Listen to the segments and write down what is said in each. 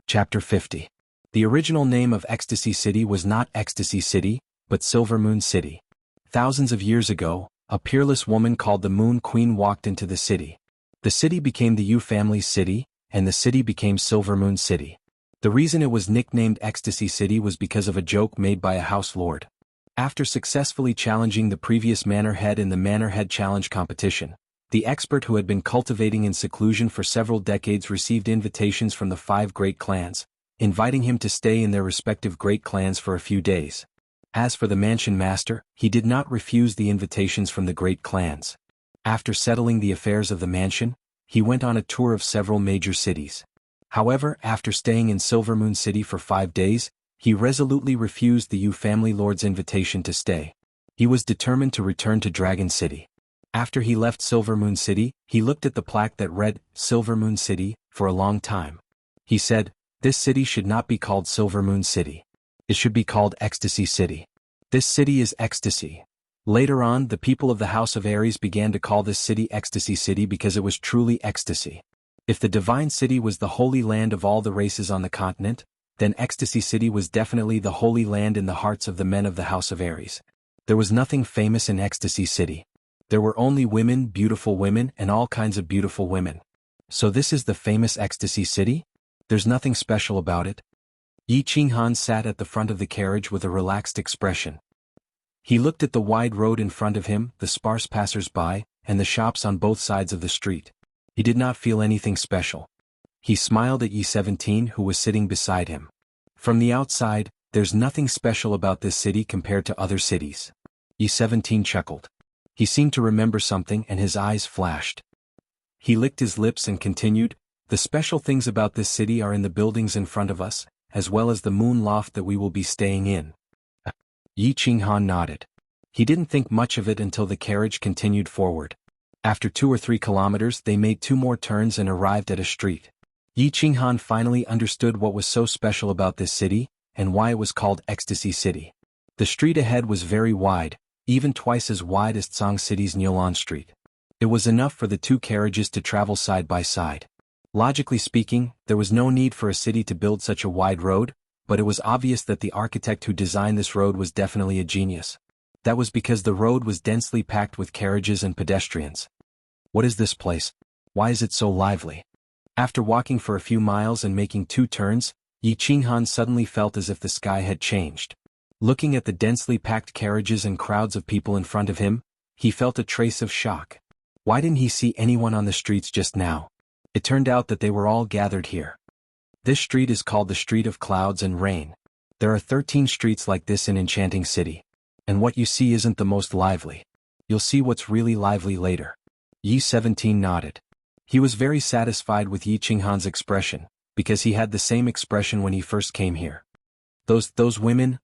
Chapter 50. The original name of Ecstasy City was not Ecstasy City, but Silver Moon City. Thousands of years ago, a peerless woman called the Moon Queen walked into the city. The city became the Yu family's city, and the city became Silver Moon City. The reason it was nicknamed Ecstasy City was because of a joke made by a house lord. After successfully challenging the previous manor head in the Manor Head Challenge competition, the expert who had been cultivating in seclusion for several decades received invitations from the 5 great clans, inviting him to stay in their respective great clans for a few days. As for the mansion master, he did not refuse the invitations from the great clans. After settling the affairs of the mansion, he went on a tour of several major cities. However, after staying in Silver Moon City for 5 days, he resolutely refused the Yu family lord's invitation to stay. He was determined to return to Dragon City. After he left Silver Moon City, he looked at the plaque that read, Silver Moon City, for a long time. He said, this city should not be called Silver Moon City. It should be called Ecstasy City. This city is ecstasy. Later on, the people of the House of Aries began to call this city Ecstasy City because it was truly ecstasy. If the Divine City was the holy land of all the races on the continent, then Ecstasy City was definitely the holy land in the hearts of the men of the House of Aries. There was nothing famous in Ecstasy City. There were only women, beautiful women, and all kinds of beautiful women. So this is the famous Ecstasy City? There's nothing special about it. Yi Qinghan sat at the front of the carriage with a relaxed expression. He looked at the wide road in front of him, the sparse passers-by, and the shops on both sides of the street. He did not feel anything special. He smiled at Yi 17, who was sitting beside him. From the outside, there's nothing special about this city compared to other cities. Yi 17 chuckled. He seemed to remember something and his eyes flashed. He licked his lips and continued, the special things about this city are in the buildings in front of us, as well as the moon loft that we will be staying in. Yi Qinghan nodded. He didn't think much of it until the carriage continued forward. After 2 or 3 kilometers they made 2 more turns and arrived at a street. Yi Qinghan finally understood what was so special about this city, and why it was called Ecstasy City. The street ahead was very wide, even twice as wide as Tsang City's Niulan Street. It was enough for the 2 carriages to travel side by side. Logically speaking, there was no need for a city to build such a wide road, but it was obvious that the architect who designed this road was definitely a genius. That was because the road was densely packed with carriages and pedestrians. What is this place? Why is it so lively? After walking for a few miles and making 2 turns, Yi Qinghan suddenly felt as if the sky had changed. Looking at the densely packed carriages and crowds of people in front of him, he felt a trace of shock. Why didn't he see anyone on the streets just now? It turned out that they were all gathered here. This street is called the Street of Clouds and Rain. There are 13 streets like this in Enchanting City. And what you see isn't the most lively. You'll see what's really lively later. Yi 17 nodded. He was very satisfied with Yi Qinghan's expression, because he had the same expression when he first came here. Those women,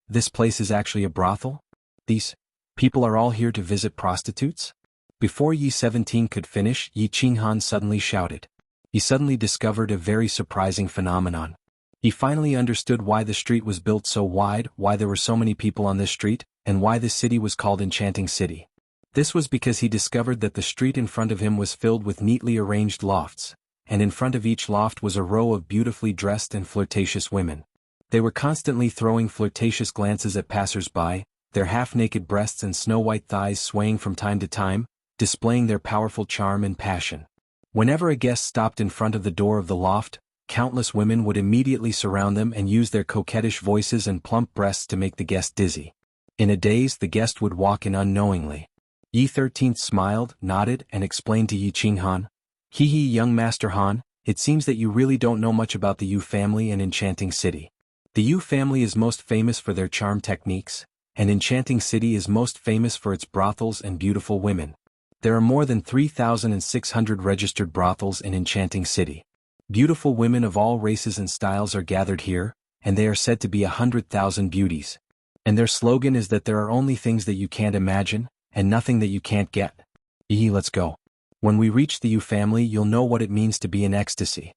this place is actually a brothel? These people are all here to visit prostitutes? Before Yi 17 could finish, Yi Qinghan suddenly shouted. He suddenly discovered a very surprising phenomenon. He finally understood why the street was built so wide, why there were so many people on this street, and why this city was called Enchanting City. This was because he discovered that the street in front of him was filled with neatly arranged lofts, and in front of each loft was a row of beautifully dressed and flirtatious women. They were constantly throwing flirtatious glances at passers-by, their half-naked breasts and snow-white thighs swaying from time to time, displaying their powerful charm and passion. Whenever a guest stopped in front of the door of the loft, countless women would immediately surround them and use their coquettish voices and plump breasts to make the guest dizzy. In a daze the guest would walk in unknowingly. Yi 13 smiled, nodded, and explained to Yi Qinghan, Hee hee, young Master Han, it seems that you really don't know much about the Yu family and Enchanting City. The Yu family is most famous for their charm techniques, and Enchanting City is most famous for its brothels and beautiful women. There are more than 3,600 registered brothels in Enchanting City. Beautiful women of all races and styles are gathered here, and they are said to be 100,000 beauties. And their slogan is that there are only things that you can't imagine, and nothing that you can't get. Let's go. When we reach the Yu family you'll know what it means to be in ecstasy.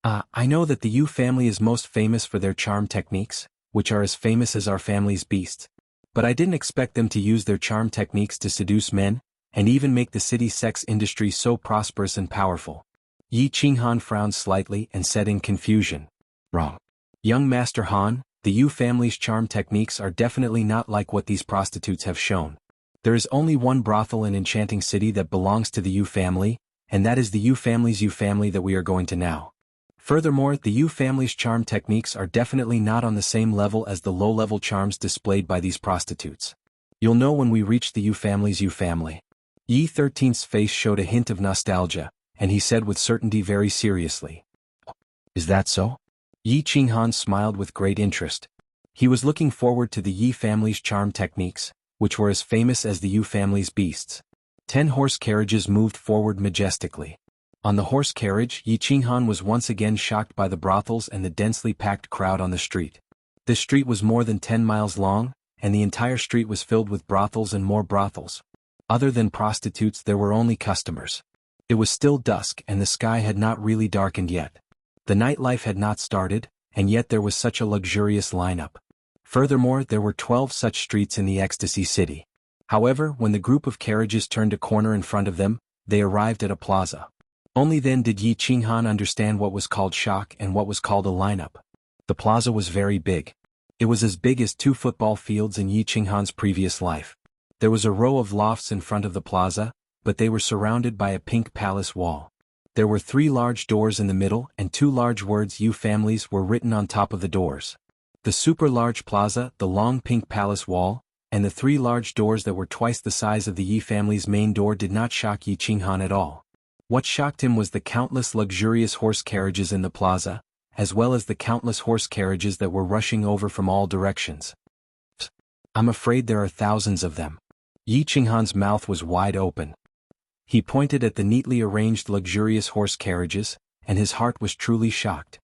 I know that the Yu family is most famous for their charm techniques, which are as famous as our family's beasts. But I didn't expect them to use their charm techniques to seduce men, and even make the city sex industry so prosperous and powerful. Yi Qinghan frowned slightly and said in confusion. Wrong. Young Master Han, the Yu family's charm techniques are definitely not like what these prostitutes have shown. There is only one brothel in Enchanting City that belongs to the Yu family, and that is the Yu family's Yu family that we are going to now. Furthermore, the Yu family's charm techniques are definitely not on the same level as the low-level charms displayed by these prostitutes. You'll know when we reach the Yu family's Yu family. Yi 13th's face showed a hint of nostalgia, and he said with certainty very seriously. Is that so? Yi Qinghan smiled with great interest. He was looking forward to the Yi family's charm techniques, which were as famous as the Yu family's beasts. 10 horse carriages moved forward majestically. On the horse carriage, Yi Qinghan was once again shocked by the brothels and the densely packed crowd on the street. This street was more than 10 miles long, and the entire street was filled with brothels and more brothels. Other than prostitutes, there were only customers. It was still dusk and the sky had not really darkened yet. The nightlife had not started, and yet there was such a luxurious lineup. Furthermore, there were 12 such streets in the Ecstasy City. However, when the group of carriages turned a corner in front of them, they arrived at a plaza. Only then did Yi Qinghan understand what was called shock and what was called a lineup. The plaza was very big. It was as big as 2 football fields in Yi Qinghan's previous life. There was a row of lofts in front of the plaza, but they were surrounded by a pink palace wall. There were 3 large doors in the middle and 2 large words Yu families were written on top of the doors. The super large plaza, the long pink palace wall, and the 3 large doors that were twice the size of the Yi family's main door did not shock Yi Qinghan at all. What shocked him was the countless luxurious horse carriages in the plaza, as well as the countless horse carriages that were rushing over from all directions. I'm afraid there are thousands of them. Yi Qinghan's mouth was wide open. He pointed at the neatly arranged luxurious horse carriages, and his heart was truly shocked.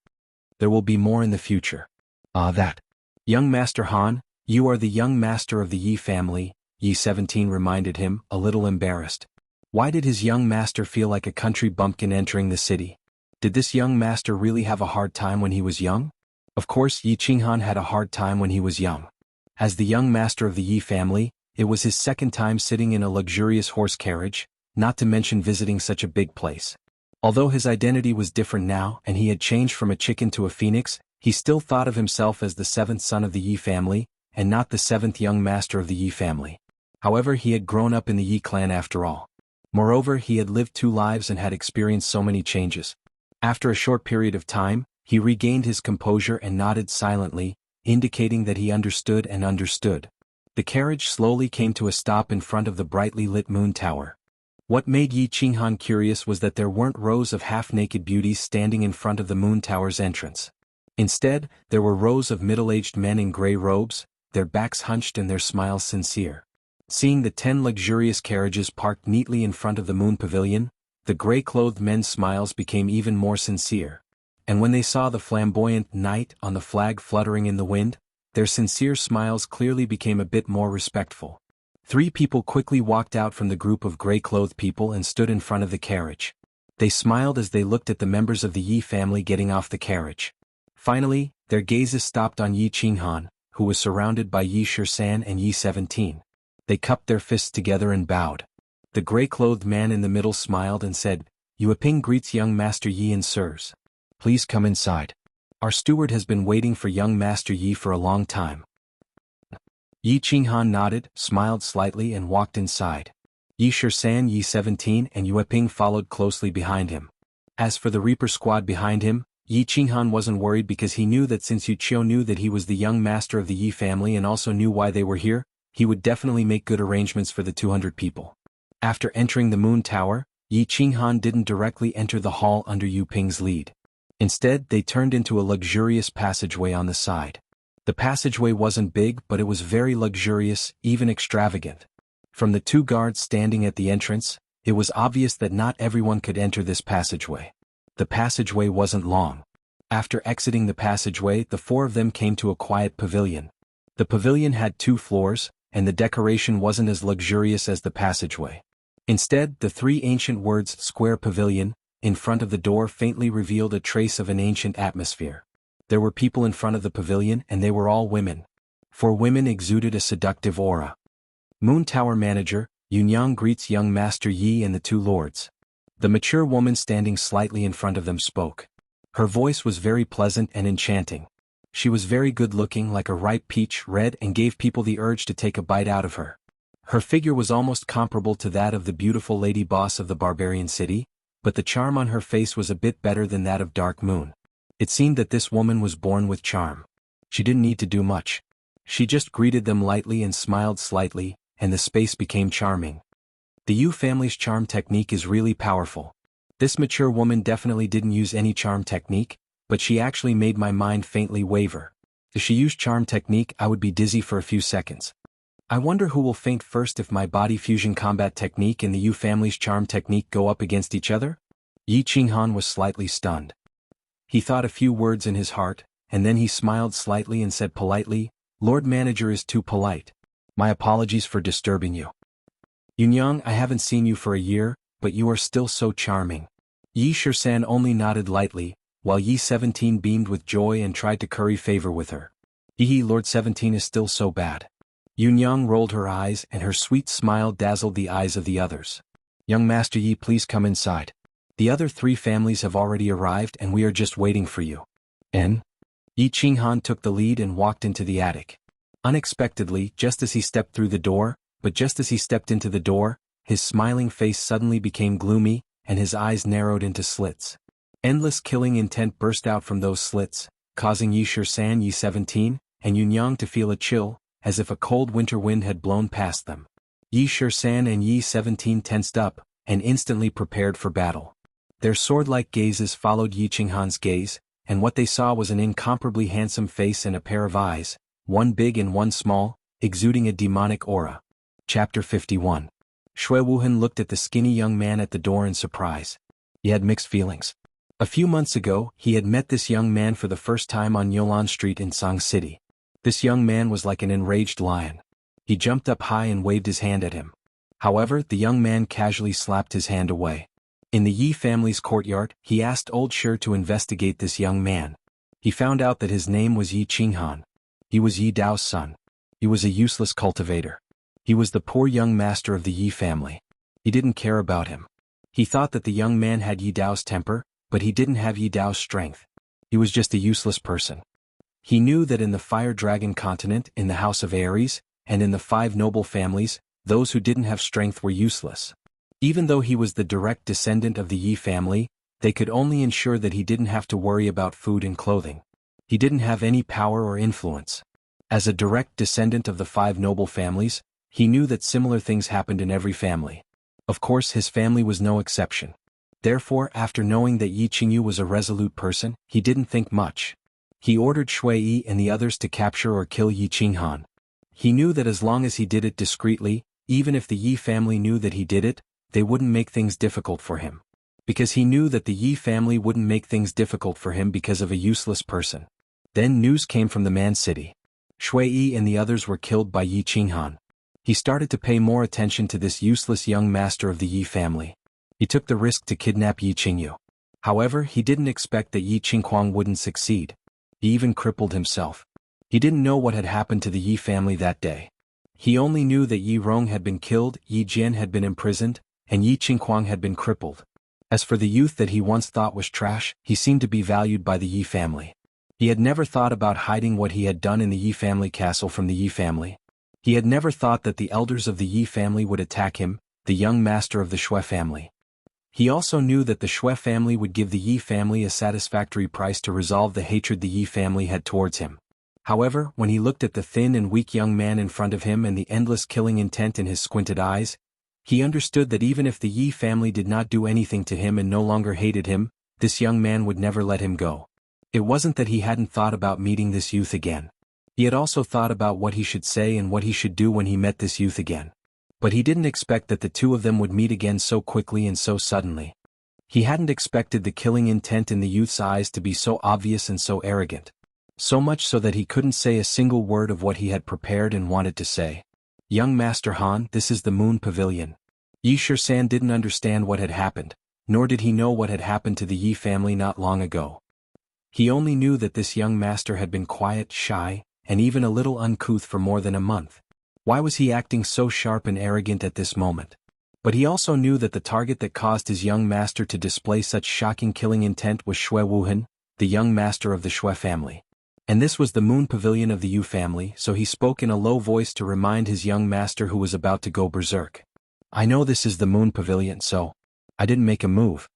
There will be more in the future. That. Young Master Han, you are the young master of the Yi family, Yi 17 reminded him, a little embarrassed. Why did his young master feel like a country bumpkin entering the city? Did this young master really have a hard time when he was young? Of course, Yi Qinghan had a hard time when he was young. As the young master of the Yi family, it was his second time sitting in a luxurious horse carriage, not to mention visiting such a big place. Although his identity was different now and he had changed from a chicken to a phoenix, he still thought of himself as the 7th son of the Yi family, and not the 7th young master of the Yi family. However, he had grown up in the Yi clan after all. Moreover, he had lived 2 lives and had experienced so many changes. After a short period of time, he regained his composure and nodded silently, indicating that he understood and understood. The carriage slowly came to a stop in front of the brightly lit moon tower. What made Yi Qinghan curious was that there weren't rows of half-naked beauties standing in front of the moon tower's entrance. Instead, there were rows of middle-aged men in gray robes, their backs hunched and their smiles sincere. Seeing the 10 luxurious carriages parked neatly in front of the moon pavilion, the gray-clothed men's smiles became even more sincere. And when they saw the flamboyant knight on the flag fluttering in the wind, their sincere smiles clearly became a bit more respectful. 3 people quickly walked out from the group of gray-clothed people and stood in front of the carriage. They smiled as they looked at the members of the Yi family getting off the carriage. Finally, their gazes stopped on Yi Qinghan, who was surrounded by Yi Shisan and Yi 17. They cupped their fists together and bowed. The gray-clothed man in the middle smiled and said, Yueping greets young Master Yi and sirs. Please come inside. Our steward has been waiting for young Master Yi for a long time. Yi Qinghan nodded, smiled slightly and walked inside. Yi Shisan, Yi 17 and Yueping followed closely behind him. As for the Reaper squad behind him, Yi Qinghan wasn't worried because he knew that since Yu Qiu knew that he was the young master of the Yi family and also knew why they were here, he would definitely make good arrangements for the 200 people. After entering the moon tower, Yi Qinghan didn't directly enter the hall under Yu Ping's lead. Instead, they turned into a luxurious passageway on the side. The passageway wasn't big, but it was very luxurious, even extravagant. From the 2 guards standing at the entrance, it was obvious that not everyone could enter this passageway. The passageway wasn't long. After exiting the passageway, the 4 of them came to a quiet pavilion. The pavilion had 2 floors, and the decoration wasn't as luxurious as the passageway. Instead, the 3 ancient words "Square Pavilion" in front of the door faintly revealed a trace of an ancient atmosphere. There were people in front of the pavilion and they were all women. 4 women exuded a seductive aura. Moon Tower Manager, Yunyang greets young Master Yi and the 2 lords. The mature woman standing slightly in front of them spoke. Her voice was very pleasant and enchanting. She was very good-looking, like a ripe peach red, and gave people the urge to take a bite out of her. Her figure was almost comparable to that of the beautiful lady boss of the barbarian city, but the charm on her face was a bit better than that of Dark Moon. It seemed that this woman was born with charm. She didn't need to do much. She just greeted them lightly and smiled slightly, and the space became charming. The Yu family's charm technique is really powerful. This mature woman definitely didn't use any charm technique, but she actually made my mind faintly waver. If she used charm technique, I would be dizzy for a few seconds. I wonder who will faint first if my body fusion combat technique and the Yu family's charm technique go up against each other? Yi Qinghan was slightly stunned. He thought a few words in his heart, and then he smiled slightly and said politely, "Lord Manager is too polite. My apologies for disturbing you. Yunyang, I haven't seen you for a year, but you are still so charming." Yi Shisan only nodded lightly, while Yi 17 beamed with joy and tried to curry favor with her. Lord 17 is still so bad. Yunyang rolled her eyes and her sweet smile dazzled the eyes of the others. "Young Master Yi, please come inside. The other 3 families have already arrived and we are just waiting for you." Yi Qinghan took the lead and walked into the attic. Unexpectedly, just as he stepped through the door, but just as he stepped into the door, his smiling face suddenly became gloomy, and his eyes narrowed into slits. Endless killing intent burst out from those slits, causing Yi Shisan, Yi 17, and Yunyang to feel a chill, as if a cold winter wind had blown past them. Yi Shisan and Yi 17 tensed up, and instantly prepared for battle. Their sword-like gazes followed Yi Qinghan's gaze, and what they saw was an incomparably handsome face and a pair of eyes, one big and one small, exuding a demonic aura. Chapter 51. Shui Wuhan looked at the skinny young man at the door in surprise. He had mixed feelings. A few months ago, he had met this young man for the first time on Yolan Street in Song City. This young man was like an enraged lion. He jumped up high and waved his hand at him. However, the young man casually slapped his hand away. In the Yi family's courtyard, he asked Old Shi to investigate this young man. He found out that his name was Yi Qinghan. He was Yi Dao's son. He was a useless cultivator. He was the poor young master of the Yi family. He didn't care about him. He thought that the young man had Yi Dao's temper, but he didn't have Yi Dao's strength. He was just a useless person. He knew that in the Fire Dragon continent, in the House of Ares, and in the 5 noble families, those who didn't have strength were useless. Even though he was the direct descendant of the Yi family, they could only ensure that he didn't have to worry about food and clothing. He didn't have any power or influence. As a direct descendant of the 5 noble families, he knew that similar things happened in every family. Of course, his family was no exception. Therefore, after knowing that Yi Qingyu was a resolute person, he didn't think much. He ordered Shui Yi and the others to capture or kill Yi Qinghan. He knew that as long as he did it discreetly, even if the Yi family knew that he did it, they wouldn't make things difficult for him. Because he knew that the Yi family wouldn't make things difficult for him because of a useless person. Then news came from the Man City. Shui Yi and the others were killed by Yi Qinghan. He started to pay more attention to this useless young master of the Yi family. He took the risk to kidnap Yi Qingyu. However, he didn't expect that Yi Qinghuang wouldn't succeed. He even crippled himself. He didn't know what had happened to the Yi family that day. He only knew that Yi Rong had been killed, Yi Jian had been imprisoned, and Yi Qinghuang had been crippled. As for the youth that he once thought was trash, he seemed to be valued by the Yi family. He had never thought about hiding what he had done in the Yi family castle from the Yi family. He had never thought that the elders of the Yi family would attack him, the young master of the Shui family. He also knew that the Shui family would give the Yi family a satisfactory price to resolve the hatred the Yi family had towards him. However, when he looked at the thin and weak young man in front of him and the endless killing intent in his squinted eyes, he understood that even if the Yi family did not do anything to him and no longer hated him, this young man would never let him go. It wasn't that he hadn't thought about meeting this youth again. He had also thought about what he should say and what he should do when he met this youth again. But he didn't expect that the two of them would meet again so quickly and so suddenly. He hadn't expected the killing intent in the youth's eyes to be so obvious and so arrogant. So much so that he couldn't say a single word of what he had prepared and wanted to say. "Young Master Han, this is the Moon Pavilion." Yi Shisan didn't understand what had happened, nor did he know what had happened to the Yi family not long ago. He only knew that this young master had been quiet, shy, and even a little uncouth for more than a month. Why was he acting so sharp and arrogant at this moment? But he also knew that the target that caused his young master to display such shocking killing intent was Shui Wuhan, the young master of the Shui family. And this was the Moon Pavilion of the Yu family, so he spoke in a low voice to remind his young master who was about to go berserk. I know this is the Moon Pavilion, so I didn't make a move,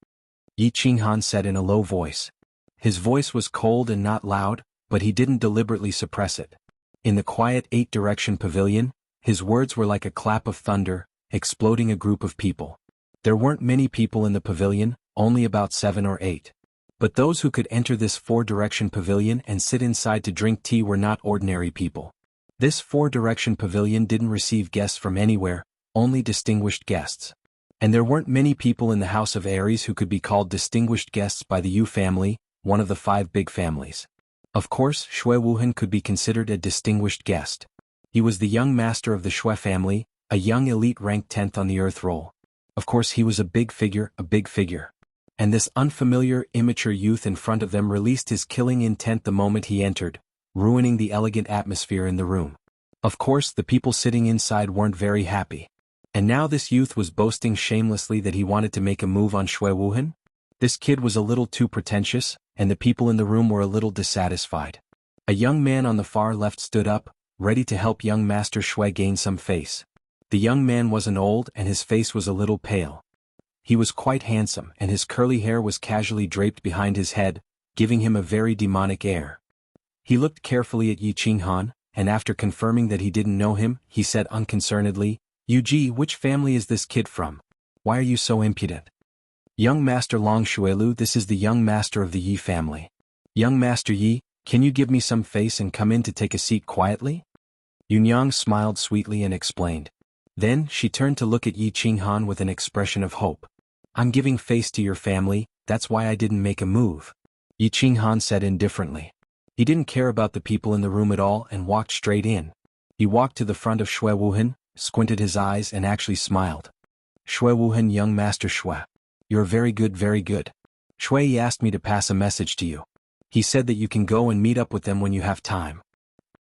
Yi Qinghan said in a low voice. His voice was cold and not loud, but he didn't deliberately suppress it. In the quiet 8-direction pavilion, his words were like a clap of thunder, exploding a group of people. There weren't many people in the pavilion, only about 7 or 8. But those who could enter this 4-direction pavilion and sit inside to drink tea were not ordinary people. This 4-direction pavilion didn't receive guests from anywhere, only distinguished guests. And there weren't many people in the House of Aries who could be called distinguished guests by the Yu family, one of the 5 big families. Of course, Shui Wuhan could be considered a distinguished guest. He was the young master of the Shui family, a young elite ranked 10th on the earth roll. Of course he was a big figure. And this unfamiliar, immature youth in front of them released his killing intent the moment he entered, ruining the elegant atmosphere in the room. Of course the people sitting inside weren't very happy. And now this youth was boasting shamelessly that he wanted to make a move on Shui Wuhan? This kid was a little too pretentious, and the people in the room were a little dissatisfied. A young man on the far left stood up, ready to help young Master Shui gain some face. The young man wasn't old and his face was a little pale. He was quite handsome and his curly hair was casually draped behind his head, giving him a very demonic air. He looked carefully at Yi Qinghan, and after confirming that he didn't know him, he said unconcernedly, Yu Ji, which family is this kid from? Why are you so impudent? Young Master Long Shuelu, this is the young master of the Yi family. Young Master Yi, can you give me some face and come in to take a seat quietly? Yunyang smiled sweetly and explained. Then, she turned to look at Yi Qinghan with an expression of hope. I'm giving face to your family, that's why I didn't make a move. Yi Qinghan said indifferently. He didn't care about the people in the room at all and walked straight in. He walked to the front of Shui Wuhan, squinted his eyes and actually smiled. Shui Wuhan, young Master Shui. You're very good. Shui Yi asked me to pass a message to you. He said that you can go and meet up with them when you have time.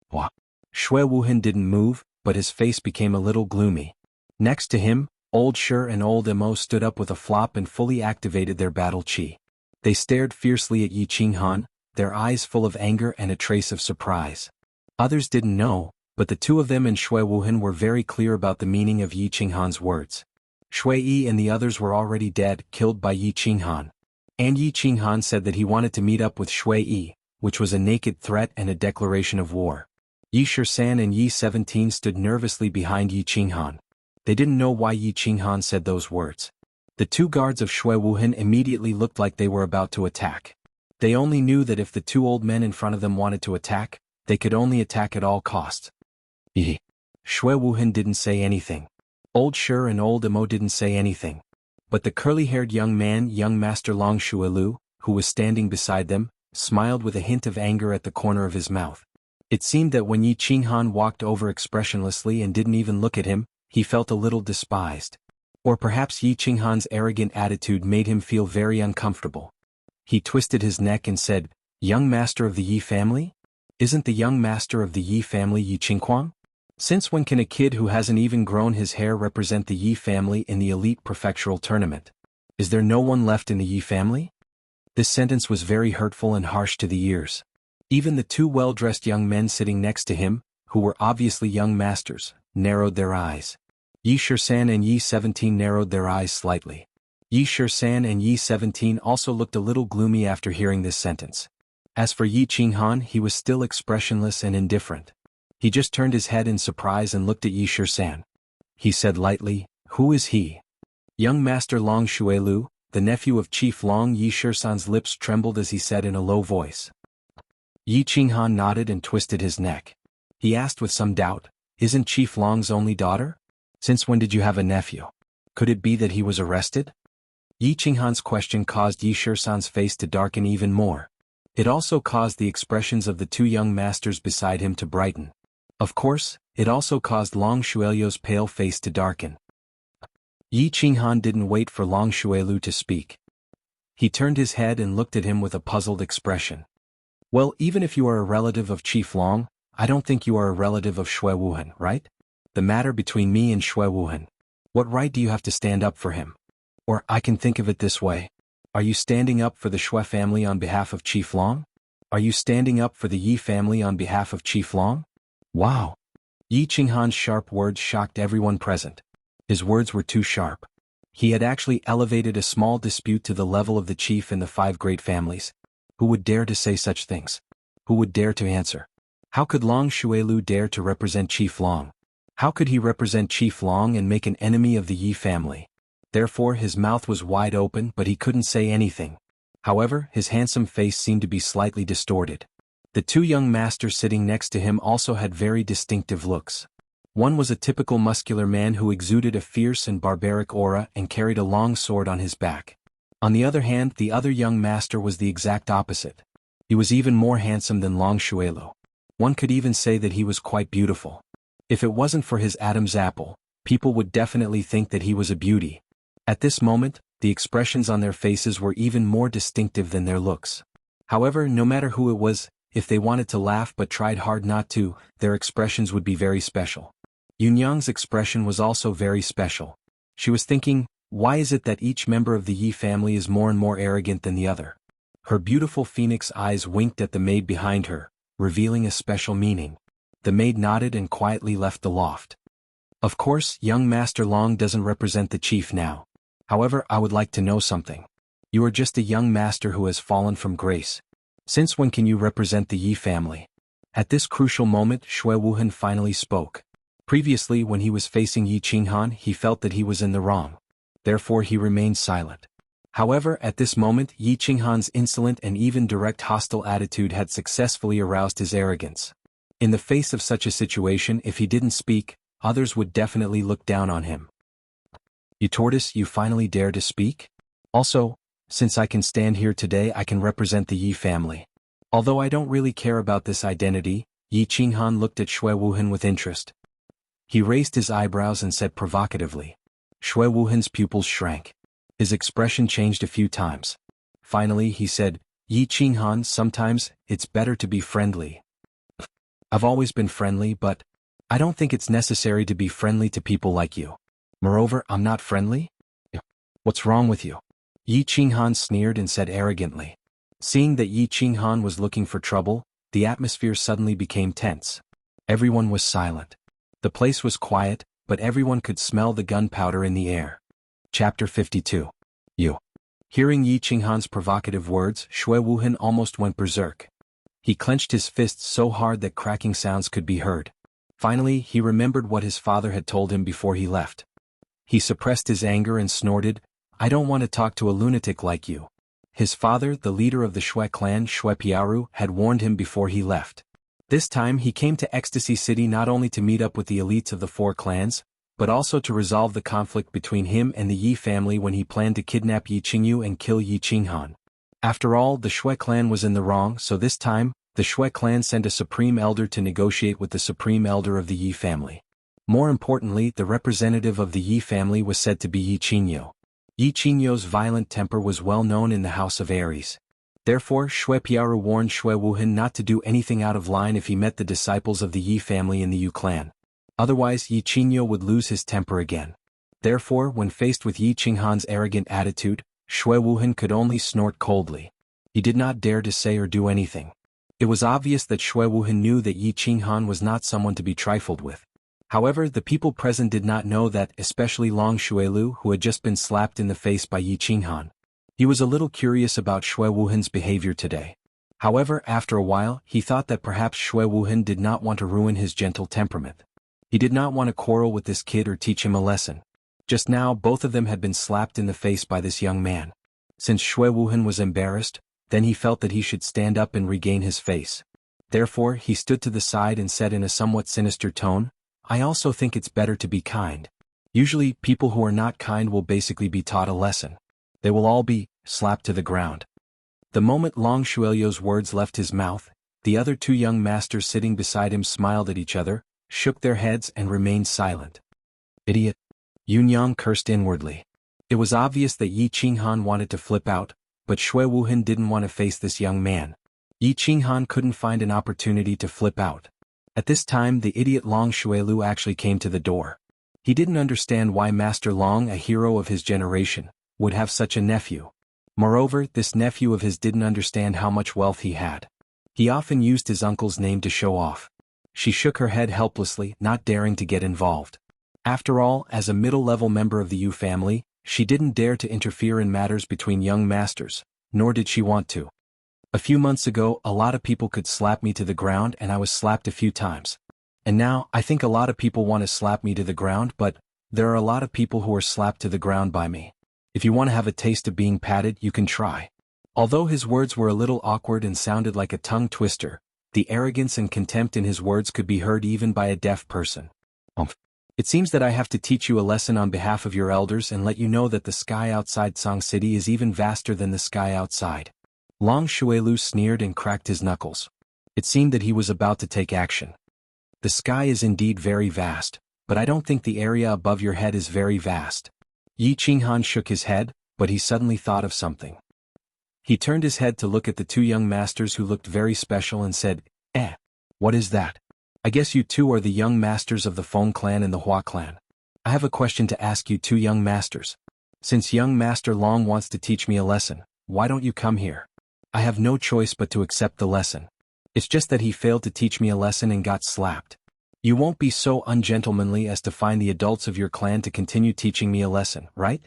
What? Shui Wuhan didn't move, but his face became a little gloomy. Next to him, Old Shur and Old Mo stood up with a flop and fully activated their battle chi. They stared fiercely at Yi Qinghan, their eyes full of anger and a trace of surprise. Others didn't know, but the two of them and Shui Wuhan were very clear about the meaning of Yi Qinghan's words. Shui Yi and the others were already dead, killed by Yi Qinghan. And Yi Qinghan said that he wanted to meet up with Shui Yi, which was a naked threat and a declaration of war. Yi Shisan and Yi 17 stood nervously behind Yi Qinghan. They didn't know why Yi Qinghan said those words. The two guards of Shui Wuhan immediately looked like they were about to attack. They only knew that if the two old men in front of them wanted to attack, they could only attack at all costs. Shui Wuhan didn't say anything. Old Shur and Old Mo didn't say anything. But the curly-haired young man, young Master Long Shuelu, who was standing beside them, smiled with a hint of anger at the corner of his mouth. It seemed that when Yi Qinghan walked over expressionlessly and didn't even look at him, he felt a little despised. Or perhaps Yi Qinghan's arrogant attitude made him feel very uncomfortable. He twisted his neck and said, Young Master of the Yi family? Isn't the young master of the Yi family Yi Qingquang? Since when can a kid who hasn't even grown his hair represent the Yi family in the elite prefectural tournament? Is there no one left in the Yi family? This sentence was very hurtful and harsh to the ears. Even the two well-dressed young men sitting next to him, who were obviously young masters, narrowed their eyes. Yi Shisan and Yi 17 narrowed their eyes slightly. Yi Shisan and Yi 17 also looked a little gloomy after hearing this sentence. As for Yi Qinghan, he was still expressionless and indifferent. He just turned his head in surprise and looked at Yi Shisan. He said lightly, Who is he? Young Master Long Shuelu, the nephew of Chief Long. Yi Shisan's lips trembled as he said in a low voice. Yi Qinghan nodded and twisted his neck. He asked with some doubt, Isn't Chief Long's only daughter? Since when did you have a nephew? Could it be that he was arrested? Yi Qinghan's question caused Yi Shisan's face to darken even more. It also caused the expressions of the two young masters beside him to brighten. Of course, it also caused Long Shuelio's pale face to darken. Yi Qinghan didn't wait for Long Shuelu to speak. He turned his head and looked at him with a puzzled expression. Well, even if you are a relative of Chief Long, I don't think you are a relative of Shui Wuhan, right? The matter between me and Shui Wuhan. What right do you have to stand up for him? Or, I can think of it this way. Are you standing up for the Shui family on behalf of Chief Long? Are you standing up for the Yi family on behalf of Chief Long? Wow! Yi Qinghan's sharp words shocked everyone present. His words were too sharp. He had actually elevated a small dispute to the level of the chief in the 5 great families. Who would dare to say such things? Who would dare to answer? How could Long Xuelu dare to represent Chief Long? How could he represent Chief Long and make an enemy of the Yi family? Therefore his mouth was wide open but he couldn't say anything. However, his handsome face seemed to be slightly distorted. The 2 young masters sitting next to him also had very distinctive looks. One was a typical muscular man who exuded a fierce and barbaric aura and carried a long sword on his back. On the other hand, the other young master was the exact opposite. He was even more handsome than Long Xuelu. One could even say that he was quite beautiful. If it wasn't for his Adam's apple, people would definitely think that he was a beauty. At this moment, the expressions on their faces were even more distinctive than their looks. However, no matter who it was, if they wanted to laugh but tried hard not to, their expressions would be very special. Yunyang's expression was also very special. She was thinking, why is it that each member of the Yi family is more and more arrogant than the other? Her beautiful phoenix eyes winked at the maid behind her, revealing a special meaning. The maid nodded and quietly left the loft. Of course, young Master Long doesn't represent the chief now. However, I would like to know something. You are just a young master who has fallen from grace. Since when can you represent the Yi family? At this crucial moment, Shui Wuhan finally spoke. Previously, when he was facing Yi Qinghan, he felt that he was in the wrong. Therefore he remained silent. However, at this moment, Yi Qinghan's insolent and even direct hostile attitude had successfully aroused his arrogance. In the face of such a situation, if he didn't speak, others would definitely look down on him. You tortoise, you finally dare to speak? Also, since I can stand here today, I can represent the Yi family. Although I don't really care about this identity, Yi Qinghan looked at Shui Wuhan with interest. He raised his eyebrows and said provocatively. Shui Wuhan's pupils shrank. His expression changed a few times. Finally he said, Yi Qinghan, sometimes, it's better to be friendly. I've always been friendly, but I don't think it's necessary to be friendly to people like you. Moreover, I'm not friendly? What's wrong with you? Yi Qinghan sneered and said arrogantly. Seeing that Yi Qinghan was looking for trouble, the atmosphere suddenly became tense. Everyone was silent. The place was quiet, but everyone could smell the gunpowder in the air. Chapter 52. You. Hearing Yi Qinghan's provocative words, Shui Wuhan almost went berserk. He clenched his fists so hard that cracking sounds could be heard. Finally, he remembered what his father had told him before he left. He suppressed his anger and snorted, I don't want to talk to a lunatic like you. His father, the leader of the Shui clan, Shui Piaru, had warned him before he left. This time he came to Ecstasy City not only to meet up with the elites of the 4 clans, but also to resolve the conflict between him and the Yi family when he planned to kidnap Yi Qingyu and kill Yi Qinghan. After all, the Shui clan was in the wrong, so this time, the Shui clan sent a supreme elder to negotiate with the supreme elder of the Yi family. More importantly, the representative of the Yi family was said to be Yi Qingyu. Yi Qingyu's violent temper was well known in the House of Aries. Therefore, Shui Piaru warned Shui Wuhan not to do anything out of line if he met the disciples of the Yi family in the Yu clan. Otherwise, Yi Qingyu would lose his temper again. Therefore, when faced with Yi Qinghan's arrogant attitude, Shui Wuhan could only snort coldly. He did not dare to say or do anything. It was obvious that Shui Wuhan knew that Yi Qinghan was not someone to be trifled with. However, the people present did not know that, especially Long Xuelu, who had just been slapped in the face by Yi Qinghan. He was a little curious about Shui Wuhan's behavior today. However, after a while, he thought that perhaps Shui Wuhan did not want to ruin his gentle temperament. He did not want to quarrel with this kid or teach him a lesson. Just now, both of them had been slapped in the face by this young man. Since Shui Wuhan was embarrassed, then he felt that he should stand up and regain his face. Therefore, he stood to the side and said in a somewhat sinister tone, I also think it's better to be kind. Usually, people who are not kind will basically be taught a lesson. They will all be slapped to the ground. The moment Long Xuelyu's words left his mouth, the other 2 young masters sitting beside him smiled at each other, shook their heads and remained silent. Idiot. Yunyang cursed inwardly. It was obvious that Yi Qinghan wanted to flip out, but Shui Wuhan didn't want to face this young man. Yi Qinghan couldn't find an opportunity to flip out. At this time the idiot Long Xuelu actually came to the door. He didn't understand why Master Long, a hero of his generation, would have such a nephew. Moreover, this nephew of his didn't understand how much wealth he had. He often used his uncle's name to show off. She shook her head helplessly, not daring to get involved. After all, as a middle-level member of the Yu family, she didn't dare to interfere in matters between young masters, nor did she want to. A few months ago, a lot of people could slap me to the ground and I was slapped a few times. And now, I think a lot of people want to slap me to the ground, but there are a lot of people who are slapped to the ground by me. If you want to have a taste of being patted, you can try. Although his words were a little awkward and sounded like a tongue twister, the arrogance and contempt in his words could be heard even by a deaf person. It seems that I have to teach you a lesson on behalf of your elders and let you know that the sky outside Song City is even vaster than the sky outside. Long Shuelu sneered and cracked his knuckles. It seemed that he was about to take action. The sky is indeed very vast, but I don't think the area above your head is very vast. Yi Qinghan shook his head, but he suddenly thought of something. He turned his head to look at the two young masters who looked very special and said, what is that? I guess you two are the young masters of the Feng clan and the Hua clan. I have a question to ask you two young masters. Since young Master Long wants to teach me a lesson, why don't you come here? I have no choice but to accept the lesson. It's just that he failed to teach me a lesson and got slapped. You won't be so ungentlemanly as to find the adults of your clan to continue teaching me a lesson, right?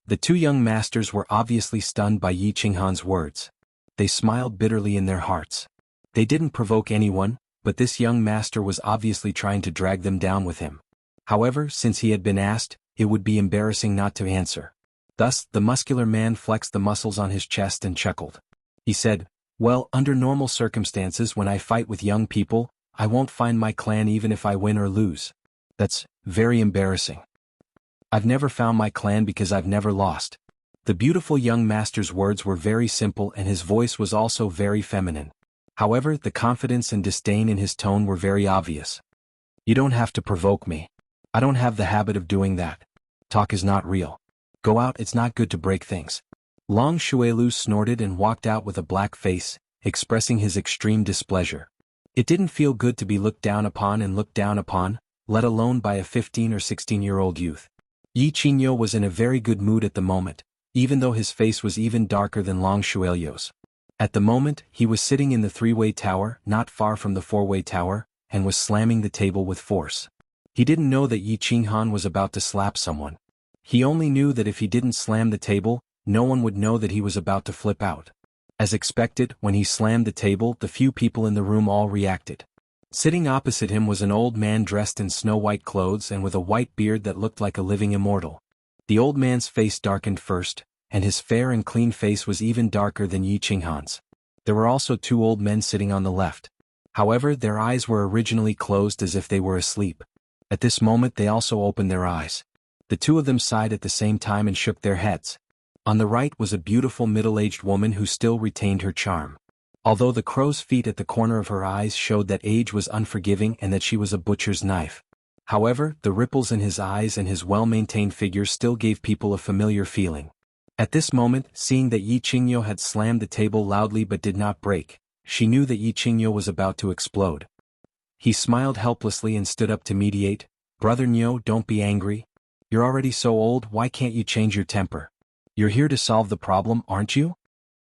The two young masters were obviously stunned by Yi Qinghan's words. They smiled bitterly in their hearts. They didn't provoke anyone, but this young master was obviously trying to drag them down with him. However, since he had been asked, it would be embarrassing not to answer. Thus, the muscular man flexed the muscles on his chest and chuckled. He said, well, under normal circumstances when I fight with young people, I won't find my clan even if I win or lose. That's very embarrassing. I've never found my clan because I've never lost. The beautiful young master's words were very simple and his voice was also very feminine. However, the confidence and disdain in his tone were very obvious. You don't have to provoke me. I don't have the habit of doing that. Talk is not real. Go out, it's not good to break things. Long Shuelu snorted and walked out with a black face, expressing his extreme displeasure. It didn't feel good to be looked down upon and looked down upon, let alone by a 15 or 16-year-old youth. Yi Qingyo was in a very good mood at the moment, even though his face was even darker than Long Shuelyo's. At the moment, he was sitting in the three-way tower, not far from the four-way tower, and was slamming the table with force. He didn't know that Yi Qinghan was about to slap someone. He only knew that if he didn't slam the table, no one would know that he was about to flip out. As expected, when he slammed the table, the few people in the room all reacted. Sitting opposite him was an old man dressed in snow-white clothes and with a white beard that looked like a living immortal. The old man's face darkened first, and his fair and clean face was even darker than Yi Qinghan's. There were also two old men sitting on the left. However, their eyes were originally closed as if they were asleep. At this moment they also opened their eyes. The two of them sighed at the same time and shook their heads. On the right was a beautiful middle-aged woman who still retained her charm. Although the crow's feet at the corner of her eyes showed that age was unforgiving and that she was a butcher's knife. However, the ripples in his eyes and his well-maintained figure still gave people a familiar feeling. At this moment, seeing that Yi Qingyo had slammed the table loudly but did not break, she knew that Yi Qingyo was about to explode. He smiled helplessly and stood up to mediate. Brother Nyo, don't be angry. You're already so old, why can't you change your temper? You're here to solve the problem, aren't you?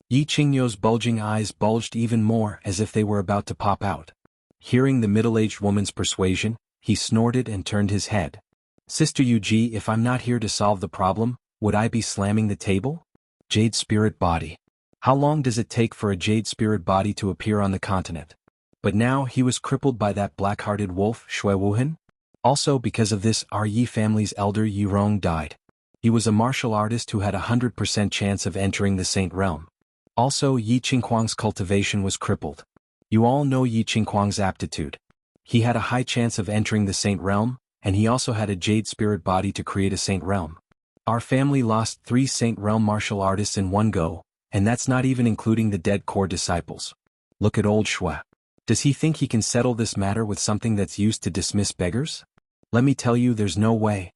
Yi Qingyo's bulging eyes bulged even more as if they were about to pop out. Hearing the middle-aged woman's persuasion, he snorted and turned his head. Sister Yuji, if I'm not here to solve the problem, would I be slamming the table? Jade spirit body. How long does it take for a jade spirit body to appear on the continent? But now he was crippled by that black-hearted wolf, Shui Wuhan. Also because of this, our Yi family's elder Yi Rong died. He was a martial artist who had 100% chance of entering the Saint Realm. Also, Yi Qinghuang's cultivation was crippled. You all know Yi Qinghuang's aptitude. He had a high chance of entering the Saint Realm, and he also had a jade spirit body to create a Saint Realm. Our family lost 3 Saint Realm martial artists in one go, and that's not even including the dead core disciples. Look at old Shui. Does he think he can settle this matter with something that's used to dismiss beggars? Let me tell you, there's no way.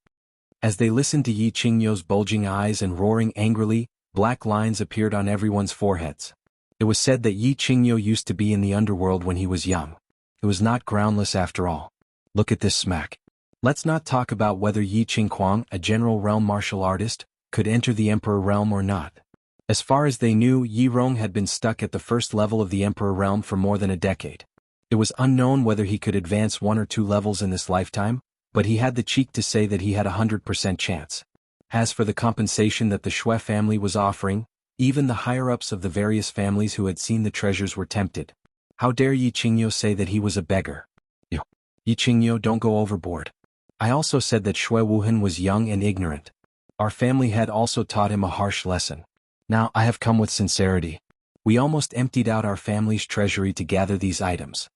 As they listened to Yi Qingyo's bulging eyes and roaring angrily, black lines appeared on everyone's foreheads. It was said that Yi Qingyo used to be in the underworld when he was young. It was not groundless after all. Look at this smack. Let's not talk about whether Yi Qinghuang, a general realm martial artist, could enter the Emperor realm or not. As far as they knew, Yi Rong had been stuck at the first level of the Emperor realm for more than a decade. It was unknown whether he could advance 1 or 2 levels in this lifetime, but he had the cheek to say that he had a 100% chance. As for the compensation that the Shui family was offering, even the higher-ups of the various families who had seen the treasures were tempted. How dare Yi Qingyo say that he was a beggar? Yi Qingyo, don't go overboard. I also said that Shui Wuhan was young and ignorant. Our family had also taught him a harsh lesson. Now I have come with sincerity. We almost emptied out our family's treasury to gather these items.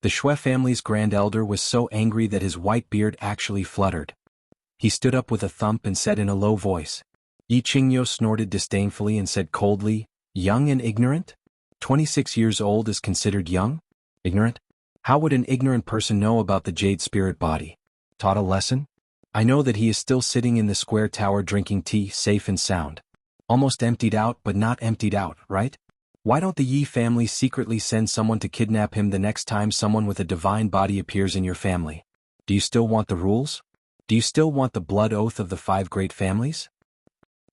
The Shui family's grand elder was so angry that his white beard actually fluttered. He stood up with a thump and said in a low voice. Yi Qingyo snorted disdainfully and said coldly, young and ignorant? 26 years old is considered young? Ignorant? How would an ignorant person know about the jade spirit body? Taught a lesson? I know that he is still sitting in the square tower drinking tea, safe and sound. Almost emptied out but not emptied out, right? Why don't the Yi family secretly send someone to kidnap him the next time someone with a divine body appears in your family? Do you still want the rules? Do you still want the blood oath of the 5 great families?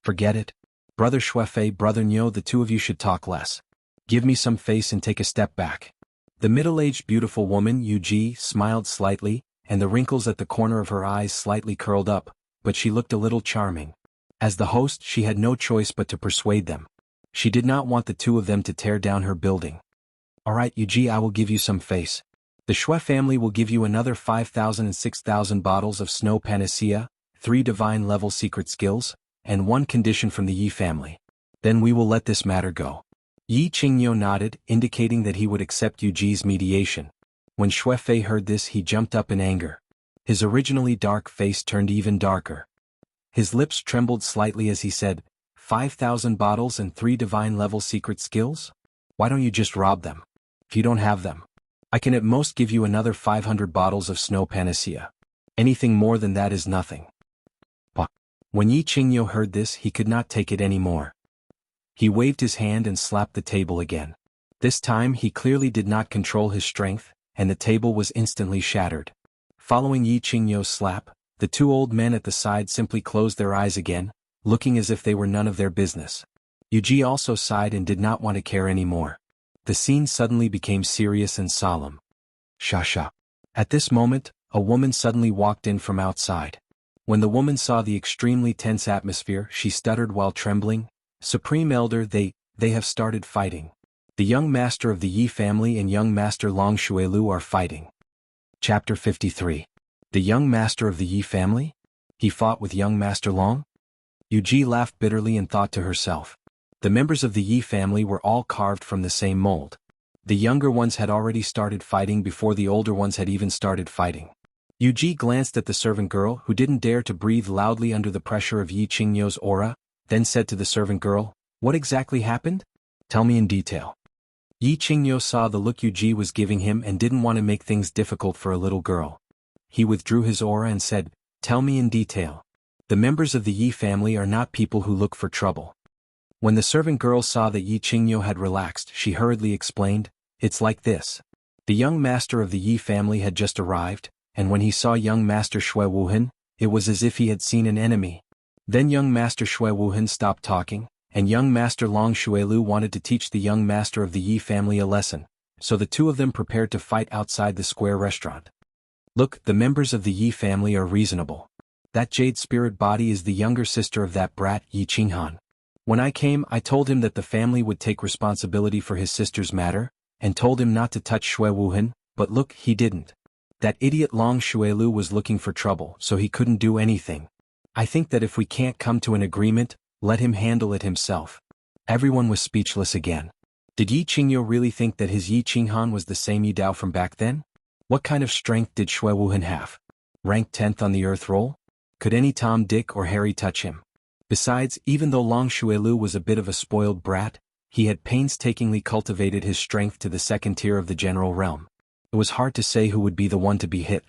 Forget it. Brother Shuifei, Brother Niu, the 2 of you should talk less. Give me some face and take a step back. The middle-aged beautiful woman, Yu Ji, smiled slightly, and the wrinkles at the corner of her eyes slightly curled up, but she looked a little charming. As the host, she had no choice but to persuade them. She did not want the 2 of them to tear down her building. Alright, Yu Ji, I will give you some face. The Shui family will give you another 5,000 and 6,000 bottles of snow panacea, 3 divine level secret skills, and 1 condition from the Yi family. Then we will let this matter go. Yi Qingyo nodded, indicating that he would accept Yu Ji's mediation. When Shuifei heard this, he jumped up in anger. His originally dark face turned even darker. His lips trembled slightly as he said, 5,000 bottles and 3 divine level secret skills? Why don't you just rob them? If you don't have them, I can at most give you another 500 bottles of snow panacea. Anything more than that is nothing. When Yi Qingyo heard this, he could not take it anymore. He waved his hand and slapped the table again. This time he clearly did not control his strength, and the table was instantly shattered. Following Yi Qingyo's slap, the 2 old men at the side simply closed their eyes again, looking as if they were none of their business. Yu Ji also sighed and did not want to care anymore. The scene suddenly became serious and solemn. Sha. At this moment, a woman suddenly walked in from outside. When the woman saw the extremely tense atmosphere, she stuttered while trembling, Supreme Elder, they have started fighting. The young master of the Yi family and young master Long Shuilu are fighting. Chapter 53. The young master of the Yi family? He fought with young master Long? Yu Ji laughed bitterly and thought to herself. The members of the Yi family were all carved from the same mold. The younger ones had already started fighting before the older ones had even started fighting. Yu Ji glanced at the servant girl, who didn't dare to breathe loudly under the pressure of Yi Qingyo's aura, then said to the servant girl, "What exactly happened? Tell me in detail." Yi Qingyo saw the look Yu Ji was giving him and didn't want to make things difficult for a little girl. He withdrew his aura and said, "Tell me in detail. The members of the Yi family are not people who look for trouble." When the servant girl saw that Yi Qingyo had relaxed, she hurriedly explained, "It's like this. The young master of the Yi family had just arrived, and when he saw young master Shui Wuhan, it was as if he had seen an enemy. Then young master Shui Wuhan stopped talking, and young master Long Shuilu wanted to teach the young master of the Yi family a lesson, so the 2 of them prepared to fight outside the square restaurant. Look, the members of the Yi family are reasonable. That jade spirit body is the younger sister of that brat Yi Qinghan. When I came, I told him that the family would take responsibility for his sister's matter, and told him not to touch Shui Wuhan, but look, he didn't. That idiot Long Shuilu was looking for trouble, so he couldn't do anything. I think that if we can't come to an agreement, let him handle it himself." Everyone was speechless again. Did Yi Qingyo really think that his Yi Qinghan was the same Yi Dao from back then? What kind of strength did Shui Wuhan have? Ranked 10th on the earth roll? Could any Tom, Dick, or Harry touch him? Besides, even though Long Shuilu was a bit of a spoiled brat, he had painstakingly cultivated his strength to the 2nd tier of the general realm. It was hard to say who would be the one to be hit.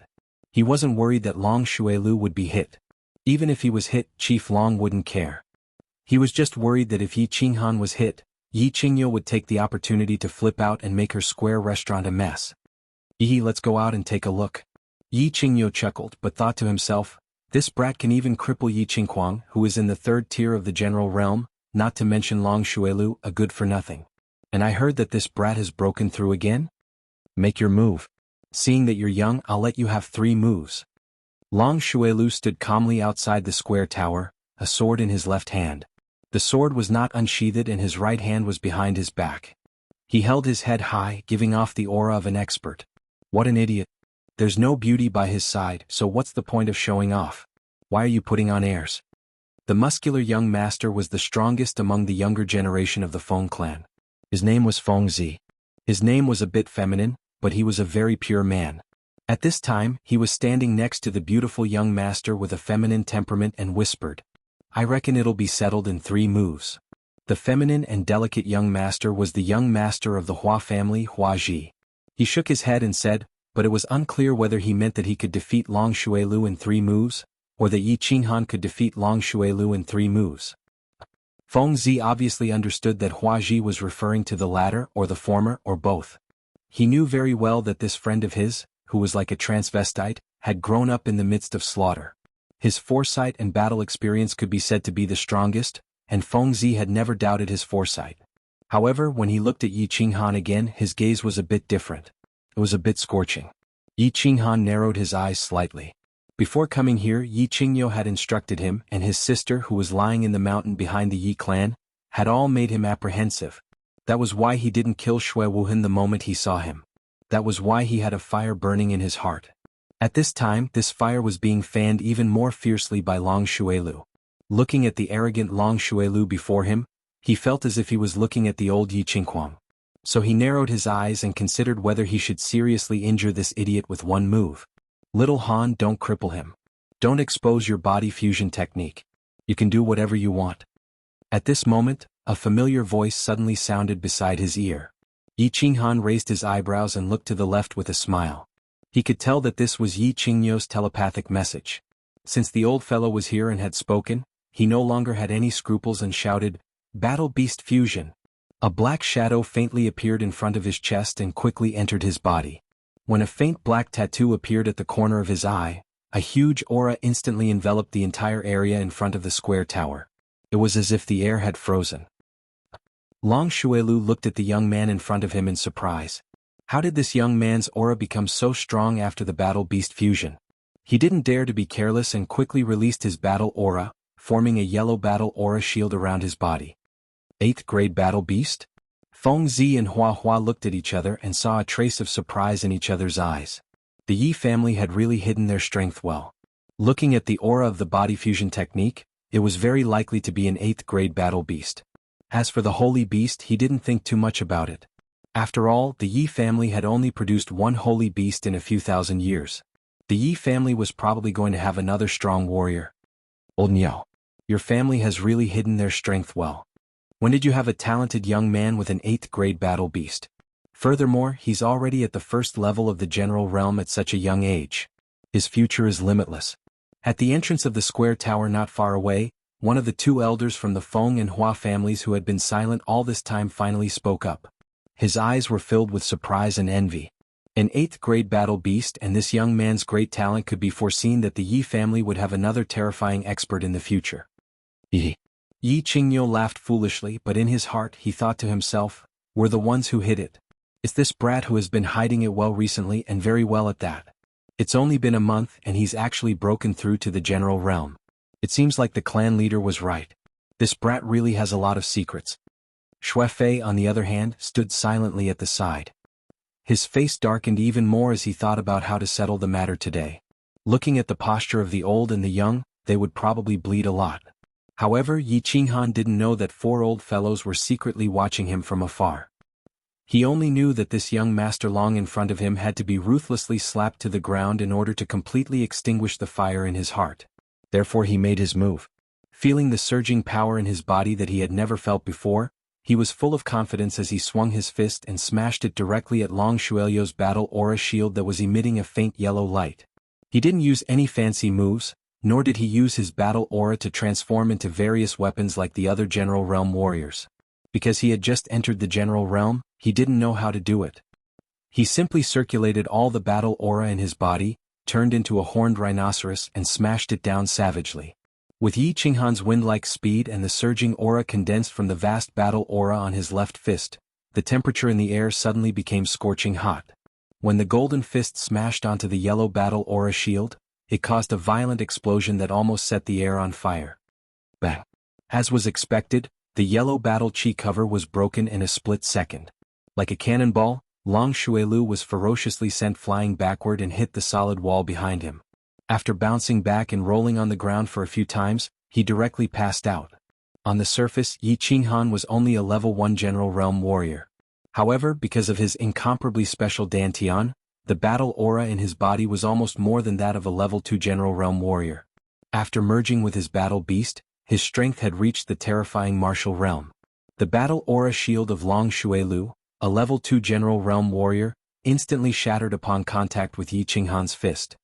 He wasn't worried that Long Shuilu would be hit. Even if he was hit, Chief Long wouldn't care. He was just worried that if Yi Qinghan was hit, Yi Qingyo would take the opportunity to flip out and make her square restaurant a mess. Let's go out and take a look. Yi Qingyo chuckled but thought to himself, this brat can even cripple Yi Qinghuang, who is in the third tier of the general realm, not to mention Long Xuelu, a good-for-nothing. And I heard that this brat has broken through again? Make your move. Seeing that you're young, I'll let you have 3 moves. Long Xuelu stood calmly outside the square tower, a sword in his left hand. The sword was not unsheathed and his right hand was behind his back. He held his head high, giving off the aura of an expert. What an idiot. There's no beauty by his side, so what's the point of showing off? Why are you putting on airs? The muscular young master was the strongest among the younger generation of the Feng clan. His name was Feng Zi. His name was a bit feminine, but he was a very pure man. At this time, he was standing next to the beautiful young master with a feminine temperament and whispered, I reckon it'll be settled in 3 moves. The feminine and delicate young master was the young master of the Hua family, Hua Ji. He shook his head and said, but it was unclear whether he meant that he could defeat Long Xuelu in 3 moves, or that Yi Qinghan could defeat Long Xuelu in 3 moves. Feng Zi obviously understood that Hua Ji was referring to the latter or the former or both. He knew very well that this friend of his, who was like a transvestite, had grown up in the midst of slaughter. His foresight and battle experience could be said to be the strongest, and Feng Zi had never doubted his foresight. However, when he looked at Yi Qinghan again, his gaze was a bit different. It was a bit scorching. Yi Qinghan narrowed his eyes slightly. Before coming here, Yi Qingyo had instructed him, and his sister, who was lying in the mountain behind the Yi clan, had all made him apprehensive. That was why he didn't kill Shui Wuhan the moment he saw him. That was why he had a fire burning in his heart. At this time, this fire was being fanned even more fiercely by Long Xuelu. Looking at the arrogant Long Xuelu before him, he felt as if he was looking at the old Yi Qinghuang. So he narrowed his eyes and considered whether he should seriously injure this idiot with 1 move. Little Han, don't cripple him. Don't expose your body fusion technique. You can do whatever you want. At this moment, a familiar voice suddenly sounded beside his ear. Yi Qinghan raised his eyebrows and looked to the left with a smile. He could tell that this was Yi Qingyo's telepathic message. Since the old fellow was here and had spoken, he no longer had any scruples and shouted, Battle Beast Fusion. A black shadow faintly appeared in front of his chest and quickly entered his body. When a faint black tattoo appeared at the corner of his eye, a huge aura instantly enveloped the entire area in front of the square tower. It was as if the air had frozen. Long Xuelu looked at the young man in front of him in surprise. How did this young man's aura become so strong after the Battle Beast fusion? He didn't dare to be careless and quickly released his battle aura, forming a yellow battle aura shield around his body. 8th grade Battle Beast? Feng Zi and Hua Hua looked at each other and saw a trace of surprise in each other's eyes. The Yi family had really hidden their strength well. Looking at the aura of the body fusion technique, it was very likely to be an 8th grade Battle Beast. As for the Holy Beast, he didn't think too much about it. After all, the Yi family had only produced 1 Holy Beast in a few thousand years. The Yi family was probably going to have another strong warrior. Old Niao, your family has really hidden their strength well. When did you have a talented young man with an 8th grade Battle Beast? Furthermore, he's already at the 1st level of the general realm at such a young age. His future is limitless. At the entrance of the square tower not far away, one of the 2 elders from the Feng and Hua families who had been silent all this time finally spoke up. His eyes were filled with surprise and envy. An 8th grade Battle Beast and this young man's great talent could be foreseen that the Yi family would have another terrifying expert in the future. Yi Qingyo laughed foolishly, but in his heart he thought to himself, we're the ones who hid it. It's this brat who has been hiding it well recently and very well at that. It's only been a month and he's actually broken through to the general realm. It seems like the clan leader was right. This brat really has a lot of secrets. Shui Fei, on the other hand, stood silently at the side. His face darkened even more as he thought about how to settle the matter today. Looking at the posture of the old and the young, they would probably bleed a lot. However, Yi Qinghan didn't know that 4 old fellows were secretly watching him from afar. He only knew that this young master long in front of him had to be ruthlessly slapped to the ground in order to completely extinguish the fire in his heart. Therefore he made his move. Feeling the surging power in his body that he had never felt before, he was full of confidence as he swung his fist and smashed it directly at Long Xuelio's battle aura shield that was emitting a faint yellow light. He didn't use any fancy moves, nor did he use his battle aura to transform into various weapons like the other General Realm warriors. Because he had just entered the General Realm, he didn't know how to do it. He simply circulated all the battle aura in his body, turned into a horned rhinoceros and smashed it down savagely. With Yi Qinghan's wind-like speed and the surging aura condensed from the vast battle aura on his left fist, the temperature in the air suddenly became scorching hot. When the golden fist smashed onto the yellow battle aura shield, it caused a violent explosion that almost set the air on fire. Bang! As was expected, the yellow battle chi cover was broken in a split second. Like a cannonball, Long Xuelu was ferociously sent flying backward and hit the solid wall behind him. After bouncing back and rolling on the ground for a few times, he directly passed out. On the surface, Yi Qinghan was only a level 1 General Realm warrior. However, because of his incomparably special Dantian, the battle aura in his body was almost more than that of a level 2 General Realm warrior. After merging with his battle beast, his strength had reached the terrifying martial realm. The battle aura shield of Long Xuelu, a level 2 General Realm warrior, instantly shattered upon contact with Yi Qinghan's fist.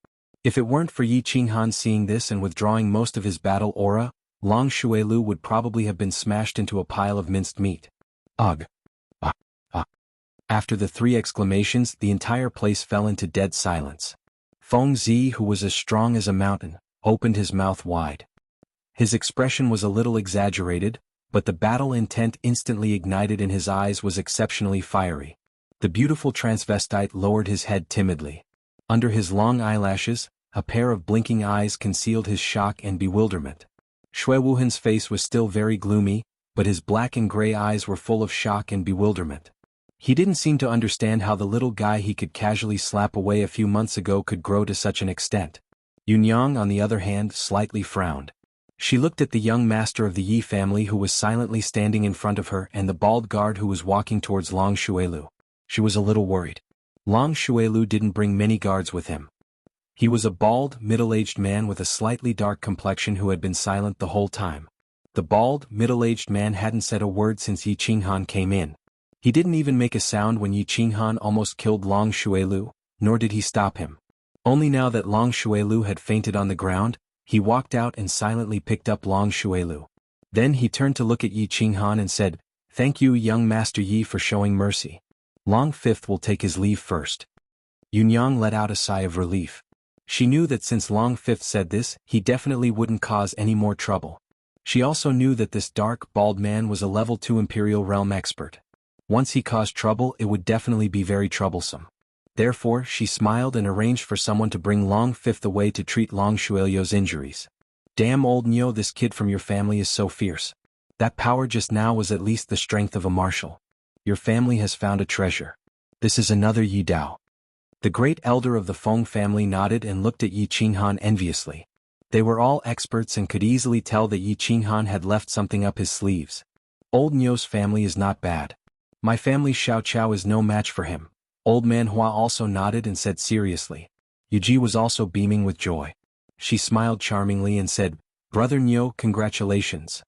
If it weren't for Yi Qinghan seeing this and withdrawing most of his battle aura, Long Xuelu would probably have been smashed into a pile of minced meat. Ugh! Ah! Ah! After the 3 exclamations, the entire place fell into dead silence. Feng Zi, who was as strong as a mountain, opened his mouth wide. His expression was a little exaggerated, but the battle intent instantly ignited in his eyes was exceptionally fiery. The beautiful transvestite lowered his head timidly. Under his long eyelashes, a pair of blinking eyes concealed his shock and bewilderment. Shui Wuhan's face was still very gloomy, but his black and gray eyes were full of shock and bewilderment. He didn't seem to understand how the little guy he could casually slap away a few months ago could grow to such an extent. Yunyang, on the other hand, slightly frowned. She looked at the young master of the Yi family who was silently standing in front of her and the bald guard who was walking towards Long Xuelu. She was a little worried. Long Xuelu didn't bring many guards with him. He was a bald, middle-aged man with a slightly dark complexion who had been silent the whole time. The bald, middle-aged man hadn't said a word since Yi Qinghan came in. He didn't even make a sound when Yi Qinghan almost killed Long Xuelu, nor did he stop him. Only now that Long Xuelu had fainted on the ground, he walked out and silently picked up Long Xuelu. Then he turned to look at Yi Qinghan and said, "Thank you, young Master Yi, for showing mercy. Long Fifth will take his leave first." Yunyang let out a sigh of relief. She knew that since Long Fifth said this, he definitely wouldn't cause any more trouble. She also knew that this dark, bald man was a level 2 Imperial Realm expert. Once he caused trouble, it would definitely be very troublesome. Therefore, she smiled and arranged for someone to bring Long Fifth away to treat Long Xuelio's injuries. "Damn old Nyo, this kid from your family is so fierce. That power just now was at least the strength of a marshal. Your family has found a treasure. This is another Yi Dao." The great elder of the Feng family nodded and looked at Yi Qinghan enviously. They were all experts and could easily tell that Yi Qinghan had left something up his sleeves. "Old Nyo's family is not bad. My family Xiao Chao is no match for him." Old Man Hua also nodded and said seriously. Yuji was also beaming with joy. She smiled charmingly and said, "Brother Nyo, congratulations."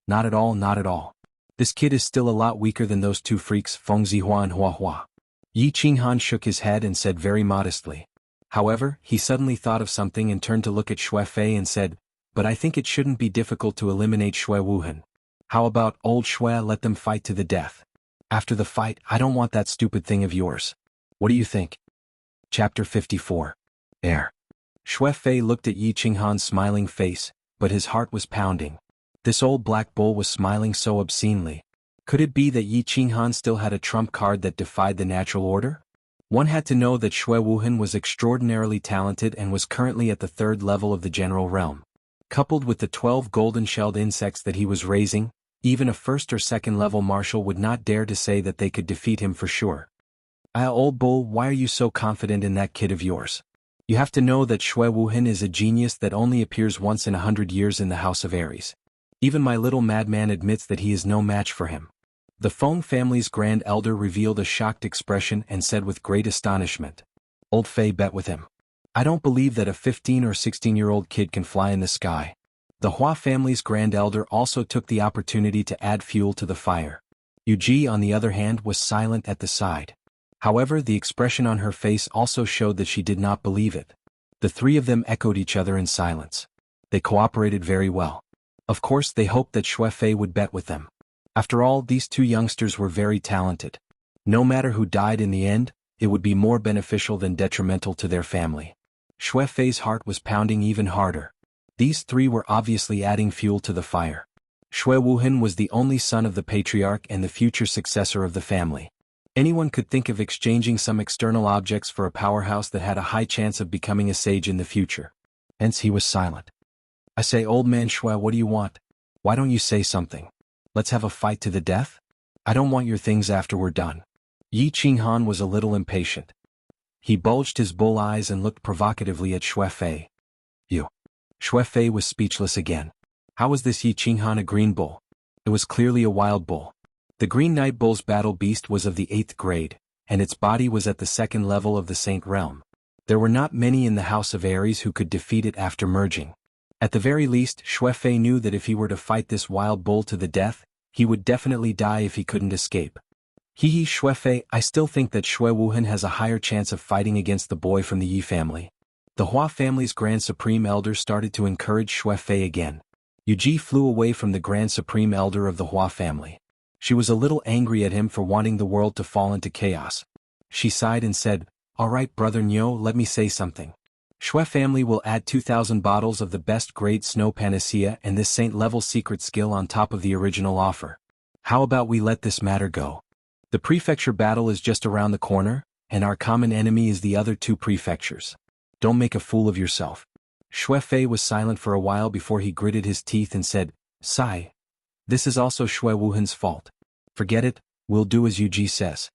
"Not at all, not at all. This kid is still a lot weaker than those 2 freaks, Feng Zihua and Hua Hua." Yi Qinghan shook his head and said very modestly. However, he suddenly thought of something and turned to look at Xue Fei and said, "But I think it shouldn't be difficult to eliminate Xue Wuhan. How about old Xue, let them fight to the death? After the fight, I don't want that stupid thing of yours. What do you think?" Chapter 54. Air. Xue Fei looked at Yi Qinghan's smiling face, but his heart was pounding. This old black bull was smiling so obscenely. Could it be that Yi Qinghan still had a trump card that defied the natural order? One had to know that Xue Wuhan was extraordinarily talented and was currently at the 3rd level of the general realm. Coupled with the 12 golden-shelled insects that he was raising, even a 1st or 2nd level marshal would not dare to say that they could defeat him for sure. Old bull, why are you so confident in that kid of yours? You have to know that Xue Wuhan is a genius that only appears once in 100 years in the House of Aries. Even my little madman admits that he is no match for him." The Feng family's grand elder revealed a shocked expression and said with great astonishment, "Old Fei bet with him. I don't believe that a 15 or 16-year-old kid can fly in the sky." The Hua family's grand elder also took the opportunity to add fuel to the fire. Yuji, on the other hand, was silent at the side. However, the expression on her face also showed that she did not believe it. The 3 of them echoed each other in silence. They cooperated very well. Of course, they hoped that Xue Fei would bet with them. After all, these 2 youngsters were very talented. No matter who died in the end, it would be more beneficial than detrimental to their family. Xue Fei's heart was pounding even harder. These three were obviously adding fuel to the fire. Xue Wuhan was the only son of the patriarch and the future successor of the family. Anyone could think of exchanging some external objects for a powerhouse that had a high chance of becoming a sage in the future. Hence he was silent. I say, old man Xue, what do you want? Why don't you say something? Let's have a fight to the death? I don't want your things after we're done. Yi Qinghan was a little impatient. He bulged his bull eyes and looked provocatively at Xue Fei. You. Xue Fei was speechless again. How was this Yi Qinghan a green bull? It was clearly a wild bull. The Green Night Bull's battle beast was of the 8th grade, and its body was at the 2nd level of the Saint Realm. There were not many in the House of Ares who could defeat it after merging. At the very least, Xue Fei knew that if he were to fight this wild bull to the death, he would definitely die if he couldn't escape. Xue Fei, I still think that Xue Wuhan has a higher chance of fighting against the boy from the Yi family. The Hua family's Grand Supreme Elder started to encourage Xue Fei again. Yu Ji flew away from the Grand Supreme Elder of the Hua family. She was a little angry at him for wanting the world to fall into chaos. She sighed and said, All right, brother Nyo, let me say something. Xue family will add 2,000 bottles of the best grade snow panacea and this saint-level secret skill on top of the original offer. How about we let this matter go? The prefecture battle is just around the corner, and our common enemy is the other 2 prefectures. Don't make a fool of yourself. Xue Fei was silent for a while before he gritted his teeth and said, Sigh. This is also Xue Wuhan's fault. Forget it, we'll do as Yu Ji says.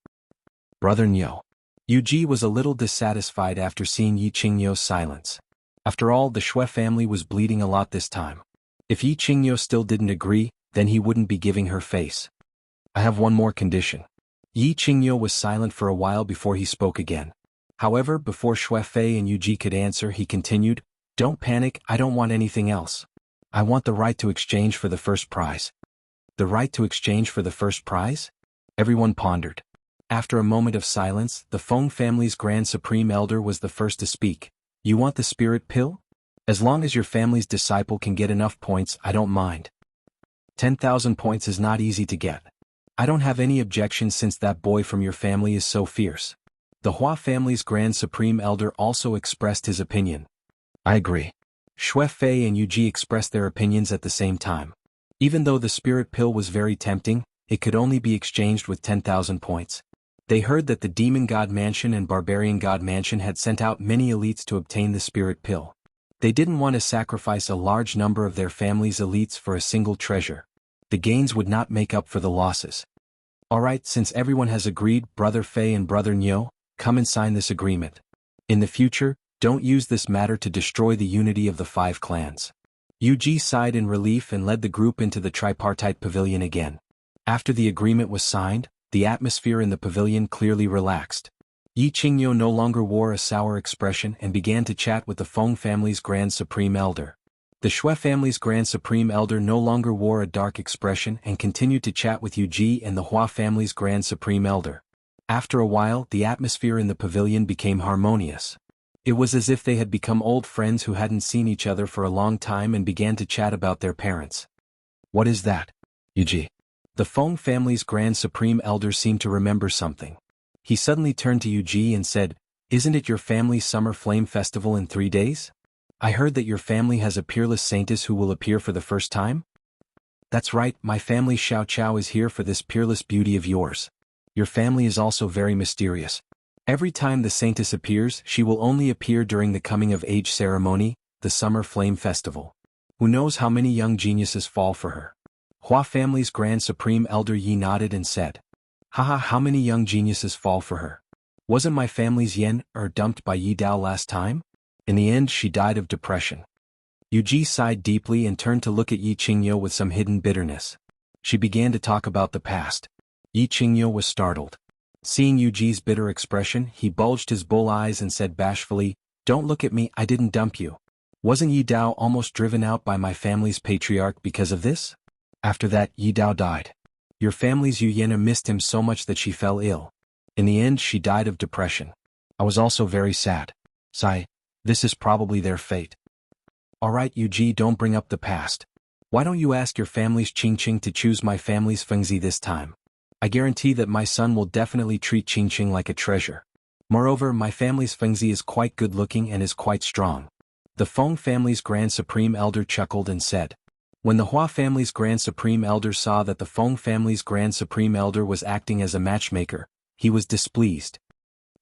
Brother Nyo. Yu Ji was a little dissatisfied after seeing Yi Qingyou's silence. After all, the Xue family was bleeding a lot this time. If Yi Qingyou still didn't agree, then he wouldn't be giving her face. I have one more condition. Yi Qingyou was silent for a while before he spoke again. However, before Xue Fei and Yu Ji could answer, he continued, Don't panic, I don't want anything else. I want the right to exchange for the first prize. The right to exchange for the first prize? Everyone pondered. After a moment of silence, the Feng family's Grand Supreme Elder was the first to speak. You want the spirit pill? As long as your family's disciple can get enough points, I don't mind. 10,000 points is not easy to get. I don't have any objections since that boy from your family is so fierce. The Hua family's Grand Supreme Elder also expressed his opinion. I agree. Xue Fei and Yu Ji expressed their opinions at the same time. Even though the spirit pill was very tempting, it could only be exchanged with 10,000 points. They heard that the Demon God Mansion and Barbarian God Mansion had sent out many elites to obtain the spirit pill. They didn't want to sacrifice a large number of their family's elites for a single treasure. The gains would not make up for the losses. Alright, since everyone has agreed, Brother Fei and Brother Nyo, come and sign this agreement. In the future, don't use this matter to destroy the unity of the 5 clans. Yu Ji sighed in relief and led the group into the tripartite pavilion again. After the agreement was signed, the atmosphere in the pavilion clearly relaxed. Yi Qingyou no longer wore a sour expression and began to chat with the Feng family's Grand Supreme Elder. The Xue family's Grand Supreme Elder no longer wore a dark expression and continued to chat with Yu Ji and the Hua family's Grand Supreme Elder. After a while, the atmosphere in the pavilion became harmonious. It was as if they had become old friends who hadn't seen each other for a long time and began to chat about their parents. What is that? Yu Ji. The Feng family's Grand Supreme Elder seemed to remember something. He suddenly turned to Yu Ji and said, Isn't it your family's Summer Flame Festival in 3 days? I heard that your family has a peerless saintess who will appear for the first time? That's right, my family Xiao Chao is here for this peerless beauty of yours. Your family is also very mysterious. Every time the saintess appears, she will only appear during the coming of age ceremony, the Summer Flame Festival. Who knows how many young geniuses fall for her? Hua family's Grand Supreme Elder Yi nodded and said, Haha, how many young geniuses fall for her? Wasn't my family's Yen dumped by Yi Dao last time? In the end, she died of depression. Yu Ji sighed deeply and turned to look at Yi Qingyou with some hidden bitterness. She began to talk about the past. Yi Qingyou was startled. Seeing Yu Ji's bitter expression, he bulged his bull eyes and said bashfully, Don't look at me, I didn't dump you. Wasn't Yi Dao almost driven out by my family's patriarch because of this? After that, Yi Dao died. Your family's Yu Yena missed him so much that she fell ill. In the end, she died of depression. I was also very sad. Sigh, this is probably their fate. Alright Yu Ji, don't bring up the past. Why don't you ask your family's Qingqing to choose my family's Fengzi this time? I guarantee that my son will definitely treat Qingqing like a treasure. Moreover, my family's Fengzi is quite good-looking and is quite strong. The Feng family's Grand Supreme Elder chuckled and said. When the Hua family's Grand Supreme Elder saw that the Feng family's Grand Supreme Elder was acting as a matchmaker, he was displeased.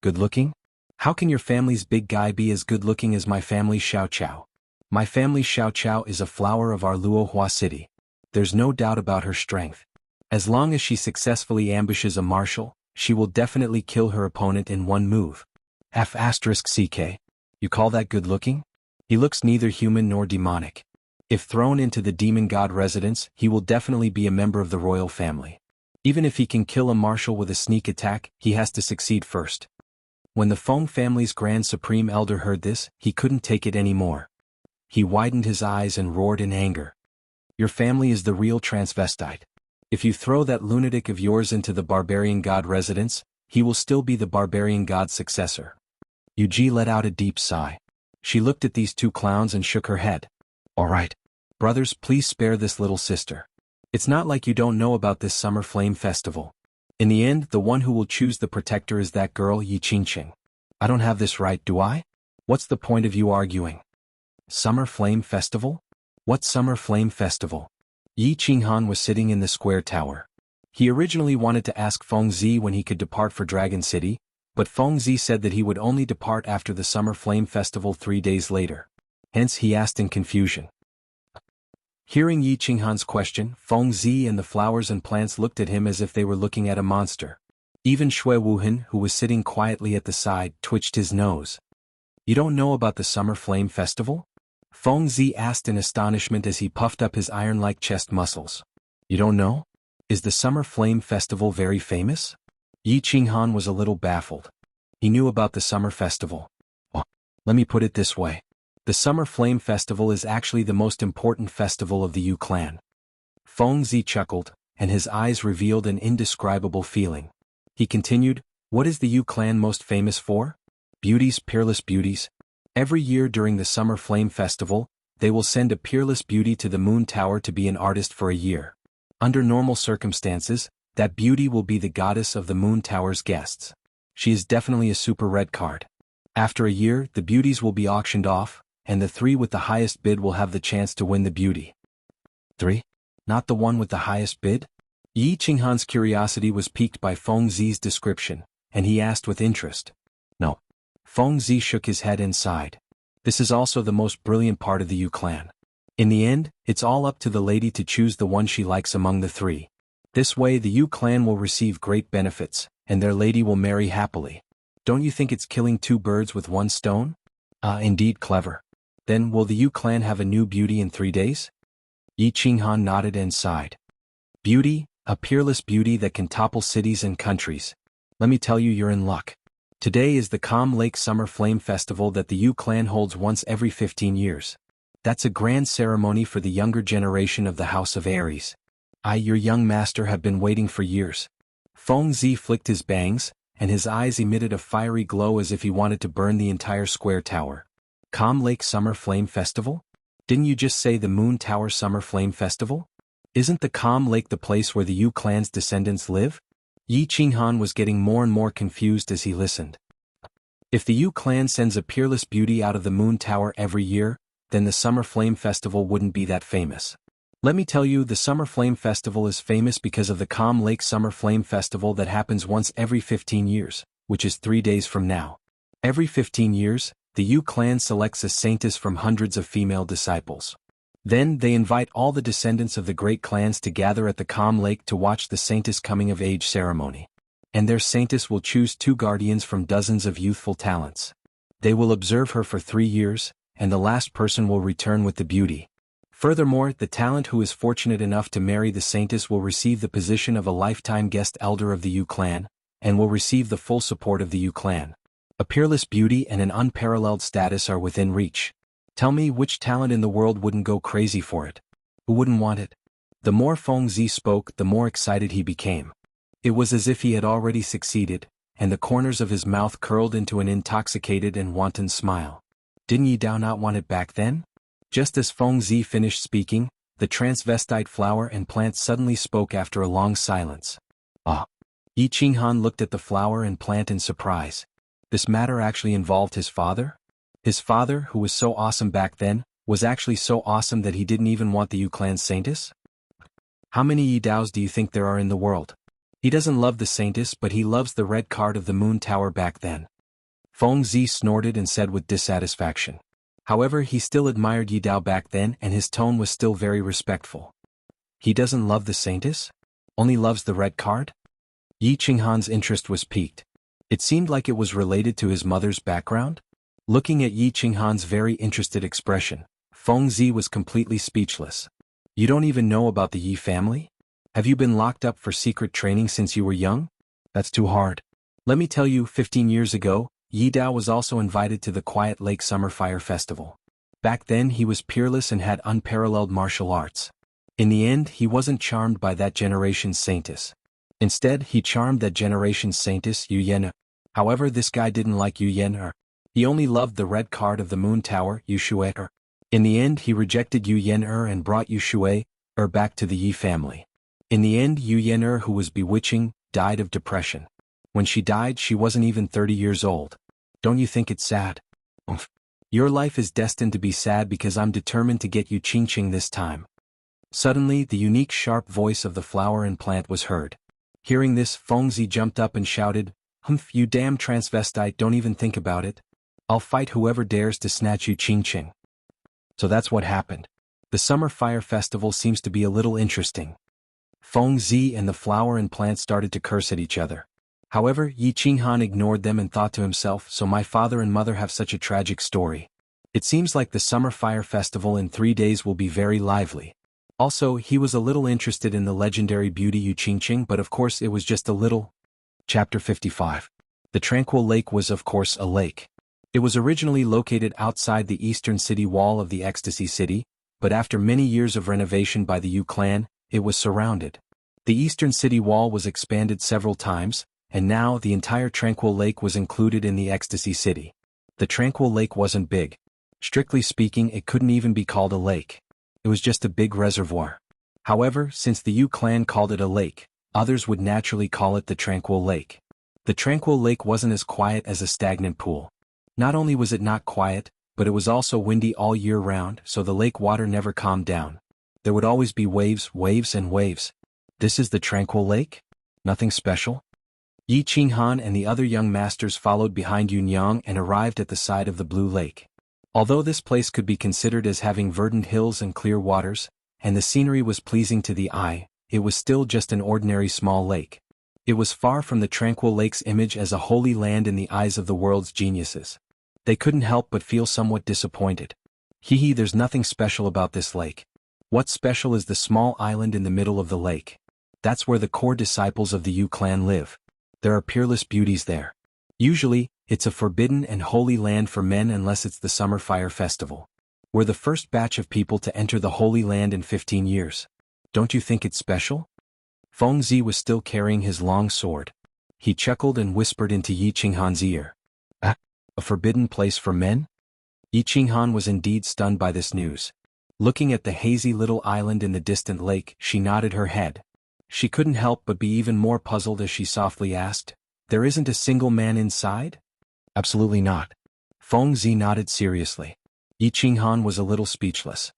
Good-looking? How can your family's big guy be as good-looking as my family's Xiao Chao? My family's Xiao Chao is a flower of our Luo Hua city. There's no doubt about her strength. As long as she successfully ambushes a marshal, she will definitely kill her opponent in one move. F***CK. You call that good-looking? He looks neither human nor demonic. If thrown into the demon god residence, he will definitely be a member of the royal family. Even if he can kill a marshal with a sneak attack, he has to succeed first. When the Feng family's Grand Supreme Elder heard this, he couldn't take it anymore. He widened his eyes and roared in anger. Your family is the real transvestite. If you throw that lunatic of yours into the barbarian god residence, he will still be the barbarian god's successor. Yuji let out a deep sigh. She looked at these two clowns and shook her head. All right. Brothers, please spare this little sister. It's not like you don't know about this Summer Flame Festival. In the end, the one who will choose the protector is that girl Yi Qingqing. I don't have this right, do I? What's the point of you arguing? Summer Flame Festival? What Summer Flame Festival? Yi Qinghan was sitting in the square tower. He originally wanted to ask Feng Zi when he could depart for Dragon City, but Feng Zi said that he would only depart after the Summer Flame Festival 3 days later. Hence he asked in confusion. Hearing Yi Qinghan's question, Feng Zi and the flowers and plants looked at him as if they were looking at a monster. Even Shui Wuhan, who was sitting quietly at the side, twitched his nose. You don't know about the Summer Flame Festival? Feng Zi asked in astonishment as he puffed up his iron-like chest muscles. You don't know? Is the Summer Flame Festival very famous? Yi Qinghan was a little baffled. He knew about the Summer Festival. Well, let me put it this way. The Summer Flame Festival is actually the most important festival of the Yu clan. Feng Zi chuckled, and his eyes revealed an indescribable feeling. He continued, what is the Yu clan most famous for? Beauties, peerless beauties. Every year during the Summer Flame Festival, they will send a peerless beauty to the Moon Tower to be an artist for a year. Under normal circumstances, that beauty will be the goddess of the Moon Tower's guests. She is definitely a super red card. After a year, the beauties will be auctioned off, and the 3 with the highest bid will have the chance to win the beauty. 3? Not the one with the highest bid? Yi Qinghan's curiosity was piqued by Feng Zi's description, and he asked with interest. No. Feng Zi shook his head and sighed. This is also the most brilliant part of the Yu clan. In the end, it's all up to the lady to choose the one she likes among the 3. This way the Yu clan will receive great benefits, and their lady will marry happily. Don't you think it's killing 2 birds with 1 stone? Indeed clever. Then will the Yu clan have a new beauty in 3 days? Yi Qinghan nodded and sighed. Beauty, a peerless beauty that can topple cities and countries. Let me tell you, you're in luck. Today is the Calm Lake Summer Flame Festival that the Yu clan holds once every 15 years. That's a grand ceremony for the younger generation of the House of Aries. Your young master have been waiting for years. Feng Zi flicked his bangs, and his eyes emitted a fiery glow as if he wanted to burn the entire square tower. Calm Lake Summer Flame Festival? Didn't you just say the Moon Tower Summer Flame Festival? Isn't the Calm Lake the place where the Yu clan's descendants live? Yi Qinghan was getting more and more confused as he listened. If the Yu clan sends a peerless beauty out of the Moon Tower every year, then the Summer Flame Festival wouldn't be that famous. Let me tell you, the Summer Flame Festival is famous because of the Calm Lake Summer Flame Festival that happens once every 15 years, which is 3 days from now. Every 15 years, the Yu clan selects a saintess from hundreds of female disciples. Then they invite all the descendants of the great clans to gather at the Calm Lake to watch the saintess coming-of-age ceremony. And their saintess will choose 2 guardians from dozens of youthful talents. They will observe her for 3 years, and the last person will return with the beauty. Furthermore, the talent who is fortunate enough to marry the saintess will receive the position of a lifetime guest elder of the Yu clan, and will receive the full support of the Yu clan. A peerless beauty and an unparalleled status are within reach. Tell me which talent in the world wouldn't go crazy for it? Who wouldn't want it? The more Feng Zi spoke, the more excited he became. It was as if he had already succeeded, and the corners of his mouth curled into an intoxicated and wanton smile. Didn't Yi Dao not want it back then? Just as Feng Zi finished speaking, the transvestite flower and plant suddenly spoke after a long silence. Ah! Yi Qinghan looked at the flower and plant in surprise. This matter actually involved his father? His father, who was so awesome back then, was actually so awesome that he didn't even want the Yu clan's saintess? How many Yi Daos do you think there are in the world? He doesn't love the saintess, but he loves the red card of the moon tower back then. Feng Zi snorted and said with dissatisfaction. However, he still admired Yi Dao back then and his tone was still very respectful. He doesn't love the saintess? Only loves the red card? Yi Qinghan's interest was piqued. It seemed like it was related to his mother's background. Looking at Yi Qinghan's very interested expression, Feng Zi was completely speechless. You don't even know about the Yi family? Have you been locked up for secret training since you were young? That's too hard. Let me tell you, 15 years ago, Yi Dao was also invited to the Quiet Lake Summer Fire Festival. Back then he was peerless and had unparalleled martial arts. In the end, he wasn't charmed by that generation's saintess. Instead, he charmed that generation's saintess, Yu Yan. However, this guy didn't like Yu Yan. He only loved the red card of the moon tower, Yu Shui. In the end, he rejected Yu Yan and brought Yu Shui back to the Yi family. In the end, Yu Yan, who was bewitching, died of depression. When she died, she wasn't even 30 years old. Don't you think it's sad? Oomph. Your life is destined to be sad because I'm determined to get you Qingqing this time. Suddenly, the unique sharp voice of the flower and plant was heard. Hearing this, Feng Zi jumped up and shouted, "Humph, you damn transvestite, don't even think about it. I'll fight whoever dares to snatch you Qingqing." So that's what happened. The Summer Fire Festival seems to be a little interesting. Feng Zi and the flower and plant started to curse at each other. However, Yi Qinghan ignored them and thought to himself, so my father and mother have such a tragic story. It seems like the Summer Fire Festival in 3 days will be very lively. Also, he was a little interested in the legendary beauty Yu Qingqing, but of course it was just a little. Chapter 55. The Tranquil Lake was of course a lake. It was originally located outside the eastern city wall of the Ecstasy City, but after many years of renovation by the Yu clan, it was surrounded. The eastern city wall was expanded several times, and now the entire Tranquil Lake was included in the Ecstasy City. The Tranquil Lake wasn't big. Strictly speaking, it couldn't even be called a lake. It was just a big reservoir. However, since the Yu clan called it a lake, others would naturally call it the Tranquil Lake. The Tranquil Lake wasn't as quiet as a stagnant pool. Not only was it not quiet, but it was also windy all year round, so the lake water never calmed down. There would always be waves, waves and waves. This is the Tranquil Lake? Nothing special? Yi Qinghan and the other young masters followed behind Yunyang and arrived at the side of the Blue Lake. Although this place could be considered as having verdant hills and clear waters, and the scenery was pleasing to the eye, it was still just an ordinary small lake. It was far from the Tranquil Lake's image as a holy land in the eyes of the world's geniuses. They couldn't help but feel somewhat disappointed. Hee, there's nothing special about this lake. What's special is the small island in the middle of the lake. That's where the core disciples of the Yu clan live. There are peerless beauties there. Usually, it's a forbidden and holy land for men unless it's the Summer Fire Festival. We're the first batch of people to enter the Holy Land in 15 years. Don't you think it's special? Feng Zi was still carrying his long sword. He chuckled and whispered into Yi Qinghan's ear. Ah, a forbidden place for men? Yi Qinghan was indeed stunned by this news. Looking at the hazy little island in the distant lake, she nodded her head. She couldn't help but be even more puzzled as she softly asked, "There isn't a single man inside?" "Absolutely not." Feng Zi nodded seriously. Yi Qinghan was a little speechless.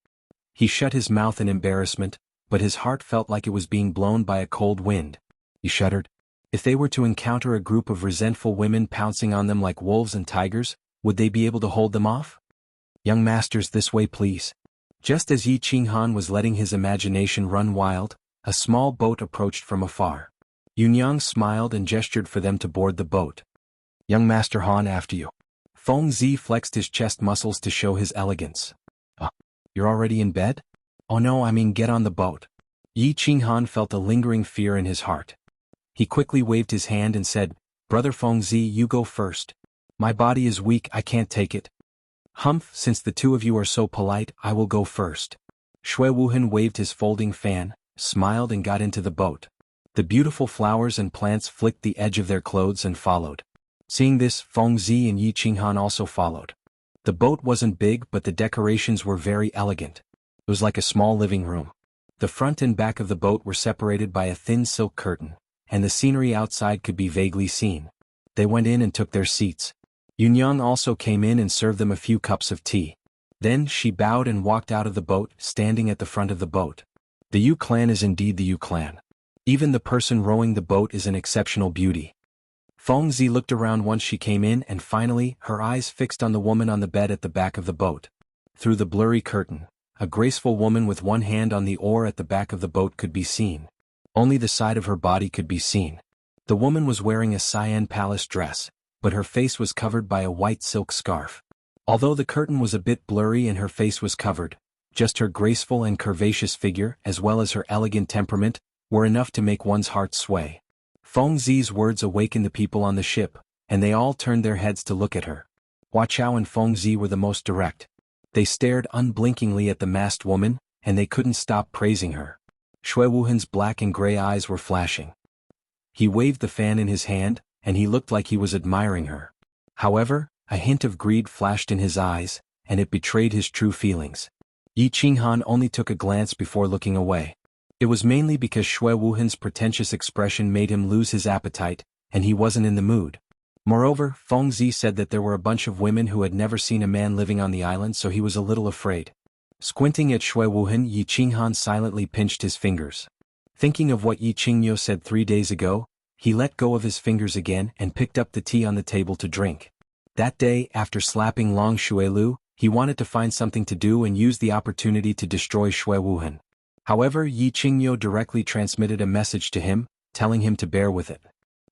He shut his mouth in embarrassment, but his heart felt like it was being blown by a cold wind. He shuddered. If they were to encounter a group of resentful women pouncing on them like wolves and tigers, would they be able to hold them off? "Young masters, this way please." Just as Yi Qinghan was letting his imagination run wild, a small boat approached from afar. Yunyang smiled and gestured for them to board the boat. "Young Master Han, after you." Feng Zi flexed his chest muscles to show his elegance. You're already in bed?" "Oh no, I mean get on the boat." Yi Qinghan felt a lingering fear in his heart. He quickly waved his hand and said, "Brother Feng Zi, you go first. My body is weak, I can't take it." "Humph, since the two of you are so polite, I will go first." Shui Wuhan waved his folding fan, smiled and got into the boat. The beautiful flowers and plants flicked the edge of their clothes and followed. Seeing this, Feng Zi and Yi Qinghan also followed. The boat wasn't big, but the decorations were very elegant. It was like a small living room. The front and back of the boat were separated by a thin silk curtain, and the scenery outside could be vaguely seen. They went in and took their seats. Yunyang also came in and served them a few cups of tea. Then she bowed and walked out of the boat, standing at the front of the boat. The Yu clan is indeed the Yu clan. Even the person rowing the boat is an exceptional beauty. Feng Zi looked around once she came in and finally, her eyes fixed on the woman on the bed at the back of the boat. Through the blurry curtain, a graceful woman with one hand on the oar at the back of the boat could be seen. Only the side of her body could be seen. The woman was wearing a cyan palace dress, but her face was covered by a white silk scarf. Although the curtain was a bit blurry and her face was covered, just her graceful and curvaceous figure as well as her elegant temperament were enough to make one's heart sway. Feng Zi's words awakened the people on the ship, and they all turned their heads to look at her. Hua Chao and Feng Zi were the most direct. They stared unblinkingly at the masked woman, and they couldn't stop praising her. Shui Wuhan's black and gray eyes were flashing. He waved the fan in his hand, and he looked like he was admiring her. However, a hint of greed flashed in his eyes, and it betrayed his true feelings. Yi Qinghan only took a glance before looking away. It was mainly because Shui Wuhan's pretentious expression made him lose his appetite, and he wasn't in the mood. Moreover, Feng Zi said that there were a bunch of women who had never seen a man living on the island, so he was a little afraid. Squinting at Shui Wuhan, Yi Qinghan silently pinched his fingers. Thinking of what Yi Qingyo said 3 days ago, he let go of his fingers again and picked up the tea on the table to drink. That day, after slapping Long Shuilu, he wanted to find something to do and use the opportunity to destroy Shui Wuhan. However, Yi Qingyo directly transmitted a message to him, telling him to bear with it.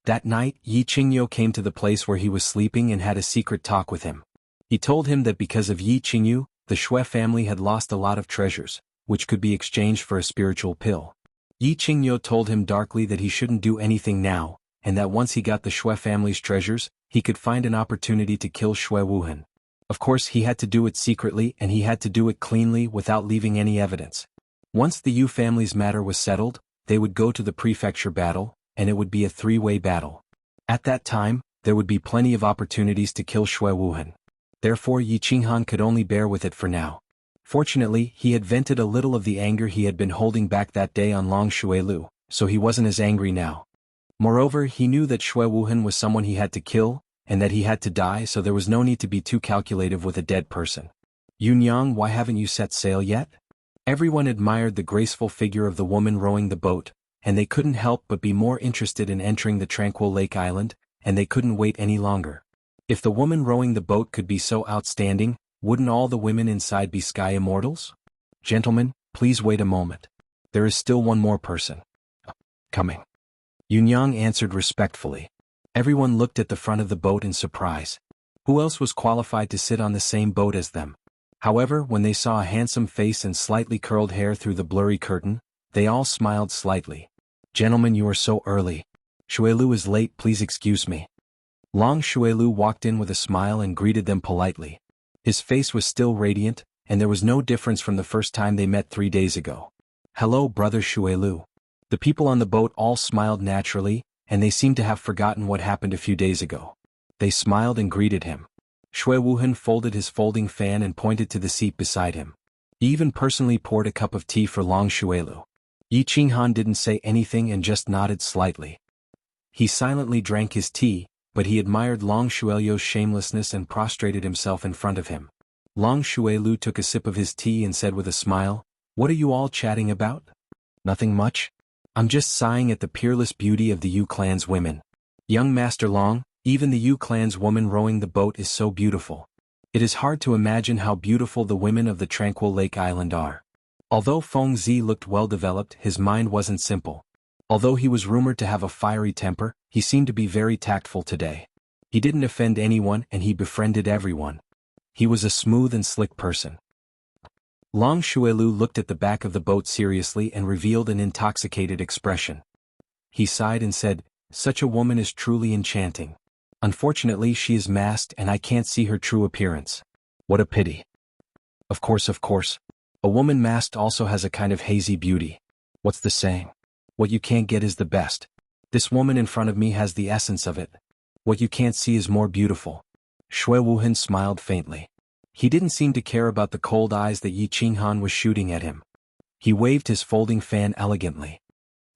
That night, Yi Qingyo came to the place where he was sleeping and had a secret talk with him. He told him that because of Yi Qingyu, the Shui family had lost a lot of treasures, which could be exchanged for a spiritual pill. Yi Qingyo told him darkly that he shouldn't do anything now, and that once he got the Shui family's treasures, he could find an opportunity to kill Shui Wuhan. Of course, he had to do it secretly and he had to do it cleanly without leaving any evidence. Once the Yu family's matter was settled, they would go to the prefecture battle, and it would be a 3-way battle. At that time, there would be plenty of opportunities to kill Shui Wuhan. Therefore Yi Qinghan could only bear with it for now. Fortunately, he had vented a little of the anger he had been holding back that day on Long Shuilu, so he wasn't as angry now. Moreover, he knew that Shui Wuhan was someone he had to kill, and that he had to die, so there was no need to be too calculative with a dead person. Yunyang, why haven't you set sail yet? Everyone admired the graceful figure of the woman rowing the boat, and they couldn't help but be more interested in entering the tranquil lake island, and they couldn't wait any longer. If the woman rowing the boat could be so outstanding, wouldn't all the women inside be sky immortals? Gentlemen, please wait a moment. There is still one more person. Coming. Yunyang answered respectfully. Everyone looked at the front of the boat in surprise. Who else was qualified to sit on the same boat as them? However, when they saw a handsome face and slightly curled hair through the blurry curtain, they all smiled slightly. Gentlemen, you are so early. Shuilu is late, please excuse me. Long Shuilu walked in with a smile and greeted them politely. His face was still radiant, and there was no difference from the first time they met 3 days ago. Hello, brother Shuilu. The people on the boat all smiled naturally, and they seemed to have forgotten what happened a few days ago. They smiled and greeted him. Shui Wuhan folded his folding fan and pointed to the seat beside him. He even personally poured a cup of tea for Long Shuilu. Yi Qinghan didn't say anything and just nodded slightly. He silently drank his tea, but he admired Long Shuilu's shamelessness and prostrated himself in front of him. Long Shuilu took a sip of his tea and said with a smile, "What are you all chatting about?" "Nothing much. I'm just sighing at the peerless beauty of the Yu clan's women. Young Master Long, even the Yu clan's woman rowing the boat is so beautiful. It is hard to imagine how beautiful the women of the tranquil lake island are." Although Feng Zi looked well-developed, his mind wasn't simple. Although he was rumored to have a fiery temper, he seemed to be very tactful today. He didn't offend anyone and he befriended everyone. He was a smooth and slick person. Long Shuilu looked at the back of the boat seriously and revealed an intoxicated expression. He sighed and said, "Such a woman is truly enchanting. Unfortunately, she is masked and I can't see her true appearance. What a pity." Of course. A woman masked also has a kind of hazy beauty. What's the saying? What you can't get is the best. This woman in front of me has the essence of it. What you can't see is more beautiful. Shui Wuhan smiled faintly. He didn't seem to care about the cold eyes that Yi Qinghan was shooting at him. He waved his folding fan elegantly.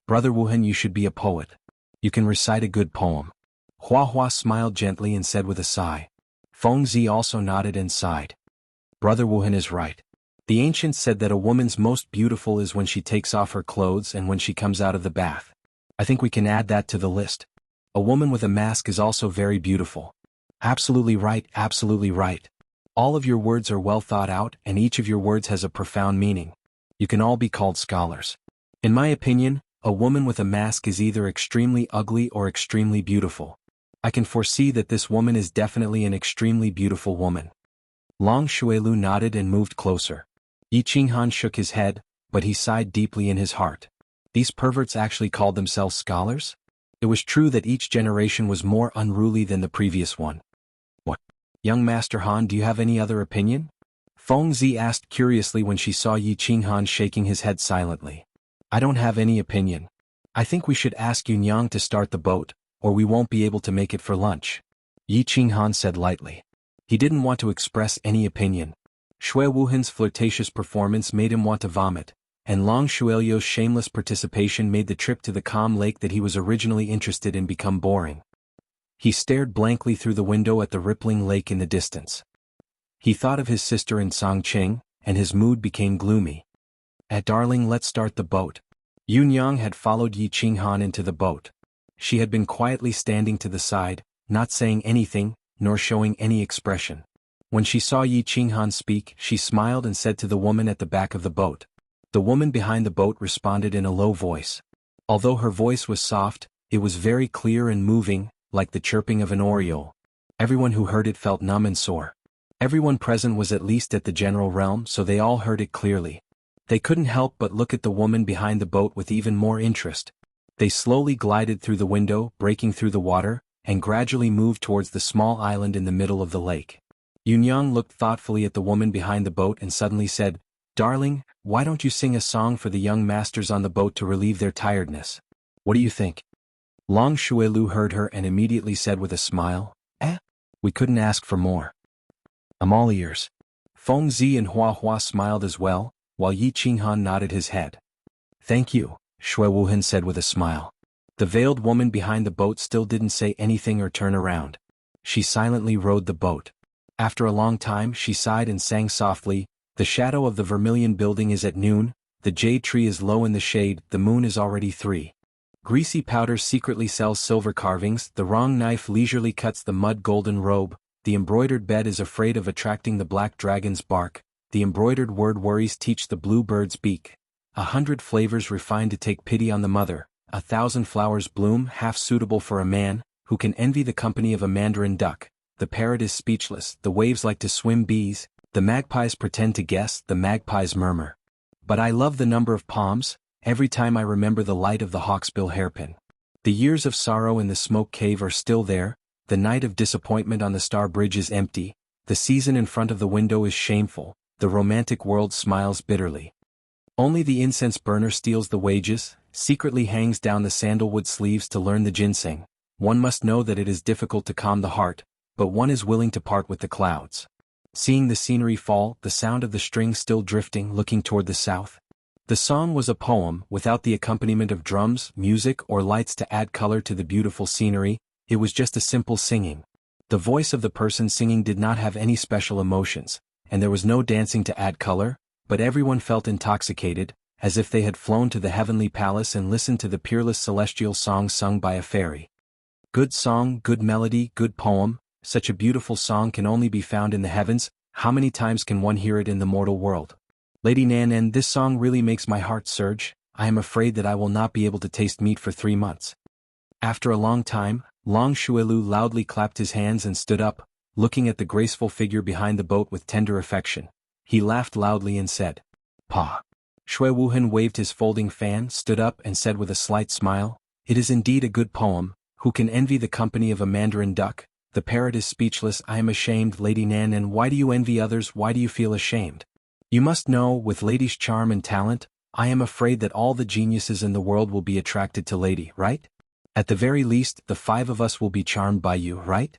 "Brother Wuhan, you should be a poet. You can recite a good poem." Hua Hua smiled gently and said with a sigh, Feng Zi also nodded and sighed. Brother Wuhan is right. The ancients said that a woman's most beautiful is when she takes off her clothes and when she comes out of the bath. I think we can add that to the list. A woman with a mask is also very beautiful. Absolutely right, absolutely right. All of your words are well thought out and each of your words has a profound meaning. You can all be called scholars. In my opinion, a woman with a mask is either extremely ugly or extremely beautiful. I can foresee that this woman is definitely an extremely beautiful woman. Long Shuelu nodded and moved closer. Yi Qinghan shook his head, but he sighed deeply in his heart. These perverts actually called themselves scholars? It was true that each generation was more unruly than the previous one. What? Young Master Han, do you have any other opinion? Feng Zi asked curiously when she saw Yi Qinghan shaking his head silently. I don't have any opinion. I think we should ask Yunyang to start the boat, or we won't be able to make it for lunch. Yi Qinghan said lightly. He didn't want to express any opinion. Shui Wuhan's flirtatious performance made him want to vomit, and Long Shuelio's shameless participation made the trip to the calm lake that he was originally interested in become boring. He stared blankly through the window at the rippling lake in the distance. He thought of his sister in Songqing, and his mood became gloomy. Darling, let's start the boat. Yunyang had followed Yi Qinghan into the boat. She had been quietly standing to the side, not saying anything, nor showing any expression. When she saw Yi Qinghan speak, she smiled and said to the woman at the back of the boat. The woman behind the boat responded in a low voice. Although her voice was soft, it was very clear and moving, like the chirping of an oriole. Everyone who heard it felt numb and sore. Everyone present was at least at the general realm, so they all heard it clearly. They couldn't help but look at the woman behind the boat with even more interest. They slowly glided through the window, breaking through the water, and gradually moved towards the small island in the middle of the lake. Yunyang looked thoughtfully at the woman behind the boat and suddenly said, Darling, why don't you sing a song for the young masters on the boat to relieve their tiredness? What do you think? Long Shuelu heard her and immediately said with a smile, We couldn't ask for more. I'm all ears. Feng Zi and Hua Hua smiled as well, while Yi Qinghan nodded his head. Thank you, Shui Wuhan said with a smile. The veiled woman behind the boat still didn't say anything or turn around. She silently rowed the boat. After a long time she sighed and sang softly, The shadow of the vermilion building is at noon, the jade tree is low in the shade, the moon is already 3. Greasy powder secretly sells silver carvings, the wrong knife leisurely cuts the mud golden robe, the embroidered bed is afraid of attracting the black dragon's bark, the embroidered word worries teach the blue bird's beak. 100 flavors refine to take pity on the mother, 1,000 flowers bloom half suitable for a man, who can envy the company of a mandarin duck. The parrot is speechless, the waves like to swim bees, the magpies pretend to guess, the magpies murmur. But I love the number of palms, every time I remember the light of the hawksbill hairpin. The years of sorrow in the smoke cave are still there, the night of disappointment on the star bridge is empty, the season in front of the window is shameful, the romantic world smiles bitterly. Only the incense burner steals the wages, secretly hangs down the sandalwood sleeves to learn the ginseng. One must know that it is difficult to calm the heart, but one is willing to part with the clouds. Seeing the scenery fall, the sound of the string still drifting, looking toward the south. The song was a poem, without the accompaniment of drums, music, or lights to add color to the beautiful scenery, it was just a simple singing. The voice of the person singing did not have any special emotions, and there was no dancing to add color, but everyone felt intoxicated, as if they had flown to the heavenly palace and listened to the peerless celestial song sung by a fairy. Good song, good melody, good poem, such a beautiful song can only be found in the heavens, how many times can one hear it in the mortal world? Lady Nan, this song really makes my heart surge, I am afraid that I will not be able to taste meat for 3 months. After a long time, Long Shuelu loudly clapped his hands and stood up, looking at the graceful figure behind the boat with tender affection. He laughed loudly and said, Pa. Shui Wuhan waved his folding fan, stood up and said with a slight smile, It is indeed a good poem, who can envy the company of a mandarin duck? The parrot is speechless, I am ashamed, Lady Nan, and why do you envy others, why do you feel ashamed? You must know, with lady's charm and talent, I am afraid that all the geniuses in the world will be attracted to lady, right? At the very least, the 5 of us will be charmed by you, right?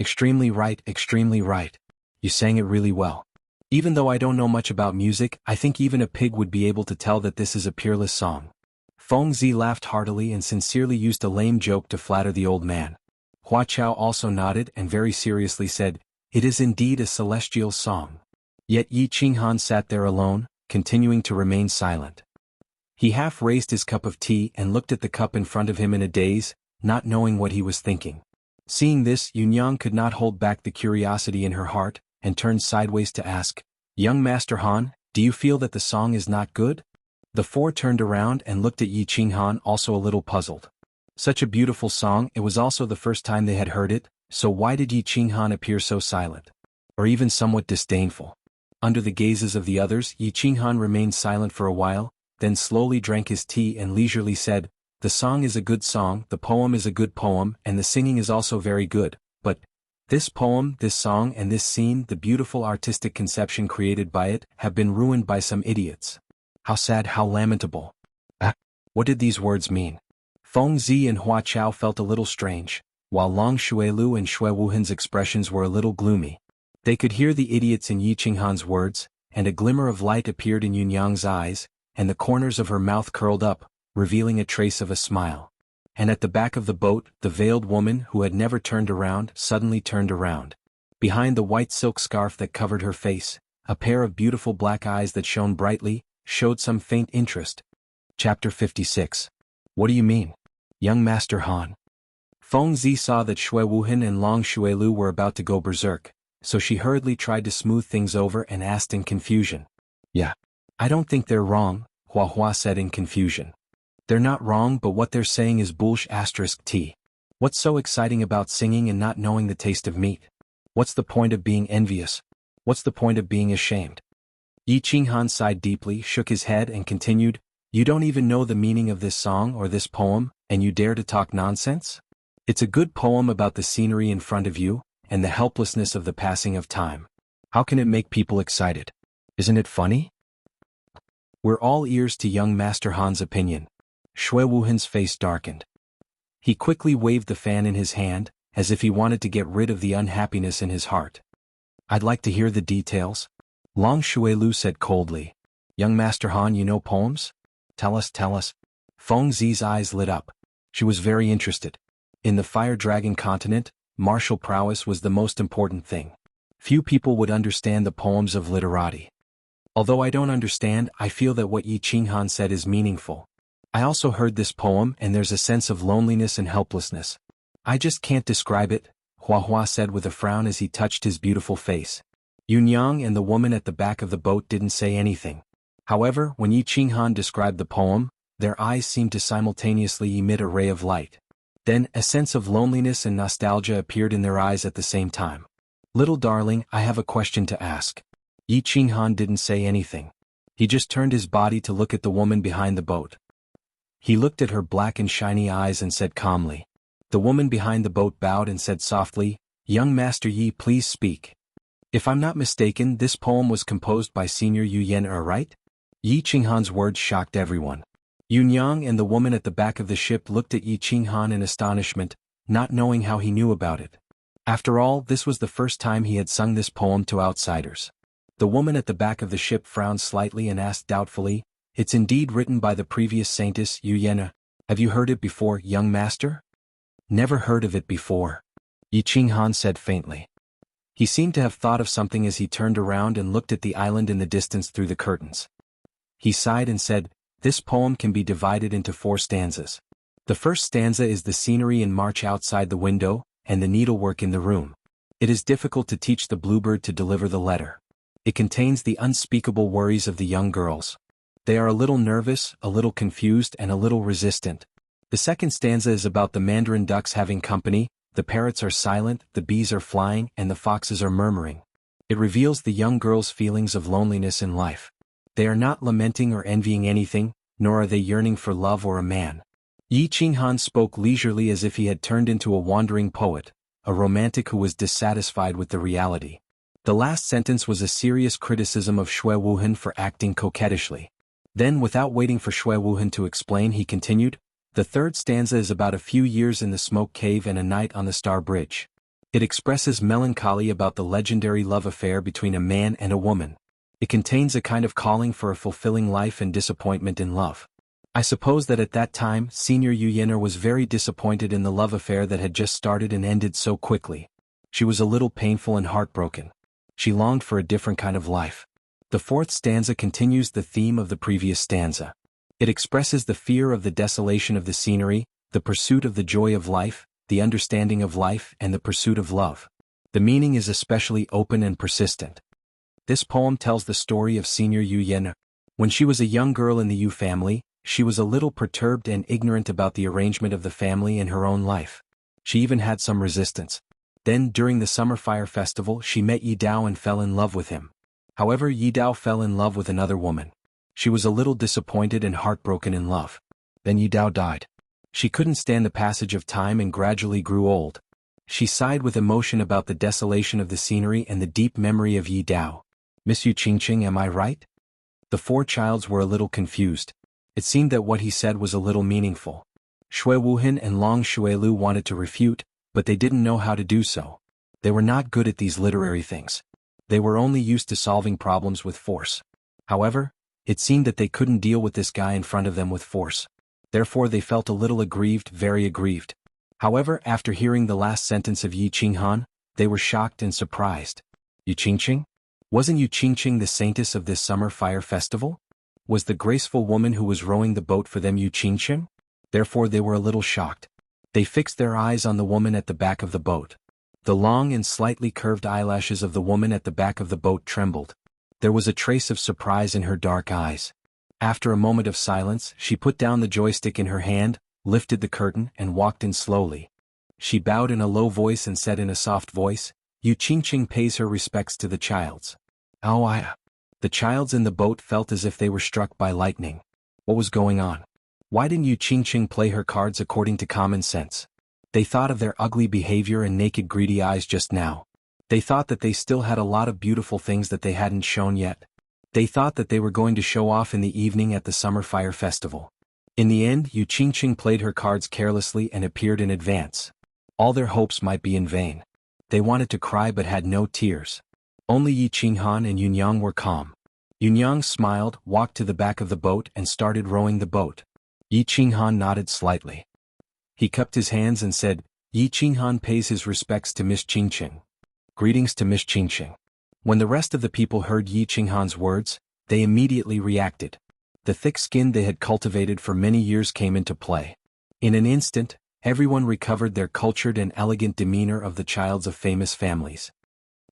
Extremely right, extremely right. You sang it really well. Even though I don't know much about music, I think even a pig would be able to tell that this is a peerless song. Feng Zi laughed heartily and sincerely used a lame joke to flatter the old man. Hua Chao also nodded and very seriously said, "It is indeed a celestial song." Yet Yi Qinghan sat there alone, continuing to remain silent. He half raised his cup of tea and looked at the cup in front of him in a daze, not knowing what he was thinking. Seeing this, Yunyang could not hold back the curiosity in her heart, and turned sideways to ask, "Young Master Han, do you feel that the song is not good?" The four turned around and looked at Yi Qinghan, also a little puzzled. Such a beautiful song, it was also the first time they had heard it, so why did Yi Qinghan appear so silent? Or even somewhat disdainful? Under the gazes of the others, Yi Qinghan remained silent for a while, then slowly drank his tea and leisurely said, "The song is a good song, the poem is a good poem, and the singing is also very good, but this poem, this song and this scene, the beautiful artistic conception created by it, have been ruined by some idiots. How sad, how lamentable." What did these words mean? Feng Zi and Hua Chao felt a little strange, while Long Xuelu and Xue Wuhan's expressions were a little gloomy. They could hear the idiots in Yi Qinghan's words, and a glimmer of light appeared in Yunyang's eyes, and the corners of her mouth curled up, revealing a trace of a smile. And at the back of the boat, the veiled woman who had never turned around suddenly turned around. Behind the white silk scarf that covered her face, a pair of beautiful black eyes that shone brightly, showed some faint interest. Chapter 56. What do you mean? Young Master Han. Feng Zi saw that Xue Wuhan and Long Xuelu were about to go berserk, so she hurriedly tried to smooth things over and asked in confusion. "Yeah. I don't think they're wrong," Hua Hua said in confusion. "They're not wrong, but what they're saying is **T. What's so exciting about singing and not knowing the taste of meat? What's the point of being envious? What's the point of being ashamed?" Yi Qinghan sighed deeply, shook his head and continued, "You don't even know the meaning of this song or this poem, and you dare to talk nonsense? It's a good poem about the scenery in front of you, and the helplessness of the passing of time. How can it make people excited? Isn't it funny?" "We're all ears to young Master Han's opinion." Xue Wuhan's face darkened. He quickly waved the fan in his hand, as if he wanted to get rid of the unhappiness in his heart. "I'd like to hear the details." Long Xuelu said coldly. "Young Master Han, you know poems? Tell us, tell us." Feng Zi's eyes lit up. She was very interested. In the Fire Dragon continent, martial prowess was the most important thing. Few people would understand the poems of literati. "Although I don't understand, I feel that what Yi Qinghan said is meaningful. I also heard this poem and there's a sense of loneliness and helplessness. I just can't describe it," Hua Hua said with a frown as he touched his beautiful face. Yunyang and the woman at the back of the boat didn't say anything. However, when Yi Qinghan described the poem, their eyes seemed to simultaneously emit a ray of light. Then, a sense of loneliness and nostalgia appeared in their eyes at the same time. "Little darling, I have a question to ask." Yi Qinghan didn't say anything. He just turned his body to look at the woman behind the boat. He looked at her black and shiny eyes and said calmly. The woman behind the boat bowed and said softly, "Young Master Yi, please speak. If I'm not mistaken, this poem was composed by Senior Yu Yen, right?" Yi Qinghan's words shocked everyone. Yunyang and the woman at the back of the ship looked at Yi Qinghan in astonishment, not knowing how he knew about it. After all, this was the first time he had sung this poem to outsiders. The woman at the back of the ship frowned slightly and asked doubtfully, "It's indeed written by the previous saintess Yu Yen. Have you heard it before, young master?" "Never heard of it before," Yi Qinghan said faintly. He seemed to have thought of something as he turned around and looked at the island in the distance through the curtains. He sighed and said, "This poem can be divided into 4 stanzas. The first stanza is the scenery and march outside the window, and the needlework in the room. It is difficult to teach the bluebird to deliver the letter. It contains the unspeakable worries of the young girls. They are a little nervous, a little confused and a little resistant. The second stanza is about the mandarin ducks having company, the parrots are silent, the bees are flying and the foxes are murmuring. It reveals the young girls' feelings of loneliness in life. They are not lamenting or envying anything, nor are they yearning for love or a man." Yi Qinghan spoke leisurely as if he had turned into a wandering poet, a romantic who was dissatisfied with the reality. The last sentence was a serious criticism of Xue Wuhan for acting coquettishly. Then, without waiting for Xue Wuhan to explain, he continued, "The third stanza is about a few years in the smoke cave and a night on the Star Bridge. It expresses melancholy about the legendary love affair between a man and a woman. It contains a kind of calling for a fulfilling life and disappointment in love. I suppose that at that time, Senior Yu Yenner was very disappointed in the love affair that had just started and ended so quickly. She was a little painful and heartbroken. She longed for a different kind of life. The fourth stanza continues the theme of the previous stanza. It expresses the fear of the desolation of the scenery, the pursuit of the joy of life, the understanding of life, and the pursuit of love. The meaning is especially open and persistent. This poem tells the story of Senior Yu Yenner. When she was a young girl in the Yu family, she was a little perturbed and ignorant about the arrangement of the family and her own life. She even had some resistance. Then, during the summer fire festival, she met Yi Dao and fell in love with him. However, Yi Dao fell in love with another woman. She was a little disappointed and heartbroken in love. Then Yi Dao died. She couldn't stand the passage of time and gradually grew old. She sighed with emotion about the desolation of the scenery and the deep memory of Yi Dao. Miss Yu Qingqing, am I right? The four childs were a little confused. It seemed that what he said was a little meaningful. Shui Wuhan and Long Shuilu wanted to refute, but they didn't know how to do so. They were not good at these literary things. They were only used to solving problems with force. However, it seemed that they couldn't deal with this guy in front of them with force. Therefore they felt a little aggrieved, very aggrieved. However, after hearing the last sentence of Yi Qinghan, they were shocked and surprised. Yu Qingqing? Wasn't Yu Qingqing the saintess of this summer fire festival? Was the graceful woman who was rowing the boat for them Yu Qingqing? Therefore they were a little shocked. They fixed their eyes on the woman at the back of the boat. The long and slightly curved eyelashes of the woman at the back of the boat trembled. There was a trace of surprise in her dark eyes. After a moment of silence, she put down the joystick in her hand, lifted the curtain, and walked in slowly. She bowed in a low voice and said in a soft voice, Yu Qingqing pays her respects to the childs. The childs in the boat felt as if they were struck by lightning. What was going on? Why didn't Yu Qingqing play her cards according to common sense? They thought of their ugly behavior and naked greedy eyes just now. They thought that they still had a lot of beautiful things that they hadn't shown yet. They thought that they were going to show off in the evening at the summer fire festival. In the end, Yu Qingqing played her cards carelessly and appeared in advance. All their hopes might be in vain. They wanted to cry but had no tears. Only Yi Qinghan and Yunyang were calm. Yunyang smiled, walked to the back of the boat and started rowing the boat. Yi Qinghan nodded slightly. He cupped his hands and said, Yi Qinghan pays his respects to Miss Qingqing. Greetings to Miss Qingqing. When the rest of the people heard Yi Qinghan's words, they immediately reacted. The thick skin they had cultivated for many years came into play. In an instant, everyone recovered their cultured and elegant demeanor of the childs of famous families.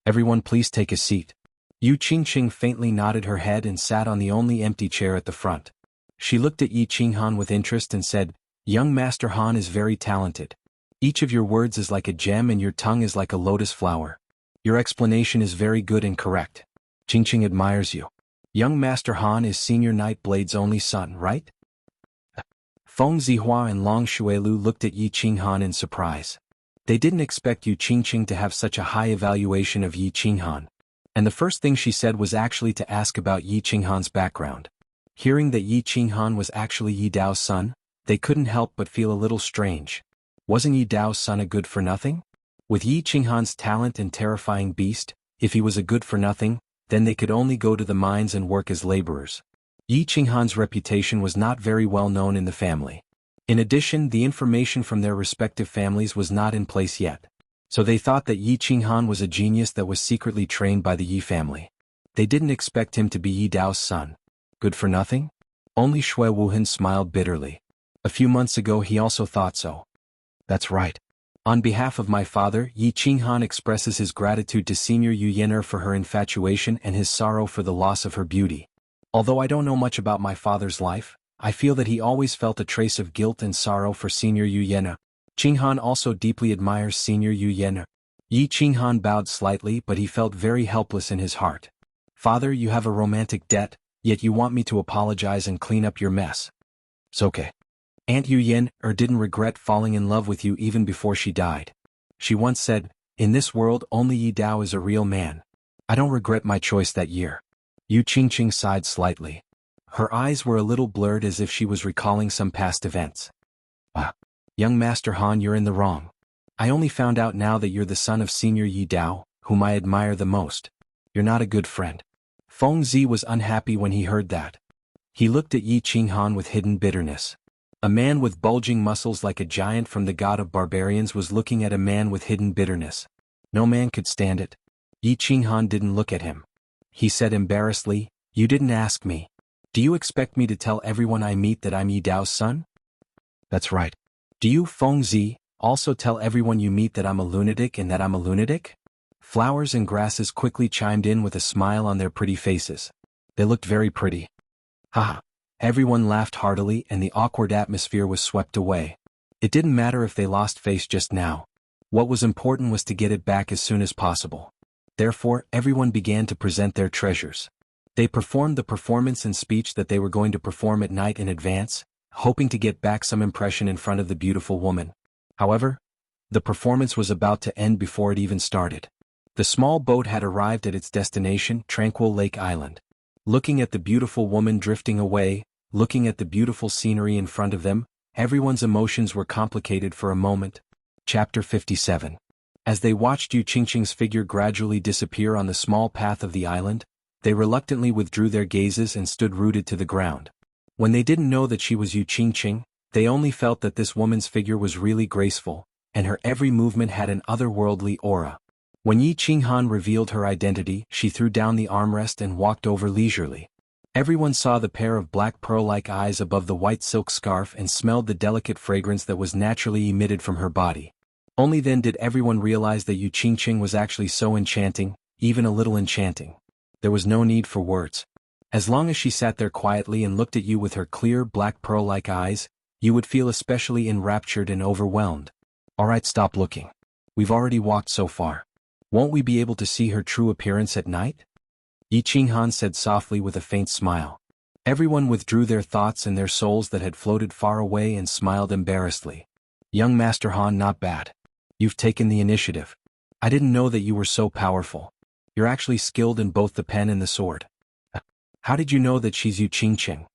Everyone please take a seat. Yu Qingqing faintly nodded her head and sat on the only empty chair at the front. She looked at Yi Qinghan with interest and said, Young Master Han is very talented. Each of your words is like a gem and your tongue is like a lotus flower. Your explanation is very good and correct. Qingqing admires you. Young Master Han is Senior Nightblade's only son, right? Feng Zihua and Long Shuilu looked at Yi Qinghan in surprise. They didn't expect Yu Qingqing to have such a high evaluation of Yi Qinghan. And the first thing she said was actually to ask about Yi Qinghan's background. Hearing that Yi Qinghan was actually Yi Dao's son, they couldn't help but feel a little strange. Wasn't Yi Dao's son a good-for-nothing? With Yi Qinghan's talent and terrifying beast, if he was a good-for-nothing, then they could only go to the mines and work as laborers. Yi Qinghan's reputation was not very well known in the family. In addition, the information from their respective families was not in place yet. So they thought that Yi Qinghan was a genius that was secretly trained by the Yi family. They didn't expect him to be Yi Dao's son. Good for nothing? Only Shui Wuhan smiled bitterly. A few months ago he also thought so. That's right. On behalf of my father, Yi Qinghan expresses his gratitude to Senior Yu Yenner for her infatuation and his sorrow for the loss of her beauty. Although I don't know much about my father's life, I feel that he always felt a trace of guilt and sorrow for Senior Yu Yenner. Qinghan also deeply admires Senior Yu Yenner. Yi Qinghan bowed slightly, but he felt very helpless in his heart. Father, you have a romantic debt, yet you want me to apologize and clean up your mess. It's okay. Aunt Yu Yenner didn't regret falling in love with you even before she died. She once said, in this world only Yi Dao is a real man. I don't regret my choice that year. Yu Qingqing sighed slightly. Her eyes were a little blurred as if she was recalling some past events. Young Master Han, you're in the wrong. I only found out now that you're the son of Senior Yi Dao, whom I admire the most. You're not a good friend. Feng Zi was unhappy when he heard that. He looked at Yi Qinghan with hidden bitterness. A man with bulging muscles like a giant from the god of barbarians was looking at a man with hidden bitterness. No man could stand it. Yi Qinghan didn't look at him. He said embarrassedly, "You didn't ask me. Do you expect me to tell everyone I meet that I'm Yi Dao's son?" "That's right." "Do you, Fengzi, also tell everyone you meet that I'm a lunatic and that I'm a lunatic?" Flowers and grasses quickly chimed in with a smile on their pretty faces. They looked very pretty. Haha. Everyone laughed heartily and the awkward atmosphere was swept away. It didn't matter if they lost face just now. What was important was to get it back as soon as possible. Therefore, everyone began to present their treasures. They performed the performance and speech that they were going to perform at night in advance, hoping to get back some impression in front of the beautiful woman. However, the performance was about to end before it even started. The small boat had arrived at its destination, Tranquil Lake Island. Looking at the beautiful woman drifting away, looking at the beautiful scenery in front of them, everyone's emotions were complicated for a moment. Chapter 57. As they watched Yu Qingqing's figure gradually disappear on the small path of the island, they reluctantly withdrew their gazes and stood rooted to the ground. When they didn't know that she was Yu Qingqing, they only felt that this woman's figure was really graceful, and her every movement had an otherworldly aura. When Yi Qinghan revealed her identity, she threw down the armrest and walked over leisurely. Everyone saw the pair of black pearl-like eyes above the white silk scarf and smelled the delicate fragrance that was naturally emitted from her body. Only then did everyone realize that Yu Qingqing was actually so enchanting, even a little enchanting. There was no need for words. As long as she sat there quietly and looked at you with her clear black pearl-like eyes, you would feel especially enraptured and overwhelmed. Alright, stop looking. We've already walked so far. Won't we be able to see her true appearance at night? Yi Qinghan said softly with a faint smile. Everyone withdrew their thoughts and their souls that had floated far away and smiled embarrassedly. Young Master Han, not bad. You've taken the initiative. I didn't know that you were so powerful. You're actually skilled in both the pen and the sword. How did you know that she's Yu Qingqing?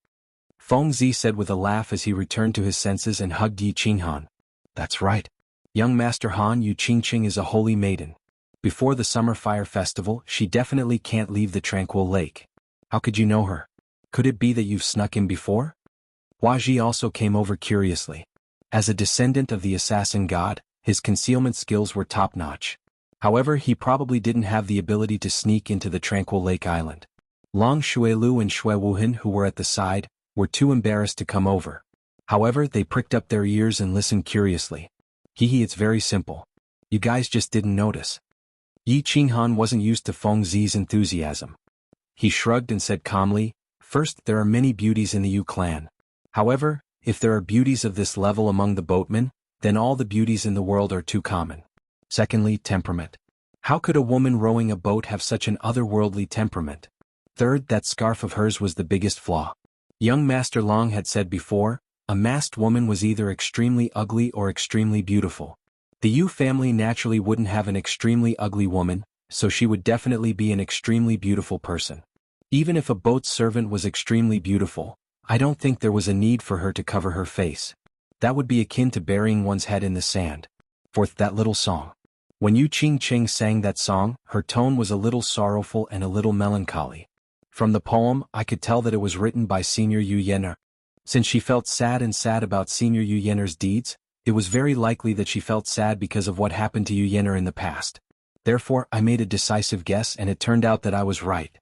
Fengzi said with a laugh as he returned to his senses and hugged Yi Qinghan. That's right. Young Master Han, Yu Qingqing is a holy maiden. Before the Summer Fire Festival, she definitely can't leave the Tranquil Lake. How could you know her? Could it be that you've snuck in before? Hua Ji also came over curiously. As a descendant of the assassin god, his concealment skills were top-notch. However, he probably didn't have the ability to sneak into the Tranquil Lake Island. Long Shuelu and Xue Wuhan, who were at the side, were too embarrassed to come over. However, they pricked up their ears and listened curiously. It's very simple. You guys just didn't notice. Yi Qinghan wasn't used to Fengzi's enthusiasm. He shrugged and said calmly, "First, there are many beauties in the Yu clan. However, if there are beauties of this level among the boatmen, then all the beauties in the world are too common. Secondly, temperament. How could a woman rowing a boat have such an otherworldly temperament? Third, that scarf of hers was the biggest flaw. Young Master Long had said before, a masked woman was either extremely ugly or extremely beautiful. The Yu family naturally wouldn't have an extremely ugly woman, so she would definitely be an extremely beautiful person. Even if a boat servant was extremely beautiful, I don't think there was a need for her to cover her face. That would be akin to burying one's head in the sand. Fourth, that little song. When Yu Qingqing sang that song, her tone was a little sorrowful and a little melancholy. From the poem, I could tell that it was written by Senior Yu Yener. Since she felt sad about Senior Yu Yener's deeds, it was very likely that she felt sad because of what happened to Yu Yener in the past. Therefore, I made a decisive guess and it turned out that I was right.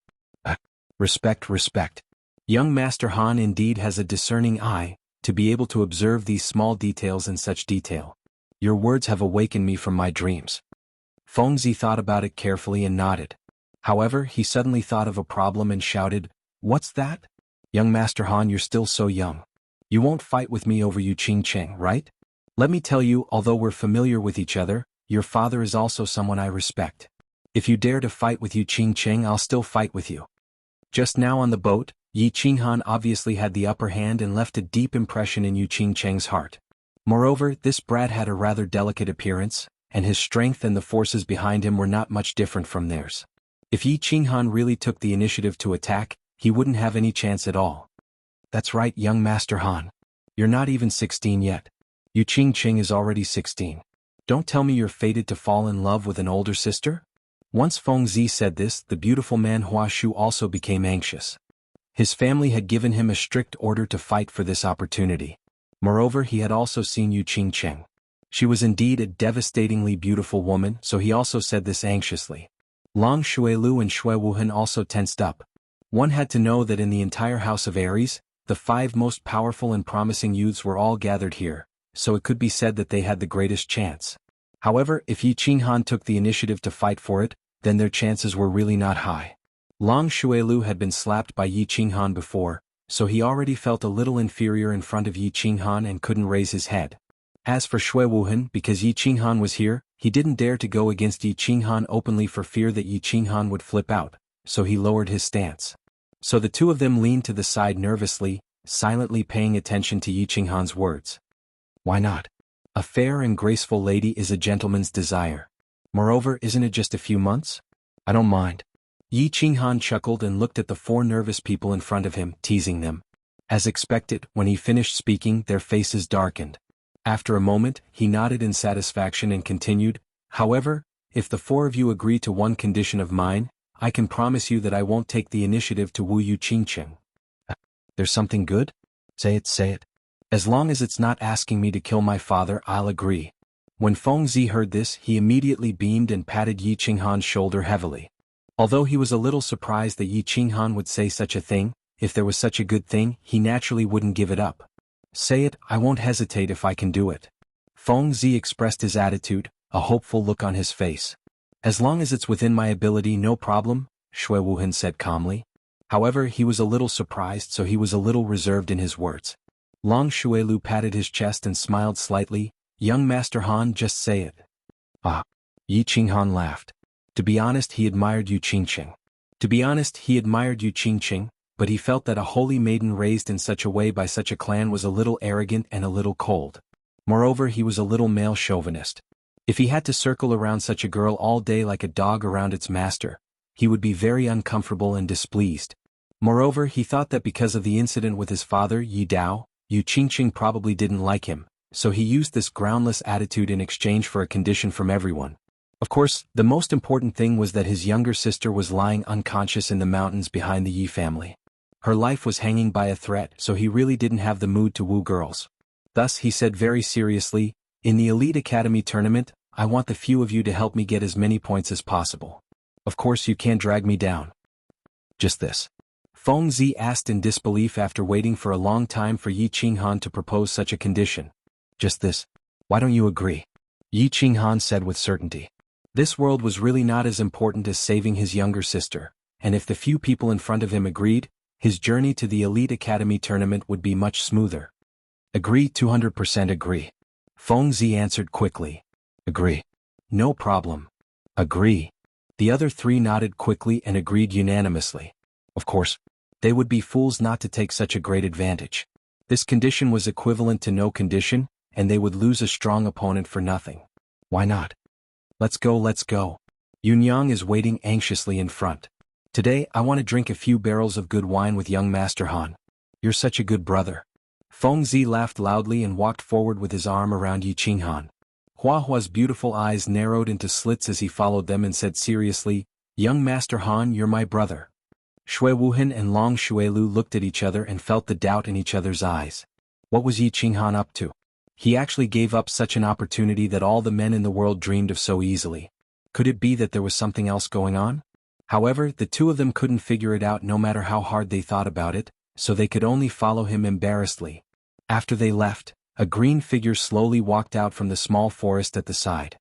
Respect. Young Master Han indeed has a discerning eye, to be able to observe these small details in such detail. Your words have awakened me from my dreams. Fengzi thought about it carefully and nodded. However, he suddenly thought of a problem and shouted, "What's that? Young Master Han, you're still so young. You won't fight with me over Yu Qingqing, right? Let me tell you, although we're familiar with each other, your father is also someone I respect. If you dare to fight with Yu Qingqing, I'll still fight with you." Just now on the boat, Yi Qinghan obviously had the upper hand and left a deep impression in Yu Qingqing's heart. Moreover, this brat had a rather delicate appearance, and his strength and the forces behind him were not much different from theirs. If Yi Qinghan really took the initiative to attack, he wouldn't have any chance at all. That's right, young Master Han. You're not even 16 yet. Yu Qingqing is already 16. Don't tell me you're fated to fall in love with an older sister? Once Fengzi said this, the beautiful man Hua Shu also became anxious. His family had given him a strict order to fight for this opportunity. Moreover, he had also seen Yu Qingcheng. She was indeed a devastatingly beautiful woman, so he also said this anxiously. Long Xuelu and Xue Wuhan also tensed up. One had to know that in the entire house of Aries, the 5 most powerful and promising youths were all gathered here, so it could be said that they had the greatest chance. However, if Yi Qinghan took the initiative to fight for it, then their chances were really not high. Long Xuelu had been slapped by Yi Qinghan before, so he already felt a little inferior in front of Yi Qinghan and couldn't raise his head. As for Xue Wuhan, because Yi Qinghan was here, he didn't dare to go against Yi Qinghan openly for fear that Yi Qinghan would flip out, so he lowered his stance. So the two of them leaned to the side nervously, silently paying attention to Yi Qinghan's words. Why not? A fair and graceful lady is a gentleman's desire. Moreover, isn't it just a few months? I don't mind. Yi Qinghan chuckled and looked at the 4 nervous people in front of him, teasing them. As expected, when he finished speaking, their faces darkened. After a moment, he nodded in satisfaction and continued, however, if the 4 of you agree to one condition of mine, I can promise you that I won't take the initiative to woo Yu Qingcheng. There's something good? Say it, say it. As long as it's not asking me to kill my father, I'll agree. When Feng Zi heard this, he immediately beamed and patted Yi Qinghan's shoulder heavily. Although he was a little surprised that Yi Qinghan would say such a thing, if there was such a good thing, he naturally wouldn't give it up. Say it, I won't hesitate if I can do it. Feng Zi expressed his attitude, a hopeful look on his face. As long as it's within my ability, no problem, Xue Wuhan said calmly. However, he was a little surprised, so he was a little reserved in his words. Long Xuelu patted his chest and smiled slightly. Young Master Han, just say it. Ah. Yi Qinghan laughed. To be honest, he admired Yu Qingcheng. But he felt that a holy maiden raised in such a way by such a clan was a little arrogant and a little cold. Moreover, he was a little male chauvinist. If he had to circle around such a girl all day like a dog around its master, he would be very uncomfortable and displeased. Moreover, he thought that because of the incident with his father Yi Dao, Yu Qingcheng probably didn't like him, so he used this groundless attitude in exchange for a condition from everyone. Of course, the most important thing was that his younger sister was lying unconscious in the mountains behind the Yi family. Her life was hanging by a thread, so he really didn't have the mood to woo girls. Thus he said very seriously, in the Elite Academy tournament, I want the few of you to help me get as many points as possible. Of course you can't drag me down. Just this. Feng Zi asked in disbelief after waiting for a long time for Yi Qinghan to propose such a condition. Just this. Why don't you agree? Yi Qinghan said with certainty. This world was really not as important as saving his younger sister, and if the few people in front of him agreed, his journey to the Elite Academy tournament would be much smoother. Agree, 200% agree. Feng Zi answered quickly. Agree. No problem. Agree. The other 3 nodded quickly and agreed unanimously. Of course, they would be fools not to take such a great advantage. This condition was equivalent to no condition, and they would lose a strong opponent for nothing. Why not? Let's go, let's go. Yunyang is waiting anxiously in front. Today, I want to drink a few barrels of good wine with young Master Han. You're such a good brother. Feng Zi laughed loudly and walked forward with his arm around Yi Qinghan. Hua Hua's beautiful eyes narrowed into slits as he followed them and said seriously, Young Master Han, you're my brother. Xue Wuhan and Long Xuelu looked at each other and felt the doubt in each other's eyes. What was Yi Qinghan up to? He actually gave up such an opportunity that all the men in the world dreamed of so easily. Could it be that there was something else going on? However, the two of them couldn't figure it out no matter how hard they thought about it, so they could only follow him embarrassedly. After they left, a green figure slowly walked out from the small forest at the side.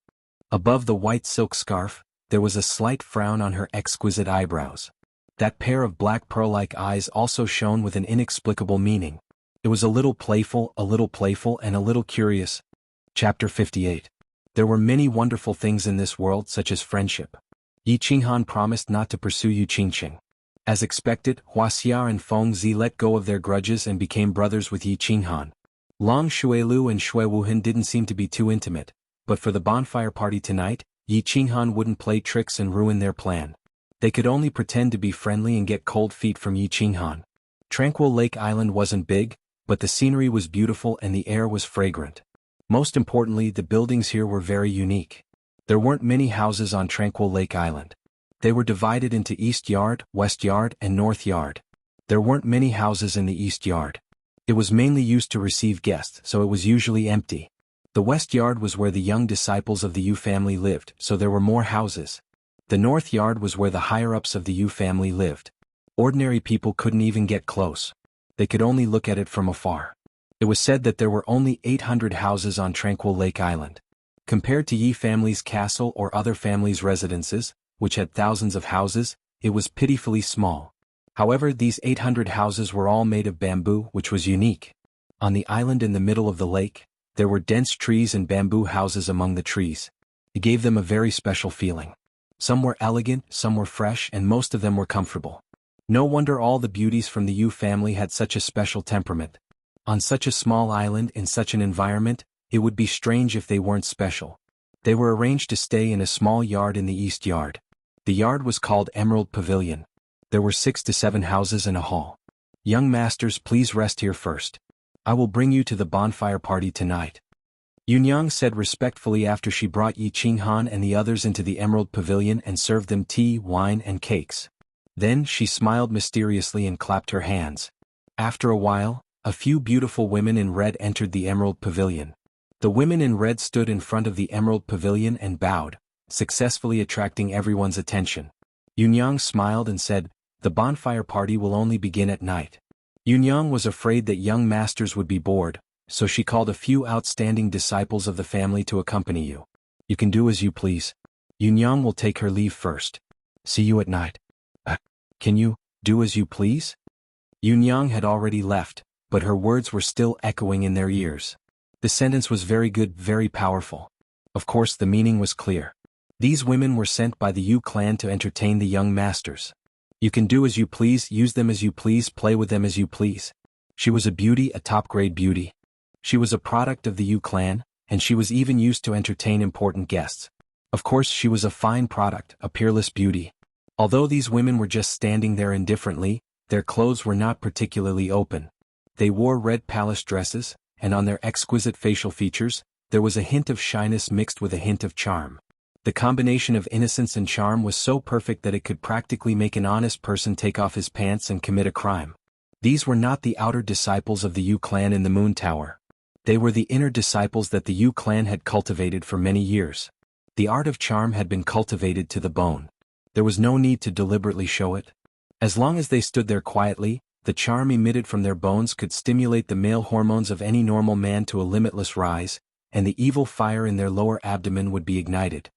Above the white silk scarf, there was a slight frown on her exquisite eyebrows. That pair of black pearl-like eyes also shone with an inexplicable meaning. It was a little playful, and a little curious. Chapter 58. There were many wonderful things in this world, such as friendship. Yi Qinghan promised not to pursue Yu Qingcheng. As expected, Wuxia and Feng Zi let go of their grudges and became brothers with Yi Qinghan. Long Xuelu and Xue Wuhan didn't seem to be too intimate, but for the bonfire party tonight, Yi Qinghan wouldn't play tricks and ruin their plan. They could only pretend to be friendly and get cold feet from Yi Qinghan. Tranquil Lake Island wasn't big, but the scenery was beautiful and the air was fragrant. Most importantly, the buildings here were very unique. There weren't many houses on Tranquil Lake Island. They were divided into East Yard, West Yard, and North Yard. There weren't many houses in the east yard. It was mainly used to receive guests, so it was usually empty. The west yard was where the young disciples of the Yu family lived, so there were more houses. The north yard was where the higher-ups of the Yu family lived. Ordinary people couldn't even get close. They could only look at it from afar. It was said that there were only 800 houses on Tranquil Lake Island. Compared to Yi family's castle or other families' residences, which had thousands of houses, it was pitifully small. However, these 800 houses were all made of bamboo, which was unique. On the island in the middle of the lake, there were dense trees and bamboo houses among the trees. It gave them a very special feeling. Some were elegant, some were fresh, and most of them were comfortable. No wonder all the beauties from the Yu family had such a special temperament. On such a small island in such an environment, it would be strange if they weren't special. They were arranged to stay in a small yard in the east yard. The yard was called Emerald Pavilion. There were 6 to 7 houses and a hall. Young masters, please rest here first. I will bring you to the bonfire party tonight. Yunyang said respectfully after she brought Yi Qinghan and the others into the Emerald Pavilion and served them tea, wine, and cakes. Then she smiled mysteriously and clapped her hands. After a while, a few beautiful women in red entered the Emerald Pavilion. The women in red stood in front of the Emerald Pavilion and bowed, successfully attracting everyone's attention. Yunyang smiled and said, "The bonfire party will only begin at night." Yunyang was afraid that young masters would be bored, so she called a few outstanding disciples of the family to accompany you. You can do as you please. Yunyang will take her leave first. See you at night. Can you do as you please? Yunyang had already left, but her words were still echoing in their ears. The sentence was very good, very powerful. Of course, the meaning was clear. These women were sent by the Yu clan to entertain the young masters. You can do as you please, use them as you please, play with them as you please. She was a beauty, a top-grade beauty. She was a product of the Yu clan, and she was even used to entertain important guests. Of course, she was a fine product, a peerless beauty. Although these women were just standing there indifferently, their clothes were not particularly open. They wore red palace dresses, and on their exquisite facial features, there was a hint of shyness mixed with a hint of charm. The combination of innocence and charm was so perfect that it could practically make an honest person take off his pants and commit a crime. These were not the outer disciples of the Yu clan in the Moon Tower. They were the inner disciples that the Yu clan had cultivated for many years. The art of charm had been cultivated to the bone. There was no need to deliberately show it. As long as they stood there quietly, the charm emitted from their bones could stimulate the male hormones of any normal man to a limitless rise, and the evil fire in their lower abdomen would be ignited.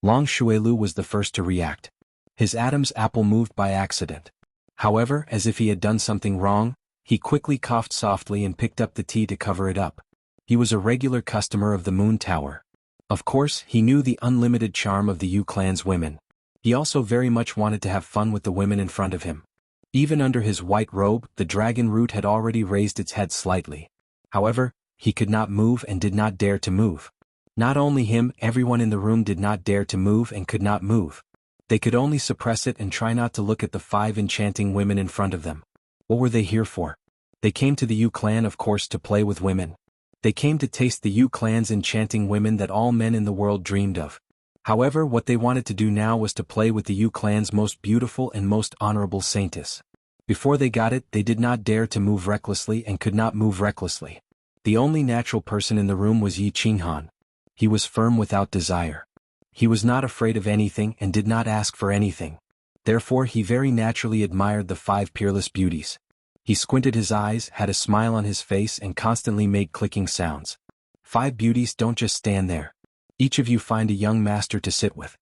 Long Shuelu was the first to react. His Adam's apple moved by accident. However, as if he had done something wrong, he quickly coughed softly and picked up the tea to cover it up. He was a regular customer of the Moon Tower. Of course, he knew the unlimited charm of the Yu clan's women. He also very much wanted to have fun with the women in front of him. Even under his white robe, the dragon root had already raised its head slightly. However, he could not move and did not dare to move. Not only him, everyone in the room did not dare to move and could not move. They could only suppress it and try not to look at the 5 enchanting women in front of them. What were they here for? They came to the Yu clan, of course, to play with women. They came to taste the Yu clan's enchanting women that all men in the world dreamed of. However, what they wanted to do now was to play with the Yu clan's most beautiful and most honorable saintess. Before they got it, they did not dare to move recklessly and could not move recklessly. The only natural person in the room was Yi Qinghan. He was firm without desire. He was not afraid of anything and did not ask for anything. Therefore he very naturally admired the 5 peerless beauties. He squinted his eyes, had a smile on his face and constantly made clicking sounds. 5 beauties don't just stand there. Each of you find a young master to sit with.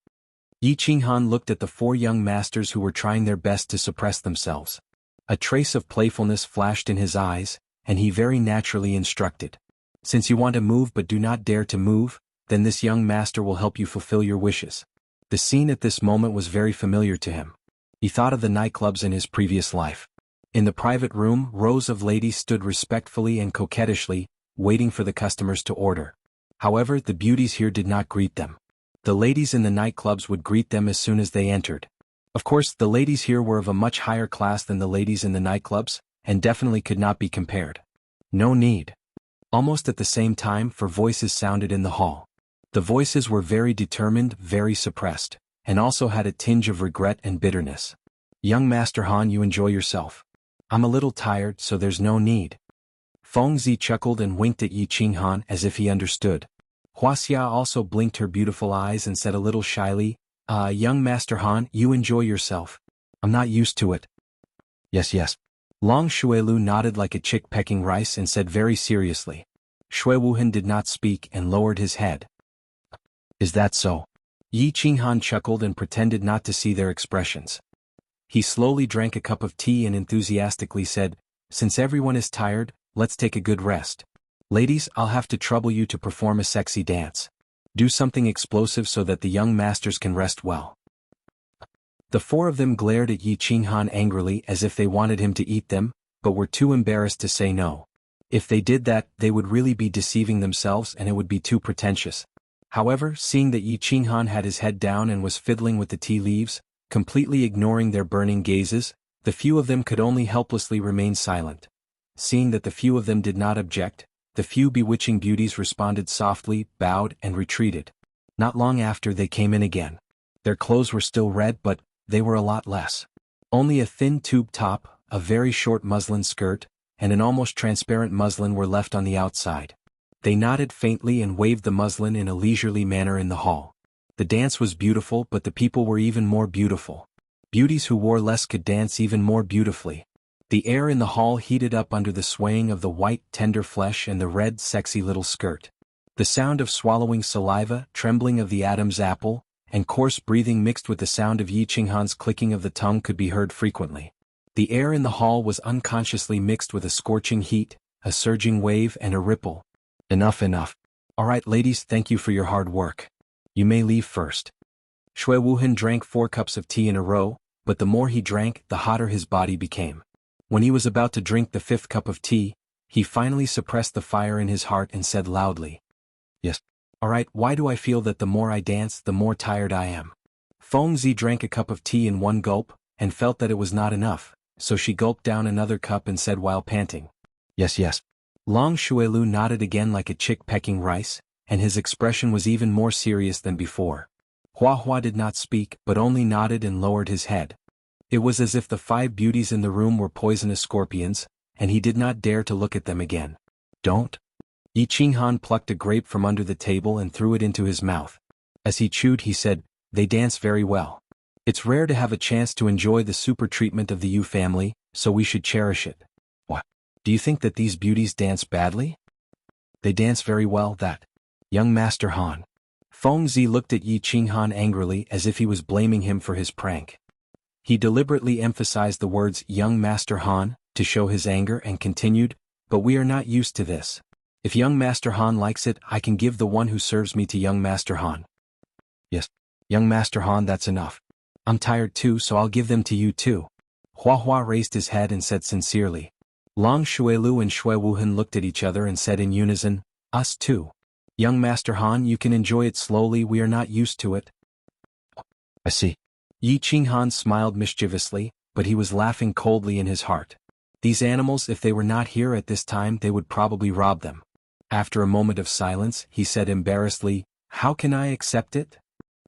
Yi Qinghan looked at the 4 young masters who were trying their best to suppress themselves. A trace of playfulness flashed in his eyes, and he very naturally instructed. Since you want to move but do not dare to move, then this young master will help you fulfill your wishes. The scene at this moment was very familiar to him. He thought of the nightclubs in his previous life. In the private room, rows of ladies stood respectfully and coquettishly, waiting for the customers to order. However, the beauties here did not greet them. The ladies in the nightclubs would greet them as soon as they entered. Of course, the ladies here were of a much higher class than the ladies in the nightclubs, and definitely could not be compared. No need. Almost at the same time, 4 voices sounded in the hall. The voices were very determined, very suppressed, and also had a tinge of regret and bitterness. Young Master Han, you enjoy yourself. I'm a little tired, so there's no need. Feng Zi chuckled and winked at Yi Qinghan as if he understood. Wuxia also blinked her beautiful eyes and said a little shyly, young Master Han, you enjoy yourself. I'm not used to it. Yes, yes. Long Shuelu nodded like a chick pecking rice and said very seriously. Shui Wuhan did not speak and lowered his head. Is that so? Yi Qinghan chuckled and pretended not to see their expressions. He slowly drank a cup of tea and enthusiastically said, since everyone is tired, let's take a good rest. Ladies, I'll have to trouble you to perform a sexy dance. Do something explosive so that the young masters can rest well. The four of them glared at Yi Qinghan angrily as if they wanted him to eat them, but were too embarrassed to say no. If they did that, they would really be deceiving themselves and it would be too pretentious. However, seeing that Yi Qinghan had his head down and was fiddling with the tea leaves, completely ignoring their burning gazes, the few of them could only helplessly remain silent. Seeing that the few of them did not object, the few bewitching beauties responded softly, bowed, and retreated. Not long after they came in again. Their clothes were still red but they were a lot less. Only a thin tube top, a very short muslin skirt, and an almost transparent muslin were left on the outside. They nodded faintly and waved the muslin in a leisurely manner in the hall. The dance was beautiful but the people were even more beautiful. Beauties who wore less could dance even more beautifully. The air in the hall heated up under the swaying of the white, tender flesh and the red, sexy little skirt. The sound of swallowing saliva, trembling of the Adam's apple, and coarse breathing mixed with the sound of Yi Qinghan's clicking of the tongue could be heard frequently. The air in the hall was unconsciously mixed with a scorching heat, a surging wave and a ripple. Enough, enough. All right, ladies, thank you for your hard work. You may leave first. Shui Wuhan drank 4 cups of tea in a row, but the more he drank, the hotter his body became. When he was about to drink the 5th cup of tea, he finally suppressed the fire in his heart and said loudly, yes. All right, why do I feel that the more I dance, the more tired I am? Feng Zi drank a cup of tea in one gulp, and felt that it was not enough, so she gulped down another cup and said while panting, yes, yes. Long Shuelu nodded again like a chick pecking rice, and his expression was even more serious than before. Hua did not speak, but only nodded and lowered his head. It was as if the 5 beauties in the room were poisonous scorpions, and he did not dare to look at them again. Don't. Yi Qinghan plucked a grape from under the table and threw it into his mouth. As he chewed he said, they dance very well. It's rare to have a chance to enjoy the super treatment of the Yu family, so we should cherish it. What? Do you think that these beauties dance badly? They dance very well, that. Young Master Han. Feng Zi looked at Yi Qinghan angrily as if he was blaming him for his prank. He deliberately emphasized the words young Master Han to show his anger and continued, but we are not used to this. If young Master Han likes it, I can give the one who serves me to young Master Han. Yes, young Master Han, that's enough. I'm tired too, so I'll give them to you too. Hua raised his head and said sincerely. Long Shuelu and Shui Wuhan looked at each other and said in unison, us too. Young Master Han, you can enjoy it slowly, we are not used to it. I see. Yi Qinghan smiled mischievously, but he was laughing coldly in his heart. These animals, if they were not here at this time, they would probably rob them. After a moment of silence, he said embarrassedly, how can I accept it?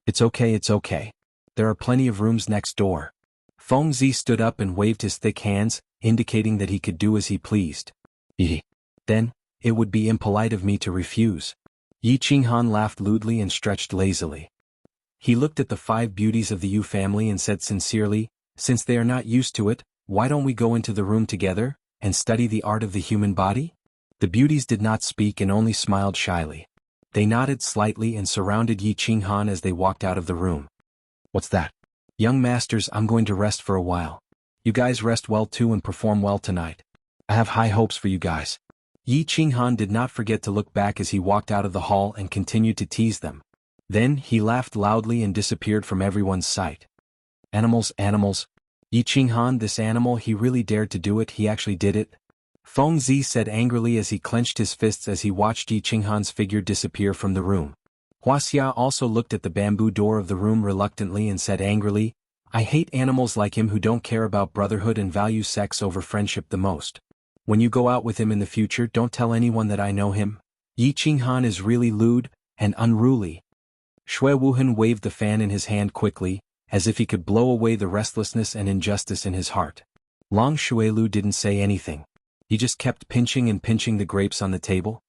It's okay, it's okay. There are plenty of rooms next door. Feng Zi stood up and waved his thick hands, indicating that he could do as he pleased. Then, it would be impolite of me to refuse. Yi Qinghan laughed lewdly and stretched lazily. He looked at the 5 beauties of the Yu family and said sincerely, since they are not used to it, why don't we go into the room together, and study the art of the human body? The beauties did not speak and only smiled shyly. They nodded slightly and surrounded Yi Qinghan as they walked out of the room. What's that? Young masters, I'm going to rest for a while. You guys rest well too and perform well tonight. I have high hopes for you guys. Yi Qinghan did not forget to look back as he walked out of the hall and continued to tease them. Then, he laughed loudly and disappeared from everyone's sight. Animals, animals. Yi Qinghan, this animal, he really dared to do it, he actually did it. Feng Zi said angrily as he clenched his fists as he watched Yi Qinghan's figure disappear from the room. Wuxia also looked at the bamboo door of the room reluctantly and said angrily, I hate animals like him who don't care about brotherhood and value sex over friendship the most. When you go out with him in the future, don't tell anyone that I know him. Yi Qinghan is really lewd and unruly. Shui Wuhan waved the fan in his hand quickly, as if he could blow away the restlessness and injustice in his heart. Long Shuelu didn't say anything. He just kept pinching and pinching the grapes on the table.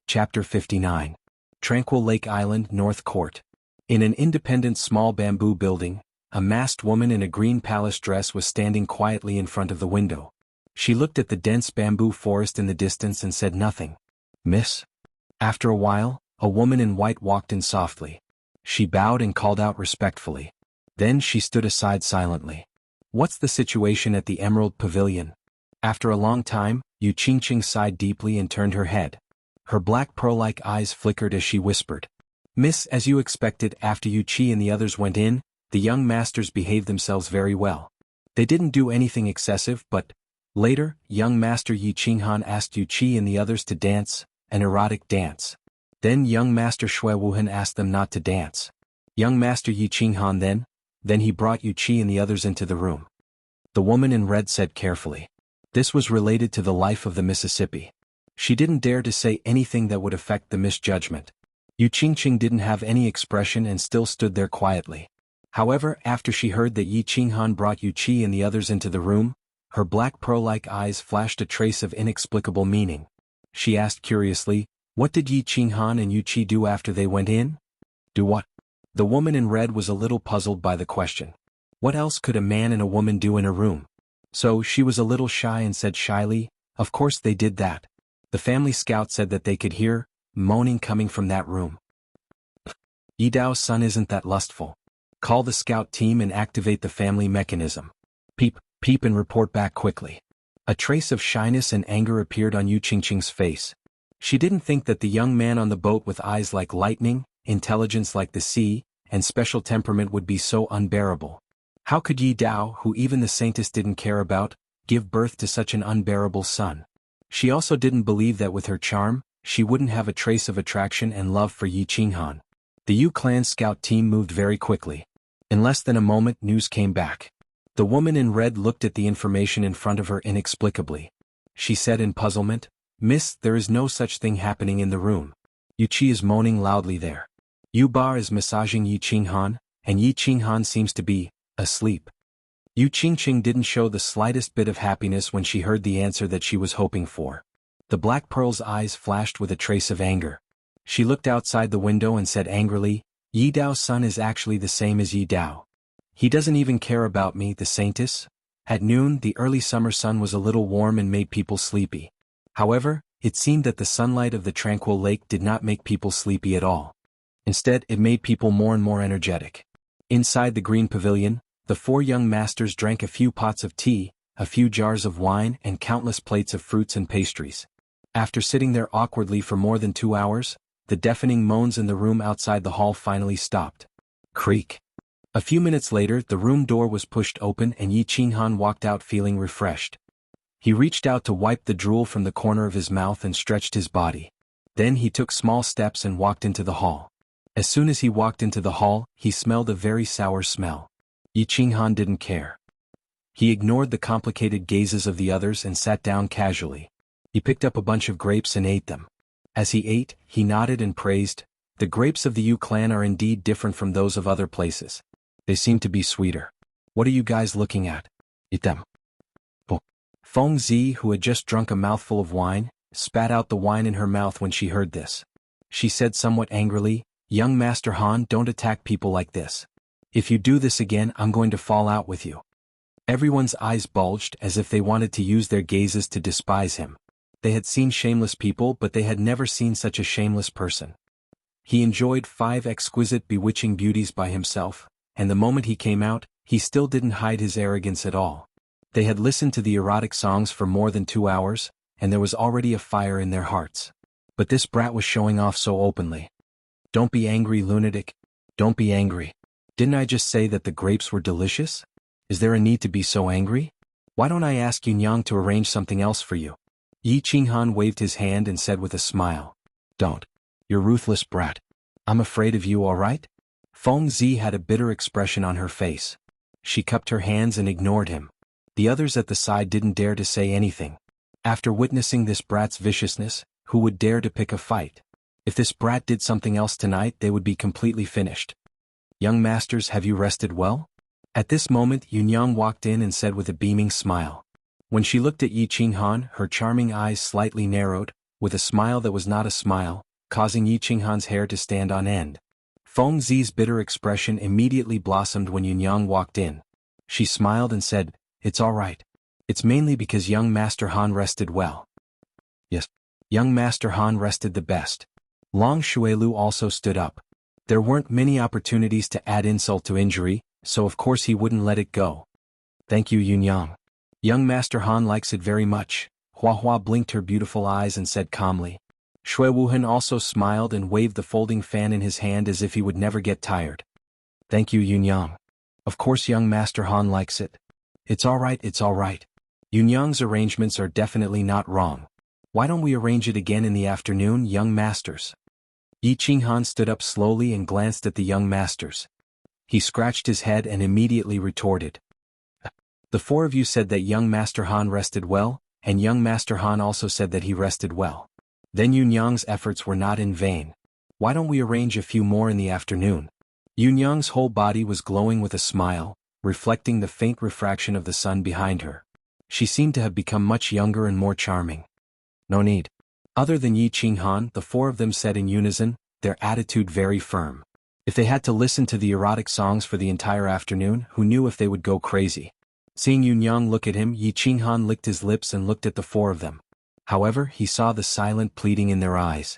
Chapter 59. Tranquil Lake Island, North Court. In an independent small bamboo building, a masked woman in a green palace dress was standing quietly in front of the window. She looked at the dense bamboo forest in the distance and said nothing. "Miss?" After a while, a woman in white walked in softly. She bowed and called out respectfully. Then she stood aside silently. "What's the situation at the Emerald Pavilion?" After a long time, Yu Qingqing sighed deeply and turned her head. Her black pearl-like eyes flickered as she whispered. "Miss, as you expected, after Yu Qi and the others went in, the young masters behaved themselves very well. They didn't do anything excessive, but later, young master Yi Qinghan asked Yu Qi and the others to dance, an erotic dance. Then young master Shui Wuhan asked them not to dance. Young master Yi Qinghan then he brought Yu Qi and the others into the room." The woman in red said carefully. This was related to the life of the Mississippi. She didn't dare to say anything that would affect the misjudgment. Yu Qingqing didn't have any expression and still stood there quietly. However, after she heard that Yi Qinghan brought Yu Qi and the others into the room, her black pearl-like eyes flashed a trace of inexplicable meaning. She asked curiously, "What did Yi Qinghan and Yu Qi do after they went in?" "Do what?" The woman in red was a little puzzled by the question. What else could a man and a woman do in a room? So she was a little shy and said shyly, "Of course they did that. The family scout said that they could hear moaning coming from that room." "Yi Dao's son isn't that lustful. Call the scout team and activate the family mechanism. Peep, peep and report back quickly." A trace of shyness and anger appeared on Yu Qingqing's face. She didn't think that the young man on the boat with eyes like lightning, intelligence like the sea, and special temperament would be so unbearable. How could Yi Dao, who even the saintess didn't care about, give birth to such an unbearable son? She also didn't believe that with her charm, she wouldn't have a trace of attraction and love for Yi Qinghan. The Yu clan scout team moved very quickly. In less than a moment, news came back. The woman in red looked at the information in front of her inexplicably. She said in puzzlement, "Miss, there is no such thing happening in the room. Yu Qi is moaning loudly there. Yu Ba is massaging Yi Qinghan, and Yi Qinghan seems to be asleep." Yu Qingqing didn't show the slightest bit of happiness when she heard the answer that she was hoping for. The black pearl's eyes flashed with a trace of anger. She looked outside the window and said angrily, "Yi Dao's son is actually the same as Yi Dao. He doesn't even care about me, the saintess." At noon, the early summer sun was a little warm and made people sleepy. However, it seemed that the sunlight of the tranquil lake did not make people sleepy at all. Instead, it made people more and more energetic. Inside the green pavilion, the four young masters drank a few pots of tea, a few jars of wine and countless plates of fruits and pastries. After sitting there awkwardly for more than 2 hours, the deafening moans in the room outside the hall finally stopped. Creak. A few minutes later, the room door was pushed open and Yi Qinghan walked out feeling refreshed. He reached out to wipe the drool from the corner of his mouth and stretched his body. Then he took small steps and walked into the hall. As soon as he walked into the hall, he smelled a very sour smell. Yi Qinghan didn't care. He ignored the complicated gazes of the others and sat down casually. He picked up a bunch of grapes and ate them. As he ate, he nodded and praised, "The grapes of the Yu clan are indeed different from those of other places. They seem to be sweeter. What are you guys looking at? Eat them." Feng Zi, who had just drunk a mouthful of wine, spat out the wine in her mouth when she heard this. She said somewhat angrily, "Young Master Han, don't attack people like this. If you do this again, I'm going to fall out with you." Everyone's eyes bulged as if they wanted to use their gazes to despise him. They had seen shameless people, but they had never seen such a shameless person. He enjoyed 5 exquisite bewitching beauties by himself, and the moment he came out, he still didn't hide his arrogance at all. They had listened to the erotic songs for more than 2 hours, and there was already a fire in their hearts. But this brat was showing off so openly. "Don't be angry, lunatic. Don't be angry. Didn't I just say that the grapes were delicious? Is there a need to be so angry? Why don't I ask Yunyang to arrange something else for you?" Yi Qinghan waved his hand and said with a smile, "Don't. You ruthless brat. I'm afraid of you, all right?" Feng Zi had a bitter expression on her face. She cupped her hands and ignored him. The others at the side didn't dare to say anything. After witnessing this brat's viciousness, who would dare to pick a fight? If this brat did something else tonight, they would be completely finished. "Young masters, have you rested well?" At this moment Yunyang walked in and said with a beaming smile. When she looked at Yi Qinghan, her charming eyes slightly narrowed, with a smile that was not a smile, causing Yi Qinghan's hair to stand on end. Feng Zi's bitter expression immediately blossomed when Yunyang walked in. She smiled and said, "It's all right. It's mainly because young Master Han rested well." Yes, young Master Han rested the best. Long Shuilu also stood up. There weren't many opportunities to add insult to injury, so of course he wouldn't let it go. "Thank you, Yunyang. Young Master Han likes it very much." Hua Hua blinked her beautiful eyes and said calmly. Shui Wuhan also smiled and waved the folding fan in his hand as if he would never get tired. "Thank you, Yunyang. Of course young Master Han likes it. It's all right, it's all right. Yunyang's arrangements are definitely not wrong. Why don't we arrange it again in the afternoon, young masters?" Yi Qinghan stood up slowly and glanced at the young masters. He scratched his head and immediately retorted. "The four of you said that young Master Han rested well, and young Master Han also said that he rested well. Then Yunyang's efforts were not in vain. Why don't we arrange a few more in the afternoon?" Yunyang's whole body was glowing with a smile, reflecting the faint refraction of the sun behind her. She seemed to have become much younger and more charming. "No need." Other than Yi Qinghan, the four of them said in unison, their attitude very firm. If they had to listen to the erotic songs for the entire afternoon, who knew if they would go crazy? Seeing Yunyang look at him, Yi Qinghan licked his lips and looked at the four of them. However, he saw the silent pleading in their eyes.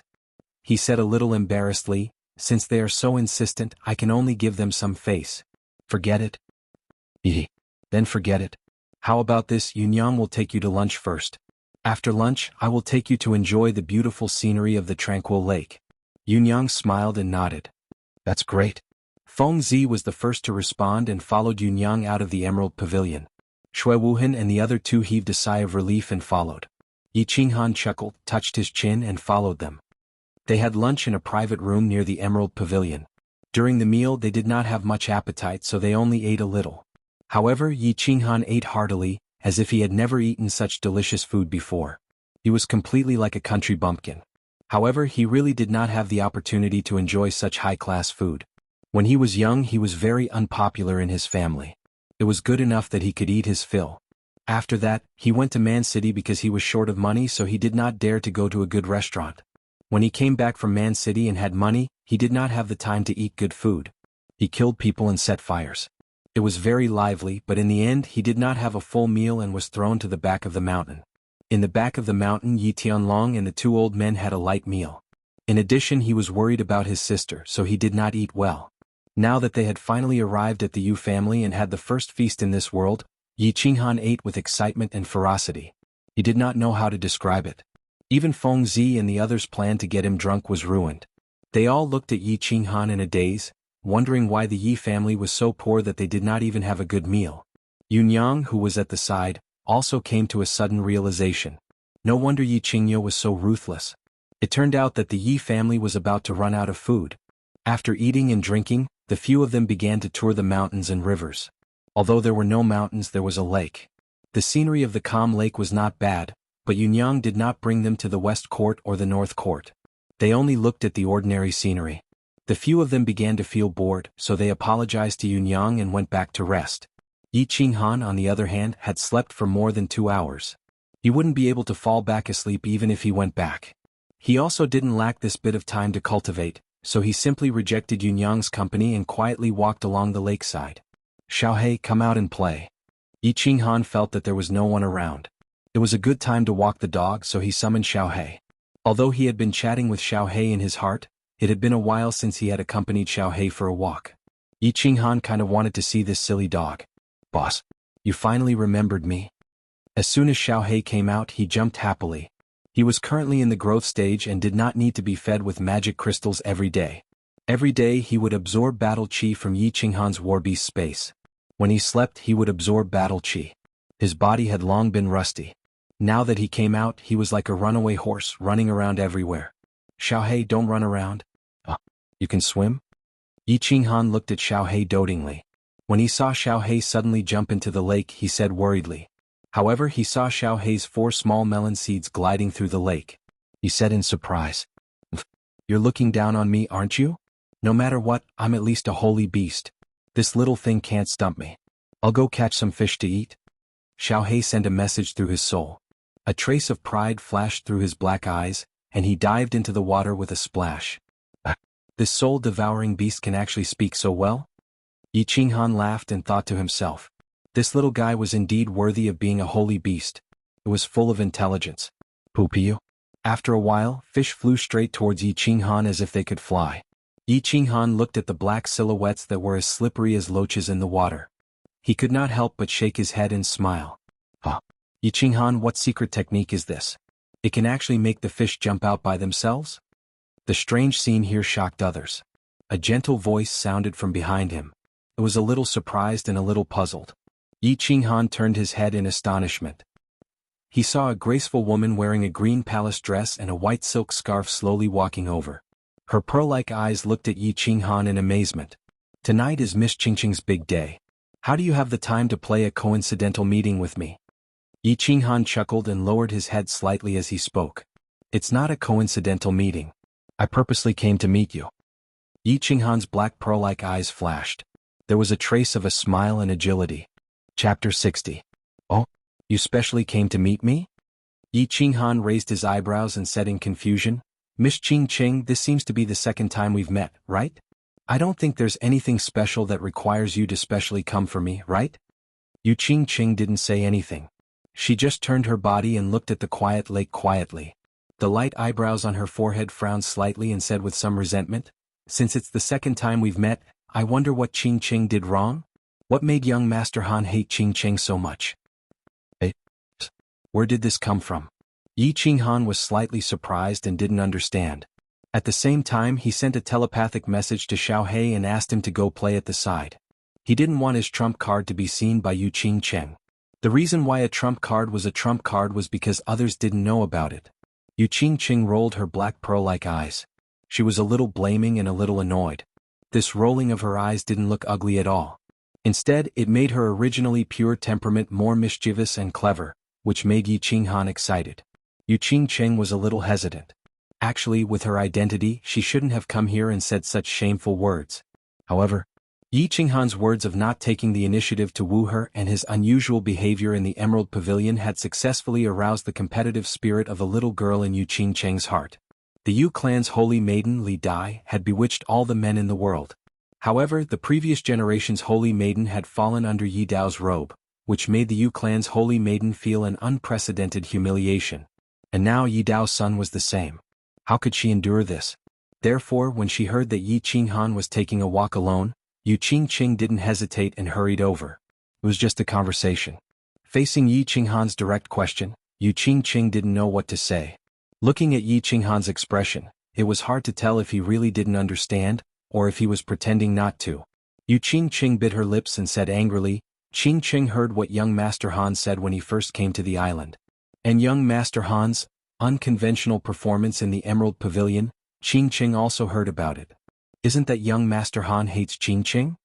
He said a little embarrassedly, "Since they are so insistent, I can only give them some face. Forget it." Then forget it. How about this? Yunyang will take you to lunch first. After lunch, I will take you to enjoy the beautiful scenery of the tranquil lake." Yunyang smiled and nodded. "That's great." Feng Zi was the first to respond and followed Yunyang out of the Emerald Pavilion. Shui Wuhan and the other two heaved a sigh of relief and followed. Yi Qinghan chuckled, touched his chin and followed them. They had lunch in a private room near the Emerald Pavilion. During the meal they did not have much appetite, so they only ate a little. However, Yi Qinghan ate heartily, as if he had never eaten such delicious food before. He was completely like a country bumpkin. However, he really did not have the opportunity to enjoy such high-class food. When he was young he was very unpopular in his family. It was good enough that he could eat his fill. After that, he went to Man City because he was short of money, so he did not dare to go to a good restaurant. When he came back from Man City and had money, he did not have the time to eat good food. He killed people and set fires. It was very lively, but in the end he did not have a full meal and was thrown to the back of the mountain. In the back of the mountain Yi Tianlong and the two old men had a light meal. In addition, he was worried about his sister, so he did not eat well. Now that they had finally arrived at the Yu family and had the first feast in this world, Yi Qinghan ate with excitement and ferocity. He did not know how to describe it. Even Feng Zi and the others' plan to get him drunk was ruined. They all looked at Yi Qinghan in a daze, wondering why the Yi family was so poor that they did not even have a good meal. Yunyang, who was at the side, also came to a sudden realization. No wonder Yi Qingyo was so ruthless. It turned out that the Yi family was about to run out of food. After eating and drinking, the few of them began to tour the mountains and rivers. Although there were no mountains, there was a lake. The scenery of the calm lake was not bad, but Yunyang did not bring them to the west court or the north court. They only looked at the ordinary scenery. The few of them began to feel bored, so they apologized to Yunyang and went back to rest. Yi Qinghan, on the other hand, had slept for more than 2 hours. He wouldn't be able to fall back asleep even if he went back. He also didn't lack this bit of time to cultivate, so he simply rejected Yunyang's company and quietly walked along the lakeside. "Xiaohei, come out and play." Yi Qinghan felt that there was no one around. It was a good time to walk the dog, so he summoned Xiaohei. Although he had been chatting with Xiaohei in his heart, it had been a while since he had accompanied Xiaohei for a walk. Yi Qinghan kind of wanted to see this silly dog. "Boss, you finally remembered me." As soon as Xiaohei came out, he jumped happily. He was currently in the growth stage and did not need to be fed with magic crystals every day. Every day he would absorb battle chi from Yi Qinghan's warbeast space. When he slept, he would absorb battle chi. His body had long been rusty. Now that he came out, he was like a runaway horse running around everywhere. "Xiaohei, don't run around." You can swim?" Yi Qinghan looked at Xiaohei dotingly. When he saw Xiaohei suddenly jump into the lake, he said worriedly. However, he saw Xiaohei's 4 small melon seeds gliding through the lake. He said in surprise, "You're looking down on me, aren't you? No matter what, I'm at least a holy beast. This little thing can't stump me." I'll go catch some fish to eat. Xiao He sent a message through his soul. A trace of pride flashed through his black eyes, and he dived into the water with a splash. This soul-devouring beast can actually speak so well? Yi Qinghan laughed and thought to himself. This little guy was indeed worthy of being a holy beast. It was full of intelligence. Poopiu. After a while, fish flew straight towards Yi Qinghan as if they could fly. Yi Qinghan looked at the black silhouettes that were as slippery as loaches in the water. He could not help but shake his head and smile. Yi Qinghan, what secret technique is this? It can actually make the fish jump out by themselves? The strange scene here shocked others. A gentle voice sounded from behind him. It was a little surprised and a little puzzled. Yi Qinghan turned his head in astonishment. He saw a graceful woman wearing a green palace dress and a white silk scarf slowly walking over. Her pearl-like eyes looked at Yi Qinghan in amazement. Tonight is Miss Qingqing's big day. How do you have the time to play a coincidental meeting with me? Yi Qinghan chuckled and lowered his head slightly as he spoke. It's not a coincidental meeting. I purposely came to meet you. Yi Qinghan's black pearl-like eyes flashed. There was a trace of a smile and agility. Chapter 60. Oh, you specially came to meet me? Yi Qinghan raised his eyebrows and said in confusion, Miss Qingqing, this seems to be the second time we've met, right? I don't think there's anything special that requires you to specially come for me, right? Yu Qingqing didn't say anything. She just turned her body and looked at the quiet lake quietly. The light eyebrows on her forehead frowned slightly and said with some resentment, Since it's the second time we've met, I wonder what Qingqing did wrong? What made young Master Han hate Qingqing so much? Where did this come from? Yi Qinghan was slightly surprised and didn't understand. At the same time, he sent a telepathic message to Xiao He and asked him to go play at the side. He didn't want his trump card to be seen by Yu Qingcheng. The reason why a trump card was because others didn't know about it. Yu Qingqing rolled her black pearl-like eyes. She was a little blaming and a little annoyed. This rolling of her eyes didn't look ugly at all. Instead, it made her originally pure temperament more mischievous and clever, which made Yi Qinghan excited. Yu Qingcheng was a little hesitant. Actually, with her identity, she shouldn't have come here and said such shameful words. However, Yi Qinghan's words of not taking the initiative to woo her and his unusual behavior in the Emerald Pavilion had successfully aroused the competitive spirit of a little girl in Yu Qingcheng's heart. The Yu clan's holy maiden Li Dai had bewitched all the men in the world. However, the previous generation's holy maiden had fallen under Yi Dao's robe, which made the Yu clan's holy maiden feel an unprecedented humiliation. And now Yi Dao's son was the same. How could she endure this? Therefore, when she heard that Yi Qinghan was taking a walk alone, Yu Qingqing didn't hesitate and hurried over. It was just a conversation. Facing Yi Qinghan's direct question, Yu Qingqing didn't know what to say. Looking at Yi Qinghan's expression, it was hard to tell if he really didn't understand, or if he was pretending not to. Yu Qingqing bit her lips and said angrily, Qingqing heard what young Master Han said when he first came to the island. And young Master Han's unconventional performance in the Emerald Pavilion, Qingqing also heard about it. Isn't that young Master Han hates Qingqing?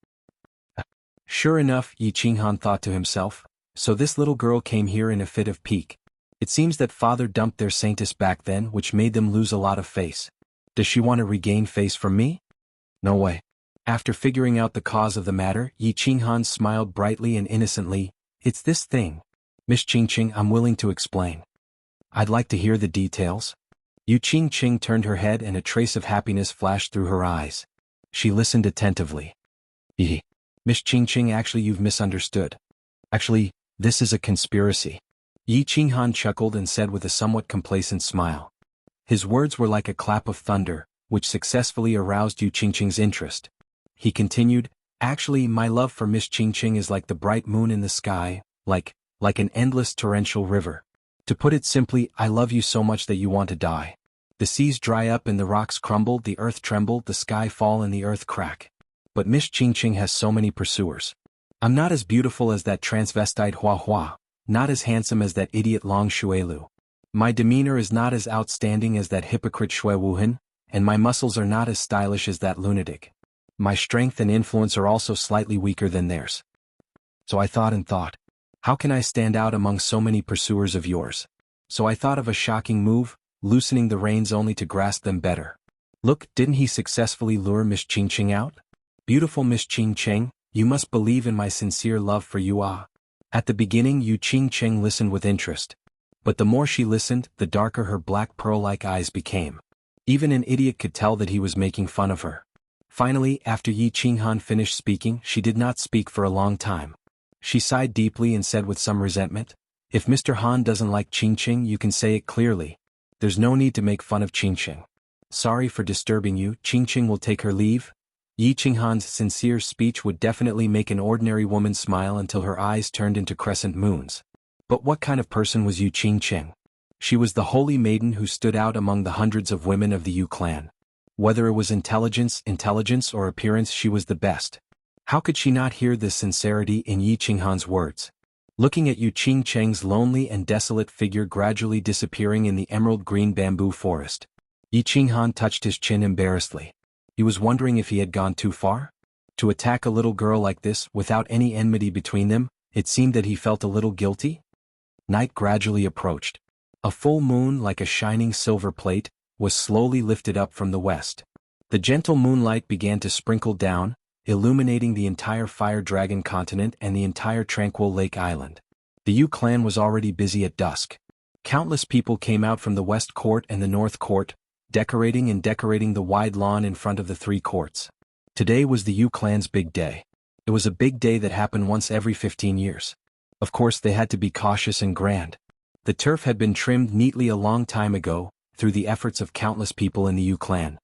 Sure enough, Yi Qinghan thought to himself, so this little girl came here in a fit of pique. It seems that father dumped their saintess back then, which made them lose a lot of face. Does she want to regain face from me? No way. After figuring out the cause of the matter, Yi Qinghan smiled brightly and innocently. It's this thing. Miss Qingqing, I'm willing to explain. I'd like to hear the details. Yu Qingqing turned her head and a trace of happiness flashed through her eyes. She listened attentively. Miss Qingqing, actually you've misunderstood. Actually, this is a conspiracy. Yi Qinghan chuckled and said with a somewhat complacent smile. His words were like a clap of thunder, which successfully aroused Yu Qingqing's interest. He continued, actually my love for Miss Qingqing is like the bright moon in the sky, like an endless torrential river. To put it simply, I love you so much that you want to die. The seas dry up and the rocks crumble, the earth tremble, the sky fall and the earth crack. But Miss Qingqing has so many pursuers. I'm not as beautiful as that transvestite Hua Hua, not as handsome as that idiot Long Shuelu. My demeanor is not as outstanding as that hypocrite Shui Wuhan, and my muscles are not as stylish as that lunatic. My strength and influence are also slightly weaker than theirs. So I thought and thought, how can I stand out among so many pursuers of yours? So I thought of a shocking move, loosening the reins only to grasp them better. Look, didn't he successfully lure Miss Qingqing out? Beautiful Miss Qingqing, You must believe in my sincere love for you. At the beginning Yu Qingcheng listened with interest. But the more she listened, the darker her black pearl-like eyes became. Even an idiot could tell that he was making fun of her. Finally, after Yi Qinghan finished speaking, she did not speak for a long time. She sighed deeply and said with some resentment, "If Mr. Han doesn't like Qingqing, you can say it clearly. There's no need to make fun of Qingqing. Sorry for disturbing you, Qingqing will take her leave." Yi Qinghan's sincere speech would definitely make an ordinary woman smile until her eyes turned into crescent moons. But what kind of person was Yu Qingcheng? She was the holy maiden who stood out among the hundreds of women of the Yu clan. Whether it was intelligence or appearance, she was the best. How could she not hear this sincerity in Yi Qinghan's words? Looking at Yu Qingcheng's lonely and desolate figure gradually disappearing in the emerald green bamboo forest, Yi Qinghan touched his chin embarrassedly. He was wondering if he had gone too far? To attack a little girl like this without any enmity between them, it seemed that he felt a little guilty. Night gradually approached. A full moon, like a shining silver plate, was slowly lifted up from the west. The gentle moonlight began to sprinkle down, illuminating the entire Fire Dragon continent and the entire Tranquil Lake Island. The Yu clan was already busy at dusk. Countless people came out from the West Court and the North Court, decorating the wide lawn in front of the three courts. Today was the Yu clan's big day. It was a big day that happened once every 15 years. Of course they had to be cautious and grand. The turf had been trimmed neatly a long time ago, through the efforts of countless people in the Yu clan.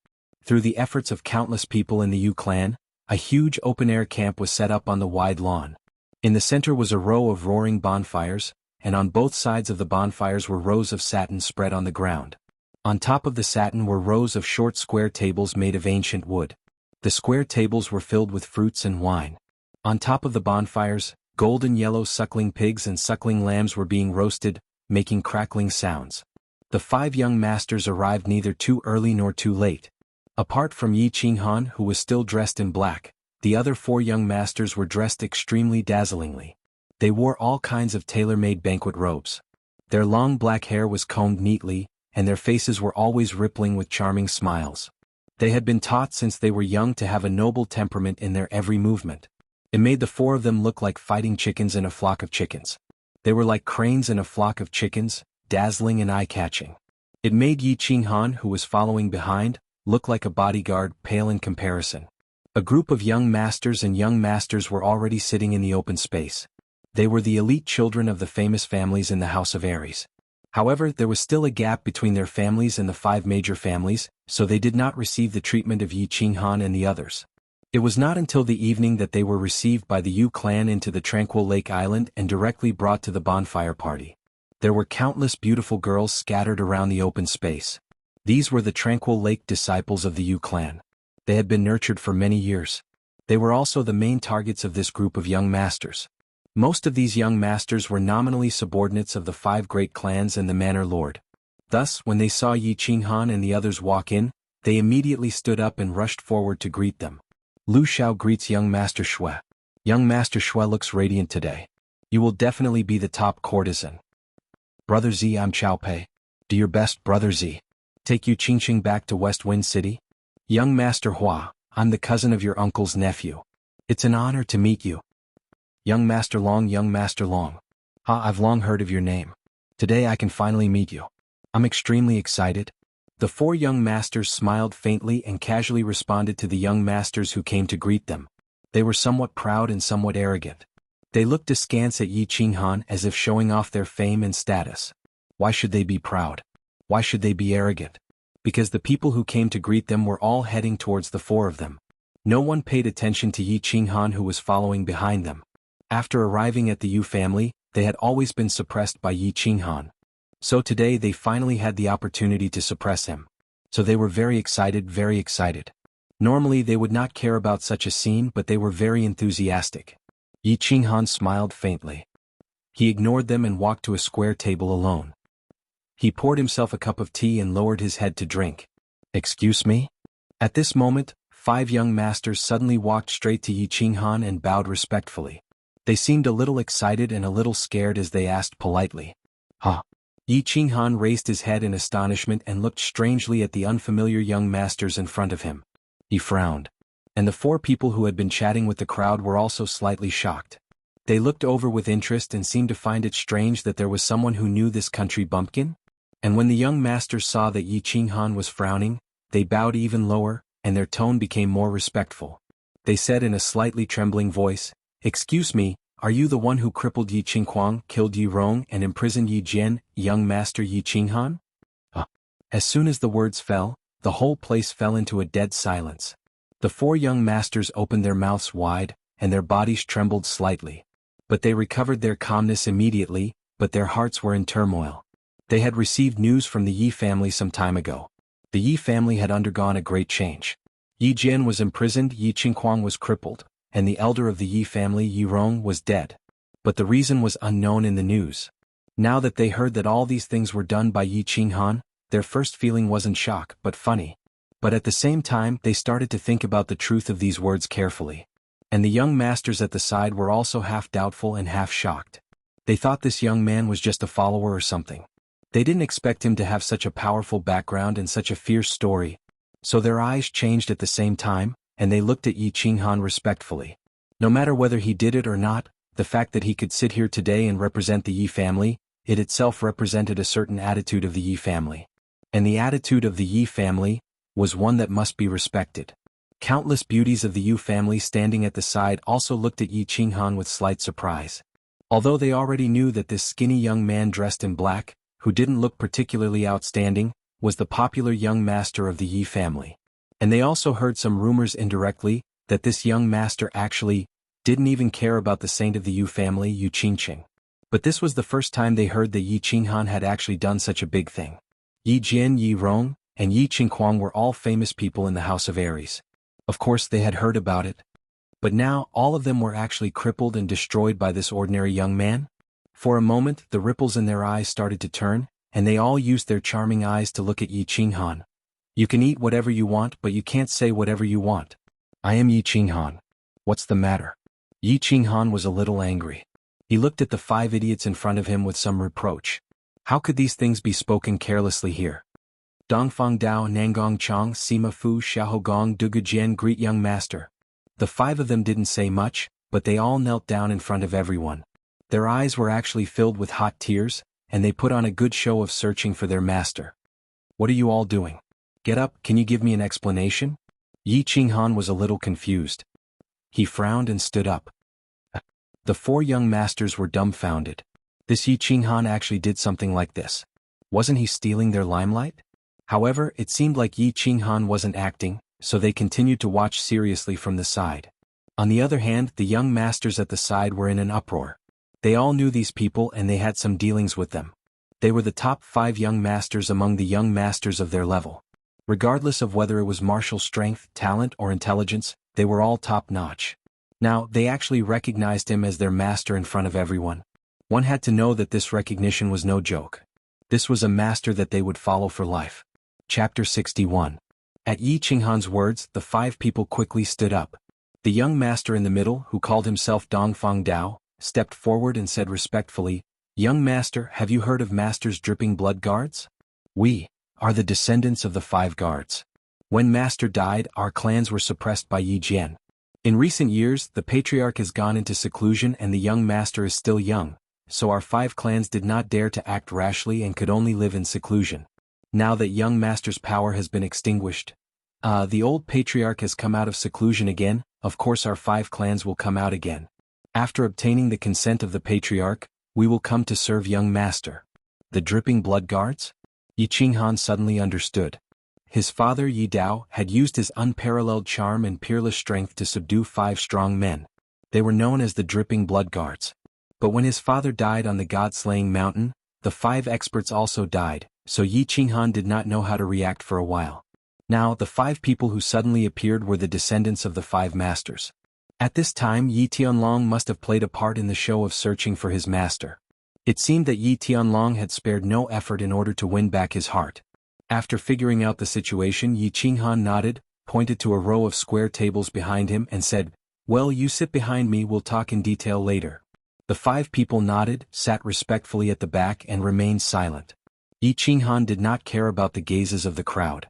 A huge open-air camp was set up on the wide lawn. In the center was a row of roaring bonfires, and on both sides of the bonfires were rows of satin spread on the ground. On top of the satin were rows of short square tables made of ancient wood. The square tables were filled with fruits and wine. On top of the bonfires, golden yellow suckling pigs and suckling lambs were being roasted, making crackling sounds. The 5 young masters arrived neither too early nor too late. Apart from Yi Qinghan, who was still dressed in black, the other 4 young masters were dressed extremely dazzlingly. They wore all kinds of tailor-made banquet robes. Their long black hair was combed neatly, and their faces were always rippling with charming smiles. They had been taught since they were young to have a noble temperament in their every movement. It made the 4 of them look like fighting chickens in a flock of chickens. They were like cranes in a flock of chickens, dazzling and eye-catching. It made Yi Qinghan, who was following behind, look like a bodyguard, pale in comparison. A group of young masters were already sitting in the open space. They were the elite children of the famous families in the House of Aries. However, there was still a gap between their families and the 5 major families, so they did not receive the treatment of Yi Qinghan and the others. It was not until the evening that they were received by the Yu clan into the Tranquil Lake Island and directly brought to the bonfire party. There were countless beautiful girls scattered around the open space. These were the Tranquil Lake disciples of the Yu clan. They had been nurtured for many years. They were also the main targets of this group of young masters. Most of these young masters were nominally subordinates of the 5 great clans and the Manor Lord. Thus, when they saw Yi Qinghan and the others walk in, they immediately stood up and rushed forward to greet them. Lu Xiao greets young Master Shui. Young Master Shui looks radiant today. You will definitely be the top courtesan. Brother Z, I'm Chao Pei. Do your best, Brother Z. Take Yu Qingqing back to West Wind City. Young Master Hua, I'm the cousin of your uncle's nephew. It's an honor to meet you. Young Master Long, I've long heard of your name. Today I can finally meet you. I'm extremely excited. The 4 young masters smiled faintly and casually responded to the young masters who came to greet them. They were somewhat proud and somewhat arrogant. They looked askance at Yi Qinghan as if showing off their fame and status. Why should they be proud? Why should they be arrogant? Because the people who came to greet them were all heading towards the 4 of them. No one paid attention to Yi Qinghan, who was following behind them. After arriving at the Yu family, they had always been suppressed by Yi Qinghan. So today they finally had the opportunity to suppress him. So they were very excited, very excited. Normally they would not care about such a scene, but they were very enthusiastic. Yi Qinghan smiled faintly. He ignored them and walked to a square table alone. He poured himself a cup of tea and lowered his head to drink. Excuse me? At this moment, 5 young masters suddenly walked straight to Yi Qinghan and bowed respectfully. They seemed a little excited and a little scared as they asked politely. Huh? Yi Qinghan raised his head in astonishment and looked strangely at the unfamiliar young masters in front of him. He frowned. And the four people who had been chatting with the crowd were also slightly shocked. They looked over with interest and seemed to find it strange that there was someone who knew this country bumpkin. And when the young masters saw that Yi Qinghan was frowning, they bowed even lower, and their tone became more respectful. They said in a slightly trembling voice, "Excuse me, are you the one who crippled Yi Qinghuang, killed Yi Rong and imprisoned Yi Jian, young master Yi Qinghan?" As soon as the words fell, the whole place fell into a dead silence. The four young masters opened their mouths wide, and their bodies trembled slightly. But they recovered their calmness immediately, but their hearts were in turmoil. They had received news from the Yi family some time ago. The Yi family had undergone a great change. Yi Jian was imprisoned, Yi Qinghuang was crippled, and the elder of the Yi family, Yi Rong, was dead. But the reason was unknown in the news. Now that they heard that all these things were done by Yi Qinghan, their first feeling wasn't shock but funny. But at the same time they started to think about the truth of these words carefully. And the young masters at the side were also half doubtful and half shocked. They thought this young man was just a follower or something. They didn't expect him to have such a powerful background and such a fierce story. So their eyes changed at the same time, and they looked at Yi Qinghan respectfully. No matter whether he did it or not, the fact that he could sit here today and represent the Yi family, it itself represented a certain attitude of the Yi family. And the attitude of the Yi family was one that must be respected. Countless beauties of the Yu family standing at the side also looked at Yi Qinghan with slight surprise. Although they already knew that this skinny young man dressed in black, who didn't look particularly outstanding, was the popular young master of the Yi family. And they also heard some rumors indirectly, that this young master actually didn't even care about the saint of the Yu family, Yu Qingqing. But this was the first time they heard that Yi Qinghan had actually done such a big thing. Yi Jian, Yi Rong, and Yi Qinghuang were all famous people in the House of Aries. Of course they had heard about it. But now all of them were actually crippled and destroyed by this ordinary young man? For a moment the ripples in their eyes started to turn, and they all used their charming eyes to look at Yi Qinghan. "You can eat whatever you want but you can't say whatever you want. I am Yi Qinghan. What's the matter?" Yi Qinghan was a little angry. He looked at the five idiots in front of him with some reproach. How could these things be spoken carelessly here? Dongfang Dao, Nangong Chong, Sima Fu, Xiaohogong, Dugujian, greet young master. The five of them didn't say much, but they all knelt down in front of everyone. Their eyes were actually filled with hot tears, and they put on a good show of searching for their master. "What are you all doing? Get up, can you give me an explanation?" Yi Qinghan was a little confused. He frowned and stood up. The four young masters were dumbfounded. This Yi Qinghan actually did something like this. Wasn't he stealing their limelight? However, it seemed like Yi Qinghan wasn't acting, so they continued to watch seriously from the side. On the other hand, the young masters at the side were in an uproar. They all knew these people and they had some dealings with them. They were the top 5 young masters among the young masters of their level. Regardless of whether it was martial strength, talent, or intelligence, they were all top-notch. Now, they actually recognized him as their master in front of everyone. One had to know that this recognition was no joke. This was a master that they would follow for life. Chapter 61. At Yi Qinghan's words, the 5 people quickly stood up. The young master in the middle, who called himself Dongfang Dao, stepped forward and said respectfully, "Young master, have you heard of master's dripping blood guards? We are the descendants of the 5 guards. When master died, our clans were suppressed by Yi Jian. In recent years, the patriarch has gone into seclusion and the young master is still young, so our 5 clans did not dare to act rashly and could only live in seclusion. Now that young master's power has been extinguished, the old patriarch has come out of seclusion again, of course our 5 clans will come out again. After obtaining the consent of the patriarch, we will come to serve young master." The dripping blood guards? Yi Qinghan suddenly understood. His father Yi Dao had used his unparalleled charm and peerless strength to subdue 5 strong men. They were known as the dripping blood guards. But when his father died on the god-slaying mountain, the 5 experts also died, so Yi Qinghan did not know how to react for a while. Now, the 5 people who suddenly appeared were the descendants of the 5 masters. At this time Yi Tianlong must have played a part in the show of searching for his master. It seemed that Yi Tianlong had spared no effort in order to win back his heart. After figuring out the situation, Yi Qinghan nodded, pointed to a row of square tables behind him and said, "Well, you sit behind me, we'll talk in detail later." The 5 people nodded, sat respectfully at the back and remained silent. Yi Qinghan did not care about the gazes of the crowd.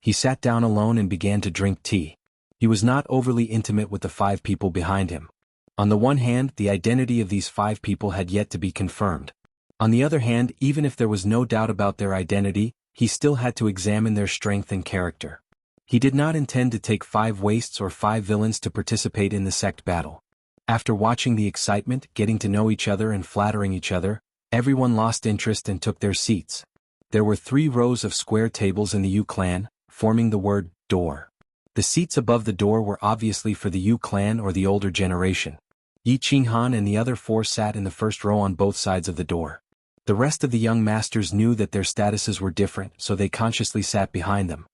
He sat down alone and began to drink tea. He was not overly intimate with the 5 people behind him. On the one hand, the identity of these 5 people had yet to be confirmed. On the other hand, even if there was no doubt about their identity, he still had to examine their strength and character. He did not intend to take 5 wastes or 5 villains to participate in the sect battle. After watching the excitement, getting to know each other and flattering each other, everyone lost interest and took their seats. There were 3 rows of square tables in the Yu clan, forming the word door. The seats above the door were obviously for the Yu clan or the older generation. Yi Qinghan and the other 4 sat in the first row on both sides of the door. The rest of the young masters knew that their statuses were different, so they consciously sat behind them.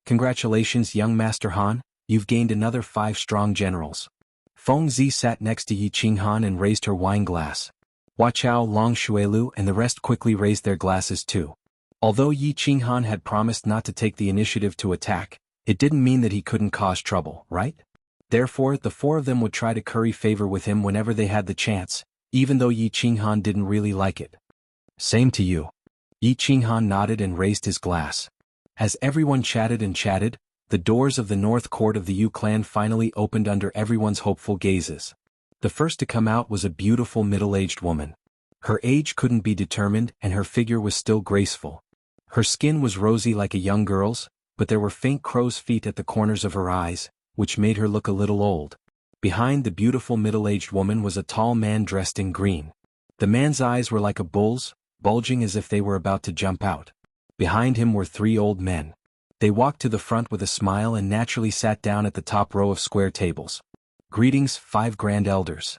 Congratulations, young Master Han, you've gained another 5 strong generals. Feng Zi sat next to Yi Qinghan and raised her wine glass. Hua Chao, Long Xuelu and the rest quickly raised their glasses too. Although Yi Qinghan had promised not to take the initiative to attack, it didn't mean that he couldn't cause trouble, right? Therefore, the 4 of them would try to curry favor with him whenever they had the chance, even though Yi Qinghan didn't really like it. Same to you. Yi Qinghan nodded and raised his glass. As everyone chatted and chatted, the doors of the north court of the Yu clan finally opened under everyone's hopeful gazes. The first to come out was a beautiful middle-aged woman. Her age couldn't be determined and her figure was still graceful. Her skin was rosy like a young girl's, but there were faint crow's feet at the corners of her eyes, which made her look a little old. Behind the beautiful middle-aged woman was a tall man dressed in green. The man's eyes were like a bull's, bulging as if they were about to jump out. Behind him were 3 old men. They walked to the front with a smile and naturally sat down at the top row of square tables. Greetings, 5 grand elders.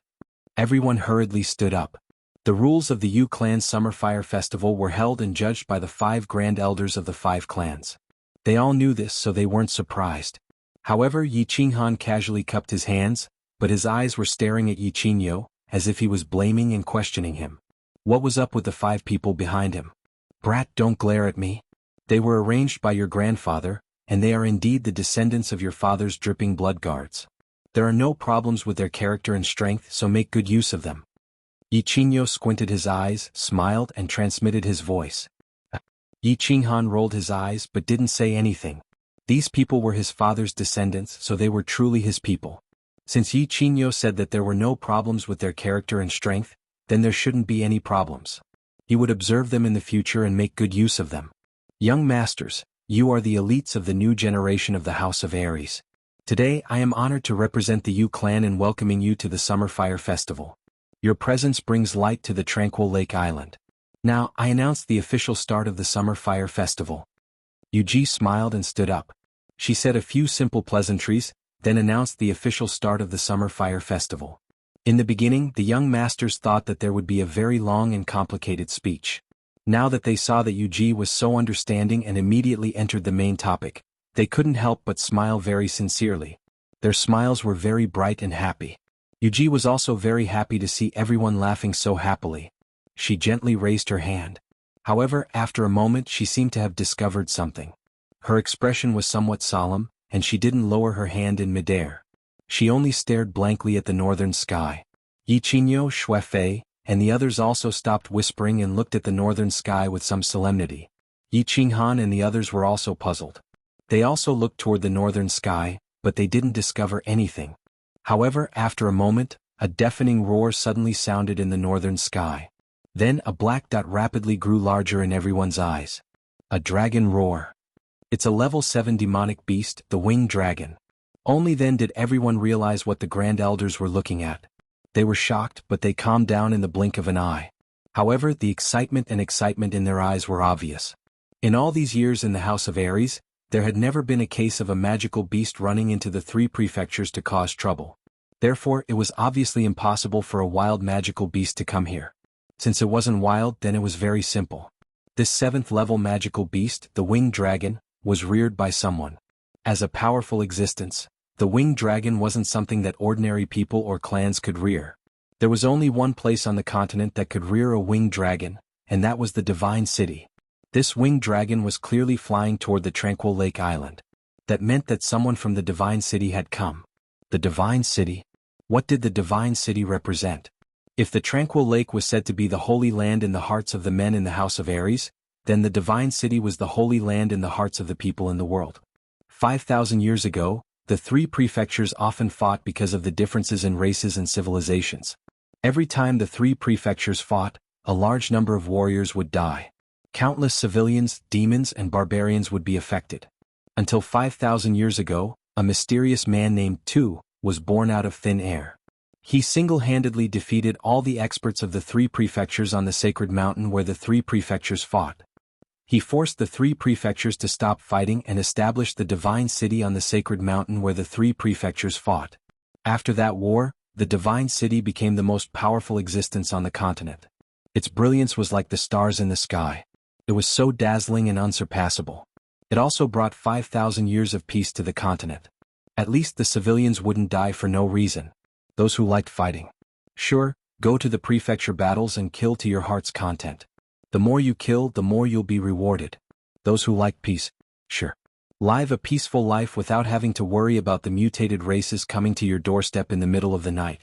Everyone hurriedly stood up. The rules of the Yu clan's summer fire festival were held and judged by the 5 grand elders of the 5 clans. They all knew this, so they weren't surprised. However, Yi Qinghan casually cupped his hands, but his eyes were staring at Yi Qingyo, as if he was blaming and questioning him. What was up with the 5 people behind him? Brat, don't glare at me. They were arranged by your grandfather, and they are indeed the descendants of your father's dripping blood guards. There are no problems with their character and strength, so make good use of them. Yi Qingyo squinted his eyes, smiled and transmitted his voice. Yi Qinghan rolled his eyes but didn't say anything. These people were his father's descendants, so they were truly his people. Since Yi Qingyo said that there were no problems with their character and strength, then there shouldn't be any problems. He would observe them in the future and make good use of them. Young masters, you are the elites of the new generation of the House of Aries. Today I am honored to represent the Yu clan in welcoming you to the Summer Fire Festival. Your presence brings light to the tranquil Lake Island. Now I announce the official start of the Summer Fire Festival. Yuji smiled and stood up. She said a few simple pleasantries, then announced the official start of the Summer Fire Festival. In the beginning, the young masters thought that there would be a very long and complicated speech. Now that they saw that Yuji was so understanding and immediately entered the main topic, they couldn't help but smile very sincerely. Their smiles were very bright and happy. Yuji was also very happy to see everyone laughing so happily. She gently raised her hand. However, after a moment she seemed to have discovered something. Her expression was somewhat solemn, and she didn't lower her hand in midair. She only stared blankly at the northern sky. Yi Qingyo, Xuefei, and the others also stopped whispering and looked at the northern sky with some solemnity. Yi Qinghan and the others were also puzzled. They also looked toward the northern sky, but they didn't discover anything. However, after a moment, a deafening roar suddenly sounded in the northern sky. Then a black dot rapidly grew larger in everyone's eyes. A dragon roar. It's a level 7 demonic beast, the winged dragon. Only then did everyone realize what the Grand Elders were looking at. They were shocked, but they calmed down in the blink of an eye. However, the excitement in their eyes were obvious. In all these years in the House of Aries, there had never been a case of a magical beast running into the 3 prefectures to cause trouble. Therefore, it was obviously impossible for a wild magical beast to come here. Since it wasn't wild, then it was very simple. This 7th level magical beast, the winged dragon, was reared by someone. As a powerful existence, the winged dragon wasn't something that ordinary people or clans could rear. There was only one place on the continent that could rear a winged dragon, and that was the Divine City. This winged dragon was clearly flying toward the tranquil Lake Island. That meant that someone from the Divine City had come. The Divine City? What did the Divine City represent? If the tranquil lake was said to be the holy land in the hearts of the men in the House of Aries, then the Divine City was the holy land in the hearts of the people in the world. 5,000 years ago, The three prefectures often fought because of the differences in races and civilizations. Every time the three prefectures fought, a large number of warriors would die. Countless civilians, demons, and barbarians would be affected. Until 5,000 years ago, a mysterious man named Tu was born out of thin air. He single-handedly defeated all the experts of the three prefectures on the sacred mountain where the three prefectures fought. He forced the three prefectures to stop fighting and established the divine city on the sacred mountain where the three prefectures fought. After that war, the divine city became the most powerful existence on the continent. Its brilliance was like the stars in the sky. It was so dazzling and unsurpassable. It also brought 5,000 years of peace to the continent. At least the civilians wouldn't die for no reason. Those who liked fighting. Sure, go to the prefecture battles and kill to your heart's content. The more you kill, the more you'll be rewarded. Those who like peace. Sure. Live a peaceful life without having to worry about the mutated races coming to your doorstep in the middle of the night.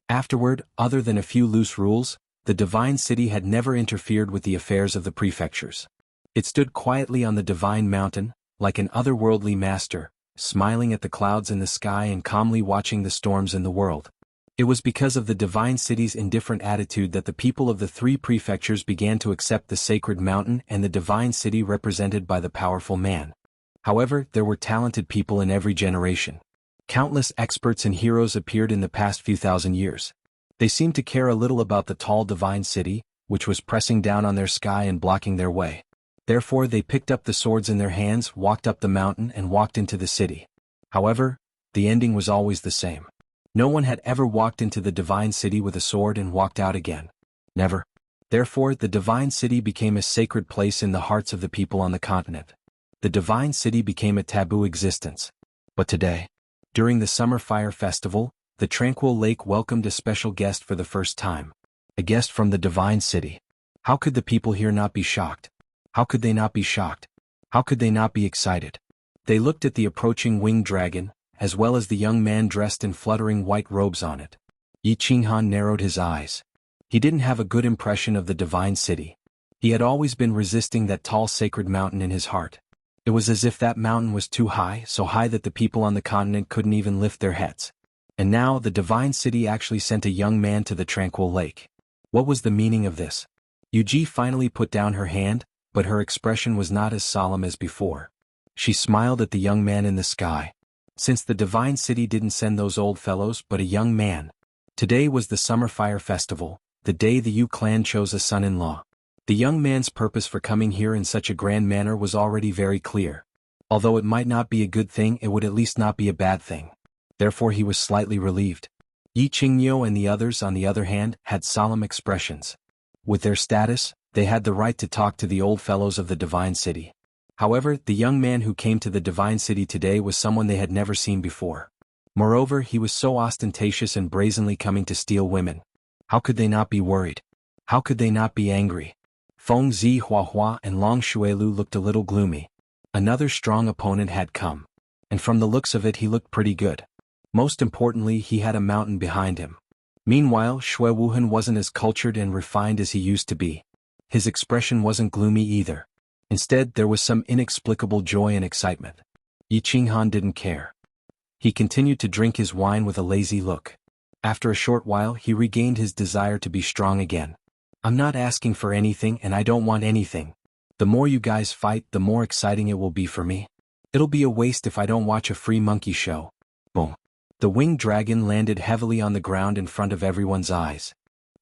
Afterward, other than a few loose rules, the divine city had never interfered with the affairs of the prefectures. It stood quietly on the divine mountain, like an otherworldly master, smiling at the clouds in the sky and calmly watching the storms in the world. It was because of the divine city's indifferent attitude that the people of the three prefectures began to accept the sacred mountain and the divine city represented by the powerful man. However, there were talented people in every generation. Countless experts and heroes appeared in the past few thousand years. They seemed to care a little about the tall divine city, which was pressing down on their sky and blocking their way. Therefore they picked up the swords in their hands, walked up the mountain and walked into the city. However, the ending was always the same. No one had ever walked into the divine city with a sword and walked out again. Never. Therefore the divine city became a sacred place in the hearts of the people on the continent. The divine city became a taboo existence. But today, during the Summer Fire Festival, the tranquil lake welcomed a special guest for the first time. A guest from the divine city. How could the people here not be shocked? How could they not be shocked? How could they not be excited? They looked at the approaching winged dragon, as well as the young man dressed in fluttering white robes on it. Yi Qinghan narrowed his eyes. He didn't have a good impression of the divine city. He had always been resisting that tall sacred mountain in his heart. It was as if that mountain was too high, so high that the people on the continent couldn't even lift their heads. And now the divine city actually sent a young man to the tranquil lake. What was the meaning of this? Yuji finally put down her hand, but her expression was not as solemn as before. She smiled at the young man in the sky. Since the divine city didn't send those old fellows but a young man. Today was the Summer Fire Festival, the day the Yu clan chose a son-in-law. The young man's purpose for coming here in such a grand manner was already very clear. Although it might not be a good thing, it would at least not be a bad thing. Therefore he was slightly relieved. Yi Qingyo and the others, on the other hand, had solemn expressions. With their status, they had the right to talk to the old fellows of the divine city. However, the young man who came to the divine city today was someone they had never seen before. Moreover, he was so ostentatious and brazenly coming to steal women. How could they not be worried? How could they not be angry? Feng Zihuahua and Long Shuelu looked a little gloomy. Another strong opponent had come. And from the looks of it he looked pretty good. Most importantly, he had a mountain behind him. Meanwhile, Xue Wuhan wasn't as cultured and refined as he used to be. His expression wasn't gloomy either. Instead, there was some inexplicable joy and excitement. Yi Qinghan didn't care. He continued to drink his wine with a lazy look. After a short while, he regained his desire to be strong again. I'm not asking for anything and I don't want anything. The more you guys fight, the more exciting it will be for me. It'll be a waste if I don't watch a free monkey show. Boom. The winged dragon landed heavily on the ground in front of everyone's eyes.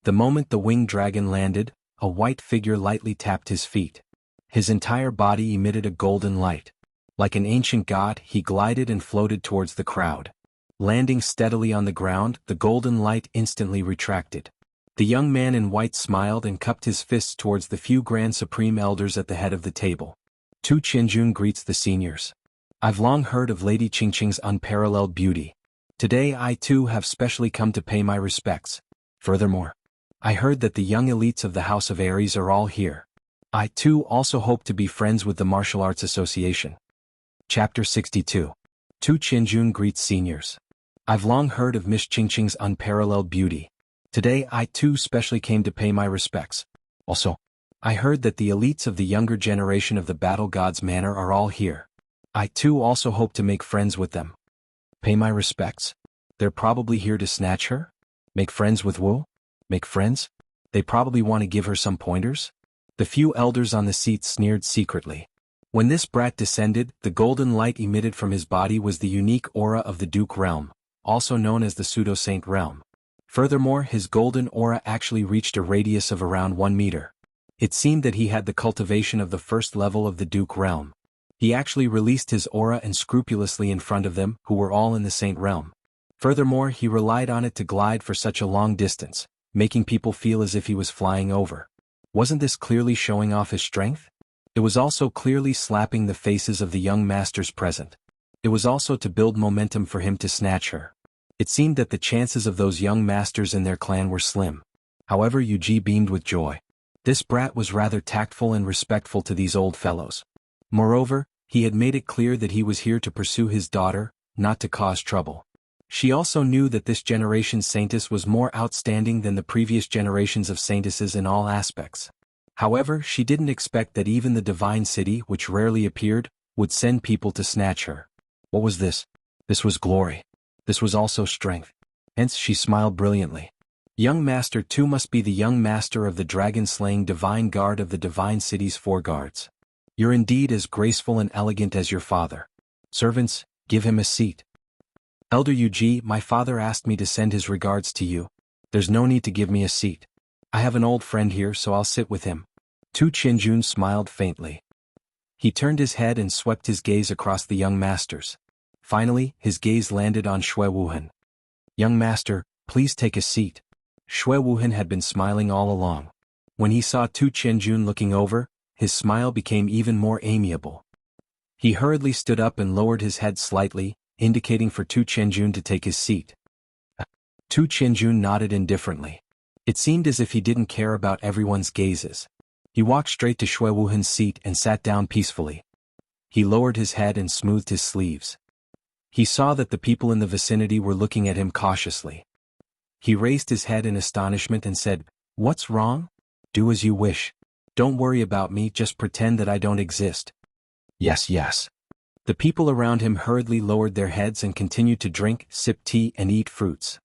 The moment the winged dragon landed, a white figure lightly tapped his feet. His entire body emitted a golden light. Like an ancient god, he glided and floated towards the crowd. Landing steadily on the ground, the golden light instantly retracted. The young man in white smiled and cupped his fists towards the few Grand Supreme Elders at the head of the table. Tu Qianjun greets the seniors. I've long heard of Lady Qingqing's unparalleled beauty. Today I too have specially come to pay my respects. Furthermore, I heard that the young elites of the House of Aries are all here. I too also hope to be friends with the Martial Arts Association. Chapter 62. Tu Qianjun greets seniors. I've long heard of Miss Qingqing's unparalleled beauty. Today I too specially came to pay my respects. Also, I heard that the elites of the younger generation of the Battle Gods Manor are all here. I too also hope to make friends with them. Pay my respects. They're probably here to snatch her? Make friends with Wu? Make friends? They probably want to give her some pointers? The few elders on the seat sneered secretly. When this brat descended, the golden light emitted from his body was the unique aura of the Duke realm, also known as the pseudo-saint realm. Furthermore, his golden aura actually reached a radius of around 1 meter. It seemed that he had the cultivation of the first level of the Duke realm. He actually released his aura and scrupulously in front of them, who were all in the saint realm. Furthermore, he relied on it to glide for such a long distance, making people feel as if he was flying over. Wasn't this clearly showing off his strength? It was also clearly slapping the faces of the young masters present. It was also to build momentum for him to snatch her. It seemed that the chances of those young masters in their clan were slim. However, Yuji beamed with joy. This brat was rather tactful and respectful to these old fellows. Moreover, he had made it clear that he was here to pursue his daughter, not to cause trouble. She also knew that this generation's saintess was more outstanding than the previous generations of saintesses in all aspects. However, she didn't expect that even the divine city, which rarely appeared, would send people to snatch her. What was this? This was glory. This was also strength. Hence she smiled brilliantly. Young master too must be the young master of the dragon-slaying divine guard of the divine city's 4 guards. You're indeed as graceful and elegant as your father. Servants, give him a seat. Elder Yuji, my father asked me to send his regards to you. There's no need to give me a seat. I have an old friend here, so I'll sit with him. Tu Qianjun smiled faintly. He turned his head and swept his gaze across the young masters. Finally, his gaze landed on Xue Wuhan. Young master, please take a seat. Xue Wuhan had been smiling all along. When he saw Tu Qianjun looking over, his smile became even more amiable. He hurriedly stood up and lowered his head slightly, indicating for Tu Qianjun to take his seat. Tu Qianjun nodded indifferently. It seemed as if he didn't care about everyone's gazes. He walked straight to Xue Wuhan's seat and sat down peacefully. He lowered his head and smoothed his sleeves. He saw that the people in the vicinity were looking at him cautiously. He raised his head in astonishment and said, "What's wrong? Do as you wish. Don't worry about me, just pretend that I don't exist." Yes, yes. The people around him hurriedly lowered their heads and continued to drink, sip tea, and eat fruits.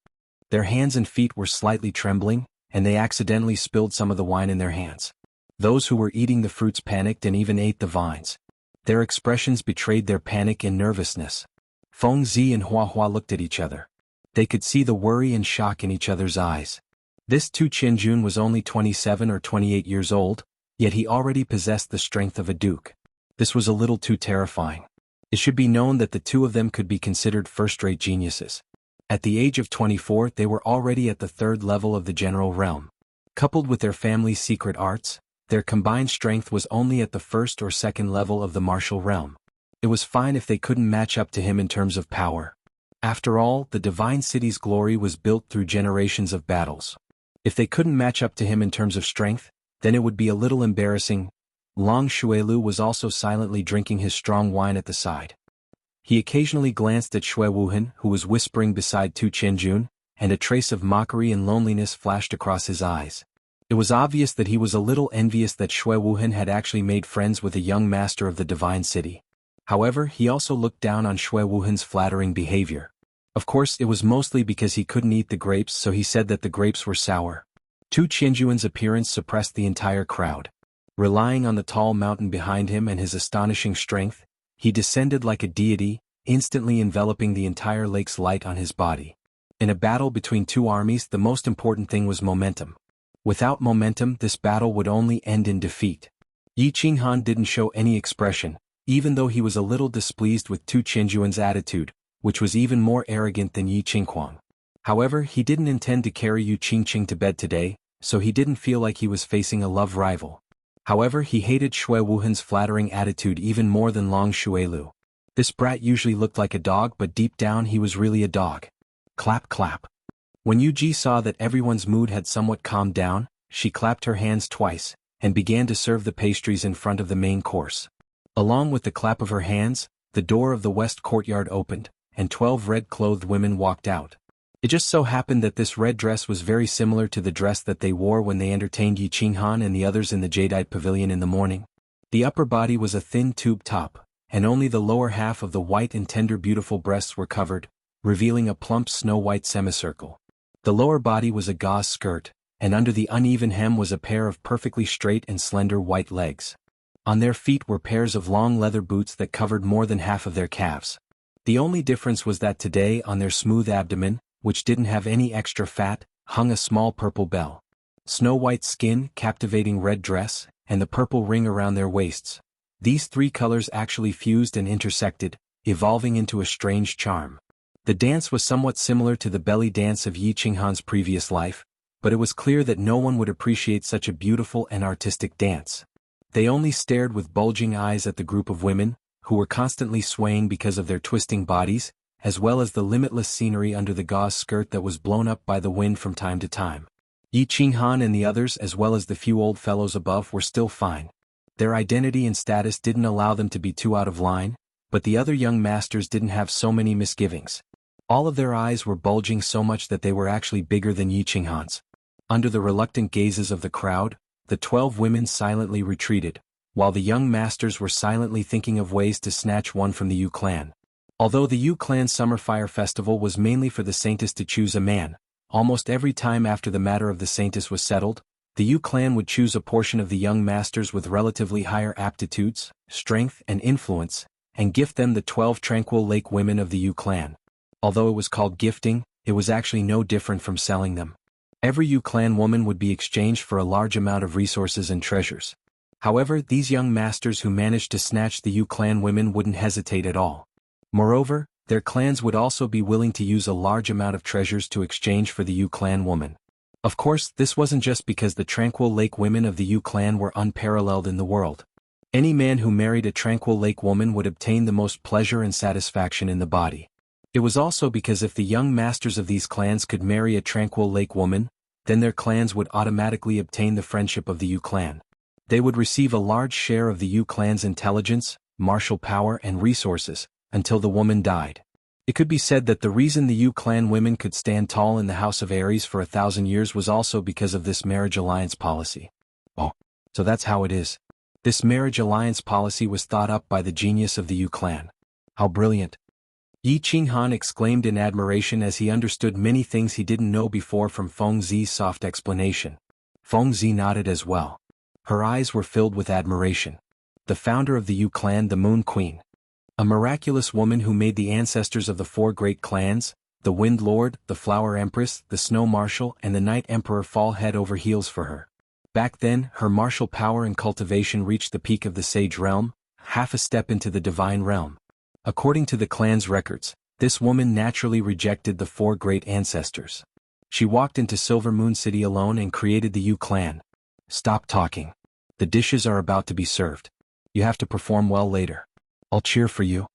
Their hands and feet were slightly trembling, and they accidentally spilled some of the wine in their hands. Those who were eating the fruits panicked and even ate the vines. Their expressions betrayed their panic and nervousness. Feng Zi and Hua Hua looked at each other. They could see the worry and shock in each other's eyes. This Tu Qianjun was only 27 or 28 years old, yet he already possessed the strength of a duke. This was a little too terrifying. It should be known that the two of them could be considered first-rate geniuses. At the age of 24, they were already at the 3rd level of the general realm. Coupled with their family's secret arts, their combined strength was only at the 1st or 2nd level of the martial realm. It was fine if they couldn't match up to him in terms of power. After all, the divine city's glory was built through generations of battles. If they couldn't match up to him in terms of strength, then it would be a little embarrassing. Long Xuelu was also silently drinking his strong wine at the side. He occasionally glanced at Xue Wuhan, who was whispering beside Tu Qianjun, and a trace of mockery and loneliness flashed across his eyes. It was obvious that he was a little envious that Xue Wuhan had actually made friends with a young master of the divine city. However, he also looked down on Xue Wuhan's flattering behavior. Of course, it was mostly because he couldn't eat the grapes, so he said that the grapes were sour. Tu Qianjun's appearance suppressed the entire crowd. Relying on the tall mountain behind him and his astonishing strength, he descended like a deity, instantly enveloping the entire lake's light on his body. In a battle between two armies, the most important thing was momentum. Without momentum, this battle would only end in defeat. Yi Qinghan didn't show any expression, even though he was a little displeased with Tu Qianjun's attitude, which was even more arrogant than Yi Qinghuang. However, he didn't intend to carry Yu Qingqing to bed today, so he didn't feel like he was facing a love rival. However, he hated Xue Wuhan's flattering attitude even more than Long Xuelu. This brat usually looked like a dog, but deep down he was really a dog. Clap clap. When Yu Ji saw that everyone's mood had somewhat calmed down, she clapped her hands twice, and began to serve the pastries in front of the main course. Along with the clap of her hands, the door of the west courtyard opened, and 12 red-clothed women walked out. It just so happened that this red dress was very similar to the dress that they wore when they entertained Yi Qinghan and the others in the Jadeite Pavilion in the morning. The upper body was a thin tube top, and only the lower half of the white and tender beautiful breasts were covered, revealing a plump snow-white semicircle. The lower body was a gauze skirt, and under the uneven hem was a pair of perfectly straight and slender white legs. On their feet were pairs of long leather boots that covered more than half of their calves. The only difference was that today on their smooth abdomen, which didn't have any extra fat, hung a small purple bell. Snow-white skin, captivating red dress, and the purple ring around their waists. These three colors actually fused and intersected, evolving into a strange charm. The dance was somewhat similar to the belly dance of Yi Qinghan's previous life, but it was clear that no one would appreciate such a beautiful and artistic dance. They only stared with bulging eyes at the group of women, who were constantly swaying because of their twisting bodies, as well as the limitless scenery under the gauze skirt that was blown up by the wind from time to time. Yi Qinghan and the others, as well as the few old fellows above, were still fine. Their identity and status didn't allow them to be too out of line, but the other young masters didn't have so many misgivings. All of their eyes were bulging so much that they were actually bigger than Yi Qinghan's. Under the reluctant gazes of the crowd, the 12 women silently retreated, while the young masters were silently thinking of ways to snatch one from the Yu clan. Although the Yu clan Summer Fire Festival was mainly for the Saintess to choose a man, almost every time after the matter of the Saintess was settled, the Yu clan would choose a portion of the young masters with relatively higher aptitudes, strength, and influence, and gift them the 12 Tranquil Lake women of the Yu clan. Although it was called gifting, it was actually no different from selling them. Every Yu clan woman would be exchanged for a large amount of resources and treasures. However, these young masters who managed to snatch the Yu clan women wouldn't hesitate at all. Moreover, their clans would also be willing to use a large amount of treasures to exchange for the Yu clan woman. Of course, this wasn't just because the Tranquil Lake women of the Yu clan were unparalleled in the world. Any man who married a Tranquil Lake woman would obtain the most pleasure and satisfaction in the body. It was also because if the young masters of these clans could marry a Tranquil Lake woman, then their clans would automatically obtain the friendship of the Yu clan. They would receive a large share of the Yu clan's intelligence, martial power, and resources, until the woman died. It could be said that the reason the Yu clan women could stand tall in the House of Aries for 1,000 years was also because of this marriage alliance policy. Oh, so that's how it is. This marriage alliance policy was thought up by the genius of the Yu clan. How brilliant. Yi Qinghan exclaimed in admiration as he understood many things he didn't know before from Feng Zi's soft explanation. Feng Zi nodded as well. Her eyes were filled with admiration. The founder of the Yu clan, the Moon Queen. A miraculous woman who made the ancestors of the 4 great clans, the Wind Lord, the Flower Empress, the Snow Marshal, and the Night Emperor, fall head over heels for her. Back then, her martial power and cultivation reached the peak of the Sage Realm, half a step into the Divine Realm. According to the clan's records, this woman naturally rejected the 4 great ancestors. She walked into Silver Moon City alone and created the Yu clan. Stop talking. The dishes are about to be served. You have to perform well later. I'll cheer for you.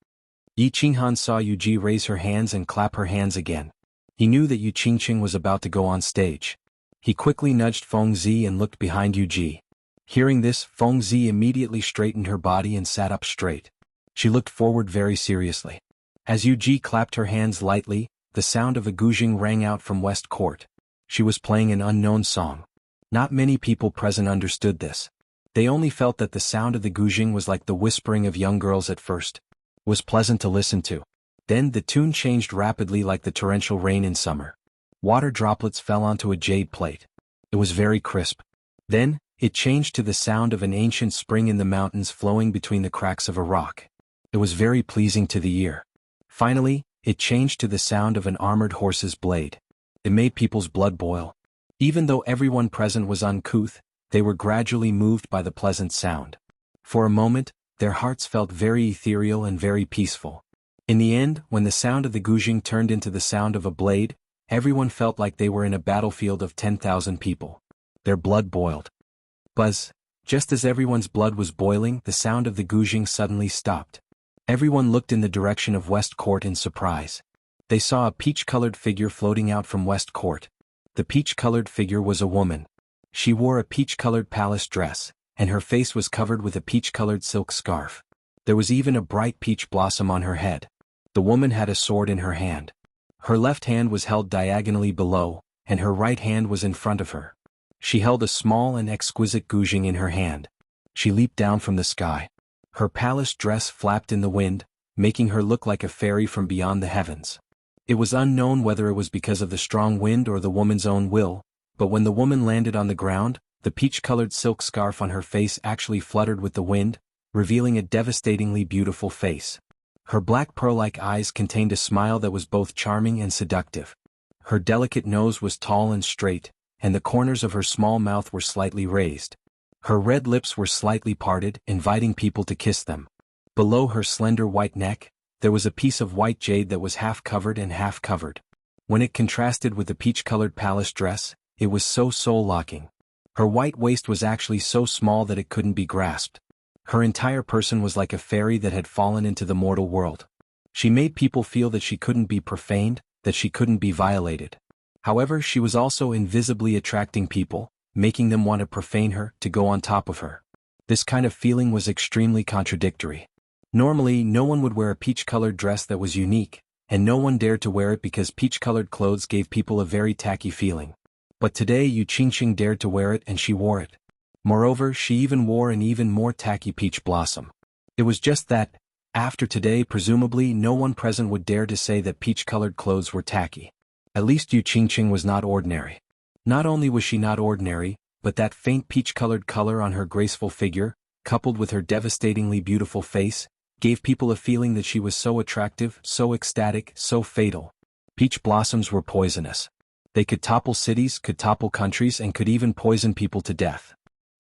Yi Qinghan saw Yu Ji raise her hands and clap her hands again. He knew that Yu Qingqing was about to go on stage. He quickly nudged Feng Zi and looked behind Yu Ji. Hearing this, Feng Zi immediately straightened her body and sat up straight. She looked forward very seriously. As Yu Ji clapped her hands lightly, the sound of a guzheng rang out from West Court. She was playing an unknown song. Not many people present understood this. They only felt that the sound of the guzheng was like the whispering of young girls at first. It was pleasant to listen to. Then the tune changed rapidly like the torrential rain in summer. Water droplets fell onto a jade plate. It was very crisp. Then, it changed to the sound of an ancient spring in the mountains flowing between the cracks of a rock. It was very pleasing to the ear. Finally, it changed to the sound of an armored horse's blade. It made people's blood boil. Even though everyone present was uncouth, they were gradually moved by the pleasant sound. For a moment, their hearts felt very ethereal and very peaceful. In the end, when the sound of the guzheng turned into the sound of a blade, everyone felt like they were in a battlefield of 10,000 people. Their blood boiled. Buzz! Just as everyone's blood was boiling, the sound of the guzheng suddenly stopped. Everyone looked in the direction of West Court in surprise. They saw a peach-colored figure floating out from West Court. The peach-colored figure was a woman. She wore a peach-colored palace dress, and her face was covered with a peach-colored silk scarf. There was even a bright peach blossom on her head. The woman had a sword in her hand. Her left hand was held diagonally below, and her right hand was in front of her. She held a small and exquisite guzheng in her hand. She leaped down from the sky. Her palace dress flapped in the wind, making her look like a fairy from beyond the heavens. It was unknown whether it was because of the strong wind or the woman's own will, but when the woman landed on the ground, the peach-colored silk scarf on her face actually fluttered with the wind, revealing a devastatingly beautiful face. Her black pearl-like eyes contained a smile that was both charming and seductive. Her delicate nose was tall and straight, and the corners of her small mouth were slightly raised. Her red lips were slightly parted, inviting people to kiss them. Below her slender white neck, there was a piece of white jade that was half covered and half covered. When it contrasted with the peach-colored palace dress, it was so soul-locking. Her white waist was actually so small that it couldn't be grasped. Her entire person was like a fairy that had fallen into the mortal world. She made people feel that she couldn't be profaned, that she couldn't be violated. However, she was also invisibly attracting people, making them want to profane her, to go on top of her. This kind of feeling was extremely contradictory. Normally, no one would wear a peach-colored dress that was unique, and no one dared to wear it because peach-colored clothes gave people a very tacky feeling. But today Yu Qingqing dared to wear it and she wore it. Moreover, she even wore an even more tacky peach blossom. It was just that, after today presumably no one present would dare to say that peach-colored clothes were tacky. At least Yu Qingqing was not ordinary. Not only was she not ordinary, but that faint peach-colored color on her graceful figure, coupled with her devastatingly beautiful face, gave people a feeling that she was so attractive, so ecstatic, so fatal. Peach blossoms were poisonous. They could topple cities, could topple countries, and could even poison people to death.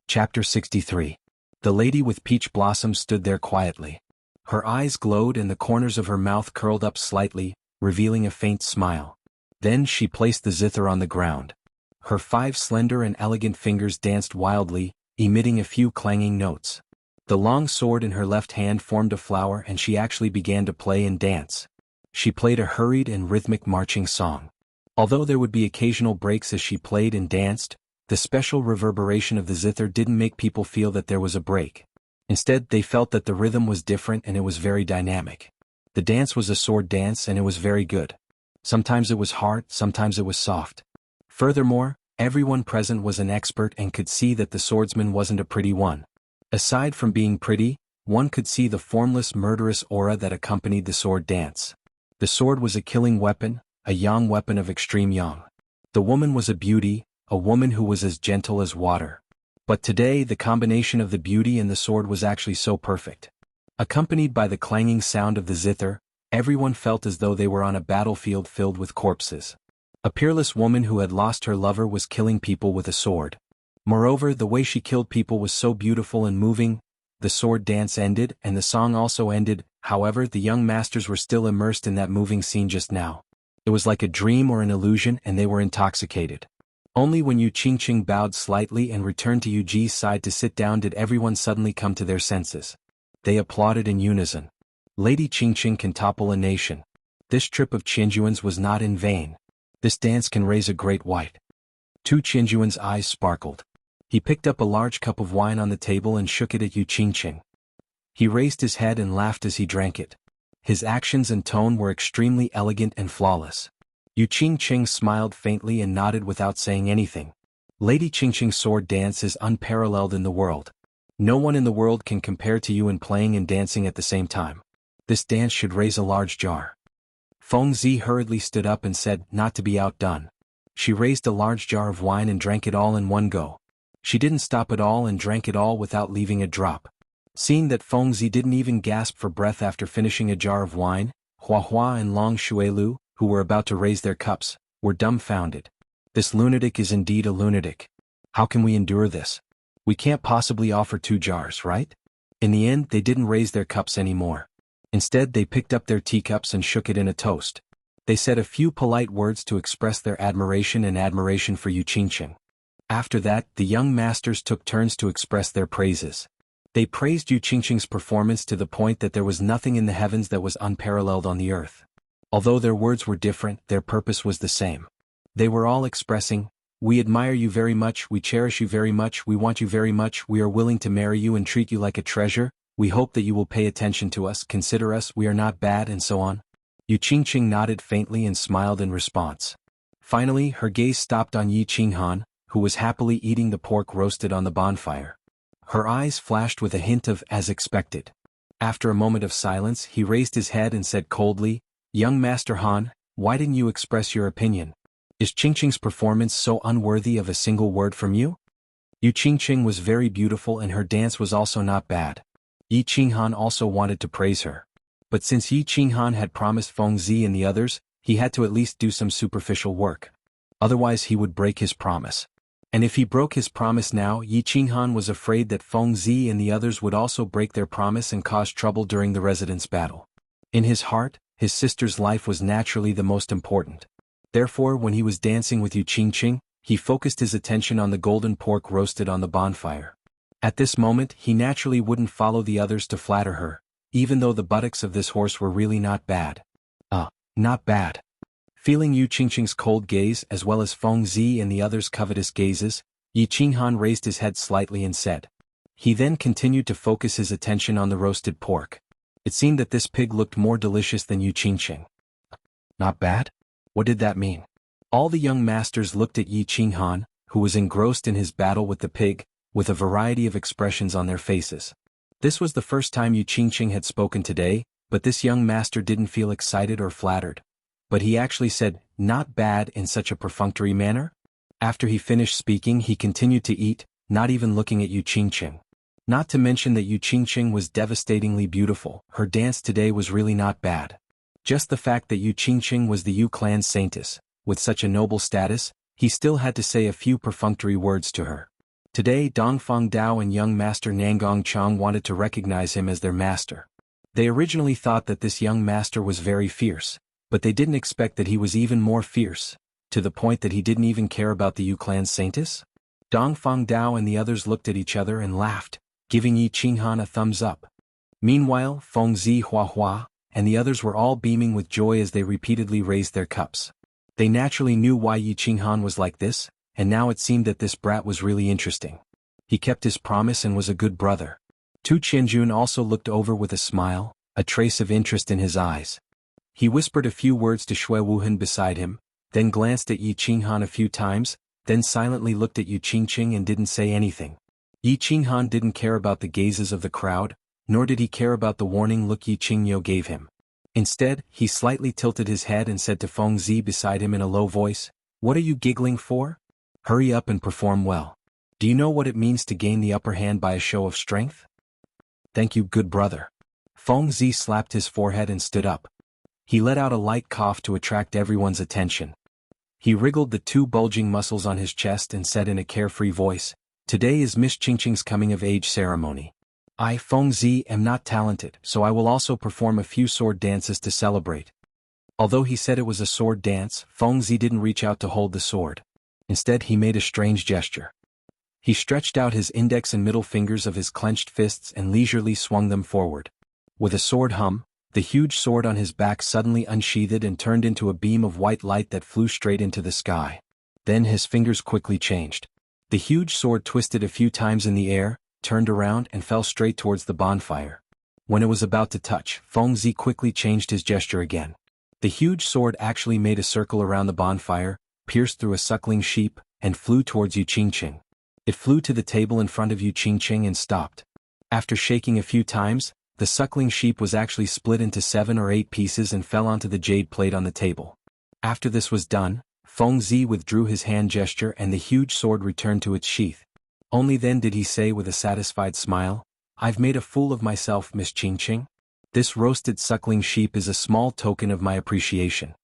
Chapter 63. The lady with peach blossoms stood there quietly. Her eyes glowed and the corners of her mouth curled up slightly, revealing a faint smile. Then she placed the zither on the ground. Her 5 slender and elegant fingers danced wildly, emitting a few clanging notes. The long sword in her left hand formed a flower and she actually began to play and dance. She played a hurried and rhythmic marching song. Although there would be occasional breaks as she played and danced, the special reverberation of the zither didn't make people feel that there was a break. Instead, they felt that the rhythm was different and it was very dynamic. The dance was a sword dance and it was very good. Sometimes it was hard, sometimes it was soft. Furthermore, everyone present was an expert and could see that the swordsman wasn't a pretty one. Aside from being pretty, one could see the formless murderous aura that accompanied the sword dance. The sword was a killing weapon, a yang weapon of extreme yang. The woman was a beauty, a woman who was as gentle as water. But today the combination of the beauty and the sword was actually so perfect. Accompanied by the clanging sound of the zither, everyone felt as though they were on a battlefield filled with corpses. A peerless woman who had lost her lover was killing people with a sword. Moreover, the way she killed people was so beautiful and moving. The sword dance ended and the song also ended. However, the young masters were still immersed in that moving scene just now. It was like a dream or an illusion and they were intoxicated. Only when Yu Qingqing bowed slightly and returned to Yu Ji's side to sit down did everyone suddenly come to their senses. They applauded in unison. Lady Qingqing can topple a nation. This trip of Qianjuan's was not in vain. This dance can raise a great white. Tu Qianjuan's eyes sparkled. He picked up a large cup of wine on the table and shook it at Yu Qingqing. He raised his head and laughed as he drank it. His actions and tone were extremely elegant and flawless. Yu Qingqing smiled faintly and nodded without saying anything. Lady Qingqing's sword dance is unparalleled in the world. No one in the world can compare to you in playing and dancing at the same time. This dance should raise a large jar. Feng Zi hurriedly stood up and said, not to be outdone. She raised a large jar of wine and drank it all in one go. She didn't stop at all and drank it all without leaving a drop. Seeing that Feng Zi didn't even gasp for breath after finishing a jar of wine, Hua Hua and Long Xuelu, who were about to raise their cups, were dumbfounded. This lunatic is indeed a lunatic. How can we endure this? We can't possibly offer 2 jars, right? In the end, they didn't raise their cups anymore. Instead, they picked up their teacups and shook it in a toast. They said a few polite words to express their admiration for Yu Qingqing. After that, the young masters took turns to express their praises. They praised Yu Qingqing's performance to the point that there was nothing in the heavens that was unparalleled on the earth. Although their words were different, their purpose was the same. They were all expressing, we admire you very much, we cherish you very much, we want you very much, we are willing to marry you and treat you like a treasure, we hope that you will pay attention to us, consider us, we are not bad, and so on. Yu Qingqing nodded faintly and smiled in response. Finally, her gaze stopped on Yi Qinghan, who was happily eating the pork roasted on the bonfire. Her eyes flashed with a hint of as expected. After a moment of silence, he raised his head and said coldly, Young Master Han, Why didn't you express your opinion? Is Qingqing's performance so unworthy of a single word from you? Yu Qingqing was very beautiful and her dance was also not bad. Yi Qinghan also wanted to praise her. But since Yi Qinghan had promised Feng Zi and the others, he had to at least do some superficial work. Otherwise he would break his promise. And if he broke his promise now, Yi Qinghan was afraid that Feng Zi and the others would also break their promise and cause trouble during the residence battle. In his heart, his sister's life was naturally the most important. Therefore, when he was dancing with Yu Qingqing, he focused his attention on the golden pork roasted on the bonfire. At this moment, he naturally wouldn't follow the others to flatter her, even though the buttocks of this horse were really not bad. Not bad. Feeling Yu Qingqing's cold gaze as well as Feng Zi and the others' covetous gazes, Yi Qinghan raised his head slightly and said. He then continued to focus his attention on the roasted pork. It seemed that this pig looked more delicious than Yu Qingqing. Not bad? What did that mean? All the young masters looked at Yi Qinghan, who was engrossed in his battle with the pig, with a variety of expressions on their faces. This was the first time Yu Qingqing had spoken today, but this young master didn't feel excited or flattered. But he actually said, not bad in such a perfunctory manner? After he finished speaking he continued to eat, not even looking at Yu Qingqing. Not to mention that Yu Qingqing was devastatingly beautiful, her dance today was really not bad. Just the fact that Yu Qingqing was the Yu clan's saintess, with such a noble status, he still had to say a few perfunctory words to her. Today Dongfang Dao and young master Nangong Chang wanted to recognize him as their master. They originally thought that this young master was very fierce, but they didn't expect that he was even more fierce, to the point that he didn't even care about the Yu clan's saintess. Dongfang Dao and the others looked at each other and laughed, giving Yi Qinghan a thumbs up. Meanwhile, Feng Zi Hua Hua and the others were all beaming with joy as they repeatedly raised their cups. They naturally knew why Yi Qinghan was like this, and now it seemed that this brat was really interesting. He kept his promise and was a good brother. Tu Qianjun also looked over with a smile, a trace of interest in his eyes. He whispered a few words to Xue Wuhan beside him, then glanced at Yi Qinghan a few times, then silently looked at Yu Qingqing and didn't say anything. Yi Qinghan didn't care about the gazes of the crowd, nor did he care about the warning look Yi Qingyo gave him. Instead, he slightly tilted his head and said to Feng Zi beside him in a low voice, "What are you giggling for? Hurry up and perform well. Do you know what it means to gain the upper hand by a show of strength?" "Thank you, good brother." Feng Zi slapped his forehead and stood up. He let out a light cough to attract everyone's attention. He wriggled the two bulging muscles on his chest and said in a carefree voice, "Today is Miss Qingqing's coming-of-age ceremony. I, Feng Zi, am not talented, so I will also perform a few sword dances to celebrate." Although he said it was a sword dance, Feng Zi didn't reach out to hold the sword. Instead he made a strange gesture. He stretched out his index and middle fingers of his clenched fists and leisurely swung them forward. With a sword hum, the huge sword on his back suddenly unsheathed and turned into a beam of white light that flew straight into the sky. Then his fingers quickly changed. The huge sword twisted a few times in the air, turned around and fell straight towards the bonfire. When it was about to touch, Feng Zi quickly changed his gesture again. The huge sword actually made a circle around the bonfire, pierced through a suckling sheep, and flew towards Yu Qingqing. It flew to the table in front of Yu Qingqing and stopped. After shaking a few times, the suckling sheep was actually split into 7 or 8 pieces and fell onto the jade plate on the table. After this was done, Feng Zi withdrew his hand gesture and the huge sword returned to its sheath. Only then did he say with a satisfied smile, "I've made a fool of myself, Miss Qingqing. This roasted suckling sheep is a small token of my appreciation."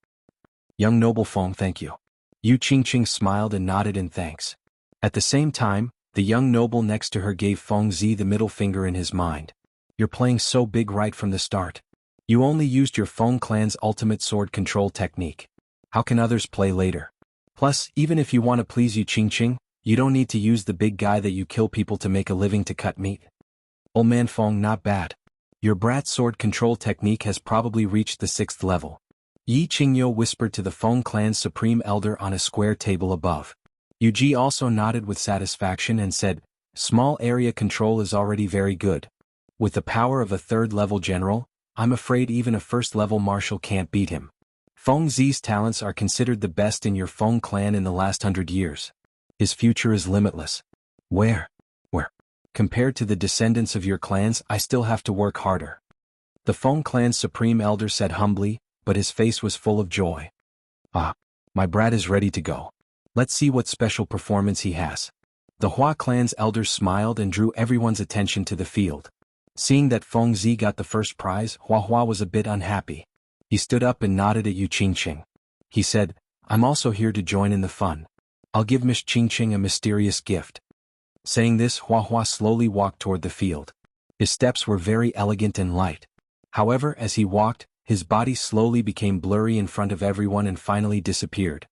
"Young noble Feng, thank you." Yu Qingqing smiled and nodded in thanks. At the same time, the young noble next to her gave Feng Zi the middle finger in his mind. "You're playing so big right from the start. You only used your Feng clan's ultimate sword control technique. How can others play later? Plus, even if you want to please Yu Qingqing, you don't need to use the big guy that you kill people to make a living to cut meat. Old man Feng, not bad. Your brat's sword control technique has probably reached the 6th level." Yi Qingyo whispered to the Feng clan's supreme elder on a square table above. Yu Ji also nodded with satisfaction and said, "Small area control is already very good. With the power of a 3rd-level general, I'm afraid even a 1st-level marshal can't beat him. Feng Zi's talents are considered the best in your Feng clan in the last 100 years. His future is limitless. Where? Compared to the descendants of your clans, I still have to work harder." The Feng clan's supreme elder said humbly, but his face was full of joy. Ah, my brat is ready to go. Let's see what special performance he has. The Hua clan's elders smiled and drew everyone's attention to the field. Seeing that Feng Zi got the first prize, Hua was a bit unhappy. He stood up and nodded at Yu Qingqing. He said, I'm also here to join in the fun. I'll give Miss Qingqing a mysterious gift. Saying this, Hua slowly walked toward the field. His steps were very elegant and light. However, as he walked, his body slowly became blurry in front of everyone and finally disappeared.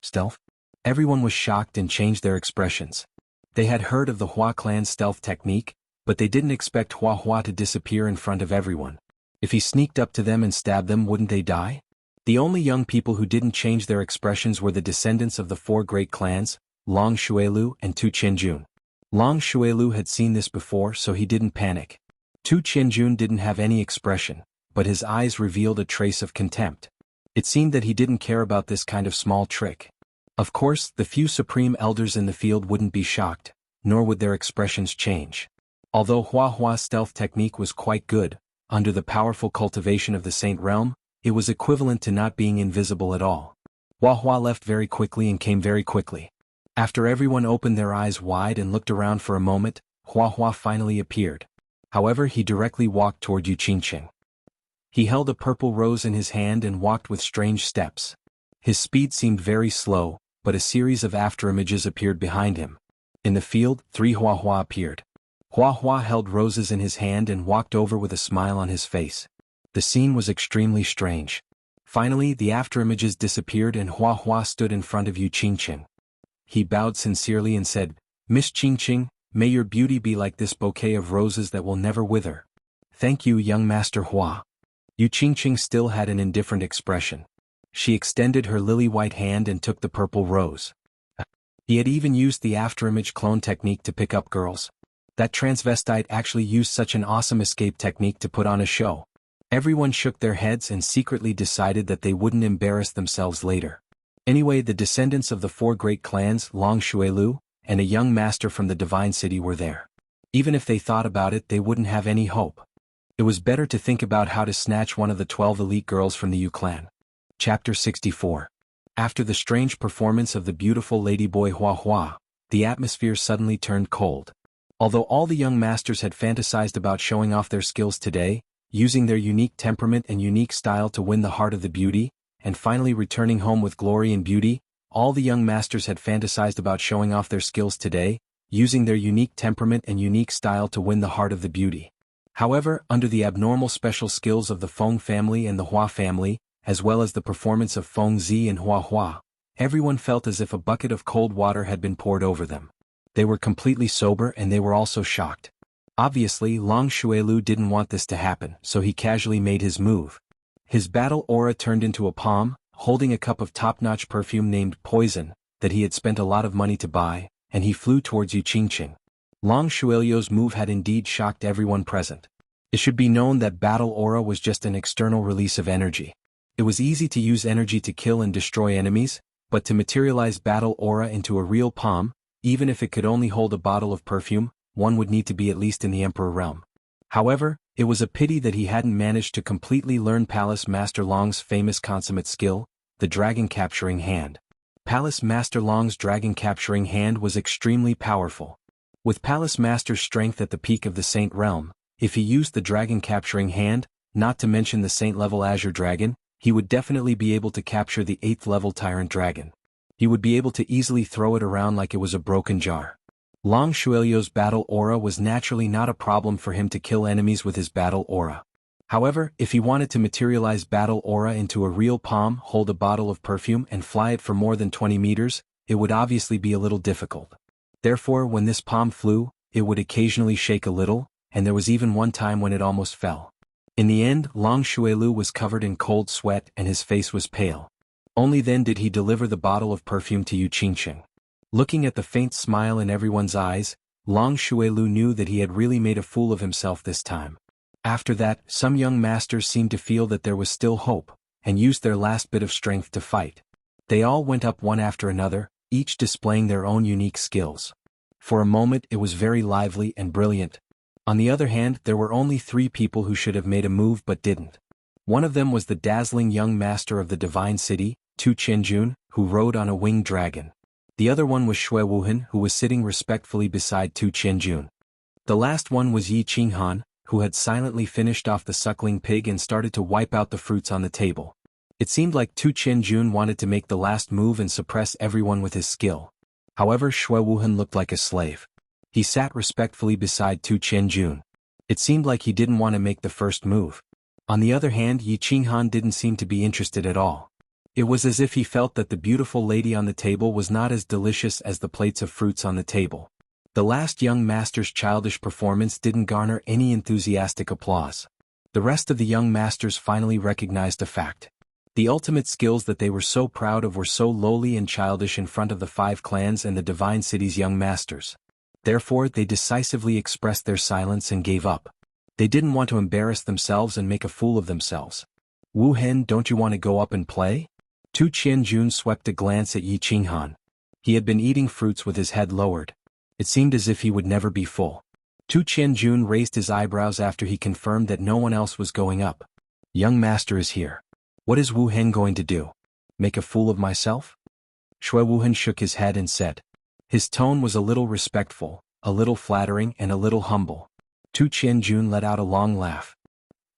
Stealth? Everyone was shocked and changed their expressions. They had heard of the Hua clan's stealth technique, but they didn't expect Hua to disappear in front of everyone. If he sneaked up to them and stabbed them, wouldn't they die? The only young people who didn't change their expressions were the descendants of the four great clans, Long Xuelu and Tu Qianjun. Long Xuelu had seen this before, so he didn't panic. Tu Qianjun didn't have any expression, but his eyes revealed a trace of contempt. It seemed that he didn't care about this kind of small trick. Of course, the few supreme elders in the field wouldn't be shocked, nor would their expressions change. Although Hua's stealth technique was quite good, under the powerful cultivation of the Saint Realm, it was equivalent to not being invisible at all. Hua left very quickly and came very quickly. After everyone opened their eyes wide and looked around for a moment, Hua finally appeared. However, he directly walked toward Yu Qingqing. He held a purple rose in his hand and walked with strange steps. His speed seemed very slow, but a series of afterimages appeared behind him. In the field, 3 Hua appeared. Hua held roses in his hand and walked over with a smile on his face. The scene was extremely strange. Finally, the afterimages disappeared and Hua stood in front of Yu Qingqing. He bowed sincerely and said, Miss Qingqing, may your beauty be like this bouquet of roses that will never wither. Thank you, young Master Hua. Yu Qingqing still had an indifferent expression. She extended her lily-white hand and took the purple rose. He had even used the afterimage clone technique to pick up girls. That transvestite actually used such an awesome escape technique to put on a show. Everyone shook their heads and secretly decided that they wouldn't embarrass themselves later. Anyway, the descendants of the four great clans, Long Xuelu, and a young master from the Divine City were there. Even if they thought about it, they wouldn't have any hope. It was better to think about how to snatch one of the 12 elite girls from the Yu clan. Chapter 64. After the strange performance of the beautiful ladyboy Hua, the atmosphere suddenly turned cold. Although all the young masters had fantasized about showing off their skills today, using their unique temperament and unique style to win the heart of the beauty, and finally returning home with glory and beauty, all the young masters had fantasized about showing off their skills today, using their unique temperament and unique style to win the heart of the beauty. However, under the abnormal special skills of the Feng family and the Hua family, as well as the performance of Feng Zi and Hua, everyone felt as if a bucket of cold water had been poured over them. They were completely sober and they were also shocked. Obviously, Long Xuelu didn't want this to happen, so he casually made his move. His battle aura turned into a palm, holding a cup of top-notch perfume named Poison, that he had spent a lot of money to buy, and he flew towards Yu Qingqing. Long Xuelio's move had indeed shocked everyone present. It should be known that battle aura was just an external release of energy. It was easy to use energy to kill and destroy enemies, but to materialize battle aura into a real palm, even if it could only hold a bottle of perfume, one would need to be at least in the Emperor realm. However, it was a pity that he hadn't managed to completely learn Palace Master Long's famous consummate skill, the Dragon Capturing Hand. Palace Master Long's Dragon Capturing Hand was extremely powerful. With Palace Master's strength at the peak of the Saint Realm, if he used the Dragon Capturing Hand, not to mention the Saint-level Azure Dragon, he would definitely be able to capture the 8th-level Tyrant Dragon. He would be able to easily throw it around like it was a broken jar. Long Xuelio's battle aura was naturally not a problem for him to kill enemies with his battle aura. However, if he wanted to materialize battle aura into a real palm, hold a bottle of perfume and fly it for more than 20 meters, it would obviously be a little difficult. Therefore, when this palm flew, it would occasionally shake a little, and there was even one time when it almost fell. In the end, Long Xuelu was covered in cold sweat and his face was pale. Only then did he deliver the bottle of perfume to Yu Qingqing. Looking at the faint smile in everyone's eyes, Long Xuelu knew that he had really made a fool of himself this time. After that, some young masters seemed to feel that there was still hope, and used their last bit of strength to fight. They all went up one after another, each displaying their own unique skills. For a moment it was very lively and brilliant. On the other hand, there were only 3 people who should have made a move but didn't. One of them was the dazzling young master of the Divine City, Tu Qianjun, who rode on a winged dragon. The other one was Shui Wuhan, who was sitting respectfully beside Tu Qianjun. The last one was Yi Qinghan, who had silently finished off the suckling pig and started to wipe out the fruits on the table. It seemed like Tu Qianjun wanted to make the last move and suppress everyone with his skill. However, Shui Wuhan looked like a slave. He sat respectfully beside Tu Qianjun. It seemed like he didn't want to make the first move. On the other hand, Yi Qinghan didn't seem to be interested at all. It was as if he felt that the beautiful lady on the table was not as delicious as the plates of fruits on the table. The last young master's childish performance didn't garner any enthusiastic applause. The rest of the young masters finally recognized a fact. The ultimate skills that they were so proud of were so lowly and childish in front of the 5 clans and the Divine City's young masters. Therefore, they decisively expressed their silence and gave up. They didn't want to embarrass themselves and make a fool of themselves. Wu Hen, don't you want to go up and play? Tu Qianjun swept a glance at Yi Qinghan. He had been eating fruits with his head lowered. It seemed as if he would never be full. Tu Qianjun raised his eyebrows after he confirmed that no one else was going up. Young master is here. What is Wu Hen going to do? Make a fool of myself? Shui Wuhan shook his head and said. His tone was a little respectful, a little flattering and a little humble. Tu Qianjun let out a long laugh.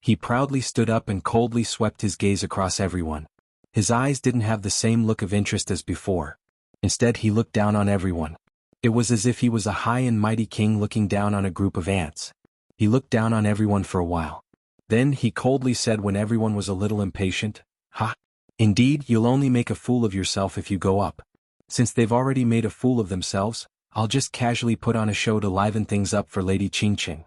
He proudly stood up and coldly swept his gaze across everyone. His eyes didn't have the same look of interest as before. Instead, he looked down on everyone. It was as if he was a high and mighty king looking down on a group of ants. He looked down on everyone for a while. Then he coldly said when everyone was a little impatient, "Ha! Indeed, you'll only make a fool of yourself if you go up. Since they've already made a fool of themselves, I'll just casually put on a show to liven things up for Lady Qingqing."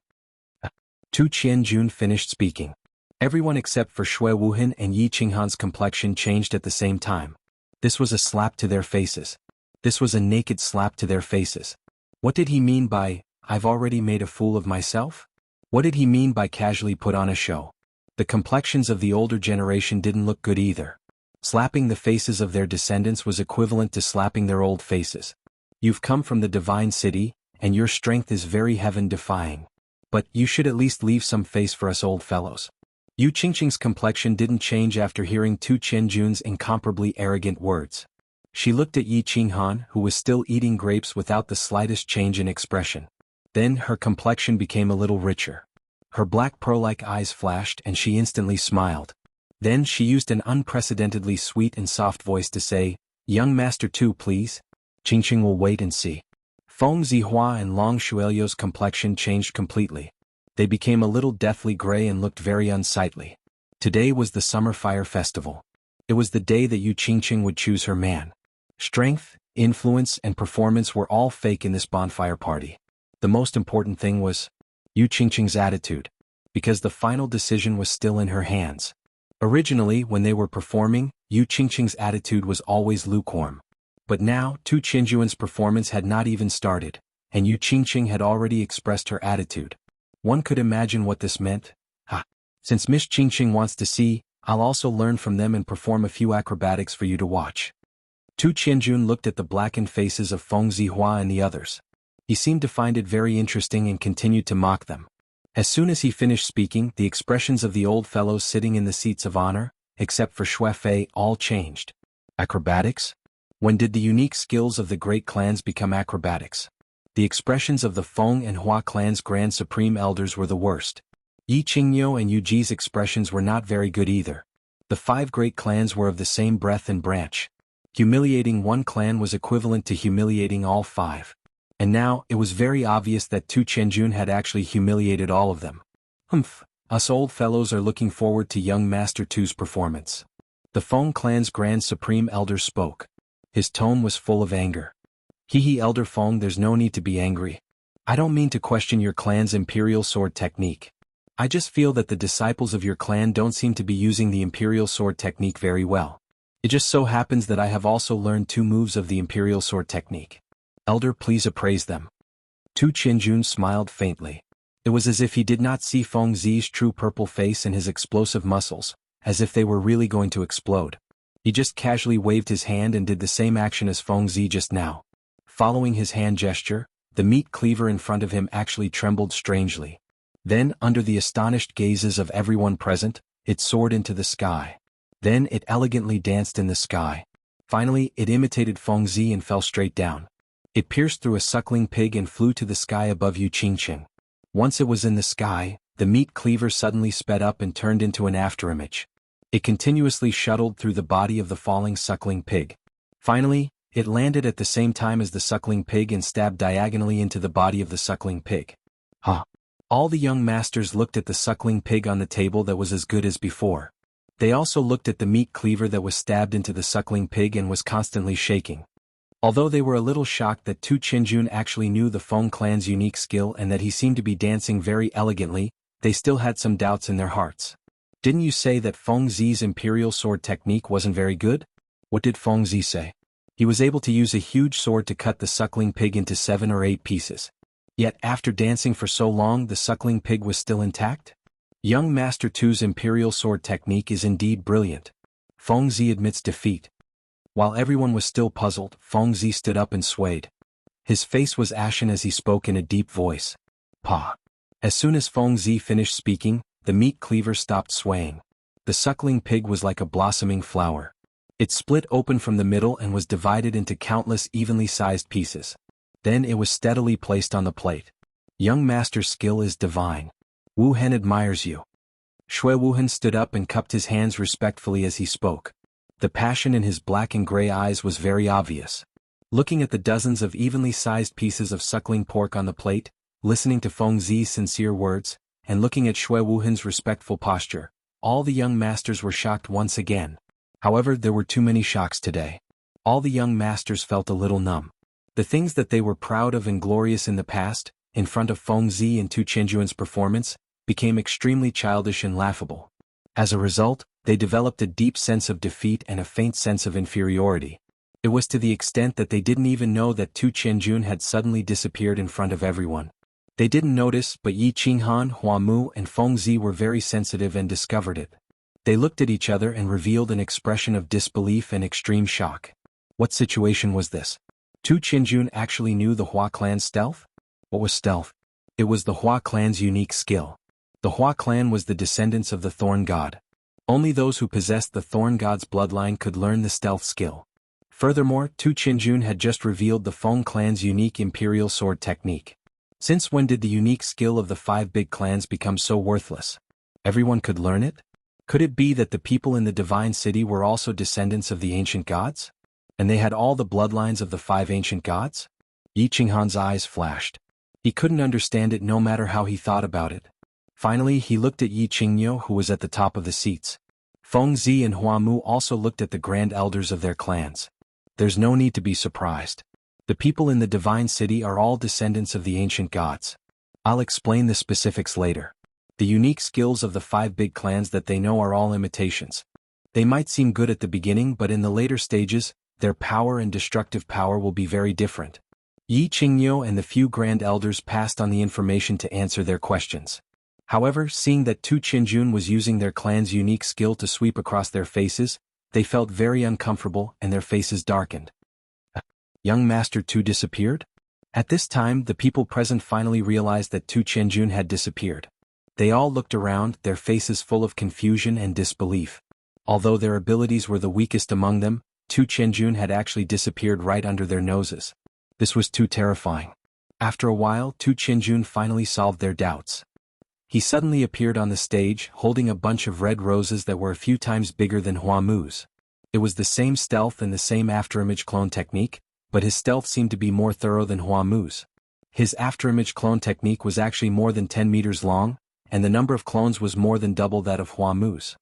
Tu Qianjun finished speaking. Everyone except for Shui Wuhan and Yi Qinghan's complexion changed at the same time. This was a slap to their faces. This was a naked slap to their faces. What did he mean by, "I've already made a fool of myself"? What did he mean by casually put on a show? The complexions of the older generation didn't look good either. Slapping the faces of their descendants was equivalent to slapping their old faces. You've come from the Divine City, and your strength is very heaven-defying. But you should at least leave some face for us old fellows. Yu Qingqing's complexion didn't change after hearing Tu Qianjun's incomparably arrogant words. She looked at Yi Qinghan, who was still eating grapes without the slightest change in expression. Then her complexion became a little richer. Her black pearl-like eyes flashed and she instantly smiled. Then she used an unprecedentedly sweet and soft voice to say, "Young Master Tu, please. Qingqing will wait and see." Feng Zihua and Long Shuelio's complexion changed completely. They became a little deathly gray and looked very unsightly. Today was the Summer Fire Festival. It was the day that Yu Qingqing would choose her man. Strength, influence, and performance were all fake in this bonfire party. The most important thing was Yu Qingqing's attitude, because the final decision was still in her hands. Originally, when they were performing, Yu Qingqing's attitude was always lukewarm. But now, Tu Qianjuan's performance had not even started, and Yu Qingqing had already expressed her attitude. One could imagine what this meant. Since Miss Qingqing wants to see, I'll also learn from them and perform a few acrobatics for you to watch. Tu Qianjun looked at the blackened faces of Feng Zihua and the others. He seemed to find it very interesting and continued to mock them. As soon as he finished speaking, the expressions of the old fellows sitting in the seats of honor, except for Shui Fei, all changed. Acrobatics? When did the unique skills of the great clans become acrobatics? The expressions of the Feng and Hua clans' Grand Supreme Elders were the worst. Yi Qingniu and Yu Ji's expressions were not very good either. The 5 great clans were of the same breadth and branch. Humiliating one clan was equivalent to humiliating all 5. And now, it was very obvious that Tu Qianjun had actually humiliated all of them. Us old fellows are looking forward to young Master Tu's performance. The Feng clan's Grand Supreme Elder spoke. His tone was full of anger. Elder Feng, there's no need to be angry. I don't mean to question your clan's imperial sword technique. I just feel that the disciples of your clan don't seem to be using the imperial sword technique very well. It just so happens that I have also learned 2 moves of the imperial sword technique. Elder, please appraise them. Tu Qianjun smiled faintly. It was as if he did not see Feng Zi's true purple face and his explosive muscles, as if they were really going to explode. He just casually waved his hand and did the same action as Feng Zi just now. Following his hand gesture, the meat cleaver in front of him actually trembled strangely. Then, under the astonished gazes of everyone present, it soared into the sky. Then it elegantly danced in the sky, Finally, it imitated Feng Zi and fell straight down. It pierced through a suckling pig and flew to the sky above Yu Qingqing. Once it was in the sky, the meat cleaver suddenly sped up and turned into an afterimage. It continuously shuttled through the body of the falling suckling pig. Finally, it landed at the same time as the suckling pig and stabbed diagonally into the body of the suckling pig. Huh. All the young masters looked at the suckling pig on the table that was as good as before. They also looked at the meat cleaver that was stabbed into the suckling pig and was constantly shaking. Although they were a little shocked that Tu Qinjun actually knew the Feng clan's unique skill and that he seemed to be dancing very elegantly, they still had some doubts in their hearts. Didn't you say that Feng Zi's imperial sword technique wasn't very good? What did Feng Zi say? He was able to use a huge sword to cut the suckling pig into 7 or 8 pieces. Yet after dancing for so long the suckling pig was still intact? Young Master Tu's imperial sword technique is indeed brilliant. Feng Zi admits defeat. While everyone was still puzzled, Feng Zi stood up and swayed. His face was ashen as he spoke in a deep voice. Pa. As soon as Feng Zi finished speaking, the meat cleaver stopped swaying. The suckling pig was like a blossoming flower. It split open from the middle and was divided into countless evenly sized pieces. Then it was steadily placed on the plate. Young Master's skill is divine. Wu Hen admires you. Shui Wuhen stood up and cupped his hands respectfully as he spoke. The passion in his black and gray eyes was very obvious. Looking at the dozens of evenly sized pieces of suckling pork on the plate, listening to Feng Zi's sincere words, and looking at Shui Wuhen's respectful posture, all the young masters were shocked once again. However, there were too many shocks today. All the young masters felt a little numb. The things that they were proud of and glorious in the past, in front of Feng Zi and Tu Qianjuan's performance, became extremely childish and laughable. As a result, they developed a deep sense of defeat and a faint sense of inferiority. It was to the extent that they didn't even know that Tu Qianjun had suddenly disappeared in front of everyone. They didn't notice, but Yi Qinghan, Hua Mu and Feng Zi were very sensitive and discovered it. They looked at each other and revealed an expression of disbelief and extreme shock. What situation was this? Tu Qianjun actually knew the Hua clan's stealth? What was stealth? It was the Hua clan's unique skill. The Hua clan was the descendants of the Thorn God. Only those who possessed the Thorn God's bloodline could learn the stealth skill. Furthermore, Tu Qianjun had just revealed the Feng clan's unique imperial sword technique. Since when did the unique skill of the 5 big clans become so worthless? Everyone could learn it? Could it be that the people in the divine city were also descendants of the ancient gods? And they had all the bloodlines of the 5 ancient gods? Yi Qinghan's eyes flashed. He couldn't understand it no matter how he thought about it. Finally, he looked at Yi Qingniu, who was at the top of the seats. Feng Zi and Hua Mu also looked at the grand elders of their clans. There's no need to be surprised. The people in the divine city are all descendants of the ancient gods. I'll explain the specifics later. The unique skills of the 5 big clans that they know are all imitations. They might seem good at the beginning, but in the later stages, their power and destructive power will be very different. Yi Qingniu and the few grand elders passed on the information to answer their questions. However, seeing that Tu Qianjun was using their clan's unique skill to sweep across their faces, they felt very uncomfortable and their faces darkened. Young Master Tu disappeared? At this time, the people present finally realized that Tu Qianjun had disappeared. They all looked around, their faces full of confusion and disbelief. Although their abilities were the weakest among them, Tu Qianjun had actually disappeared right under their noses. This was too terrifying. After a while, Tu Qianjun finally solved their doubts. He suddenly appeared on the stage, holding a bunch of red roses that were a few times bigger than Hua Mu's. It was the same stealth and the same afterimage clone technique, but his stealth seemed to be more thorough than Hua Mu's. His afterimage clone technique was actually more than 10 meters long, and the number of clones was more than double that of Hua Mu's.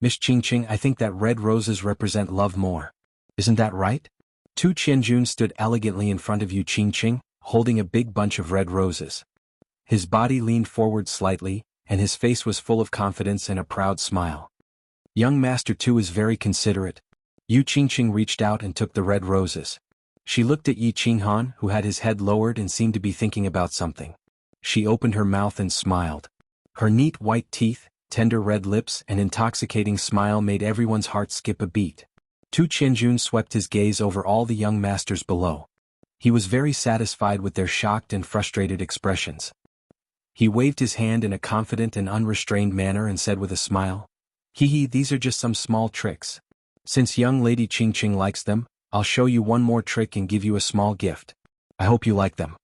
Miss Qingqing, I think that red roses represent love more. Isn't that right? Tu Qianjun stood elegantly in front of Yu Qingqing, holding a big bunch of red roses. His body leaned forward slightly, and his face was full of confidence and a proud smile. Young Master Tu is very considerate. Yu Qingqing reached out and took the red roses. She looked at Yi Qinghan, who had his head lowered and seemed to be thinking about something. She opened her mouth and smiled. Her neat white teeth, tender red lips and intoxicating smile made everyone's heart skip a beat. Tu Qianjun swept his gaze over all the young masters below. He was very satisfied with their shocked and frustrated expressions. He waved his hand in a confident and unrestrained manner and said with a smile, "Hee hee, these are just some small tricks. Since young lady Ching Ching likes them, I'll show you one more trick and give you a small gift. I hope you like them.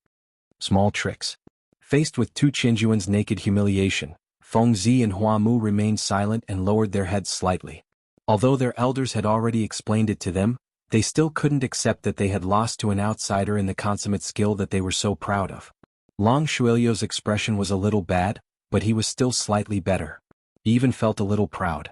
Small tricks. Faced with Tu Qinjuan's naked humiliation, Feng Zi and Hua Mu remained silent and lowered their heads slightly. Although their elders had already explained it to them, they still couldn't accept that they had lost to an outsider in the consummate skill that they were so proud of. Long Shuilio's expression was a little bad, but he was still slightly better. He even felt a little proud.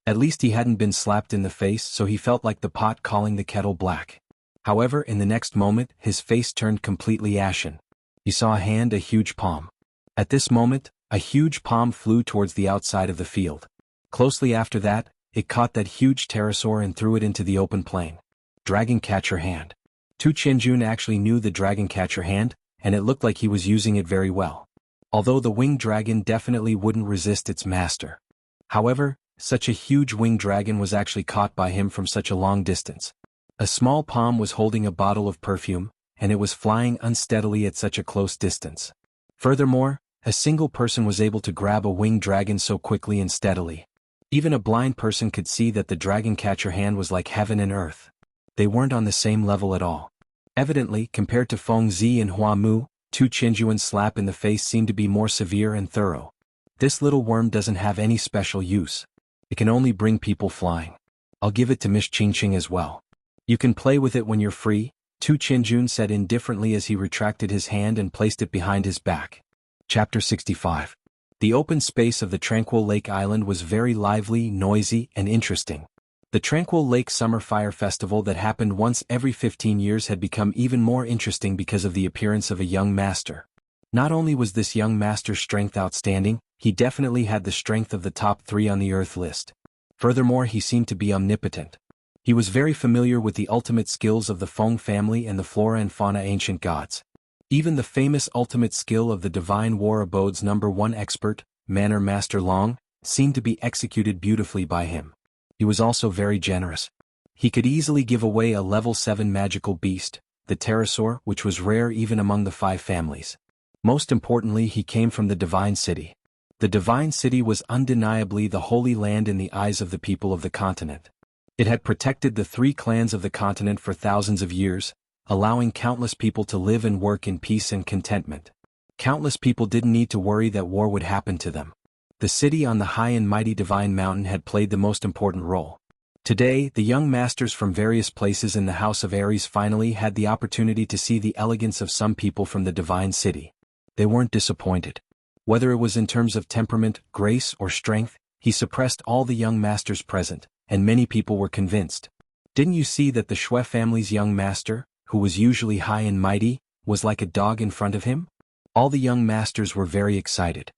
At least he hadn't been slapped in the face, so he felt like the pot calling the kettle black. However, in the next moment, his face turned completely ashen. He saw a hand, a huge palm. At this moment, a huge palm flew towards the outside of the field. Closely after that, it caught that huge pterosaur and threw it into the open plain. Dragon catcher hand. Tu Qianjun actually knew the dragon catcher hand, and it looked like he was using it very well. Although the winged dragon definitely wouldn't resist its master. However, such a huge winged dragon was actually caught by him from such a long distance. A small palm was holding a bottle of perfume, and it was flying unsteadily at such a close distance. Furthermore, a single person was able to grab a winged dragon so quickly and steadily. Even a blind person could see that the dragon catcher hand was like heaven and earth. They weren't on the same level at all. Evidently, compared to Feng Zi and Hua Mu, Tu Qinjuan's slap in the face seemed to be more severe and thorough. This little worm doesn't have any special use. It can only bring people flying. I'll give it to Miss Ching Ching as well. You can play with it when you're free, Tu Qianjun said indifferently as he retracted his hand and placed it behind his back. Chapter 65. The open space of the Tranquil Lake Island was very lively, noisy, and interesting. The Tranquil Lake Summer Fire Festival that happened once every 15 years had become even more interesting because of the appearance of a young master. Not only was this young master's strength outstanding, he definitely had the strength of the top 3 on the Earth list. Furthermore, he seemed to be omnipotent. He was very familiar with the ultimate skills of the Feng family and the flora and fauna ancient gods. Even the famous ultimate skill of the Divine War Abode's #1 expert, Manor Master Long, seemed to be executed beautifully by him. He was also very generous. He could easily give away a level 7 magical beast, the pterosaur, which was rare even among the 5 families. Most importantly, he came from the Divine City. The Divine City was undeniably the holy land in the eyes of the people of the continent. It had protected the 3 clans of the continent for thousands of years, allowing countless people to live and work in peace and contentment. Countless people didn't need to worry that war would happen to them. The city on the high and mighty Divine Mountain had played the most important role. Today, the young masters from various places in the House of Ares finally had the opportunity to see the elegance of some people from the Divine City. They weren't disappointed. Whether it was in terms of temperament, grace, or strength, he suppressed all the young masters present, and many people were convinced. Didn't you see that the Shui family's young master, who was usually high and mighty, was like a dog in front of him? All the young masters were very excited.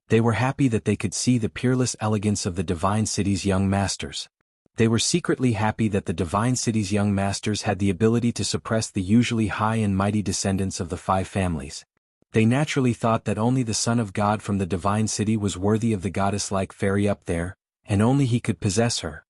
They were happy that they could see the peerless elegance of the Divine City's young masters. They were secretly happy that the Divine City's young masters had the ability to suppress the usually high and mighty descendants of the 5 families. They naturally thought that only the Son of God from the Divine City was worthy of the goddess-like fairy up there, and only he could possess her.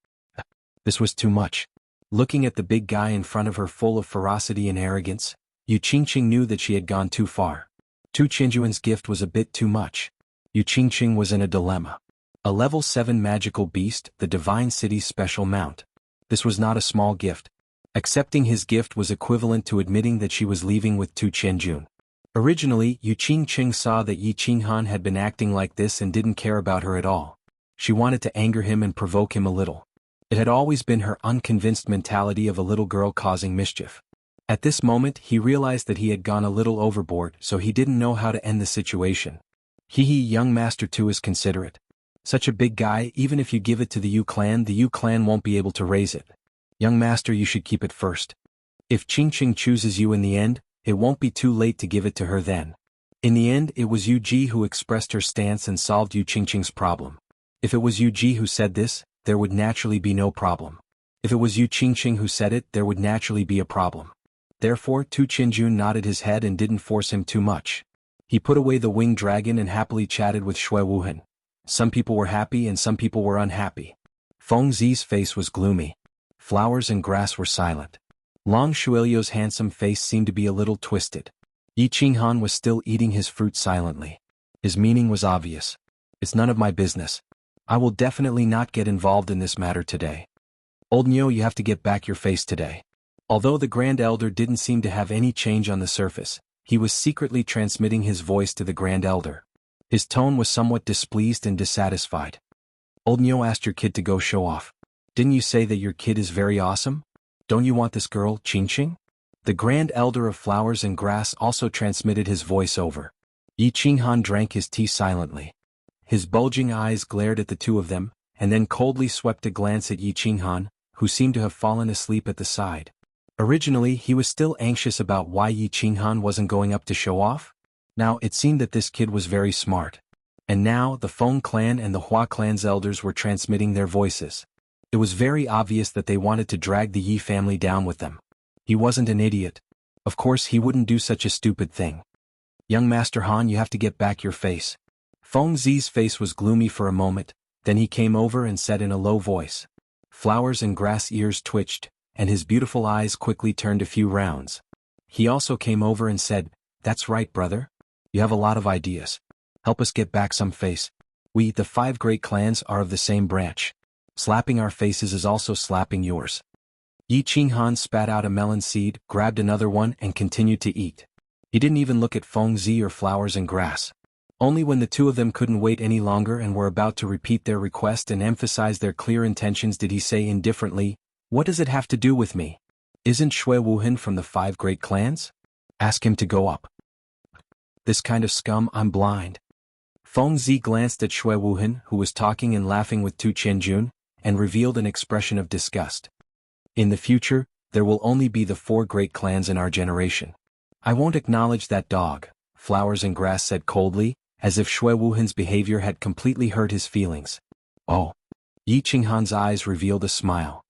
This was too much. Looking at the big guy in front of her full of ferocity and arrogance, Yu Qingqing knew that she had gone too far. Tu Qinjuan's gift was a bit too much. Yu Qingqing was in a dilemma. A level 7 magical beast, the Divine City's special mount. This was not a small gift. Accepting his gift was equivalent to admitting that she was leaving with Tu Qianjun. Originally, Yu Qingqing saw that Yi Qinghan had been acting like this and didn't care about her at all. She wanted to anger him and provoke him a little. It had always been her unconvinced mentality of a little girl causing mischief. At this moment, he realized that he had gone a little overboard, so he didn't know how to end the situation. Young Master Tu is considerate. Such a big guy, even if you give it to the Yu clan won't be able to raise it. Young Master, you should keep it first. If Qingqing chooses you in the end, it won't be too late to give it to her then. In the end, it was Yu Ji who expressed her stance and solved Yu Qingqing's problem. If it was Yu Ji who said this, there would naturally be no problem. If it was Yu Qingqing who said it, there would naturally be a problem. Therefore, Tu Qinjun nodded his head and didn't force him too much. He put away the winged dragon and happily chatted with Shui Wuhan. Some people were happy and some people were unhappy. Feng Zi's face was gloomy. Flowers and grass were silent. Long Shuilio's handsome face seemed to be a little twisted. Yi Qinghan was still eating his fruit silently. His meaning was obvious. It's none of my business. I will definitely not get involved in this matter today. Old Nyo, you have to get back your face today. Although the Grand Elder didn't seem to have any change on the surface, he was secretly transmitting his voice to the Grand Elder. His tone was somewhat displeased and dissatisfied. Old Nyo asked your kid to go show off. Didn't you say that your kid is very awesome? Don't you want this girl, Qingqing? The Grand Elder of Flowers and Grass also transmitted his voice over. Yi Qinghan drank his tea silently. His bulging eyes glared at the two of them, and then coldly swept a glance at Yi Qinghan, who seemed to have fallen asleep at the side. Originally he was still anxious about why Yi Qinghan wasn't going up to show off. Now it seemed that this kid was very smart. And now the Feng clan and the Hua clan's elders were transmitting their voices. It was very obvious that they wanted to drag the Yi family down with them. He wasn't an idiot. Of course he wouldn't do such a stupid thing. Young Master Han, you have to get back your face. Feng Zi's face was gloomy for a moment, then he came over and said in a low voice. Flowers and Grass ears twitched, and his beautiful eyes quickly turned a few rounds. He also came over and said, That's right, brother. You have a lot of ideas. Help us get back some face. We, the 5 great clans, are of the same branch. Slapping our faces is also slapping yours. Yi Qinghan spat out a melon seed, grabbed another one and continued to eat. He didn't even look at Feng Zi or Flowers and Grass. Only when the two of them couldn't wait any longer and were about to repeat their request and emphasize their clear intentions did he say indifferently, What does it have to do with me? Isn't Shui Wuhan from the 5 great clans? Ask him to go up. This kind of scum, I'm blind. Feng Zi glanced at Shui Wuhan, who was talking and laughing with Tu Qianjun, and revealed an expression of disgust. In the future, there will only be the 4 great clans in our generation. I won't acknowledge that dog, Flowers and Grass said coldly, as if Shui Wuhan's behavior had completely hurt his feelings. Oh. Yi Qinghan's eyes revealed a smile.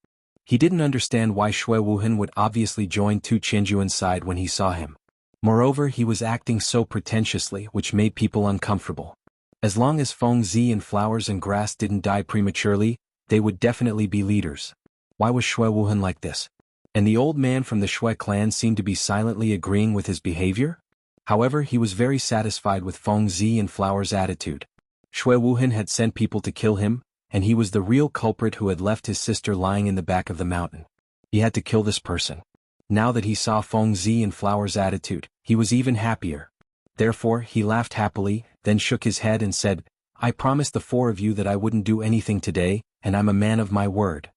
He didn't understand why Shui Wuhan would obviously join Tu Qianjuan's side when he saw him. Moreover, he was acting so pretentiously, which made people uncomfortable. As long as Feng Zi and Flowers and Grass didn't die prematurely, they would definitely be leaders. Why was Shui Wuhan like this? And the old man from the Shui clan seemed to be silently agreeing with his behavior? However, he was very satisfied with Feng Zi and Flowers' attitude. Shui Wuhan had sent people to kill him, and he was the real culprit who had left his sister lying in the back of the mountain. He had to kill this person. Now that he saw Feng Zi and Flowers' attitude, he was even happier. Therefore, he laughed happily, then shook his head and said, I promised the 4 of you that I wouldn't do anything today, and I'm a man of my word.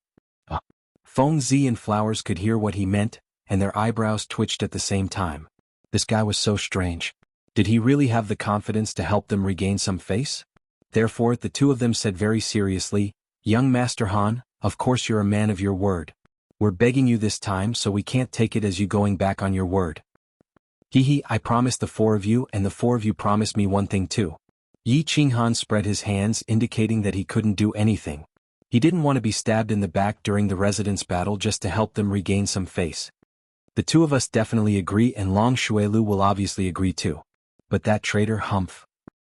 Feng Zi and Flowers could hear what he meant, and their eyebrows twitched at the same time. This guy was so strange. Did he really have the confidence to help them regain some face? Therefore, the two of them said very seriously, Young Master Han, of course you're a man of your word. We're begging you this time so we can't take it as you going back on your word. I promised the 4 of you and the 4 of you promised me one thing too. Yi Qinghan spread his hands indicating that he couldn't do anything. He didn't want to be stabbed in the back during the residence battle just to help them regain some face. The 2 of us definitely agree and Long Shuilu will obviously agree too. But that traitor Humph.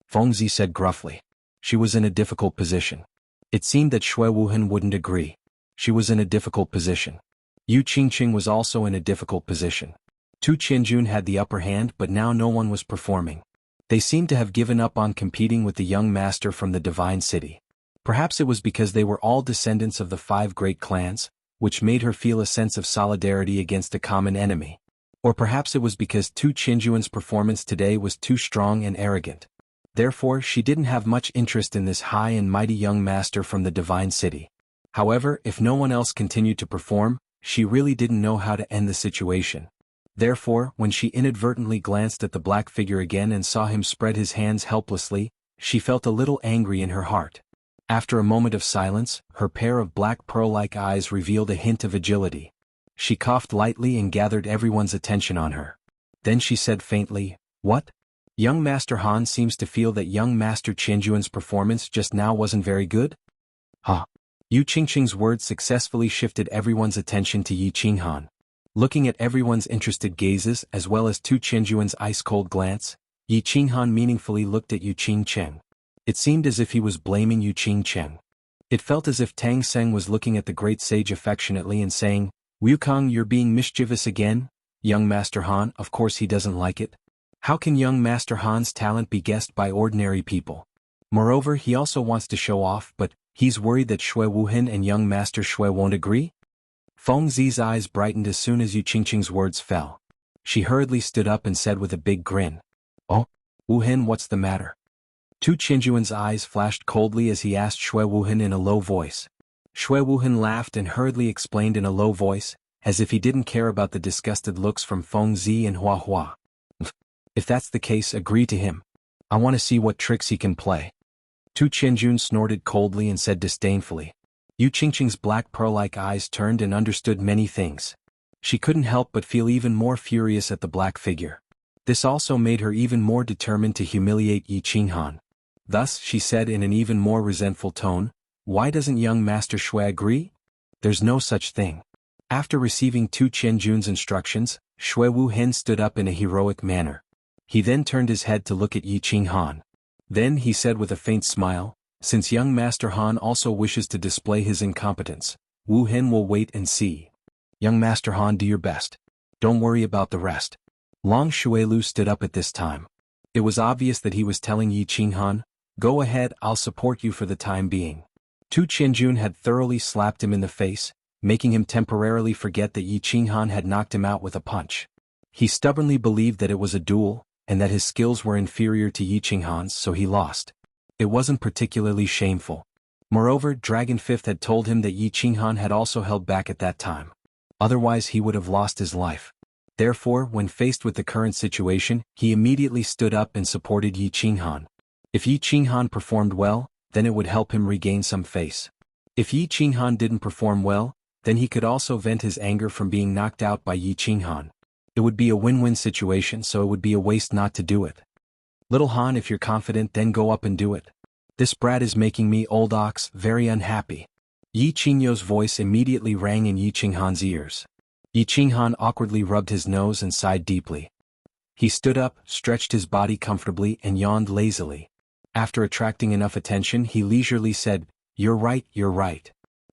Feng Zi said gruffly. She was in a difficult position. It seemed that Shui Wuhan wouldn't agree. She was in a difficult position. Yu Qingqing was also in a difficult position. Tu Qianjun had the upper hand but now no one was performing. They seemed to have given up on competing with the young master from the Divine City. Perhaps it was because they were all descendants of the 5 great clans, which made her feel a sense of solidarity against a common enemy. Or perhaps it was because Tu Qianjuan's performance today was too strong and arrogant. Therefore, she didn't have much interest in this high and mighty young master from the Divine City. However, if no one else continued to perform, she really didn't know how to end the situation. Therefore, when she inadvertently glanced at the black figure again and saw him spread his hands helplessly, she felt a little angry in her heart. After a moment of silence, her pair of black pearl-like eyes revealed a hint of agility. She coughed lightly and gathered everyone's attention on her. Then she said faintly, What? Young Master Han seems to feel that young Master Qianjuan's performance just now wasn't very good? Huh. Yu Qingqing's words successfully shifted everyone's attention to Yi Qinghan. Looking at everyone's interested gazes as well as Tu Qianjuan's ice-cold glance, Yi Qinghan meaningfully looked at Yu Qingcheng. It seemed as if he was blaming Yu Qingcheng. It felt as if Tang Seng was looking at the great sage affectionately and saying, Wukong, you're being mischievous again? Young Master Han, of course he doesn't like it. How can young Master Han's talent be guessed by ordinary people? Moreover, he also wants to show off, but he's worried that Shui Wuhan and young Master Shui won't agree? Feng Zi's eyes brightened as soon as Yu Qingqing's words fell. She hurriedly stood up and said with a big grin, "Oh, Wu Hin, what's the matter?" Tu Qinjuan's eyes flashed coldly as he asked Shui Wuhin in a low voice. Shui Wuhin laughed and hurriedly explained in a low voice, as if he didn't care about the disgusted looks from Feng Zi and Hua Hua. "If that's the case, agree to him. I want to see what tricks he can play." Tu Qinjun snorted coldly and said disdainfully. Yu Qingqing's black pearl-like eyes turned and understood many things. She couldn't help but feel even more furious at the black figure. This also made her even more determined to humiliate Yi Qinghan. Thus, she said in an even more resentful tone, "Why doesn't young Master Shui agree? There's no such thing." After receiving Tu Qianjun's instructions, Shui Wuhin stood up in a heroic manner. He then turned his head to look at Yi Qinghan. Then he said with a faint smile, "Since young Master Han also wishes to display his incompetence, Wu Hin will wait and see. Young Master Han, do your best. Don't worry about the rest." Long Shuilu stood up at this time. It was obvious that he was telling Yi Qinghan, "Go ahead, I'll support you for the time being." Tu Qianjun had thoroughly slapped him in the face, making him temporarily forget that Yi Qinghan had knocked him out with a punch. He stubbornly believed that it was a duel, and that his skills were inferior to Yi Qinghan's, so he lost. It wasn't particularly shameful. Moreover, Dragon Fifth had told him that Yi Qinghan had also held back at that time. Otherwise he would have lost his life. Therefore, when faced with the current situation, he immediately stood up and supported Yi Qinghan. If Yi Qinghan performed well, then it would help him regain some face. If Yi Qinghan didn't perform well, then he could also vent his anger from being knocked out by Yi Qinghan. It would be a win-win situation, so it would be a waste not to do it. "Little Han, if you're confident, then go up and do it. This brat is making me, old ox, very unhappy." Yi Qingyo's voice immediately rang in Yi Qinghan's ears. Yi Qinghan awkwardly rubbed his nose and sighed deeply. He stood up, stretched his body comfortably and yawned lazily. After attracting enough attention, he leisurely said, "You're right, you're right.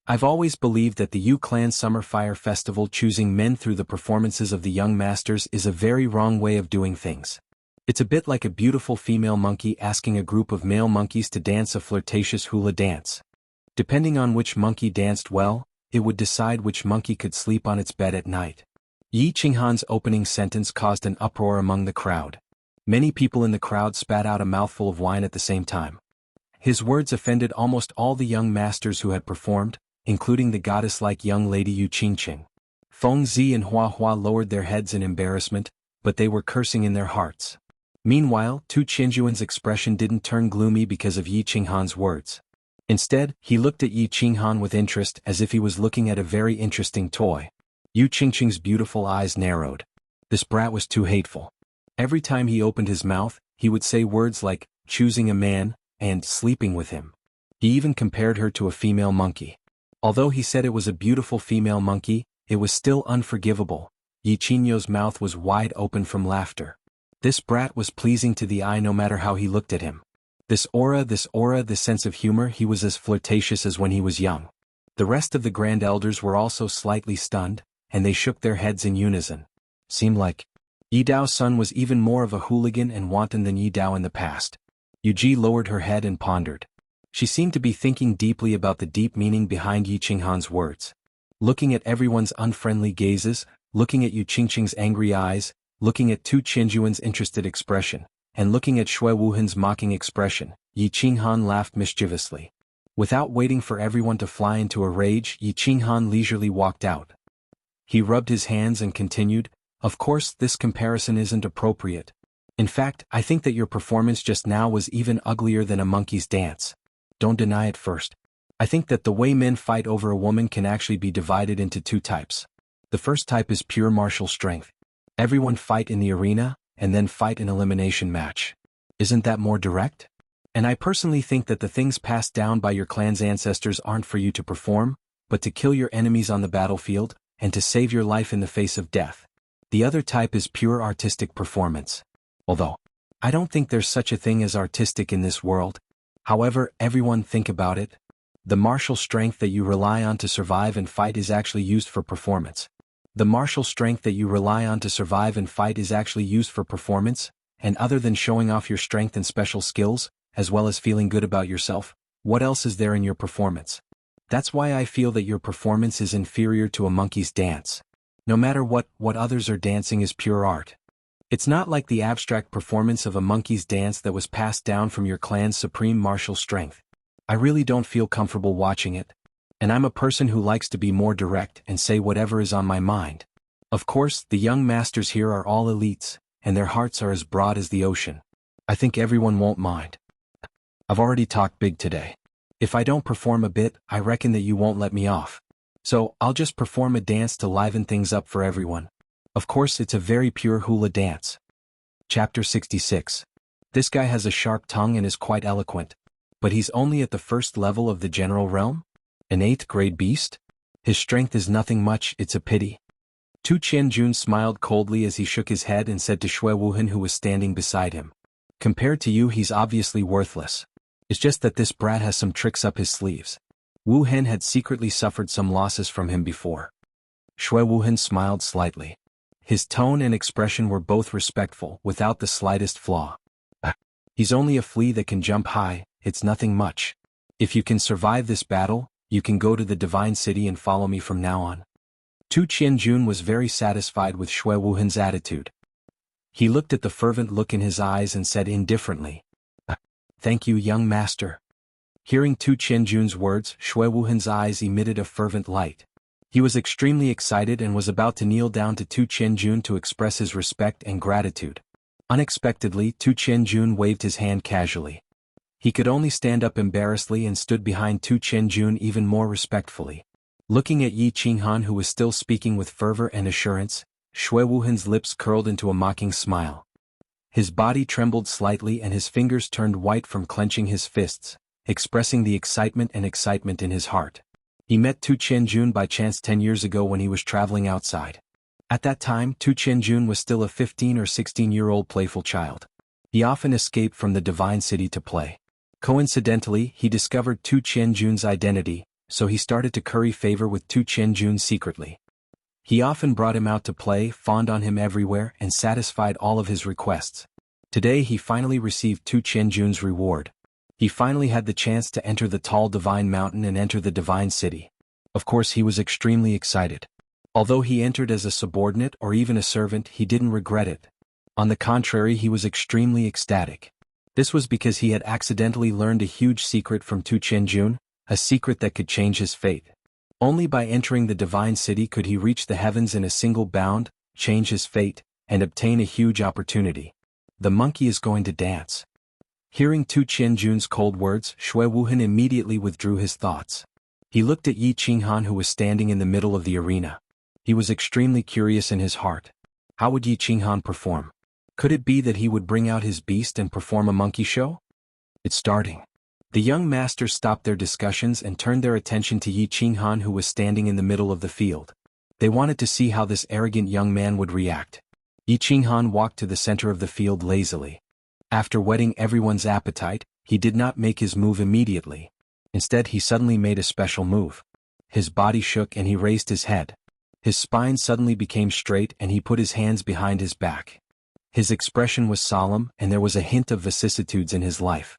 I've always believed that the Yu Clan Summer Fire Festival choosing men through the performances of the young masters is a very wrong way of doing things. It's a bit like a beautiful female monkey asking a group of male monkeys to dance a flirtatious hula dance. Depending on which monkey danced well, it would decide which monkey could sleep on its bed at night." Yi Qinghan's opening sentence caused an uproar among the crowd. Many people in the crowd spat out a mouthful of wine at the same time. His words offended almost all the young masters who had performed, including the goddess-like young lady Yu Qingqing. Feng Zi and Hua Hua lowered their heads in embarrassment, but they were cursing in their hearts. Meanwhile, Tu Qianjuan's expression didn't turn gloomy because of Yi Qinghan's words. Instead, he looked at Yi Qinghan with interest as if he was looking at a very interesting toy. Yu Qingqing's beautiful eyes narrowed. This brat was too hateful. Every time he opened his mouth, he would say words like, choosing a man, and sleeping with him. He even compared her to a female monkey. Although he said it was a beautiful female monkey, it was still unforgivable. Yi Qingyo's mouth was wide open from laughter. This brat was pleasing to the eye no matter how he looked at him. This aura, this sense of humor, he was as flirtatious as when he was young. The rest of the grand elders were also slightly stunned, and they shook their heads in unison. Seemed like Yi Dao's son was even more of a hooligan and wanton than Yi Dao in the past. Yu Ji lowered her head and pondered. She seemed to be thinking deeply about the deep meaning behind Yi Qinghan's words. Looking at everyone's unfriendly gazes, looking at Yu Qingqing's angry eyes, looking at Tu Qianjuan's interested expression, and looking at Shui Wuhin's mocking expression, Yi Qinghan laughed mischievously. Without waiting for everyone to fly into a rage, Yi Qinghan leisurely walked out. He rubbed his hands and continued, "Of course, this comparison isn't appropriate. In fact, I think that your performance just now was even uglier than a monkey's dance. Don't deny it first. I think that the way men fight over a woman can actually be divided into two types. The first type is pure martial strength. Everyone fight in the arena, and then fight an elimination match. Isn't that more direct? And I personally think that the things passed down by your clan's ancestors aren't for you to perform, but to kill your enemies on the battlefield, and to save your life in the face of death. The other type is pure artistic performance. Although, I don't think there's such a thing as artistic in this world. However, everyone think about it. The martial strength that you rely on to survive and fight is actually used for performance. The martial strength that you rely on to survive and fight is actually used for performance, and other than showing off your strength and special skills, as well as feeling good about yourself, what else is there in your performance? That's why I feel that your performance is inferior to a monkey's dance. No matter what others are dancing is pure art. It's not like the abstract performance of a monkey's dance that was passed down from your clan's supreme martial strength. I really don't feel comfortable watching it. And I'm a person who likes to be more direct and say whatever is on my mind. Of course, the young masters here are all elites, and their hearts are as broad as the ocean. I think everyone won't mind. I've already talked big today. If I don't perform a bit, I reckon that you won't let me off. So, I'll just perform a dance to liven things up for everyone. Of course, it's a very pure hula dance. Chapter 66. This guy has a sharp tongue and is quite eloquent. But he's only at the first level of the general realm? An 8th grade beast? His strength is nothing much, it's a pity. Tu Qianjun smiled coldly as he shook his head and said to Xue Wuhan, who was standing beside him. Compared to you, he's obviously worthless. It's just that this brat has some tricks up his sleeves. Wu Hen had secretly suffered some losses from him before. Xue Wuhan smiled slightly. His tone and expression were both respectful, without the slightest flaw. He's only a flea that can jump high, it's nothing much. If you can survive this battle, you can go to the Divine City and follow me from now on. Tu Qianjun was very satisfied with Xue Wuhan's attitude. He looked at the fervent look in his eyes and said indifferently, "Thank you, young master." Hearing Tu Qianjun's words, Xue Wuhan's eyes emitted a fervent light. He was extremely excited and was about to kneel down to Tu Qianjun to express his respect and gratitude. Unexpectedly, Tu Qianjun waved his hand casually. He could only stand up embarrassedly and stood behind Tu Qianjun even more respectfully. Looking at Yi Qinghan, who was still speaking with fervor and assurance, Xue Wuhan's lips curled into a mocking smile. His body trembled slightly and his fingers turned white from clenching his fists, expressing the excitement in his heart. He met Tu Qianjun by chance 10 years ago when he was traveling outside. At that time, Tu Qianjun was still a 15 or 16-year-old playful child. He often escaped from the Divine City to play. Coincidentally, he discovered Tu Qianjun's identity, so he started to curry favor with Tu Qianjun secretly. He often brought him out to play, fawned on him everywhere, and satisfied all of his requests. Today he finally received Tu Qianjun's reward. He finally had the chance to enter the tall divine mountain and enter the Divine City. Of course, he was extremely excited. Although he entered as a subordinate or even a servant, he didn't regret it. On the contrary, he was extremely ecstatic. This was because he had accidentally learned a huge secret from Tu Qianjun, a secret that could change his fate. Only by entering the Divine City could he reach the heavens in a single bound, change his fate, and obtain a huge opportunity. The monkey is going to dance. Hearing Tu Qianjun's cold words, Xue Wuhan immediately withdrew his thoughts. He looked at Yi Qinghan, who was standing in the middle of the arena. He was extremely curious in his heart. How would Yi Qinghan perform? Could it be that he would bring out his beast and perform a monkey show? It's starting. The young masters stopped their discussions and turned their attention to Yi Qinghan, who was standing in the middle of the field. They wanted to see how this arrogant young man would react. Yi Qinghan walked to the center of the field lazily. After whetting everyone's appetite, he did not make his move immediately. Instead, he suddenly made a special move. His body shook and he raised his head. His spine suddenly became straight and he put his hands behind his back. His expression was solemn and there was a hint of vicissitudes in his life.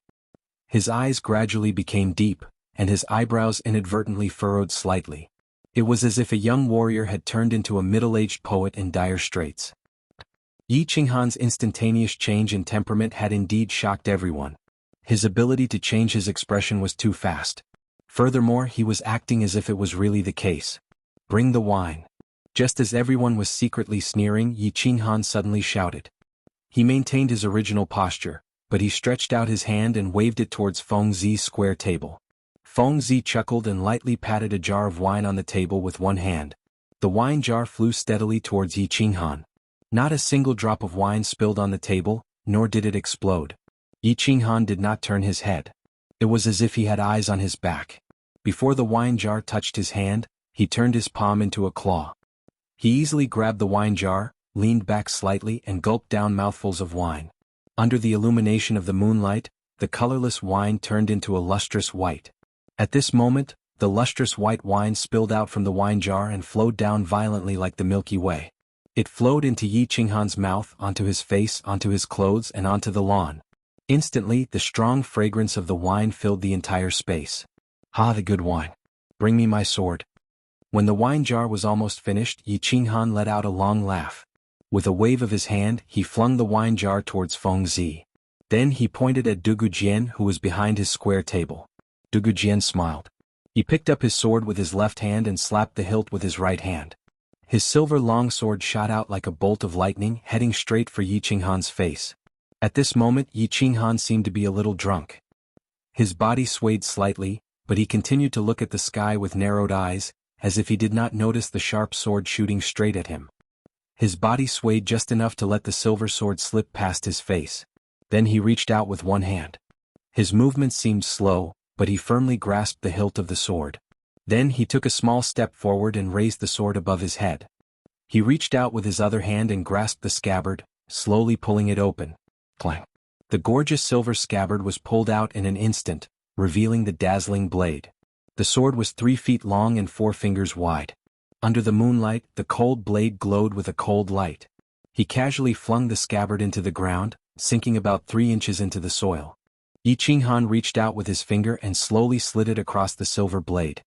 His eyes gradually became deep, and his eyebrows inadvertently furrowed slightly. It was as if a young warrior had turned into a middle-aged poet in dire straits. Yi Qinghan's instantaneous change in temperament had indeed shocked everyone. His ability to change his expression was too fast. Furthermore, he was acting as if it was really the case. "Bring the wine." Just as everyone was secretly sneering, Yi Qinghan suddenly shouted. He maintained his original posture, but he stretched out his hand and waved it towards Feng Zi's square table. Feng Zi chuckled and lightly patted a jar of wine on the table with one hand. The wine jar flew steadily towards Yi Qinghan. Not a single drop of wine spilled on the table, nor did it explode. Yi Qinghan did not turn his head. It was as if he had eyes on his back. Before the wine jar touched his hand, he turned his palm into a claw. He easily grabbed the wine jar, leaned back slightly and gulped down mouthfuls of wine. Under the illumination of the moonlight, the colorless wine turned into a lustrous white. At this moment, the lustrous white wine spilled out from the wine jar and flowed down violently like the Milky Way. It flowed into Yi Qinghan's mouth, onto his face, onto his clothes, and onto the lawn. Instantly, the strong fragrance of the wine filled the entire space. "Ah, the good wine. Bring me my sword. When the wine jar was almost finished, Yi Qinghan let out a long laugh. With a wave of his hand, he flung the wine jar towards Feng Zi. Then he pointed at Dugu Jian, who was behind his square table. Dugu Jian smiled. He picked up his sword with his left hand and slapped the hilt with his right hand. His silver longsword shot out like a bolt of lightning, heading straight for Yi Qinghan's face. At this moment, Yi Qinghan seemed to be a little drunk. His body swayed slightly, but he continued to look at the sky with narrowed eyes, as if he did not notice the sharp sword shooting straight at him. His body swayed just enough to let the silver sword slip past his face. Then he reached out with one hand. His movements seemed slow, but he firmly grasped the hilt of the sword. Then he took a small step forward and raised the sword above his head. He reached out with his other hand and grasped the scabbard, slowly pulling it open. Clang! The gorgeous silver scabbard was pulled out in an instant, revealing the dazzling blade. The sword was 3 feet long and 4 fingers wide. Under the moonlight, the cold blade glowed with a cold light. He casually flung the scabbard into the ground, sinking about 3 inches into the soil. Yi Qinghan reached out with his finger and slowly slid it across the silver blade.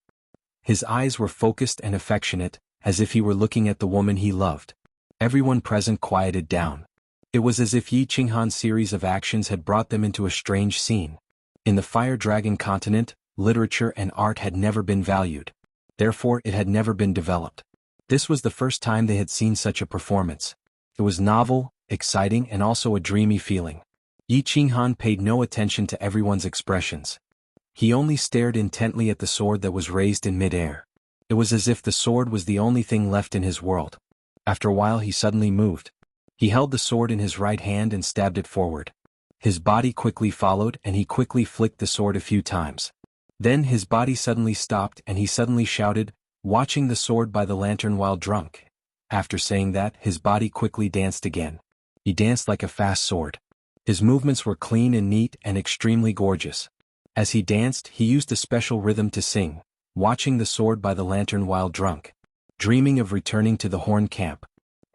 His eyes were focused and affectionate, as if he were looking at the woman he loved. Everyone present quieted down. It was as if Yi Qinghan's series of actions had brought them into a strange scene. In the Fire Dragon continent, literature and art had never been valued. Therefore it had never been developed. This was the first time they had seen such a performance. It was novel, exciting and also a dreamy feeling. Yi Qinghan paid no attention to everyone's expressions. He only stared intently at the sword that was raised in mid-air. It was as if the sword was the only thing left in his world. After a while he suddenly moved. He held the sword in his right hand and stabbed it forward. His body quickly followed and he quickly flicked the sword a few times. Then his body suddenly stopped and he suddenly shouted, "Watching the sword by the lantern while drunk." After saying that, his body quickly danced again. He danced like a fast sword. His movements were clean and neat and extremely gorgeous. As he danced, he used a special rhythm to sing, "Watching the sword by the lantern while drunk. Dreaming of returning to the Horn Camp."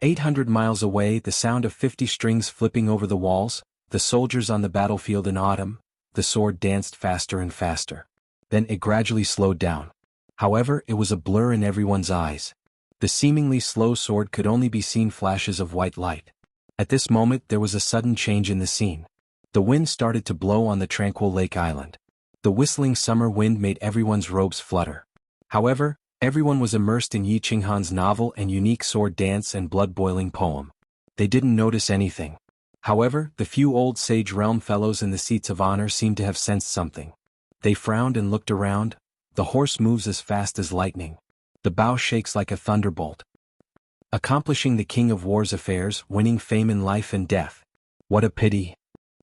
800 miles away, the sound of 50 strings flipping over the walls, the soldiers on the battlefield in autumn, the sword danced faster and faster. Then it gradually slowed down. However, it was a blur in everyone's eyes. The seemingly slow sword could only be seen flashes of white light. At this moment there was a sudden change in the scene. The wind started to blow on the tranquil lake island. The whistling summer wind made everyone's robes flutter. However, everyone was immersed in Yi Qinghan's novel and unique sword dance and blood-boiling poem. They didn't notice anything. However, the few old sage realm fellows in the seats of honor seemed to have sensed something. They frowned and looked around. The horse moves as fast as lightning. The bow shakes like a thunderbolt. Accomplishing the king of war's affairs, winning fame in life and death. What a pity.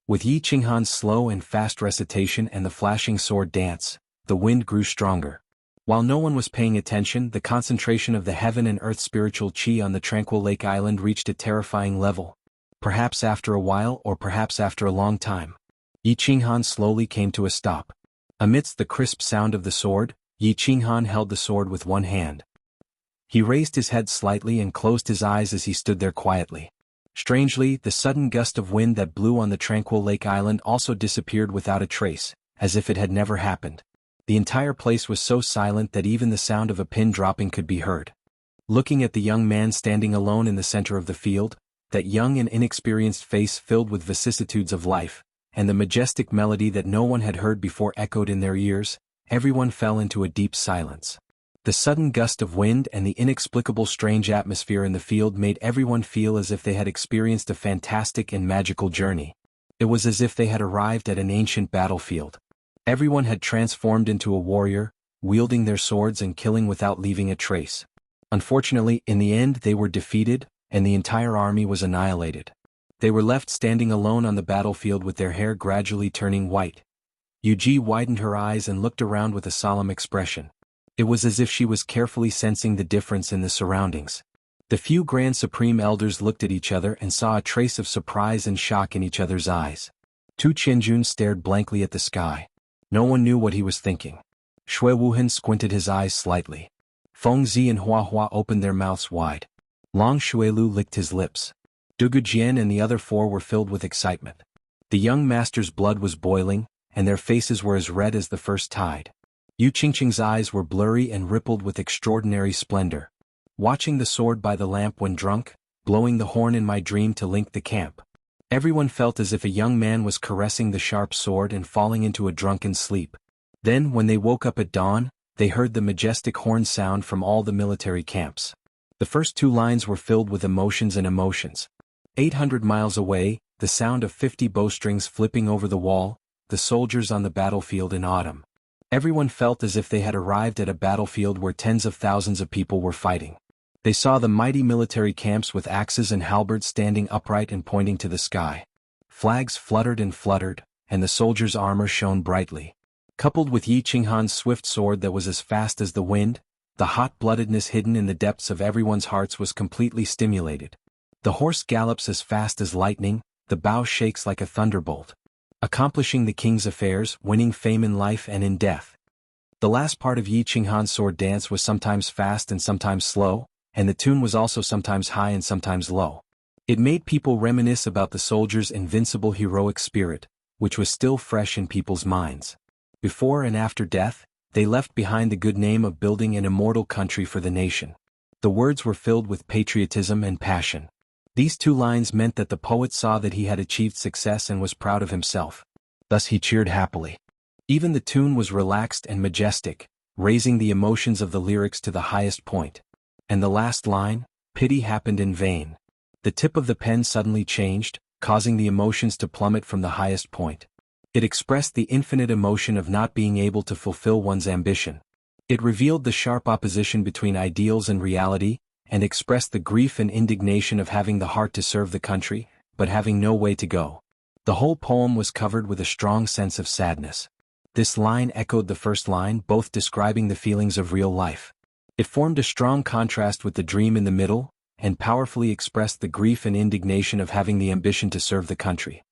With Yi Qinghan's slow and fast recitation and the flashing sword dance, the wind grew stronger. While no one was paying attention, the concentration of the heaven and earth spiritual chi on the tranquil lake island reached a terrifying level. Perhaps after a while or perhaps after a long time, Yi Qinghan slowly came to a stop. Amidst the crisp sound of the sword, Yi Qinghan held the sword with one hand. He raised his head slightly and closed his eyes as he stood there quietly. Strangely, the sudden gust of wind that blew on the tranquil lake island also disappeared without a trace, as if it had never happened. The entire place was so silent that even the sound of a pin dropping could be heard. Looking at the young man standing alone in the center of the field, that young and inexperienced face filled with vicissitudes of life, and the majestic melody that no one had heard before echoed in their ears, everyone fell into a deep silence. The sudden gust of wind and the inexplicable strange atmosphere in the field made everyone feel as if they had experienced a fantastic and magical journey. It was as if they had arrived at an ancient battlefield. Everyone had transformed into a warrior, wielding their swords and killing without leaving a trace. Unfortunately, in the end they were defeated, and the entire army was annihilated. They were left standing alone on the battlefield with their hair gradually turning white. Yuji widened her eyes and looked around with a solemn expression. It was as if she was carefully sensing the difference in the surroundings. The few Grand Supreme Elders looked at each other and saw a trace of surprise and shock in each other's eyes. Tu Qianjun stared blankly at the sky. No one knew what he was thinking. Shui Wuhan squinted his eyes slightly. Feng Zi and Hua Hua opened their mouths wide. Long Shuilu licked his lips. Dugu Jian and the other 4 were filled with excitement. The young master's blood was boiling, and their faces were as red as the first tide. Yu Qingqing's eyes were blurry and rippled with extraordinary splendor. Watching the sword by the lamp when drunk, blowing the horn in my dream to link the camp. Everyone felt as if a young man was caressing the sharp sword and falling into a drunken sleep. Then when they woke up at dawn, they heard the majestic horn sound from all the military camps. The first two lines were filled with emotions and emotions. 800 miles away, the sound of 50 bowstrings flipping over the wall, the soldiers on the battlefield in autumn. Everyone felt as if they had arrived at a battlefield where tens of thousands of people were fighting. They saw the mighty military camps with axes and halberds standing upright and pointing to the sky. Flags fluttered, and the soldiers' armor shone brightly. Coupled with Yi Qinghan's swift sword that was as fast as the wind, the hot-bloodedness hidden in the depths of everyone's hearts was completely stimulated. The horse gallops as fast as lightning, the bow shakes like a thunderbolt. Accomplishing the king's affairs, winning fame in life and in death. The last part of Yi Qinghan's sword dance was sometimes fast and sometimes slow, and the tune was also sometimes high and sometimes low. It made people reminisce about the soldiers' invincible heroic spirit, which was still fresh in people's minds. Before and after death, they left behind the good name of building an immortal country for the nation. The words were filled with patriotism and passion. These two lines meant that the poet saw that he had achieved success and was proud of himself. Thus he cheered happily. Even the tune was relaxed and majestic, raising the emotions of the lyrics to the highest point. And the last line, "Pity happened in vain." The tip of the pen suddenly changed, causing the emotions to plummet from the highest point. It expressed the infinite emotion of not being able to fulfill one's ambition. It revealed the sharp opposition between ideals and reality, and expressed the grief and indignation of having the heart to serve the country, but having no way to go. The whole poem was covered with a strong sense of sadness. This line echoed the first line, both describing the feelings of real life. It formed a strong contrast with the dream in the middle, and powerfully expressed the grief and indignation of having the ambition to serve the country.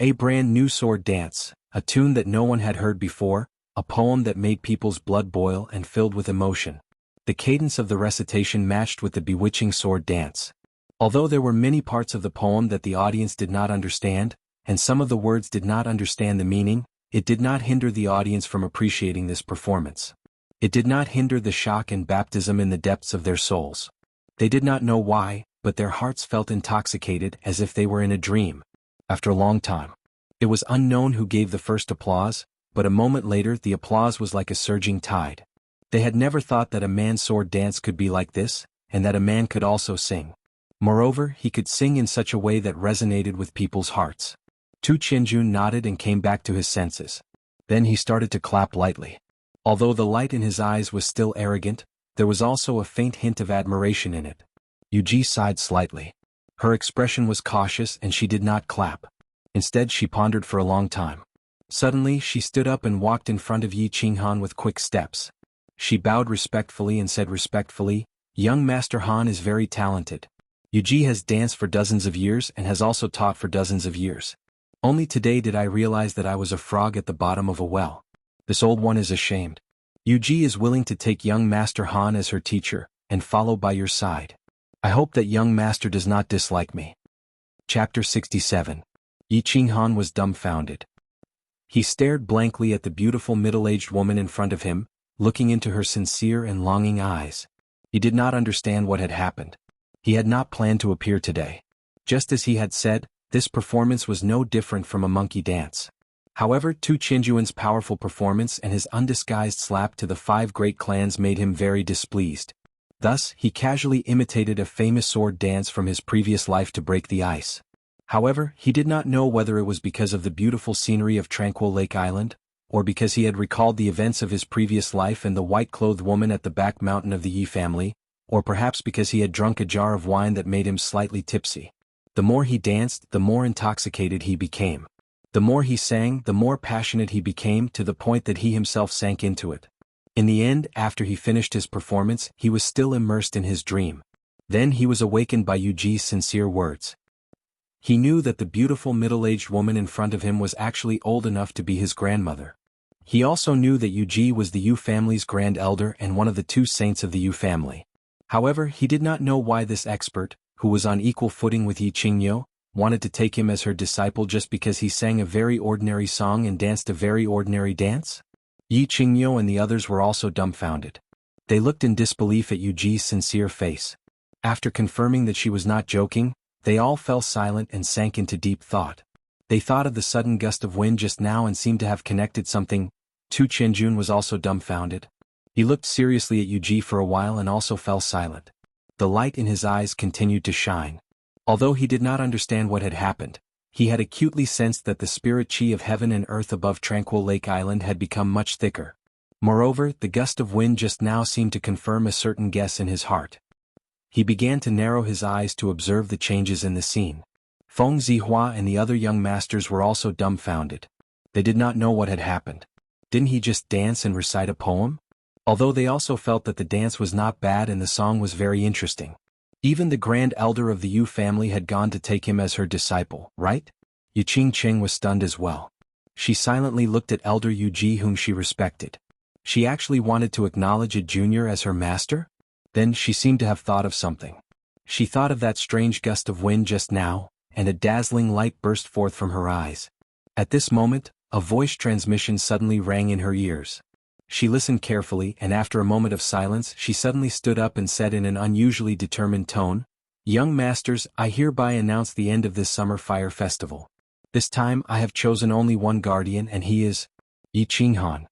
A brand new sword dance, a tune that no one had heard before, a poem that made people's blood boil and filled with emotion. The cadence of the recitation matched with the bewitching sword dance. Although there were many parts of the poem that the audience did not understand, and some of the words did not understand the meaning, it did not hinder the audience from appreciating this performance. It did not hinder the shock and baptism in the depths of their souls. They did not know why, but their hearts felt intoxicated as if they were in a dream. After a long time, it was unknown who gave the first applause, but a moment later the applause was like a surging tide. They had never thought that a man's sword dance could be like this, and that a man could also sing. Moreover, he could sing in such a way that resonated with people's hearts. Tu Qianjun nodded and came back to his senses. Then he started to clap lightly. Although the light in his eyes was still arrogant, there was also a faint hint of admiration in it. Yuji sighed slightly. Her expression was cautious and she did not clap. Instead she pondered for a long time. Suddenly she stood up and walked in front of Yi Qinghan with quick steps. She bowed respectfully and said respectfully, "Young Master Han is very talented. Yuji has danced for dozens of years and has also taught for dozens of years. Only today did I realize that I was a frog at the bottom of a well. This old one is ashamed. Yuji is willing to take young Master Han as her teacher, and follow by your side. I hope that young master does not dislike me." Chapter 67. Yi Qinghan was dumbfounded. He stared blankly at the beautiful middle-aged woman in front of him, looking into her sincere and longing eyes. He did not understand what had happened. He had not planned to appear today. Just as he had said, this performance was no different from a monkey dance. However, Tu Qianjuan's powerful performance and his undisguised slap to the 5 great clans made him very displeased. Thus, he casually imitated a famous sword dance from his previous life to break the ice. However, he did not know whether it was because of the beautiful scenery of Tranquil Lake Island, or because he had recalled the events of his previous life and the white-clothed woman at the back mountain of the Yi family, or perhaps because he had drunk a jar of wine that made him slightly tipsy. The more he danced, the more intoxicated he became. The more he sang, the more passionate he became, to the point that he himself sank into it. In the end, after he finished his performance, he was still immersed in his dream. Then he was awakened by Yuji's sincere words. He knew that the beautiful middle-aged woman in front of him was actually old enough to be his grandmother. He also knew that Yuji was the Yu family's grand elder and one of the 2 saints of the Yu family. However, he did not know why this expert, who was on equal footing with Yi Qingyo, wanted to take him as her disciple just because he sang a very ordinary song and danced a very ordinary dance. Yi Qingyo and the others were also dumbfounded. They looked in disbelief at Yu Ji's sincere face. After confirming that she was not joking, they all fell silent and sank into deep thought. They thought of the sudden gust of wind just now and seemed to have connected something. Tu Qianjun was also dumbfounded. He looked seriously at Yu Ji for a while and also fell silent. The light in his eyes continued to shine. Although he did not understand what had happened, he had acutely sensed that the spirit qi of heaven and earth above Tranquil Lake Island had become much thicker. Moreover, the gust of wind just now seemed to confirm a certain guess in his heart. He began to narrow his eyes to observe the changes in the scene. Feng Zihua and the other young masters were also dumbfounded. They did not know what had happened. Didn't he just dance and recite a poem? Although they also felt that the dance was not bad and the song was very interesting. Even the grand elder of the Yu family had gone to take him as her disciple, right? Yu Qingqing was stunned as well. She silently looked at elder Yu Ji whom she respected. She actually wanted to acknowledge a junior as her master? Then she seemed to have thought of something. She thought of that strange gust of wind just now, and a dazzling light burst forth from her eyes. At this moment, a voice transmission suddenly rang in her ears. She listened carefully and after a moment of silence she suddenly stood up and said in an unusually determined tone, "Young masters, I hereby announce the end of this summer fire festival. This time I have chosen only one guardian and he is Yi Qinghan."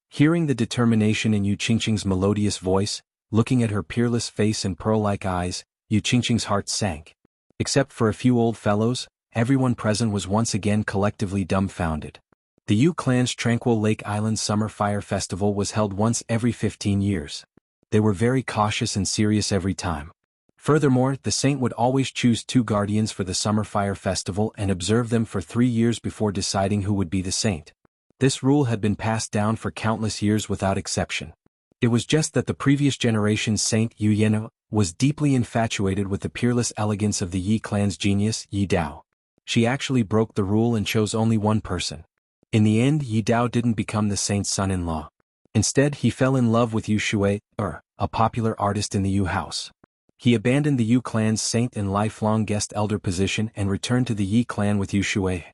Hearing the determination in Yu Qingqing's melodious voice, looking at her peerless face and pearl-like eyes, Yu Qingqing's heart sank. Except for a few old fellows, everyone present was once again collectively dumbfounded. The Yu clan's Tranquil Lake Island Summer Fire Festival was held once every 15 years. They were very cautious and serious every time. Furthermore, the saint would always choose 2 guardians for the Summer Fire Festival and observe them for 3 years before deciding who would be the saint. This rule had been passed down for countless years without exception. It was just that the previous generation's Saint Yu Yeno was deeply infatuated with the peerless elegance of the Yi clan's genius, Yi Dao. She actually broke the rule and chose only one person. In the end, Yi Dao didn't become the saint's son-in-law. Instead, he fell in love with Yu Shui, a popular artist in the Yu house. He abandoned the Yu clan's saint and lifelong guest elder position and returned to the Yi clan with Yu Shui.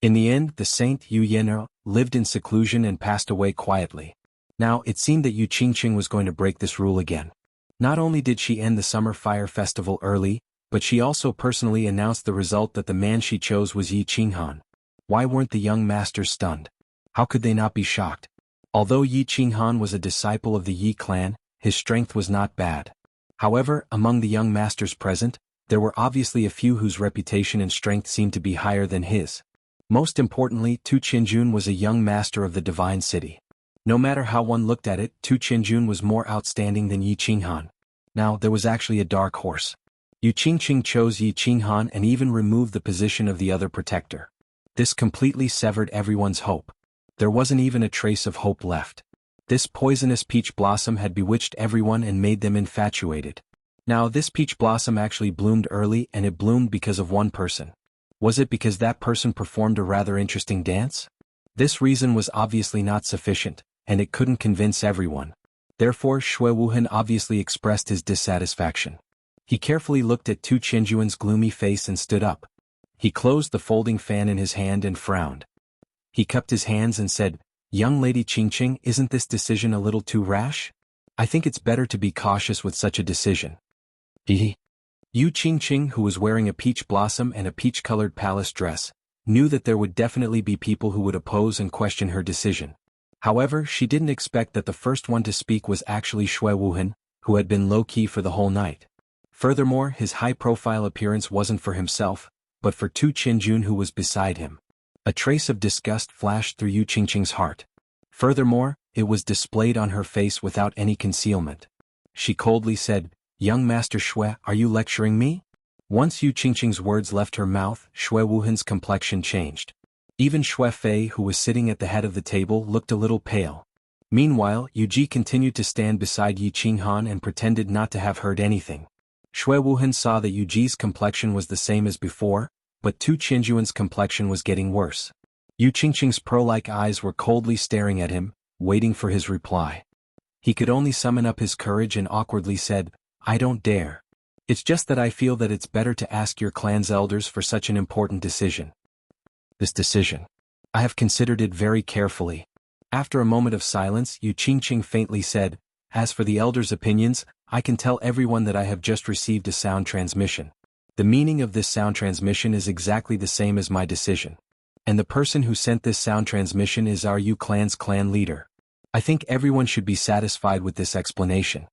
In the end, the saint Yu Yeno lived in seclusion and passed away quietly. Now, it seemed that Yu Qingqing was going to break this rule again. Not only did she end the Summer Fire Festival early, but she also personally announced the result that the man she chose was Yi Qinghan. Why weren't the young masters stunned? How could they not be shocked? Although Yi Qinghan was a disciple of the Yi clan, his strength was not bad. However, among the young masters present, there were obviously a few whose reputation and strength seemed to be higher than his. Most importantly, Tu Qianjun was a young master of the divine city. No matter how one looked at it, Tu Qianjun was more outstanding than Yi Qinghan. Now, there was actually a dark horse. Yu Qingqing chose Yi Qinghan and even removed the position of the other protector. This completely severed everyone's hope. There wasn't even a trace of hope left. This poisonous peach blossom had bewitched everyone and made them infatuated. Now, this peach blossom actually bloomed early and it bloomed because of one person. Was it because that person performed a rather interesting dance? This reason was obviously not sufficient, and it couldn't convince everyone. Therefore, Shui Wuhan obviously expressed his dissatisfaction. He carefully looked at Tu Qianjuan's gloomy face and stood up. He closed the folding fan in his hand and frowned. He cupped his hands and said, "Young Lady Qingqing, isn't this decision a little too rash? I think it's better to be cautious with such a decision." Yu Qingqing, who was wearing a peach blossom and a peach-colored palace dress, knew that there would definitely be people who would oppose and question her decision. However, she didn't expect that the first one to speak was actually Shui Wuhan, who had been low-key for the whole night. Furthermore, his high-profile appearance wasn't for himself, but for Tu Qianjun who was beside him. A trace of disgust flashed through Yu Qingqing's heart. Furthermore, it was displayed on her face without any concealment. She coldly said, "Young Master Shui, are you lecturing me?" Once Yu Qingqing's words left her mouth, Shui Wuhan's complexion changed. Even Shui Fei, who was sitting at the head of the table, looked a little pale. Meanwhile, Yu Ji continued to stand beside Yi Qinghan and pretended not to have heard anything. Shui Wuhan saw that Yu Ji's complexion was the same as before, but Tu Qianjuan's complexion was getting worse. Yu Qingqing's pearl-like eyes were coldly staring at him, waiting for his reply. He could only summon up his courage and awkwardly said, "I don't dare. It's just that I feel that it's better to ask your clan's elders for such an important decision. This decision. I have considered it very carefully. After a moment of silence, Yu Qingqing faintly said, "As for the elders' opinions, I can tell everyone that I have just received a sound transmission. The meaning of this sound transmission is exactly the same as my decision. And the person who sent this sound transmission is our Yu clan's clan leader. I think everyone should be satisfied with this explanation."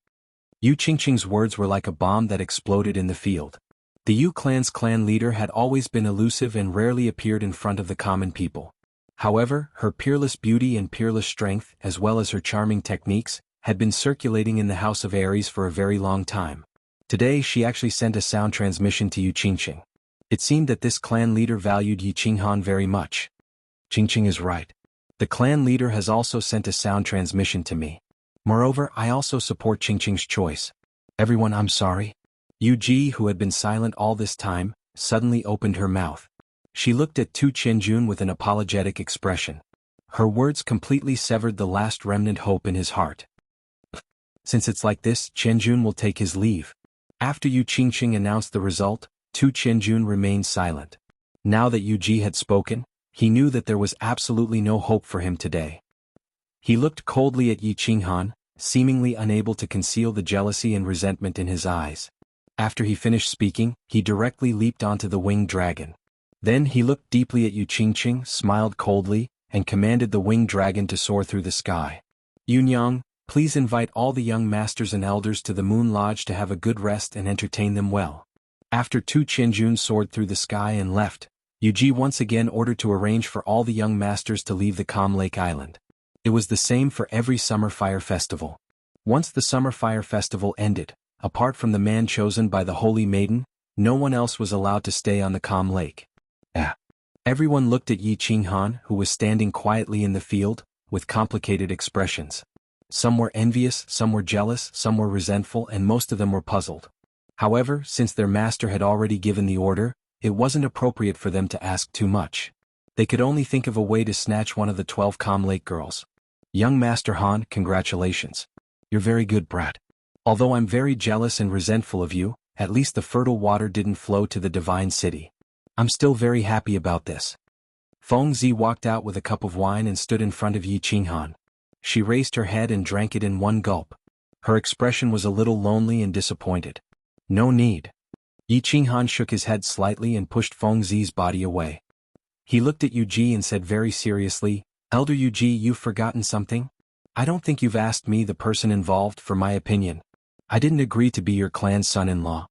Yu Qingqing's words were like a bomb that exploded in the field. The Yu clan's clan leader had always been elusive and rarely appeared in front of the common people. However, her peerless beauty and peerless strength, as well as her charming techniques, had been circulating in the House of Aries for a very long time. Today she actually sent a sound transmission to Yu Qingqing. It seemed that this clan leader valued Yi Qinghan very much. Qingqing is right. The clan leader has also sent a sound transmission to me. Moreover, I also support Qingqing's choice. Everyone, I'm sorry. Yu Ji, who had been silent all this time, suddenly opened her mouth. She looked at Tu Qianjun with an apologetic expression. Her words completely severed the last remnant hope in his heart. Since it's like this, Qianjun will take his leave. After Yu Qingqing announced the result, Tu Qianjun remained silent. Now that Yu Ji had spoken, he knew that there was absolutely no hope for him today. He looked coldly at Yi Qinghan, seemingly unable to conceal the jealousy and resentment in his eyes. After he finished speaking, he directly leaped onto the winged dragon. Then he looked deeply at Yu Qingqing, smiled coldly, and commanded the winged dragon to soar through the sky. "Yunyang, please invite all the young masters and elders to the Moon Lodge to have a good rest and entertain them well." After Tu Qianjun soared through the sky and left, Yu Ji once again ordered to arrange for all the young masters to leave the Calm Lake Island. It was the same for every summer fire festival. Once the summer fire festival ended, apart from the man chosen by the Holy Maiden, no one else was allowed to stay on the Calm Lake. Everyone looked at Yi Qinghan, who was standing quietly in the field, with complicated expressions. Some were envious, some were jealous, some were resentful, and most of them were puzzled. However, since their master had already given the order, it wasn't appropriate for them to ask too much. They could only think of a way to snatch one of the 12 Calm Lake girls. "Young Master Han, congratulations. You're very good, brat. Although I'm very jealous and resentful of you, at least the fertile water didn't flow to the divine city. I'm still very happy about this." Feng Zi walked out with a cup of wine and stood in front of Yi Qinghan. She raised her head and drank it in one gulp. Her expression was a little lonely and disappointed. "No need." Yi Qinghan shook his head slightly and pushed Feng Zi's body away. He looked at Yu Ji and said very seriously, "Elder Yu Ji, you've forgotten something? I don't think you've asked me, the person involved, for my opinion. I didn't agree to be your clan's son-in-law."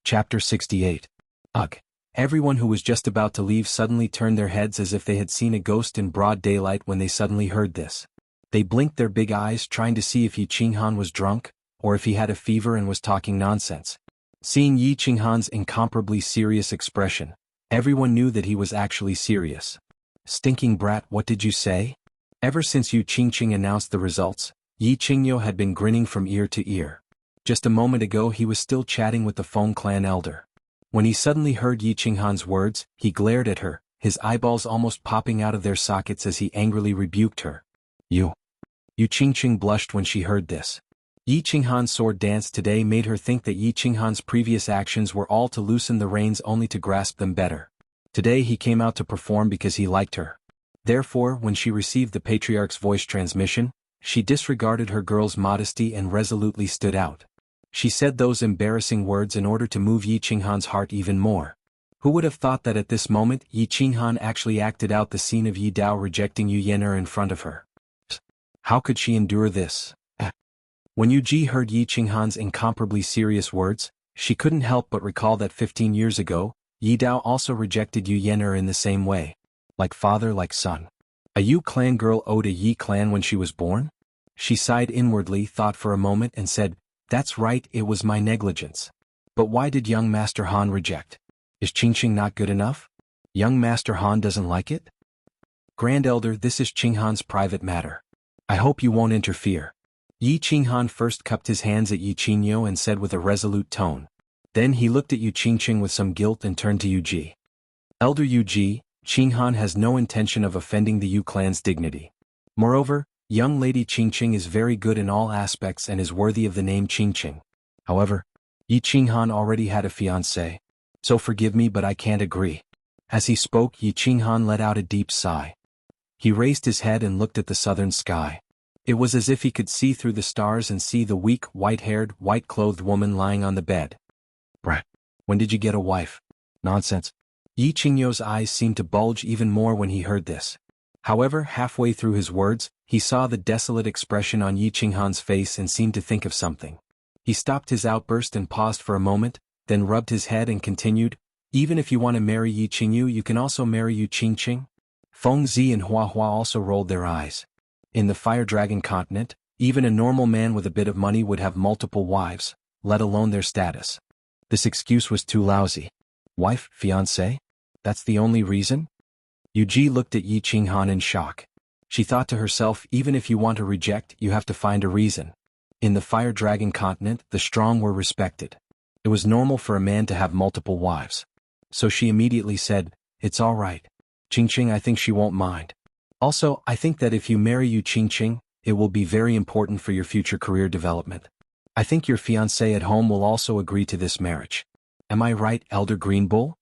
Chapter 68. Ugh. Everyone who was just about to leave suddenly turned their heads as if they had seen a ghost in broad daylight when they suddenly heard this. They blinked their big eyes trying to see if Yi Qinghan was drunk, or if he had a fever and was talking nonsense. Seeing Yi Qinghan's incomparably serious expression, everyone knew that he was actually serious. "Stinking brat, what did you say?" Ever since Yu Qingqing announced the results, Yi Qingyo had been grinning from ear to ear. Just a moment ago he was still chatting with the Feng clan elder. When he suddenly heard Yi Qinghan's words, he glared at her, his eyeballs almost popping out of their sockets as he angrily rebuked her. Yu Qingqing blushed when she heard this. Yi Qinghan's sword dance today made her think that Yi Qinghan's previous actions were all to loosen the reins only to grasp them better. Today he came out to perform because he liked her. Therefore, when she received the patriarch's voice transmission, she disregarded her girl's modesty and resolutely stood out. She said those embarrassing words in order to move Yi Qinghan's heart even more. Who would have thought that at this moment Yi Qinghan actually acted out the scene of Yi Dao rejecting Yu Yan'er in front of her? How could she endure this? When Yu Ji heard Yi Qinghan's incomparably serious words, she couldn't help but recall that 15 years ago, Yi Dao also rejected Yu Yan'er in the same way. Like father, like son. A Yu clan girl owed a Yi clan when she was born? She sighed inwardly, thought for a moment and said, "That's right, it was my negligence. But why did young Master Han reject? Is Qingqing not good enough? Young Master Han doesn't like it?" "Grand Elder, this is Qinghan's private matter. I hope you won't interfere." Yi Qinghan first cupped his hands at Yi Qingyo and said with a resolute tone. Then he looked at Yu Qingqing with some guilt and turned to Yu Ji. "Elder Yu Ji, Qinghan has no intention of offending the Yu clan's dignity. Moreover, young lady Qingqing is very good in all aspects and is worthy of the name Qingqing. However, Yi Qinghan already had a fiancée. So forgive me, but I can't agree." As he spoke, Yi Qinghan let out a deep sigh. He raised his head and looked at the southern sky. It was as if he could see through the stars and see the weak, white-haired, white-clothed woman lying on the bed. Brat, when did you get a wife? Nonsense. Yi Qingyo's eyes seemed to bulge even more when he heard this. However, halfway through his words, he saw the desolate expression on Yi Qinghan's face and seemed to think of something. He stopped his outburst and paused for a moment, then rubbed his head and continued, "Even if you want to marry Yi Qingyu, you can also marry Yu Qingqing?" Feng Zi and Hua Hua also rolled their eyes. In the Fire Dragon continent, even a normal man with a bit of money would have multiple wives, let alone their status. This excuse was too lousy. Wife, fiancé? That's the only reason? Yu Ji looked at Yi Qinghan in shock. She thought to herself, even if you want to reject, you have to find a reason. In the Fire Dragon continent, the strong were respected. It was normal for a man to have multiple wives. So she immediately said, "It's all right. Qingqing, I think she won't mind. Also, I think that if you marry Yu Qingqing, it will be very important for your future career development. I think your fiancé at home will also agree to this marriage. Am I right, Elder Green Bull?"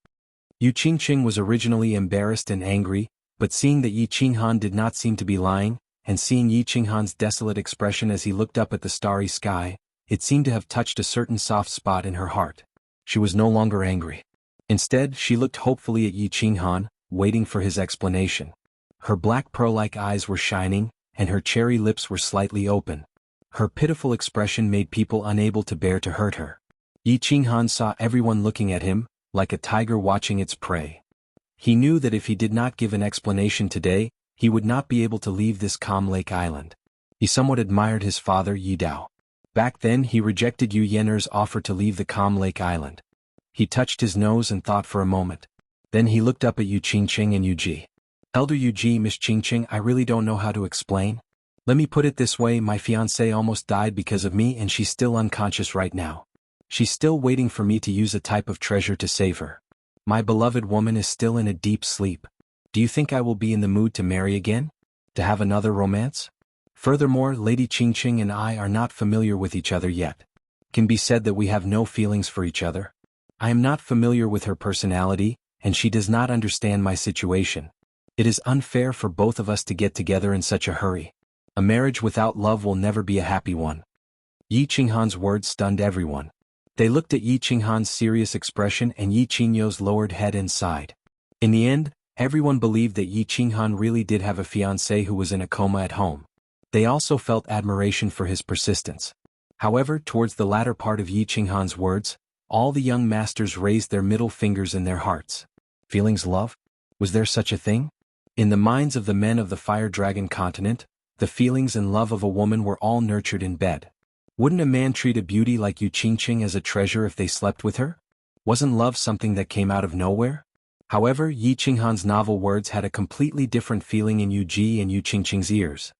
Yu Qingqing was originally embarrassed and angry, but seeing that Yi Qinghan did not seem to be lying, and seeing Yi Qinghan's desolate expression as he looked up at the starry sky, it seemed to have touched a certain soft spot in her heart. She was no longer angry. Instead, she looked hopefully at Yi Qinghan, waiting for his explanation. Her black pearl-like eyes were shining, and her cherry lips were slightly open. Her pitiful expression made people unable to bear to hurt her. Yi Qinghan saw everyone looking at him, like a tiger watching its prey. He knew that if he did not give an explanation today, he would not be able to leave this calm lake island. He somewhat admired his father Yi Dao. Back then he rejected Yu Yener's offer to leave the calm lake island. He touched his nose and thought for a moment. Then he looked up at Yu Qingqing and Yu Ji. "Elder Yu Ji, Miss Qingqing, I really don't know how to explain. Let me put it this way, my fiancée almost died because of me and she's still unconscious right now. She's still waiting for me to use a type of treasure to save her. My beloved woman is still in a deep sleep. Do you think I will be in the mood to marry again? To have another romance? Furthermore, Lady Qingqing and I are not familiar with each other yet. Can be said that we have no feelings for each other. I am not familiar with her personality, and she does not understand my situation. It is unfair for both of us to get together in such a hurry. A marriage without love will never be a happy one." Yi Qinghan's words stunned everyone. They looked at Yi Qinghan's serious expression and Yi Qingyo's lowered head and sighed. In the end, everyone believed that Yi Qinghan really did have a fiancé who was in a coma at home. They also felt admiration for his persistence. However, towards the latter part of Yi Qinghan's words, all the young masters raised their middle fingers in their hearts. Feelings, love? Was there such a thing? In the minds of the men of the Fire Dragon continent, the feelings and love of a woman were all nurtured in bed. Wouldn't a man treat a beauty like Yu Qingqing as a treasure if they slept with her? Wasn't love something that came out of nowhere? However, Yi Qinghan's novel words had a completely different feeling in Yu Ji and Yu Qingqing's ears.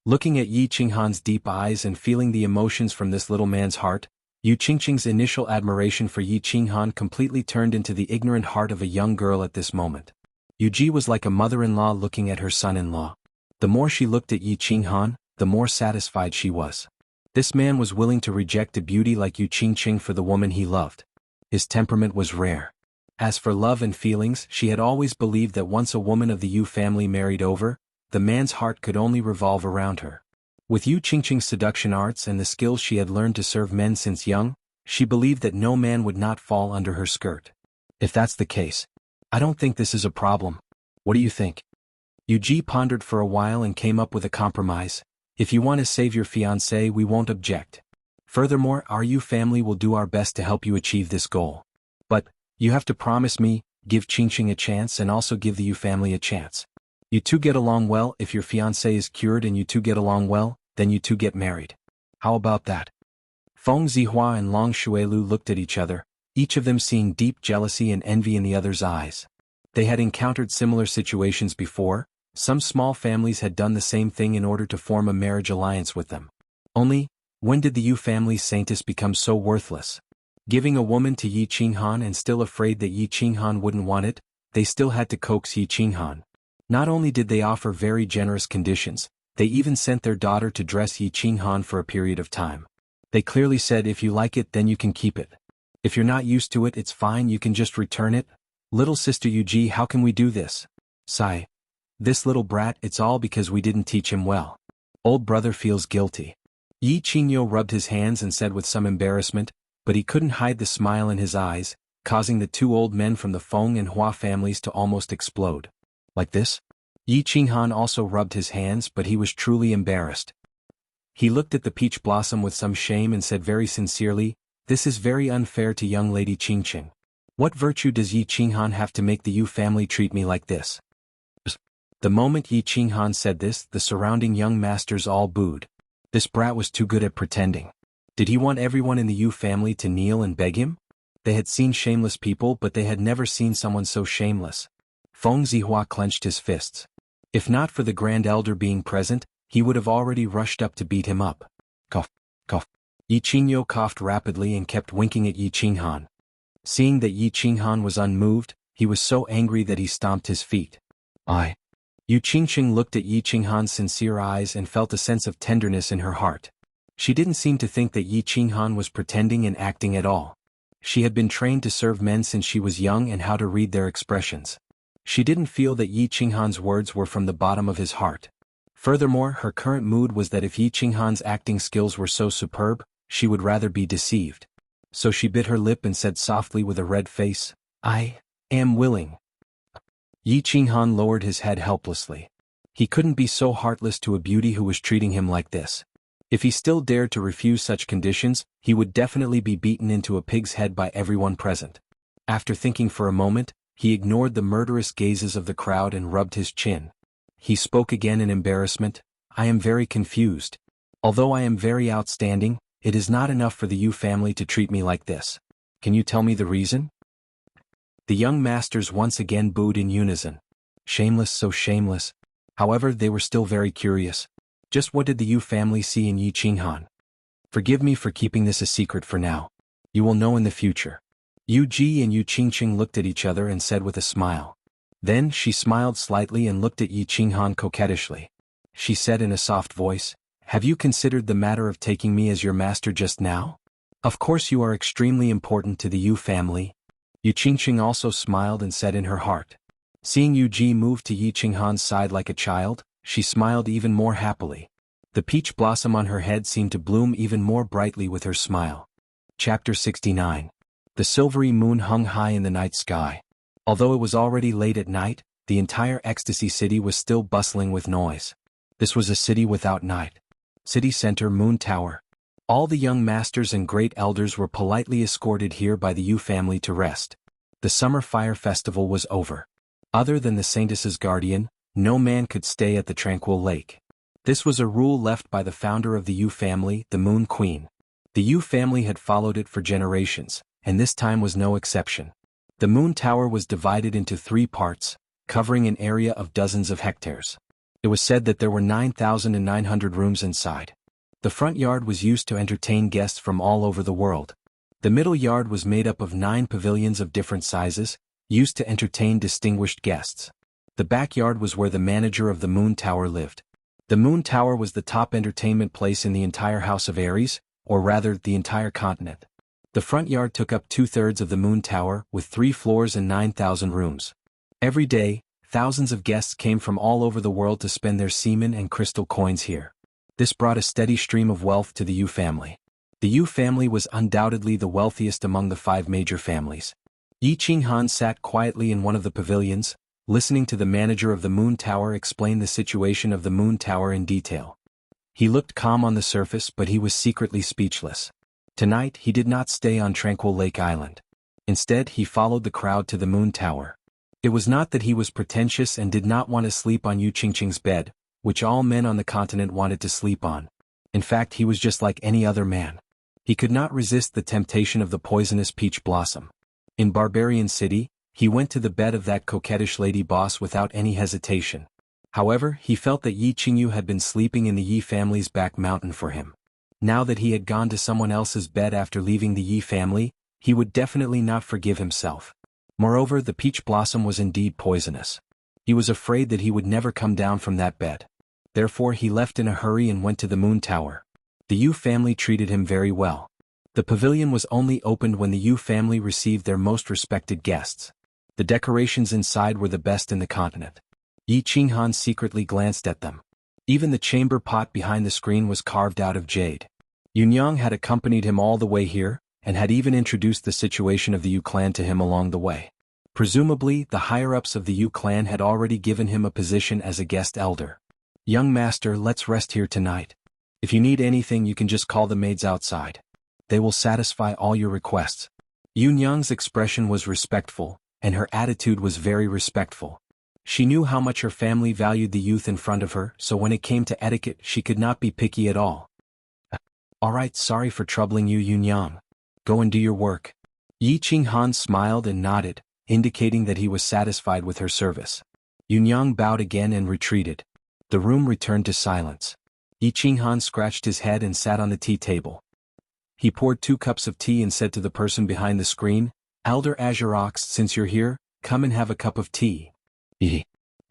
Looking at Yi Qinghan's deep eyes and feeling the emotions from this little man's heart, Yu Qingqing's initial admiration for Yi Qinghan completely turned into the ignorant heart of a young girl at this moment. Yu Ji was like a mother-in-law looking at her son-in-law. The more she looked at Yi Qinghan, the more satisfied she was. This man was willing to reject a beauty like Yu Qingqing for the woman he loved. His temperament was rare. As for love and feelings, she had always believed that once a woman of the Yu family married over, the man's heart could only revolve around her. With Yu Qingqing's seduction arts and the skills she had learned to serve men since young, she believed that no man would not fall under her skirt. If that's the case, I don't think this is a problem. What do you think? Yu Ji pondered for a while and came up with a compromise. "If you want to save your fiancé, we won't object. Furthermore, our Yu family will do our best to help you achieve this goal. But, you have to promise me, give Qingqing a chance and also give the Yu family a chance. You two get along well. If your fiancé is cured and you two get along well, then you two get married. How about that?" Feng Zihua and Long Shuelu looked at each other, each of them seeing deep jealousy and envy in the other's eyes. They had encountered similar situations before. Some small families had done the same thing in order to form a marriage alliance with them. Only, when did the Yu family's saintess become so worthless? Giving a woman to Yi Qinghan and still afraid that Yi Qinghan wouldn't want it, they still had to coax Yi Qinghan. Not only did they offer very generous conditions, they even sent their daughter to dress Yi Qinghan for a period of time. They clearly said, "If you like it, then you can keep it. If you're not used to it, it's fine, you can just return it." "Little sister Yu Ji, how can we do this?" Sigh. This little brat, it's all because we didn't teach him well. Old brother feels guilty. Yi Qingyo rubbed his hands and said with some embarrassment, but he couldn't hide the smile in his eyes, causing the two old men from the Feng and Hua families to almost explode. Like this? Yi Qinghan also rubbed his hands, but he was truly embarrassed. He looked at the peach blossom with some shame and said very sincerely, "This is very unfair to young lady Qingqing. What virtue does Yi Qinghan have to make the Yu family treat me like this?" The moment Yi Qinghan said this, the surrounding young masters all booed. This brat was too good at pretending. Did he want everyone in the Yu family to kneel and beg him? They had seen shameless people, but they had never seen someone so shameless. Feng Zihua clenched his fists. If not for the Grand Elder being present, he would have already rushed up to beat him up. Cough, cough. Yi Qingyo coughed rapidly and kept winking at Yi Qinghan. Seeing that Yi Qinghan was unmoved, he was so angry that he stomped his feet. Yu Qingqing looked at Yi Qinghan's sincere eyes and felt a sense of tenderness in her heart. She didn't seem to think that Yi Qinghan was pretending and acting at all. She had been trained to serve men since she was young and how to read their expressions. She didn't feel that Yi Qinghan's words were from the bottom of his heart. Furthermore, her current mood was that if Yi Qinghan's acting skills were so superb, she would rather be deceived. So she bit her lip and said softly with a red face, "I am willing." Yi Qinghan lowered his head helplessly. He couldn't be so heartless to a beauty who was treating him like this. If he still dared to refuse such conditions, he would definitely be beaten into a pig's head by everyone present. After thinking for a moment, he ignored the murderous gazes of the crowd and rubbed his chin. He spoke again in embarrassment, "I am very confused. Although I am very outstanding, it is not enough for the Yu family to treat me like this. Can you tell me the reason?" The young masters once again booed in unison. Shameless, so shameless. However, they were still very curious. Just what did the Yu family see in Yi Qinghan? Forgive me for keeping this a secret for now. You will know in the future. Yu Ji and Yu Qingqing looked at each other and said with a smile. Then she smiled slightly and looked at Yi Qinghan coquettishly. She said in a soft voice, "Have you considered the matter of taking me as your master just now? Of course you are extremely important to the Yu family." Yu Qingqing also smiled and said in her heart. Seeing Yu Ji move to Yi Qinghan's side like a child, she smiled even more happily. The peach blossom on her head seemed to bloom even more brightly with her smile. Chapter 69. The silvery moon hung high in the night sky. Although it was already late at night, the entire Ecstasy City was still bustling with noise. This was a city without night. City center Moon Tower. All the young masters and great elders were politely escorted here by the Yu family to rest. The summer fire festival was over. Other than the Saintess's guardian, no man could stay at the tranquil lake. This was a rule left by the founder of the Yu family, the Moon Queen. The Yu family had followed it for generations, and this time was no exception. The Moon Tower was divided into 3 parts, covering an area of dozens of hectares. It was said that there were 9,900 rooms inside. The front yard was used to entertain guests from all over the world. The middle yard was made up of 9 pavilions of different sizes, used to entertain distinguished guests. The backyard was where the manager of the Moon Tower lived. The Moon Tower was the top entertainment place in the entire House of Aries, or rather, the entire continent. The front yard took up 2/3 of the Moon Tower, with 3 floors and 9,000 rooms. Every day, thousands of guests came from all over the world to spend their semen and crystal coins here. This brought a steady stream of wealth to the Yu family. The Yu family was undoubtedly the wealthiest among the 5 major families. Yi Qinghan sat quietly in one of the pavilions, listening to the manager of the Moon Tower explain the situation of the Moon Tower in detail. He looked calm on the surface, but he was secretly speechless. Tonight he did not stay on Tranquil Lake Island. Instead, he followed the crowd to the Moon Tower. It was not that he was pretentious and did not want to sleep on Yu Qingqing's bed, which all men on the continent wanted to sleep on. In fact, he was just like any other man. He could not resist the temptation of the poisonous peach blossom. In Barbarian City, he went to the bed of that coquettish lady boss without any hesitation. However, he felt that Yi Qingyu had been sleeping in the Yi family's back mountain for him. Now that he had gone to someone else's bed after leaving the Yi family, he would definitely not forgive himself. Moreover, the peach blossom was indeed poisonous. He was afraid that he would never come down from that bed. Therefore he left in a hurry and went to the Moon Tower. The Yu family treated him very well. The pavilion was only opened when the Yu family received their most respected guests. The decorations inside were the best in the continent. Yi Qinghan secretly glanced at them. Even the chamber pot behind the screen was carved out of jade. Yunyang had accompanied him all the way here, and had even introduced the situation of the Yu clan to him along the way. Presumably, the higher-ups of the Yu clan had already given him a position as a guest elder. "Young master, let's rest here tonight. If you need anything you can just call the maids outside. They will satisfy all your requests." Yunyang's expression was respectful, and her attitude was very respectful. She knew how much her family valued the youth in front of her, so when it came to etiquette she could not be picky at all. "Alright, sorry for troubling you, Yunyang. Go and do your work." Yi Qinghan smiled and nodded, indicating that he was satisfied with her service. Yunyang bowed again and retreated. The room returned to silence. Yi Qinghan scratched his head and sat on the tea table. He poured 2 cups of tea and said to the person behind the screen, "Elder Azurox, since you're here, come and have a cup of tea."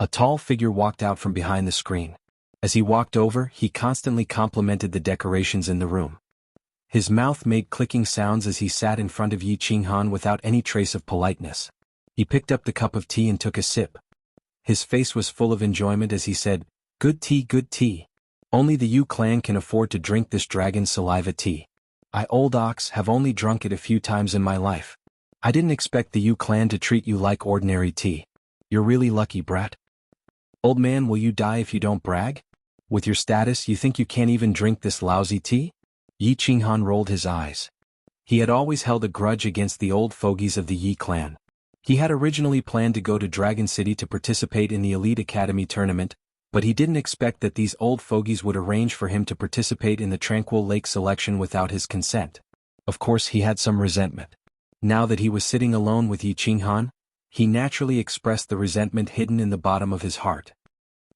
A tall figure walked out from behind the screen. As he walked over, he constantly complimented the decorations in the room. His mouth made clicking sounds as he sat in front of Yi Qinghan without any trace of politeness. He picked up the cup of tea and took a sip. His face was full of enjoyment as he said, "Good tea, good tea. Only the Yu clan can afford to drink this dragon saliva tea. I, Old Ox, have only drunk it a few times in my life. I didn't expect the Yu clan to treat you like ordinary tea. You're really lucky, brat. Old man, will you die if you don't brag? With your status you think you can't even drink this lousy tea?" Yi Qinghan rolled his eyes. He had always held a grudge against the old fogies of the Yi clan. He had originally planned to go to Dragon City to participate in the Elite Academy tournament, but he didn't expect that these old fogies would arrange for him to participate in the Tranquil Lake selection without his consent. Of course he had some resentment. Now that he was sitting alone with Yi Qinghan, he naturally expressed the resentment hidden in the bottom of his heart.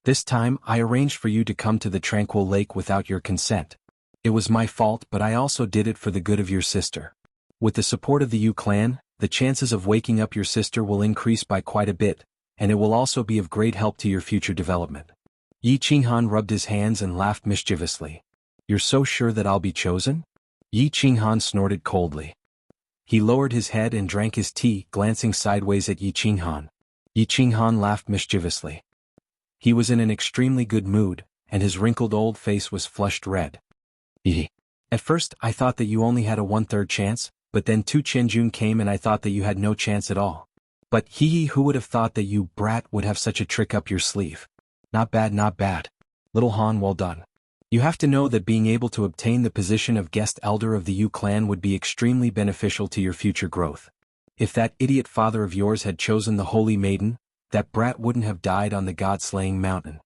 "This time I arranged for you to come to the Tranquil Lake without your consent. It was my fault, but I also did it for the good of your sister. With the support of the Yu clan, the chances of waking up your sister will increase by quite a bit, and it will also be of great help to your future development." Yi Qinghan rubbed his hands and laughed mischievously. "You're so sure that I'll be chosen?" Yi Qinghan snorted coldly. He lowered his head and drank his tea, glancing sideways at Yi Qinghan. Yi Qinghan laughed mischievously. He was in an extremely good mood, and his wrinkled old face was flushed red. "At first I thought that you only had a 1/3 chance, but then Tu Chenjun came and I thought that you had no chance at all. But who would have thought that you, brat, would have such a trick up your sleeve? Not bad, not bad. Little Han, well done. You have to know that being able to obtain the position of guest elder of the Yu clan would be extremely beneficial to your future growth. If that idiot father of yours had chosen the Holy Maiden, that brat wouldn't have died on the God-slaying mountain.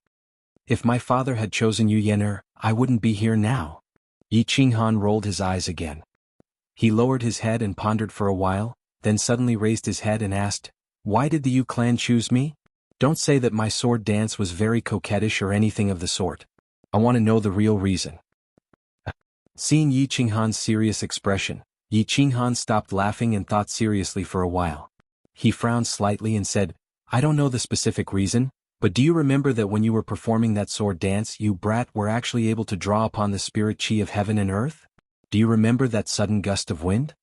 If my father had chosen Yu Yener, I wouldn't be here now." Yi Qinghan rolled his eyes again. He lowered his head and pondered for a while, then suddenly raised his head and asked, "Why did the Yu clan choose me? Don't say that my sword dance was very coquettish or anything of the sort. I want to know the real reason." Seeing Yi Qinghan's serious expression, Yi Qinghan stopped laughing and thought seriously for a while. He frowned slightly and said, "I don't know the specific reason, but do you remember that when you were performing that sword dance you, brat, were actually able to draw upon the spirit chi of heaven and earth? Do you remember that sudden gust of wind?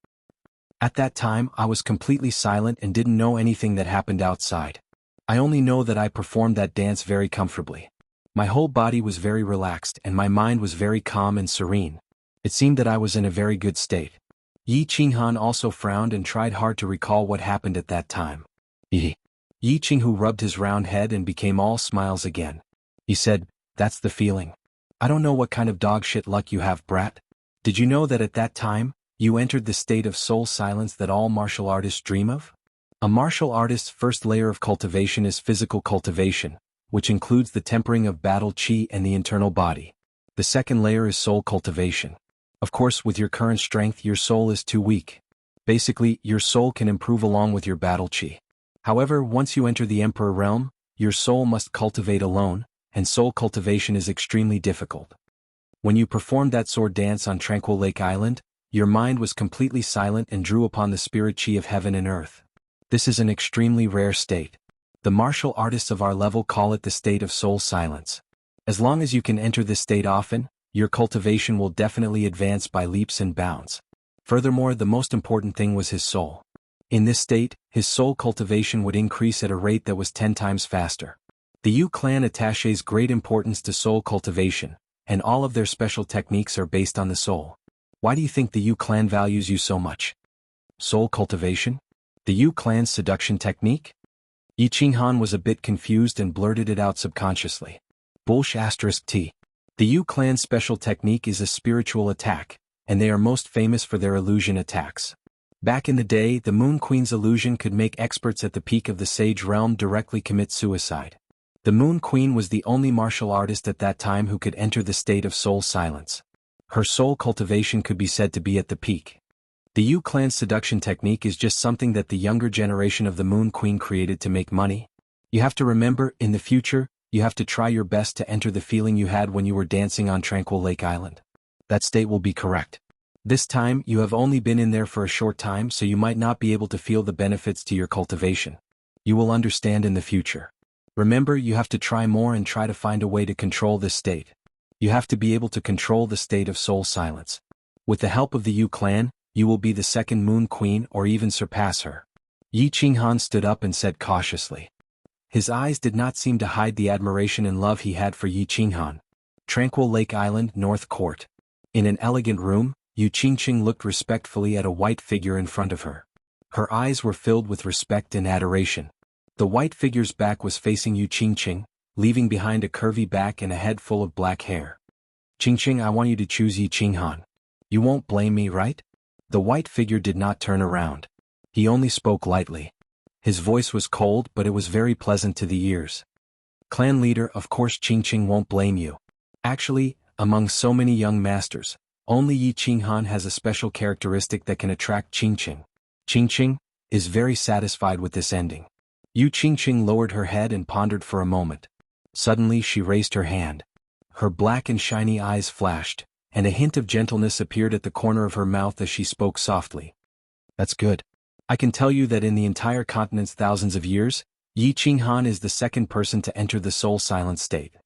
At that time I was completely silent and didn't know anything that happened outside. I only know that I performed that dance very comfortably. My whole body was very relaxed and my mind was very calm and serene. It seemed that I was in a very good state." Yi Qinghan also frowned and tried hard to recall what happened at that time. Yi Qinghu rubbed his round head and became all smiles again. He said, "That's the feeling. I don't know what kind of dog shit luck you have, brat. Did you know that at that time, you entered the state of soul silence that all martial artists dream of? A martial artist's first layer of cultivation is physical cultivation, which includes the tempering of battle chi and the internal body. The second layer is soul cultivation. Of course, with your current strength your soul is too weak. Basically, your soul can improve along with your battle chi. However, once you enter the Emperor realm, your soul must cultivate alone, and soul cultivation is extremely difficult. When you performed that sword dance on Tranquil Lake Island, your mind was completely silent and drew upon the spirit chi of heaven and earth. This is an extremely rare state. The martial artists of our level call it the state of soul silence. As long as you can enter this state often, your cultivation will definitely advance by leaps and bounds. Furthermore, the most important thing was his soul. In this state, his soul cultivation would increase at a rate that was 10 times faster. The Yu clan attaches great importance to soul cultivation, and all of their special techniques are based on the soul. Why do you think the Yu clan values you so much? Soul cultivation? The Yu clan's seduction technique? Yi Qinghan was a bit confused and blurted it out subconsciously. *T. The Yu clan's special technique is a spiritual attack, and they are most famous for their illusion attacks. Back in the day, the Moon Queen's illusion could make experts at the peak of the Sage realm directly commit suicide. The Moon Queen was the only martial artist at that time who could enter the state of soul silence. Her soul cultivation could be said to be at the peak. The Yu clan's seduction technique is just something that the younger generation of the Moon Queen created to make money. You have to remember, in the future, you have to try your best to enter the feeling you had when you were dancing on Tranquil Lake Island. That state will be correct. This time, you have only been in there for a short time, so you might not be able to feel the benefits to your cultivation. You will understand in the future. Remember, you have to try more and try to find a way to control this state. You have to be able to control the state of soul silence. With the help of the Yu clan, you will be the second Moon Queen or even surpass her. Yi Qinghan stood up and said cautiously. His eyes did not seem to hide the admiration and love he had for Yi Qinghan. Tranquil Lake Island, North Court. In an elegant room, Yu Qingqing looked respectfully at a white figure in front of her. Her eyes were filled with respect and adoration. The white figure's back was facing Yu Qingqing, leaving behind a curvy back and a head full of black hair. Qingqing, I want you to choose Yi Qinghan. You won't blame me, right? The white figure did not turn around. He only spoke lightly. His voice was cold, but it was very pleasant to the ears. Clan leader, of course Qingqing won't blame you. Actually, among so many young masters, only Yi Qinghan has a special characteristic that can attract Qingqing. Qingqing is very satisfied with this ending. Yu Qingqing lowered her head and pondered for a moment. Suddenly she raised her hand. Her black and shiny eyes flashed, and a hint of gentleness appeared at the corner of her mouth as she spoke softly. That's good. I can tell you that in the entire continent's thousands of years, Yi Qinghan is the second person to enter the soul silent state.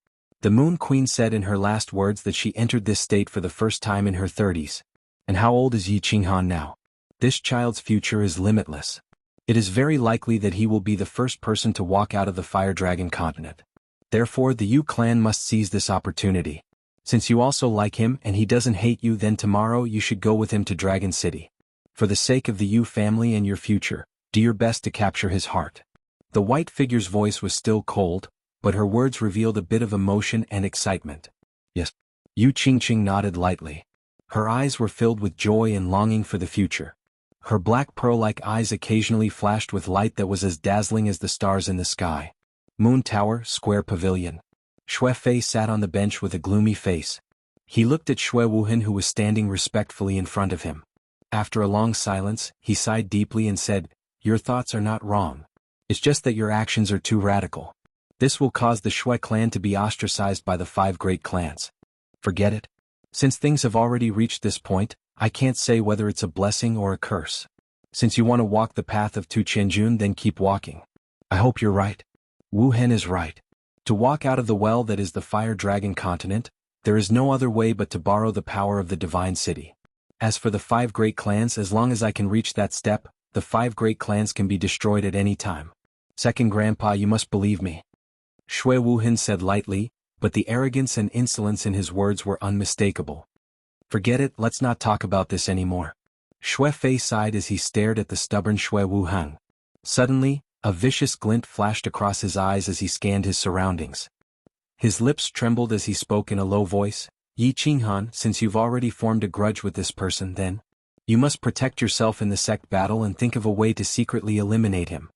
The Moon Queen said in her last words that she entered this state for the first time in her 30s. And how old is Yi Qinghan now? This child's future is limitless. It is very likely that he will be the first person to walk out of the Fire Dragon continent. Therefore the Yu clan must seize this opportunity. Since you also like him and he doesn't hate you, then tomorrow you should go with him to Dragon City. For the sake of the Yu family and your future, do your best to capture his heart. The white figure's voice was still cold, but her words revealed a bit of emotion and excitement. Yes. Yu Qingqing nodded lightly. Her eyes were filled with joy and longing for the future. Her black pearl-like eyes occasionally flashed with light that was as dazzling as the stars in the sky. Moon Tower, Square Pavilion. Xue Fei sat on the bench with a gloomy face. He looked at Xue Wuhan, who was standing respectfully in front of him. After a long silence, he sighed deeply and said, "Your thoughts are not wrong. It's just that your actions are too radical. This will cause the Xue clan to be ostracized by the 5 great clans. Forget it. Since things have already reached this point, I can't say whether it's a blessing or a curse. Since you want to walk the path of Tu Qianjun, then keep walking. I hope you're right." Wu Hen is right. To walk out of the well that is the Fire Dragon continent, there is no other way but to borrow the power of the Divine City. As for the 5 great clans, as long as I can reach that step, the 5 great clans can be destroyed at any time. Second Grandpa, you must believe me. Xue Wuhan said lightly, but the arrogance and insolence in his words were unmistakable. Forget it, let's not talk about this anymore. Xue Fei sighed as he stared at the stubborn Xue Wuhan. Suddenly, a vicious glint flashed across his eyes as he scanned his surroundings. His lips trembled as he spoke in a low voice. "Yi Qinghan, since you've already formed a grudge with this person, then you must protect yourself in the sect battle and think of a way to secretly eliminate him."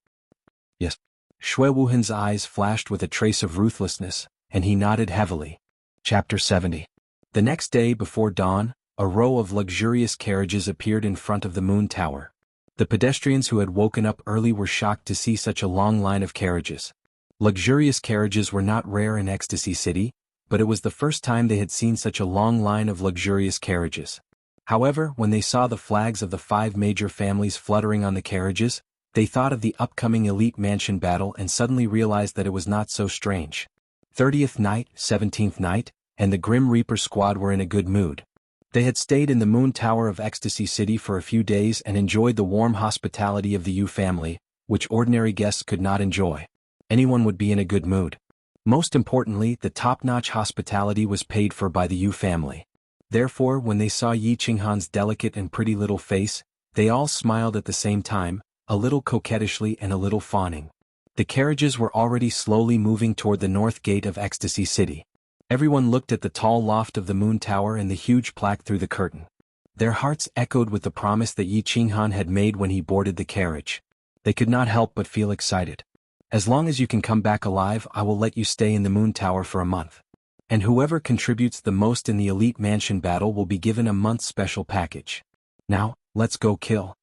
Yes. Xue Wuhan's eyes flashed with a trace of ruthlessness, and he nodded heavily. Chapter 70. The next day before dawn, a row of luxurious carriages appeared in front of the Moon Tower. The pedestrians who had woken up early were shocked to see such a long line of carriages. Luxurious carriages were not rare in Ecstasy City, but it was the first time they had seen such a long line of luxurious carriages. However, when they saw the flags of the 5 major families fluttering on the carriages, they thought of the upcoming Elite Mansion battle and suddenly realized that it was not so strange. 30th night, 17th night, and the Grim Reaper squad were in a good mood. They had stayed in the Moon Tower of Ecstasy City for a few days and enjoyed the warm hospitality of the Yu family, which ordinary guests could not enjoy. Anyone would be in a good mood. Most importantly, the top-notch hospitality was paid for by the Yu family. Therefore, when they saw Yi Qinghan's delicate and pretty little face, they all smiled at the same time, a little coquettishly and a little fawning. The carriages were already slowly moving toward the north gate of Ecstasy City. Everyone looked at the tall loft of the moon tower and the huge plaque through the curtain. Their hearts echoed with the promise that Yi Qinghan had made when he boarded the carriage. They could not help but feel excited. As long as you can come back alive, I will let you stay in the moon tower for a month. And whoever contributes the most in the elite mansion battle will be given a month's special package. Now, let's go kill.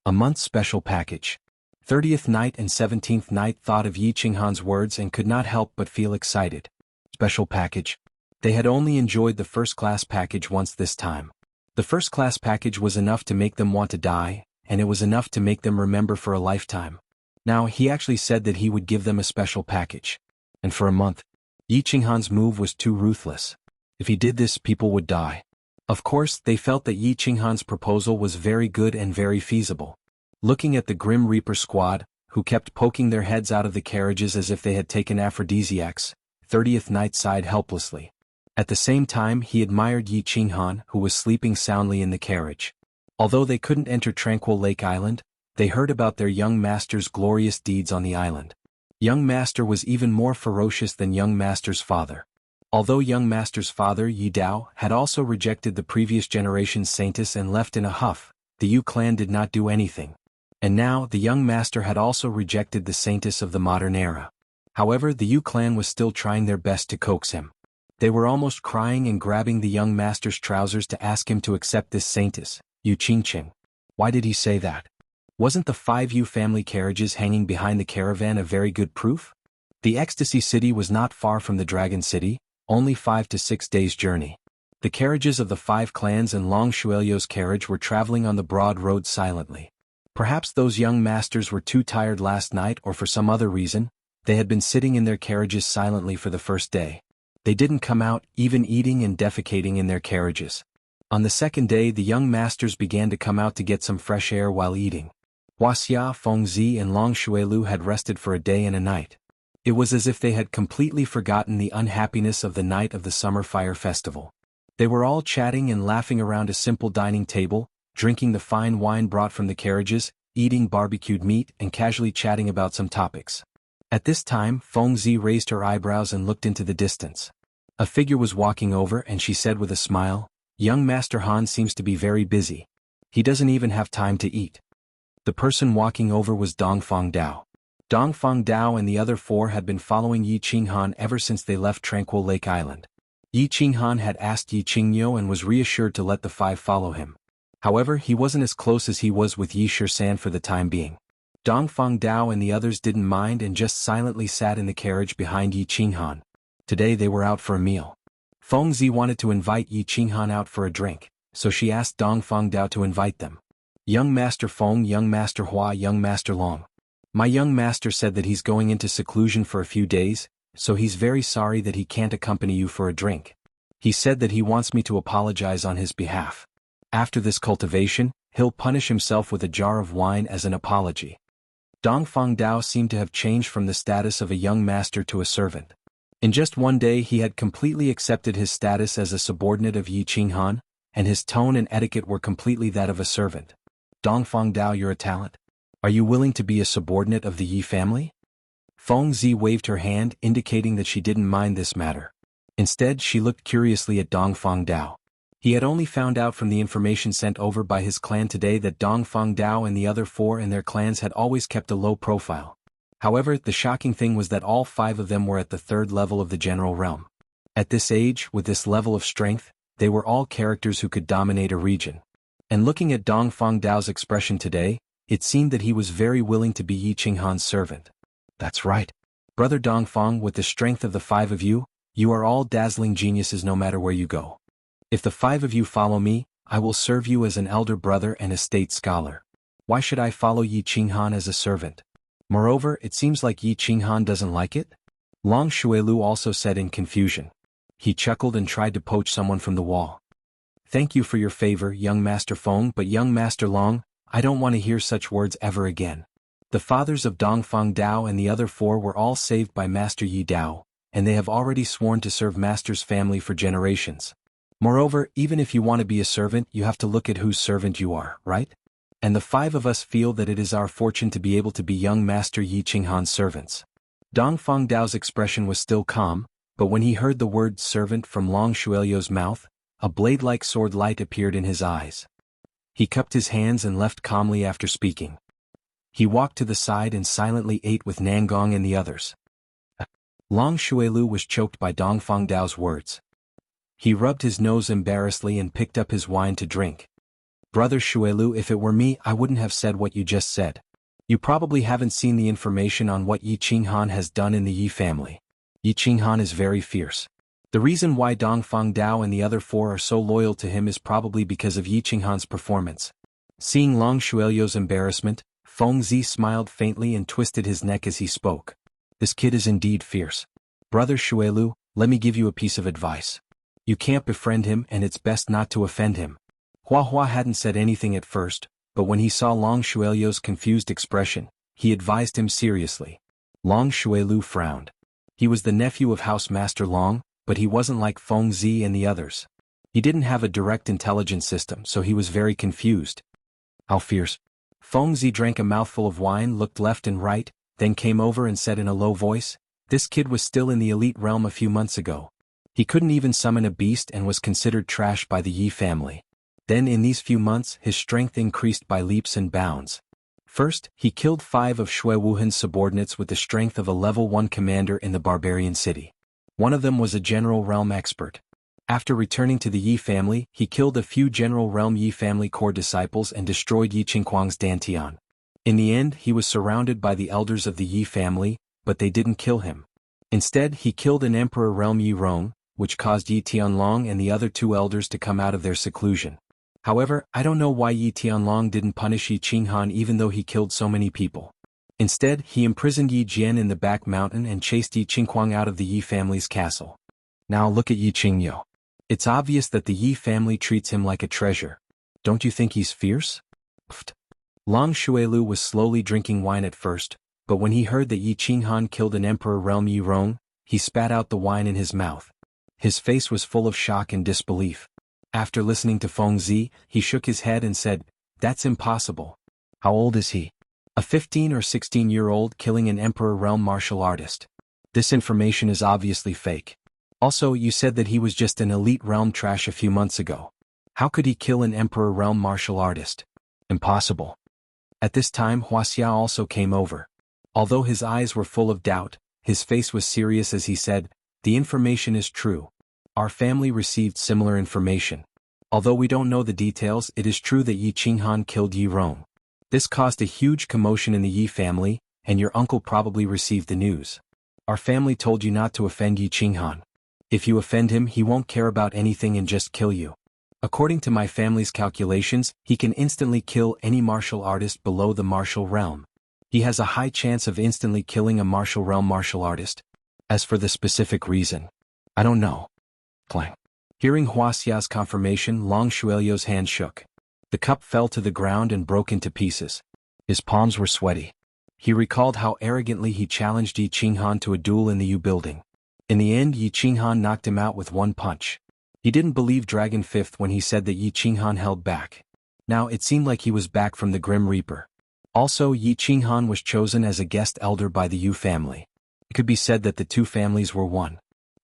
A month's special package. 30th Night and 17th Night thought of Yi Qinghan's words and could not help but feel excited. Special package. They had only enjoyed the first-class package once this time. The first-class package was enough to make them want to die, and it was enough to make them remember for a lifetime. Now he actually said that he would give them a special package. And for a month, Yi Qinghan's move was too ruthless. If he did this, people would die. Of course, they felt that Yi Qinghan's proposal was very good and very feasible. Looking at the Grim Reaper squad, who kept poking their heads out of the carriages as if they had taken aphrodisiacs, 30th Night sighed helplessly. At the same time, he admired Yi Qinghan, who was sleeping soundly in the carriage. Although they couldn't enter Tranquil Lake Island, they heard about their young master's glorious deeds on the island. Young master was even more ferocious than young master's father. Although young master's father, Yi Dao, had also rejected the previous generation's saintess and left in a huff, the Yu clan did not do anything. And now, the young master had also rejected the saintess of the modern era. However, the Yu clan was still trying their best to coax him. They were almost crying and grabbing the young master's trousers to ask him to accept this saintess, Yu Qingqing. Why did he say that? Wasn't the 5 Yu family carriages hanging behind the caravan a very good proof? The Ecstasy City was not far from the Dragon City, only 5 to 6 days' journey. The carriages of the 5 clans and Long Shuelio's carriage were traveling on the broad road silently. Perhaps those young masters were too tired last night, or for some other reason, they had been sitting in their carriages silently for the first day. They didn't come out, even eating and defecating in their carriages. On the second day, the young masters began to come out to get some fresh air while eating. Wuxia, Fengzi and Long Shuelu had rested for a day and a night. It was as if they had completely forgotten the unhappiness of the night of the Summer Fire Festival. They were all chatting and laughing around a simple dining table, drinking the fine wine brought from the carriages, eating barbecued meat and casually chatting about some topics. At this time, Fengzi raised her eyebrows and looked into the distance. A figure was walking over and she said with a smile, "Young Master Han seems to be very busy. He doesn't even have time to eat." The person walking over was Dongfang Dao. Dongfang Dao and the other 4 had been following Yi Qinghan ever since they left Tranquil Lake Island. Yi Qinghan had asked Yi Qingyo and was reassured to let the 5 follow him. However, he wasn't as close as he was with Yi Shisan for the time being. Dongfang Dao and the others didn't mind and just silently sat in the carriage behind Yi Qinghan. Today they were out for a meal. Fengzi wanted to invite Yi Qinghan out for a drink, so she asked Dongfang Dao to invite them. "Young Master Feng, Young Master Hua, Young Master Long. My young master said that he's going into seclusion for a few days, so he's very sorry that he can't accompany you for a drink. He said that he wants me to apologize on his behalf. After this cultivation, he'll punish himself with a jar of wine as an apology." Dongfang Dao seemed to have changed from the status of a young master to a servant. In just one day he had completely accepted his status as a subordinate of Yi Qinghan, and his tone and etiquette were completely that of a servant. "Dongfang Dao, you're a talent. Are you willing to be a subordinate of the Yi family?" Fengzi waved her hand, indicating that she didn't mind this matter. Instead, she looked curiously at Dongfang Dao. He had only found out from the information sent over by his clan today that Dongfang Dao and the other 4 in their clans had always kept a low profile. However, the shocking thing was that all 5 of them were at the 3rd level of the general realm. At this age, with this level of strength, they were all characters who could dominate a region. And looking at Dongfang Dao's expression today, it seemed that he was very willing to be Yi Qinghan's servant. "That's right. Brother Dongfang, with the strength of the 5 of you, you are all dazzling geniuses no matter where you go. If the 5 of you follow me, I will serve you as an elder brother and a state scholar. Why should I follow Yi Qinghan as a servant? Moreover, it seems like Yi Qinghan doesn't like it?" Long Shuelu also said in confusion. He chuckled and tried to poach someone from the wall. "Thank you for your favor, young Master Feng, but young Master Long, I don't want to hear such words ever again." The fathers of Dongfang Dao and the other 4 were all saved by Master Yi Dao, and they have already sworn to serve Master's family for generations. Moreover, even if you want to be a servant, you have to look at whose servant you are, right? And the 5 of us feel that it is our fortune to be able to be young Master Yi Qinghan's servants. Dong Fengdao's expression was still calm, but when he heard the word servant from Long Shuelio's mouth, a blade-like sword light appeared in his eyes. He cupped his hands and left calmly after speaking. He walked to the side and silently ate with Nangong and the others. Long Shuelu was choked by Dong Fengdao's words. He rubbed his nose embarrassedly and picked up his wine to drink. Brother Shuelu, if it were me, I wouldn't have said what you just said. You probably haven't seen the information on what Yi Qinghan has done in the Yi family. Yi Qinghan is very fierce. The reason why Dong Fengdao and the other 4 are so loyal to him is probably because of Yi Qinghan's performance. Seeing Long Shuelio's embarrassment, Feng Zi smiled faintly and twisted his neck as he spoke. This kid is indeed fierce. Brother Shuelu, let me give you a piece of advice. You can't befriend him and it's best not to offend him. Hua Hua hadn't said anything at first, but when he saw Long Shuelio's confused expression, he advised him seriously. Long Shuelu frowned. He was the nephew of House Master Long, but he wasn't like Feng Zi and the others. He didn't have a direct intelligence system, so he was very confused. How fierce. Feng Zi drank a mouthful of wine, looked left and right, then came over and said in a low voice, this kid was still in the elite realm a few months ago. He couldn't even summon a beast and was considered trash by the Yi family. Then in these few months his strength increased by leaps and bounds. First, he killed 5 of Shui Wuhan's subordinates with the strength of a level 1 commander in the barbarian city. One of them was a general realm expert. After returning to the Yi family, he killed a few general realm Yi family core disciples and destroyed Yi Qinghuang's Dantian. In the end, he was surrounded by the elders of the Yi family, but they didn't kill him. Instead, he killed an emperor realm Yi Rong, which caused Yi Tianlong and the other 2 elders to come out of their seclusion. However, I don't know why Yi Tianlong didn't punish Yi Qinghan even though he killed so many people. Instead, he imprisoned Yi Jian in the back mountain and chased Yi Qinghuang out of the Yi family's castle. Now look at Yi Qingyou. It's obvious that the Yi family treats him like a treasure. Don't you think he's fierce? Pfft. Long Shuelu was slowly drinking wine at first, but when he heard that Yi Qinghan killed an emperor realm Yi Rong, he spat out the wine in his mouth. His face was full of shock and disbelief. After listening to Feng Zi, he shook his head and said, that's impossible. How old is he? A 15 or 16-year-old killing an emperor realm martial artist. This information is obviously fake. Also, you said that he was just an elite realm trash a few months ago. How could he kill an emperor realm martial artist? Impossible. At this time Huaxia also came over. Although his eyes were full of doubt, his face was serious as he said, the information is true. Our family received similar information. Although we don't know the details, it is true that Yi Qinghan killed Yi Rong. This caused a huge commotion in the Yi family, and your uncle probably received the news. Our family told you not to offend Yi Qinghan. If you offend him, he won't care about anything and just kill you. According to my family's calculations, he can instantly kill any martial artist below the martial realm. He has a high chance of instantly killing a martial realm martial artist. As for the specific reason, I don't know. Clang. Hearing Huaxia's confirmation, Long Shuelio's hand shook. The cup fell to the ground and broke into pieces. His palms were sweaty. He recalled how arrogantly he challenged Yi Qinghan to a duel in the Yu building. In the end, Yi Qinghan knocked him out with one punch. He didn't believe Dragon Fifth when he said that Yi Qinghan held back. Now it seemed like he was back from the Grim Reaper. Also, Yi Qinghan was chosen as a guest elder by the Yu family. It could be said that the 2 families were one.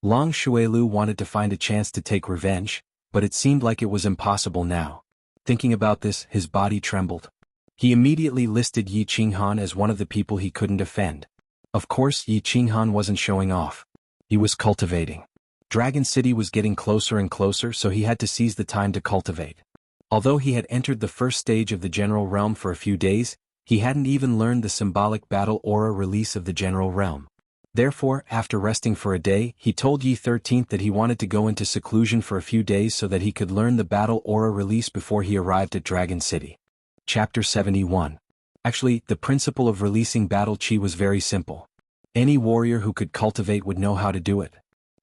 Long Shuelu wanted to find a chance to take revenge, but it seemed like it was impossible now. Thinking about this, his body trembled. He immediately listed Yi Qinghan as one of the people he couldn't offend. Of course, Yi Qinghan wasn't showing off. He was cultivating. Dragon City was getting closer and closer, so he had to seize the time to cultivate. Although he had entered the first stage of the general realm for a few days, he hadn't even learned the symbolic battle aura release of the general realm. Therefore, after resting for a day, he told Yi 13th that he wanted to go into seclusion for a few days so that he could learn the battle aura release before he arrived at Dragon City. Chapter 71. Actually, the principle of releasing battle chi was very simple. Any warrior who could cultivate would know how to do it.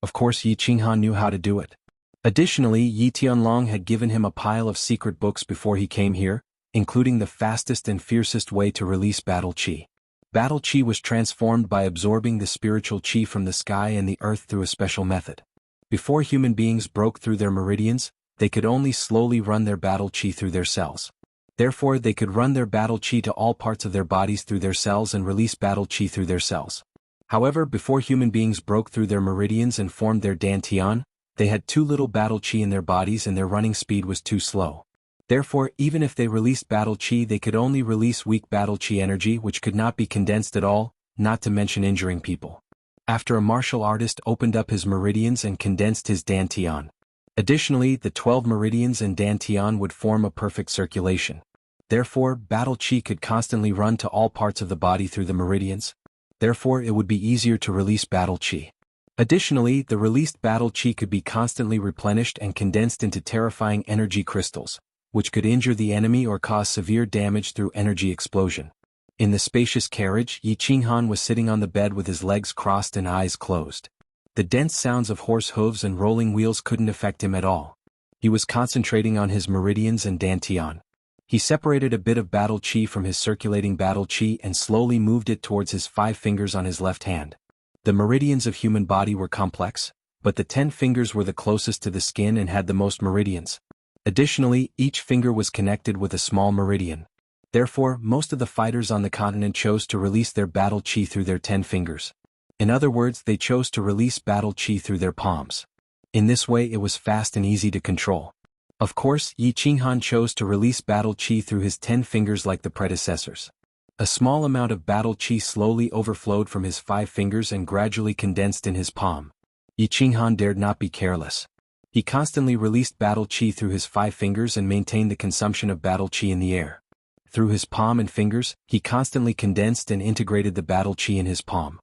Of course, Yi Qinghan knew how to do it. Additionally, Yi Tianlong had given him a pile of secret books before he came here, including the fastest and fiercest way to release battle chi. Battle chi was transformed by absorbing the spiritual chi from the sky and the earth through a special method. Before human beings broke through their meridians, they could only slowly run their battle chi through their cells. Therefore they could run their battle chi to all parts of their bodies through their cells and release battle chi through their cells. However, before human beings broke through their meridians and formed their dantian, they had too little battle chi in their bodies and their running speed was too slow. Therefore, even if they released battle chi, they could only release weak battle chi energy which could not be condensed at all, not to mention injuring people. After a martial artist opened up his meridians and condensed his dantian. Additionally, the 12 meridians and dantian would form a perfect circulation. Therefore, battle chi could constantly run to all parts of the body through the meridians. Therefore, it would be easier to release battle chi. Additionally, the released battle chi could be constantly replenished and condensed into terrifying energy crystals, which could injure the enemy or cause severe damage through energy explosion. In the spacious carriage, Yi Qinghan was sitting on the bed with his legs crossed and eyes closed. The dense sounds of horse hooves and rolling wheels couldn't affect him at all. He was concentrating on his meridians and dantian. He separated a bit of battle chi from his circulating battle chi and slowly moved it towards his 5 fingers on his left hand. The meridians of human body were complex, but the 10 fingers were the closest to the skin and had the most meridians. Additionally, each finger was connected with a small meridian. Therefore, most of the fighters on the continent chose to release their battle chi through their 10 fingers. In other words, they chose to release battle chi through their palms. In this way it was fast and easy to control. Of course, Yi Qinghan chose to release battle chi through his 10 fingers like the predecessors. A small amount of battle chi slowly overflowed from his 5 fingers and gradually condensed in his palm. Yi Qinghan dared not be careless. He constantly released battle chi through his 5 fingers and maintained the consumption of battle chi in the air. Through his palm and fingers, he constantly condensed and integrated the battle chi in his palm.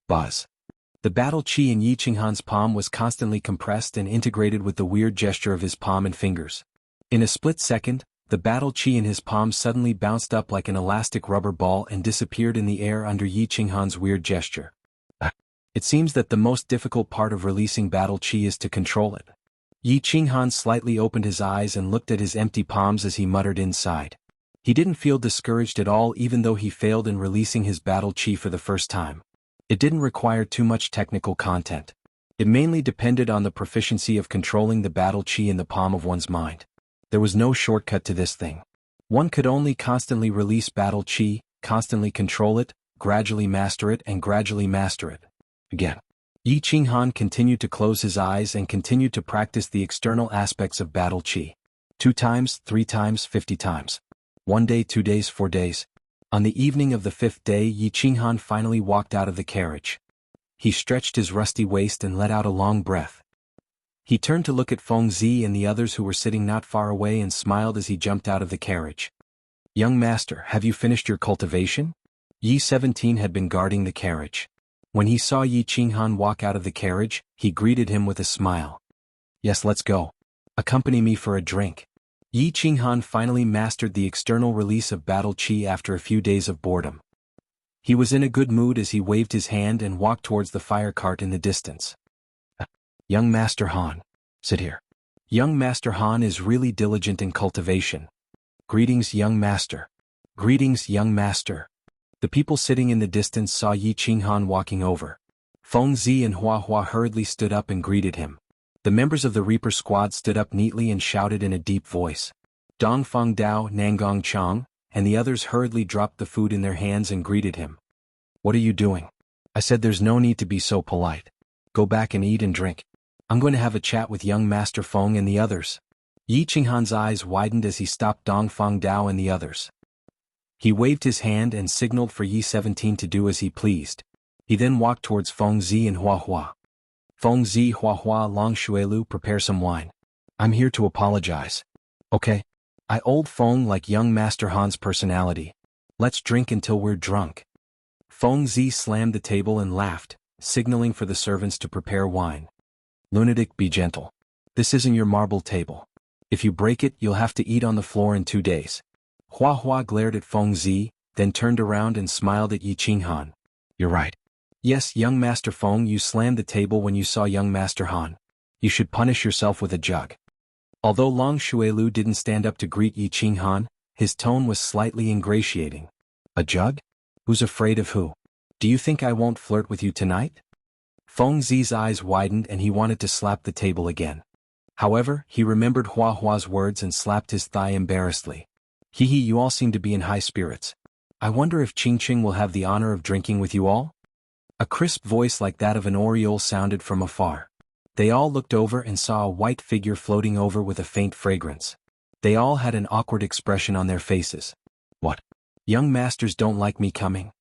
Buzz. The battle chi in Yi Qinghan's palm was constantly compressed and integrated with the weird gesture of his palm and fingers. In a split second, the battle chi in his palm suddenly bounced up like an elastic rubber ball and disappeared in the air under Yi Qinghan's weird gesture. It seems that the most difficult part of releasing battle chi is to control it. Yi Qinghan slightly opened his eyes and looked at his empty palms as he muttered inside. He didn't feel discouraged at all even though he failed in releasing his battle chi for the first time. It didn't require too much technical content. It mainly depended on the proficiency of controlling the battle chi in the palm of one's mind. There was no shortcut to this thing. One could only constantly release battle chi, constantly control it, gradually master it and gradually master it. Again. Yi Qinghan continued to close his eyes and continued to practice the external aspects of battle chi. 2 times, 3 times, 50 times. 1 day, 2 days, 4 days. On the evening of the 5th day, Yi Qinghan finally walked out of the carriage. He stretched his rusty waist and let out a long breath. He turned to look at Feng Zi and the others who were sitting not far away and smiled as he jumped out of the carriage. "Young master, have you finished your cultivation?" Yi 17 had been guarding the carriage. When he saw Yi Qinghan walk out of the carriage, he greeted him with a smile. "Yes, let's go. Accompany me for a drink." Yi Qinghan finally mastered the external release of battle chi after a few days of boredom. He was in a good mood as he waved his hand and walked towards the fire cart in the distance. "Young Master Han. Sit here. Young Master Han is really diligent in cultivation. Greetings, young master." "Greetings, young master." The people sitting in the distance saw Yi Qinghan walking over. Feng Zi and Hua Hua hurriedly stood up and greeted him. The members of the Reaper squad stood up neatly and shouted in a deep voice. Dongfeng Dao, Nangong Chang, and the others hurriedly dropped the food in their hands and greeted him. "What are you doing?" "I said there's no need to be so polite. Go back and eat and drink. I'm going to have a chat with young Master Feng and the others." Yi Qinghan's eyes widened as he stopped Dongfeng Dao and the others. He waved his hand and signaled for Yi 17 to do as he pleased. He then walked towards Feng Zi and Hua Hua. "Feng Zi, Hua Hua, Long Shuelu, prepare some wine. I'm here to apologize." "Okay. I old Feng like young Master Han's personality. Let's drink until we're drunk." Feng Zi slammed the table and laughed, signaling for the servants to prepare wine. "Lunatic, be gentle. This isn't your marble table. If you break it, you'll have to eat on the floor in 2 days. Hua Hua glared at Feng Zi, then turned around and smiled at Yi Qinghan. "You're right. Yes, young Master Feng, you slammed the table when you saw young Master Han. You should punish yourself with a jug." Although Long Shuelu didn't stand up to greet Yi Qinghan, his tone was slightly ingratiating. "A jug? Who's afraid of who? Do you think I won't flirt with you tonight? Feng Zi's eyes widened and he wanted to slap the table again. However, he remembered Hua Hua's words and slapped his thigh embarrassedly. Hee, you all seem to be in high spirits. I wonder if Qingqing will have the honor of drinking with you all? A crisp voice like that of an oriole sounded from afar. They all looked over and saw a white figure floating over with a faint fragrance. They all had an awkward expression on their faces. What? Young masters don't like me coming?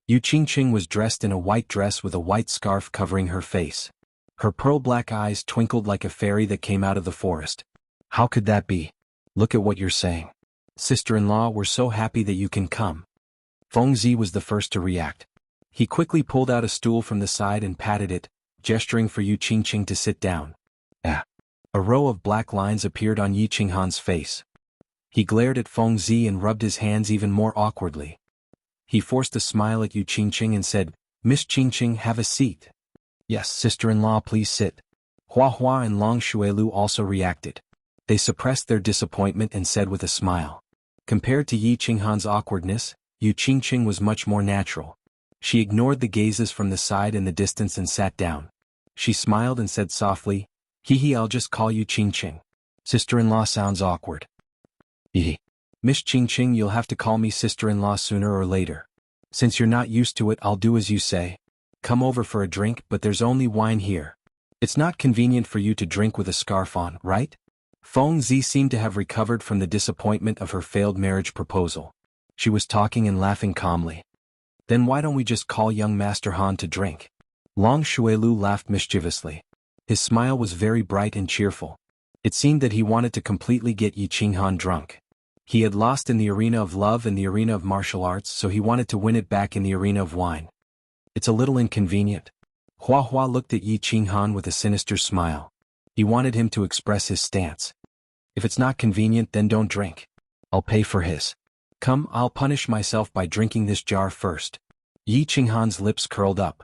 Yu Qingqing was dressed in a white dress with a white scarf covering her face. Her pearl-black eyes twinkled like a fairy that came out of the forest. How could that be? Look at what you're saying. Sister-in-law, we're so happy that you can come. Feng Zi was the first to react. He quickly pulled out a stool from the side and patted it, gesturing for Yu Qingqing to sit down. Ah! A row of black lines appeared on Yi Qinghan's face. He glared at Feng Zi and rubbed his hands even more awkwardly. He forced a smile at Yu Qingqing and said, Miss Qingqing, have a seat. Yes, sister-in-law, please sit. Hua Hua and Long Xuelu also reacted. They suppressed their disappointment and said with a smile. Compared to Yi Qinghan's awkwardness, Yu Qingqing was much more natural. She ignored the gazes from the side in the distance and sat down. She smiled and said softly, Hee, I'll just call you Qingqing. Sister-in-law sounds awkward. Hee. Miss Qingqing, you'll have to call me sister-in-law sooner or later. Since you're not used to it, I'll do as you say. Come over for a drink, but there's only wine here. It's not convenient for you to drink with a scarf on, right? Feng Zi seemed to have recovered from the disappointment of her failed marriage proposal. She was talking and laughing calmly. Then why don't we just call young Master Han to drink? Long Xuelu laughed mischievously. His smile was very bright and cheerful. It seemed that he wanted to completely get Yi Qinghan drunk. He had lost in the arena of love and the arena of martial arts, so he wanted to win it back in the arena of wine. It's a little inconvenient. Hua Hua looked at Yi Qinghan with a sinister smile. He wanted him to express his stance. If it's not convenient, then don't drink. I'll pay for his. Come, I'll punish myself by drinking this jar first. Yi Qinghan's lips curled up.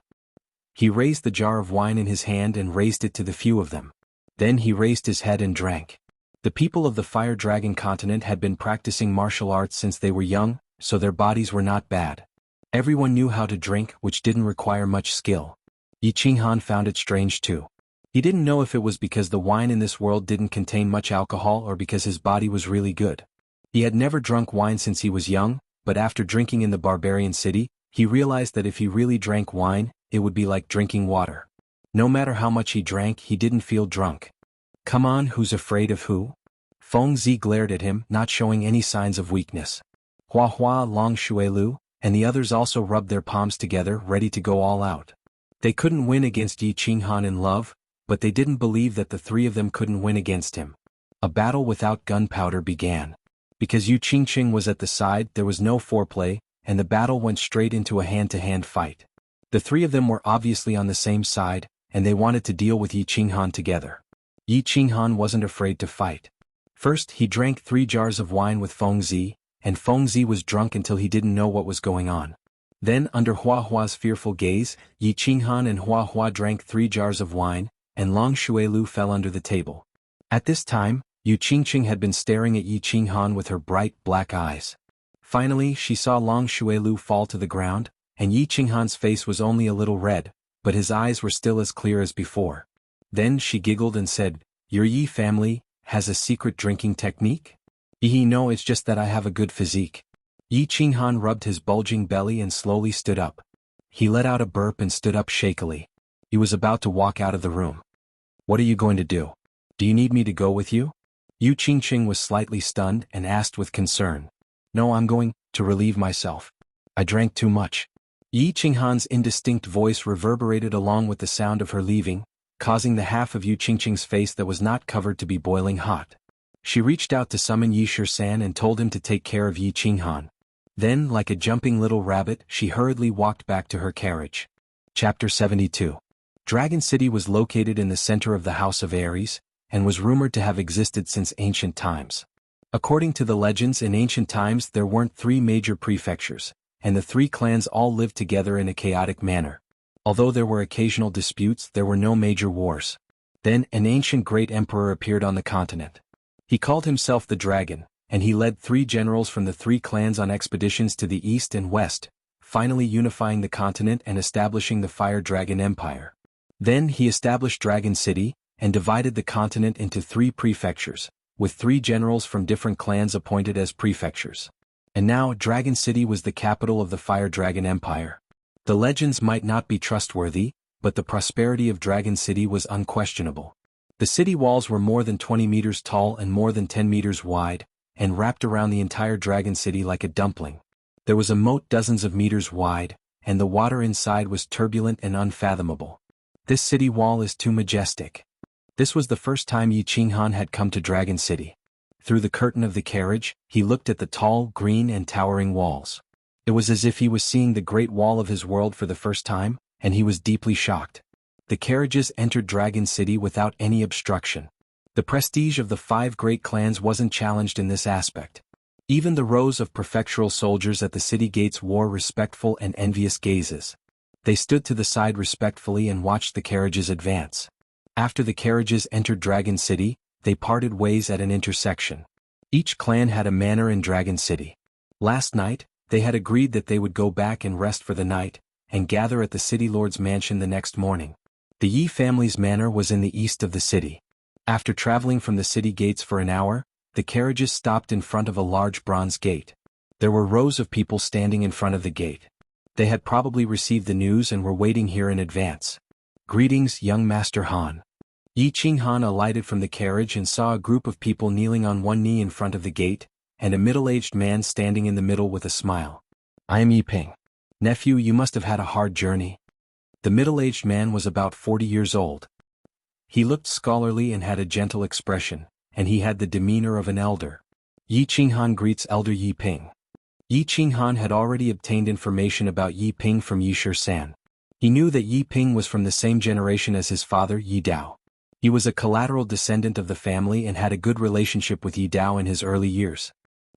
He raised the jar of wine in his hand and raised it to the few of them. Then he raised his head and drank. The people of the Fire Dragon continent had been practicing martial arts since they were young, so their bodies were not bad. Everyone knew how to drink, which didn't require much skill. Yi Qinghan found it strange too. He didn't know if it was because the wine in this world didn't contain much alcohol or because his body was really good. He had never drunk wine since he was young, but after drinking in the barbarian city, he realized that if he really drank wine, it would be like drinking water. No matter how much he drank, he didn't feel drunk. Come on, who's afraid of who? Feng Zi glared at him, not showing any signs of weakness. Hua Hua, Long Xuelu, and the others also rubbed their palms together, ready to go all out. They couldn't win against Yi Qinghan in love, but they didn't believe that the three of them couldn't win against him. A battle without gunpowder began. Because Yu Qingqing was at the side, there was no foreplay, and the battle went straight into a hand-to-hand fight. The three of them were obviously on the same side, and they wanted to deal with Yi Qinghan together. Yi Qinghan wasn't afraid to fight. First, he drank 3 jars of wine with Feng Zi, and Feng Zi was drunk until he didn't know what was going on. Then, under Hua Hua's fearful gaze, Yi Qinghan and Hua Hua drank 3 jars of wine, and Long Xuelu fell under the table. At this time, Yu Qingqing had been staring at Yi Qinghan with her bright, black eyes. Finally, she saw Long Xuelu fall to the ground, and Yi Qinghan's face was only a little red, but his eyes were still as clear as before. Then she giggled and said, Your Yi family has a secret drinking technique? No, it's just that I have a good physique. Yi Qinghan rubbed his bulging belly and slowly stood up. He let out a burp and stood up shakily. He was about to walk out of the room. What are you going to do? Do you need me to go with you? Yu Qingqing was slightly stunned and asked with concern. No, I'm going to relieve myself. I drank too much. Yi Qinghan's indistinct voice reverberated along with the sound of her leaving, causing the half of Yu Qingqing's face that was not covered to be boiling hot. She reached out to summon Yi Shisan and told him to take care of Yi Qinghan. Then, like a jumping little rabbit, she hurriedly walked back to her carriage. Chapter 72. Dragon City was located in the center of the House of Ares, and was rumored to have existed since ancient times. According to the legends, in ancient times there weren't 3 major prefectures, and the 3 clans all lived together in a chaotic manner. Although there were occasional disputes, there were no major wars. Then, an ancient great emperor appeared on the continent. He called himself the Dragon, and he led 3 generals from the 3 clans on expeditions to the east and west, finally unifying the continent and establishing the Fire Dragon Empire. Then he established Dragon City, and divided the continent into 3 prefectures, with 3 generals from different clans appointed as prefectures. And now Dragon City was the capital of the Fire Dragon Empire. The legends might not be trustworthy, but the prosperity of Dragon City was unquestionable. The city walls were more than 20 meters tall and more than 10 meters wide, and wrapped around the entire Dragon City like a dumpling. There was a moat dozens of meters wide, and the water inside was turbulent and unfathomable. This city wall is too majestic. This was the first time Yi Qinghan had come to Dragon City. Through the curtain of the carriage, he looked at the tall, green and towering walls. It was as if he was seeing the great wall of his world for the first time, and he was deeply shocked. The carriages entered Dragon City without any obstruction. The prestige of the 5 great clans wasn't challenged in this aspect. Even the rows of prefectural soldiers at the city gates wore respectful and envious gazes. They stood to the side respectfully and watched the carriages advance. After the carriages entered Dragon City, they parted ways at an intersection. Each clan had a manor in Dragon City. Last night, they had agreed that they would go back and rest for the night, and gather at the city lord's mansion the next morning. The Yi family's manor was in the east of the city. After traveling from the city gates for an hour, the carriages stopped in front of a large bronze gate. There were rows of people standing in front of the gate. They had probably received the news and were waiting here in advance. "Greetings, young Master Han." Yi Qinghan alighted from the carriage and saw a group of people kneeling on one knee in front of the gate, and a middle-aged man standing in the middle with a smile. "I am Yi Ping. Nephew, you must have had a hard journey." The middle-aged man was about 40 years old. He looked scholarly and had a gentle expression, and he had the demeanor of an elder. Yi Qinghan greets Elder Yi Ping. Yi Qinghan had already obtained information about Yi Ping from Yi Shisan. He knew that Yi Ping was from the same generation as his father Yi Dao. He was a collateral descendant of the family and had a good relationship with Yi Dao in his early years.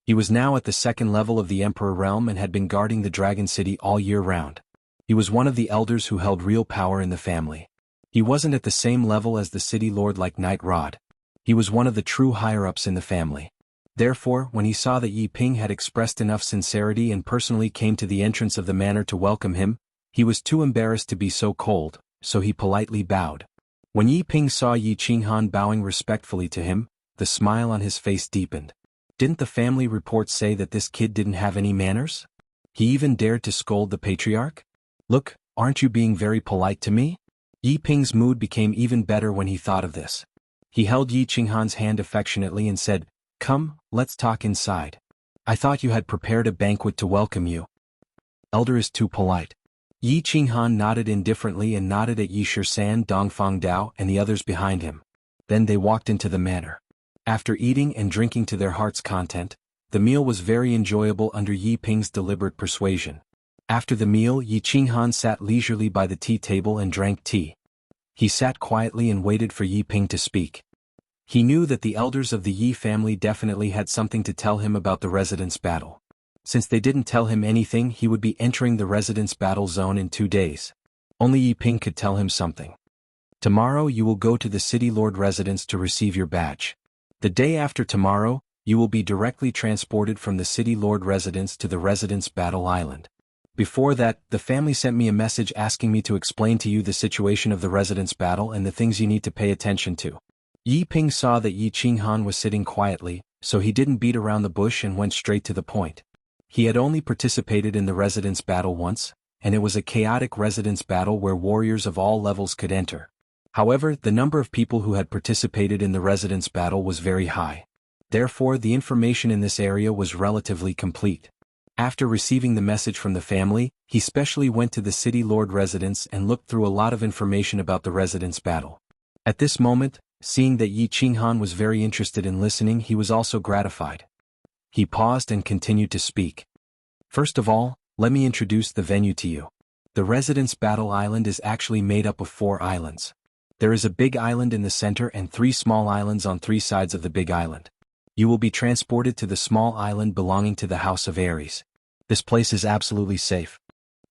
He was now at the 2nd level of the Emperor realm and had been guarding the Dragon City all year round. He was one of the elders who held real power in the family. He wasn't at the same level as the city lord like Knight Rod. He was one of the true higher-ups in the family. Therefore, when he saw that Yi Ping had expressed enough sincerity and personally came to the entrance of the manor to welcome him, he was too embarrassed to be so cold, so he politely bowed. When Yi Ping saw Yi Qinghan bowing respectfully to him, the smile on his face deepened. Didn't the family reports say that this kid didn't have any manners? He even dared to scold the patriarch? "Look, aren't you being very polite to me?" Yi Ping's mood became even better when he thought of this. He held Yi Qinghan's hand affectionately and said, "Come, let's talk inside. I thought you had prepared a banquet to welcome you." "Elder is too polite." Yi Qinghan nodded indifferently and nodded at Yi Shisan, Dongfang Dao and the others behind him. Then they walked into the manor. After eating and drinking to their heart's content, the meal was very enjoyable under Yi Ping's deliberate persuasion. After the meal, Yi Qinghan sat leisurely by the tea table and drank tea. He sat quietly and waited for Yi Ping to speak. He knew that the elders of the Yi family definitely had something to tell him about the residence battle. Since they didn't tell him anything, he would be entering the residence battle zone in 2 days. Only Yi Ping could tell him something. "Tomorrow you will go to the city lord residence to receive your badge. The day after tomorrow, you will be directly transported from the city lord residence to the residence battle island. Before that, the family sent me a message asking me to explain to you the situation of the residence battle and the things you need to pay attention to." Yi Ping saw that Yi Qinghan was sitting quietly, so he didn't beat around the bush and went straight to the point. He had only participated in the residence battle once, and it was a chaotic residence battle where warriors of all levels could enter. However, the number of people who had participated in the residence battle was very high. Therefore, the information in this area was relatively complete. After receiving the message from the family, he specially went to the city lord residence and looked through a lot of information about the residence battle. At this moment, seeing that Yi Qinghan was very interested in listening, he was also gratified. He paused and continued to speak. "First of all, let me introduce the venue to you. The residence battle island is actually made up of 4 islands. There is a big island in the center and 3 small islands on 3 sides of the big island. You will be transported to the small island belonging to the House of Aries. This place is absolutely safe.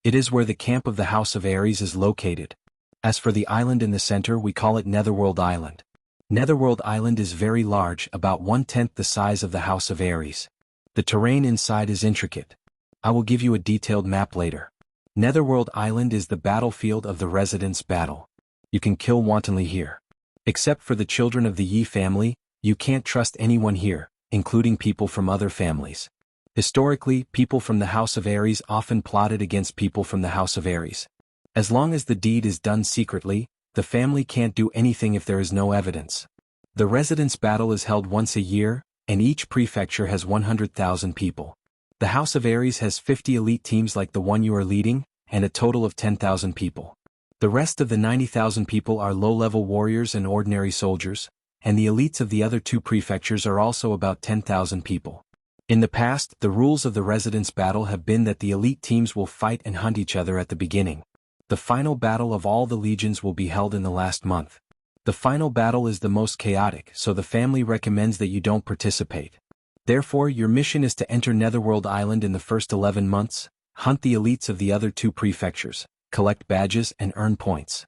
It is where the camp of the House of Aries is located. As for the island in the center, we call it Netherworld Island. Netherworld Island is very large, about 1/10 the size of the House of Aries. The terrain inside is intricate. I will give you a detailed map later. Netherworld Island is the battlefield of the Residence Battle. You can kill wantonly here. Except for the children of the Yi family, you can't trust anyone here, including people from other families. Historically, people from the House of Aries often plotted against people from the House of Aries. As long as the deed is done secretly, the family can't do anything if there is no evidence. The Residence Battle is held once a year, and each prefecture has 100,000 people. The House of Aries has 50 elite teams like the one you are leading, and a total of 10,000 people. The rest of the 90,000 people are low-level warriors and ordinary soldiers, and the elites of the other two prefectures are also about 10,000 people. In the past, the rules of the Residence Battle have been that the elite teams will fight and hunt each other at the beginning. The final battle of all the legions will be held in the last month. The final battle is the most chaotic, so the family recommends that you don't participate. Therefore, your mission is to enter Netherworld Island in the first 11 months, hunt the elites of the other two prefectures, collect badges and earn points.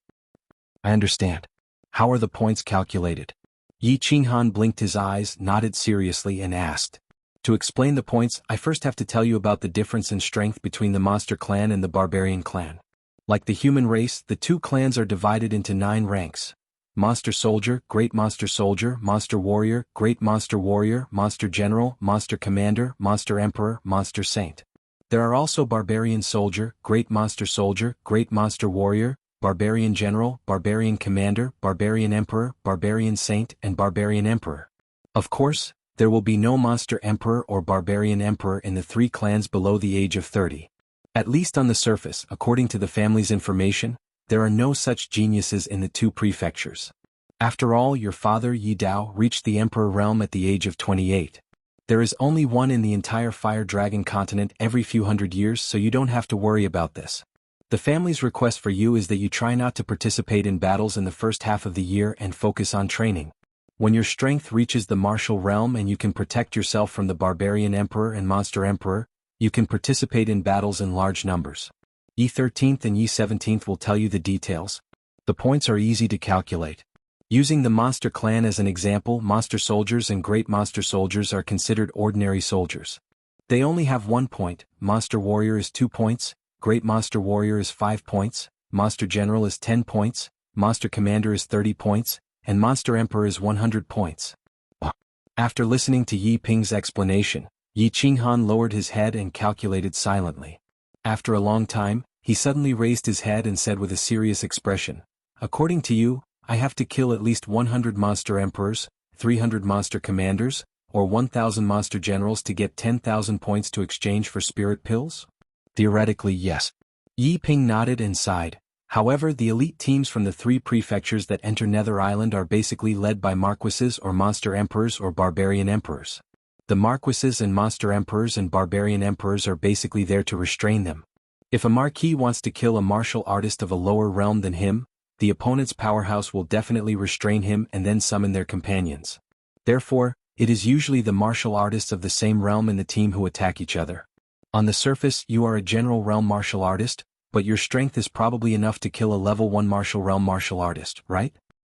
I understand. How are the points calculated? Yi Qinghan blinked his eyes, nodded seriously and asked. To explain the points, I first have to tell you about the difference in strength between the Monster Clan and the Barbarian Clan. Like the human race, the two clans are divided into 9 ranks. Monster Soldier, Great Monster Soldier, Monster Warrior, Great Monster Warrior, Monster General, Monster Commander, Monster Emperor, Monster Saint. There are also Barbarian Soldier, Great Monster Soldier, Great Monster Warrior, Barbarian General, Barbarian Commander, Barbarian Emperor, Barbarian Saint, and Barbarian Emperor. Of course, there will be no Monster Emperor or Barbarian Emperor in the 3 clans below the age of 30. At least on the surface, according to the family's information, there are no such geniuses in the 2 prefectures. After all, your father Yi Dao reached the Emperor realm at the age of 28. There is only one in the entire Fire Dragon continent every few hundred years, so you don't have to worry about this. The family's request for you is that you try not to participate in battles in the first half of the year and focus on training. When your strength reaches the martial realm and you can protect yourself from the Barbarian Emperor and Monster Emperor, you can participate in battles in large numbers. Yi 13th and Yi 17th will tell you the details. The points are easy to calculate. Using the Monster Clan as an example, Monster Soldiers and Great Monster Soldiers are considered ordinary soldiers. They only have 1 point, Monster Warrior is 2 points, Great Monster Warrior is 5 points, Monster General is 10 points, Monster Commander is 30 points, and Monster Emperor is 100 points. After listening to Yi Ping's explanation, Yi Qinghan lowered his head and calculated silently. After a long time, he suddenly raised his head and said with a serious expression, "According to you, I have to kill at least 100 Monster Emperors, 300 Monster Commanders, or 1,000 Monster Generals to get 10,000 points to exchange for spirit pills?" Theoretically, yes. Yi Ping nodded and sighed. However, the elite teams from the 3 prefectures that enter Nether Island are basically led by Marquises or Monster Emperors or Barbarian Emperors. The Marquises and Monster Emperors and Barbarian Emperors are basically there to restrain them. If a Marquis wants to kill a martial artist of a lower realm than him, the opponent's powerhouse will definitely restrain him and then summon their companions. Therefore, it is usually the martial artists of the same realm in the team who attack each other. On the surface, you are a general realm martial artist, but your strength is probably enough to kill a level 1 martial realm martial artist, right?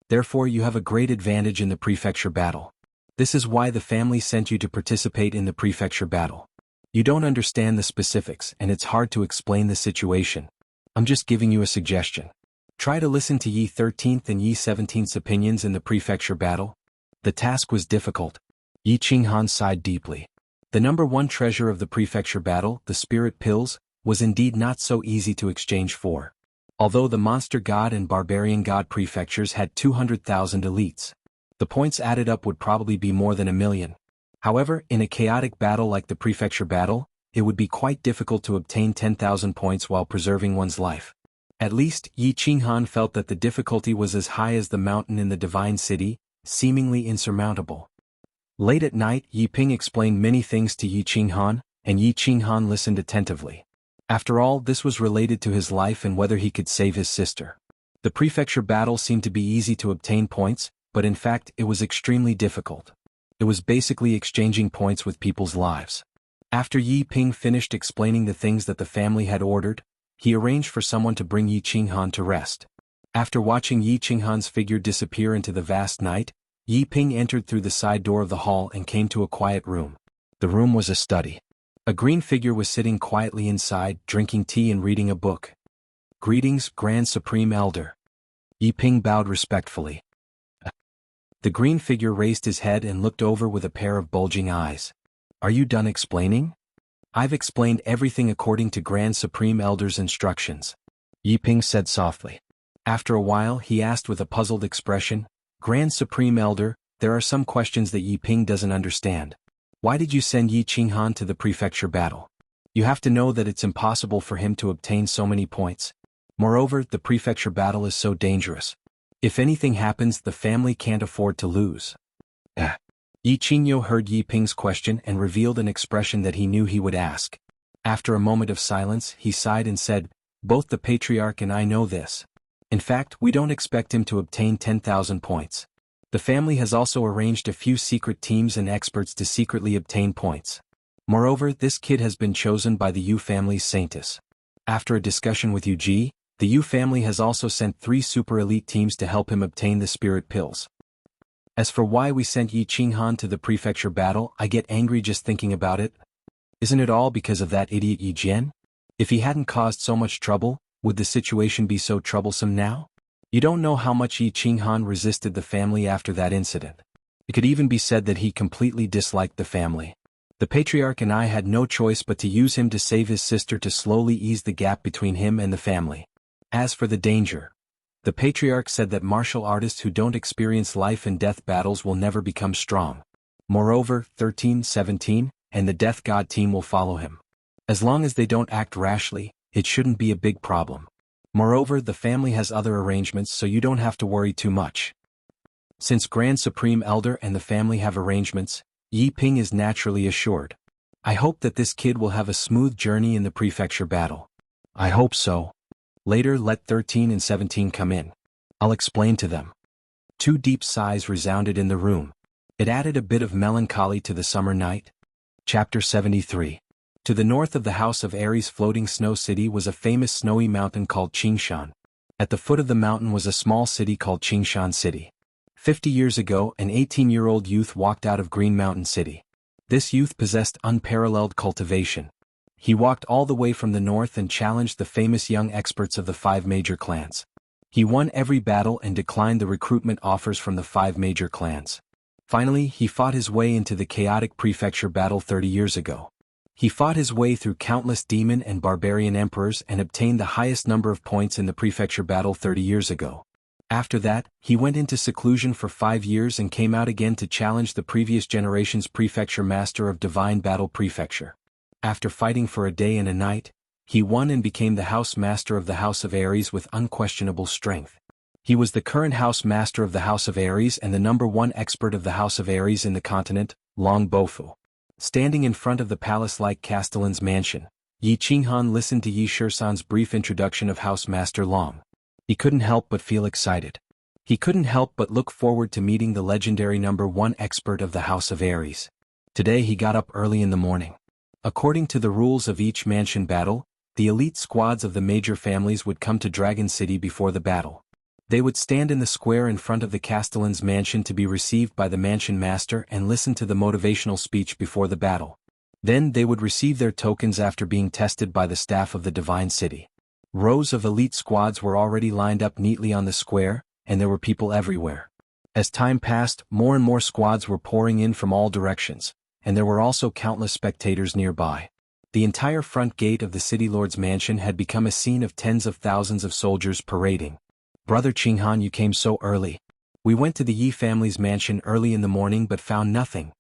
Therefore, you have a great advantage in the prefecture battle. This is why the family sent you to participate in the prefecture battle. You don't understand the specifics and it's hard to explain the situation. I'm just giving you a suggestion. Try to listen to Yi 13th and Yi 17th's opinions in the prefecture battle. The task was difficult. Yi Qinghan sighed deeply. The number 1 treasure of the prefecture battle, the spirit pills, was indeed not so easy to exchange for. Although the Monster God and Barbarian God prefectures had 200,000 elites, the points added up would probably be more than 1 million. However, in a chaotic battle like the prefecture battle, it would be quite difficult to obtain 10,000 points while preserving one's life. At least, Yi Qinghan felt that the difficulty was as high as the mountain in the Divine City, seemingly insurmountable. Late at night, Yi Ping explained many things to Yi Qinghan, and Yi Qinghan listened attentively. After all, this was related to his life and whether he could save his sister. The prefecture battle seemed to be easy to obtain points, but in fact it was extremely difficult. It was basically exchanging points with people's lives. After Yi Ping finished explaining the things that the family had ordered, he arranged for someone to bring Yi Qinghan to rest. After watching Yi Qinghan's figure disappear into the vast night, Yi Ping entered through the side door of the hall and came to a quiet room. The room was a study. A green figure was sitting quietly inside, drinking tea and reading a book. "Greetings, Grand Supreme Elder." Yi Ping bowed respectfully. The green figure raised his head and looked over with a pair of bulging eyes. "Are you done explaining?" "I've explained everything according to Grand Supreme Elder's instructions," Yi Ping said softly. After a while he asked with a puzzled expression, "Grand Supreme Elder, there are some questions that Yi Ping doesn't understand. Why did you send Yi Qinghan to the prefecture battle? You have to know that it's impossible for him to obtain so many points. Moreover, the prefecture battle is so dangerous. If anything happens, the family can't afford to lose." Yi Qingyo heard Yi Ping's question and revealed an expression that he knew he would ask. After a moment of silence, he sighed and said, "Both the patriarch and I know this. In fact, we don't expect him to obtain 10,000 points. The family has also arranged a few secret teams and experts to secretly obtain points. Moreover, this kid has been chosen by the Yu family's Saintess. After a discussion with Yu Ji, the Yu family has also sent 3 super elite teams to help him obtain the spirit pills. As for why we sent Yi Qinghan to the prefecture battle, I get angry just thinking about it. Isn't it all because of that idiot Yi Jian? If he hadn't caused so much trouble, would the situation be so troublesome now? You don't know how much Yi Qinghan resisted the family after that incident. It could even be said that he completely disliked the family. The patriarch and I had no choice but to use him to save his sister, to slowly ease the gap between him and the family. As for the danger, the patriarch said that martial artists who don't experience life and death battles will never become strong. Moreover, 13, 17, and the Death God team will follow him. As long as they don't act rashly, it shouldn't be a big problem. Moreover, the family has other arrangements, so you don't have to worry too much. Since Grand Supreme Elder and the family have arrangements, Yi Ping is naturally assured. I hope that this kid will have a smooth journey in the prefecture battle. I hope so. Later, let 13 and 17 come in. I'll explain to them. 2 deep sighs resounded in the room. It added a bit of melancholy to the summer night. Chapter 73. To the north of the House of Aries' floating snow city was a famous snowy mountain called Qingshan. At the foot of the mountain was a small city called Qingshan City. 50 years ago, an 18-year-old youth walked out of Green Mountain City. This youth possessed unparalleled cultivation. He walked all the way from the north and challenged the famous young experts of the 5 major clans. He won every battle and declined the recruitment offers from the 5 major clans. Finally, he fought his way into the chaotic prefecture battle 30 years ago. He fought his way through countless demon and barbarian emperors and obtained the highest number of points in the prefecture battle 30 years ago. After that, he went into seclusion for 5 years and came out again to challenge the previous generation's prefecture master of Divine Battle Prefecture. After fighting for a day and a night, he won and became the house master of the House of Aries with unquestionable strength. He was the current house master of the House of Aries and the #1 expert of the House of Aries in the continent, Long Bofu. Standing in front of the palace-like castellan's mansion, Yi Qinghan listened to Yi Shirsan's brief introduction of House Master Long. He couldn't help but feel excited. He couldn't help but look forward to meeting the legendary #1 expert of the House of Aries. Today he got up early in the morning. According to the rules of each mansion battle, the elite squads of the major families would come to Dragon City before the battle. They would stand in the square in front of the castellan's mansion to be received by the mansion master and listen to the motivational speech before the battle. Then they would receive their tokens after being tested by the staff of the Divine City. Rows of elite squads were already lined up neatly on the square, and there were people everywhere. As time passed, more and more squads were pouring in from all directions, and there were also countless spectators nearby. The entire front gate of the city lord's mansion had become a scene of tens of thousands of soldiers parading. "Brother Qinghan, you came so early. We went to the Yi family's mansion early in the morning but found nothing."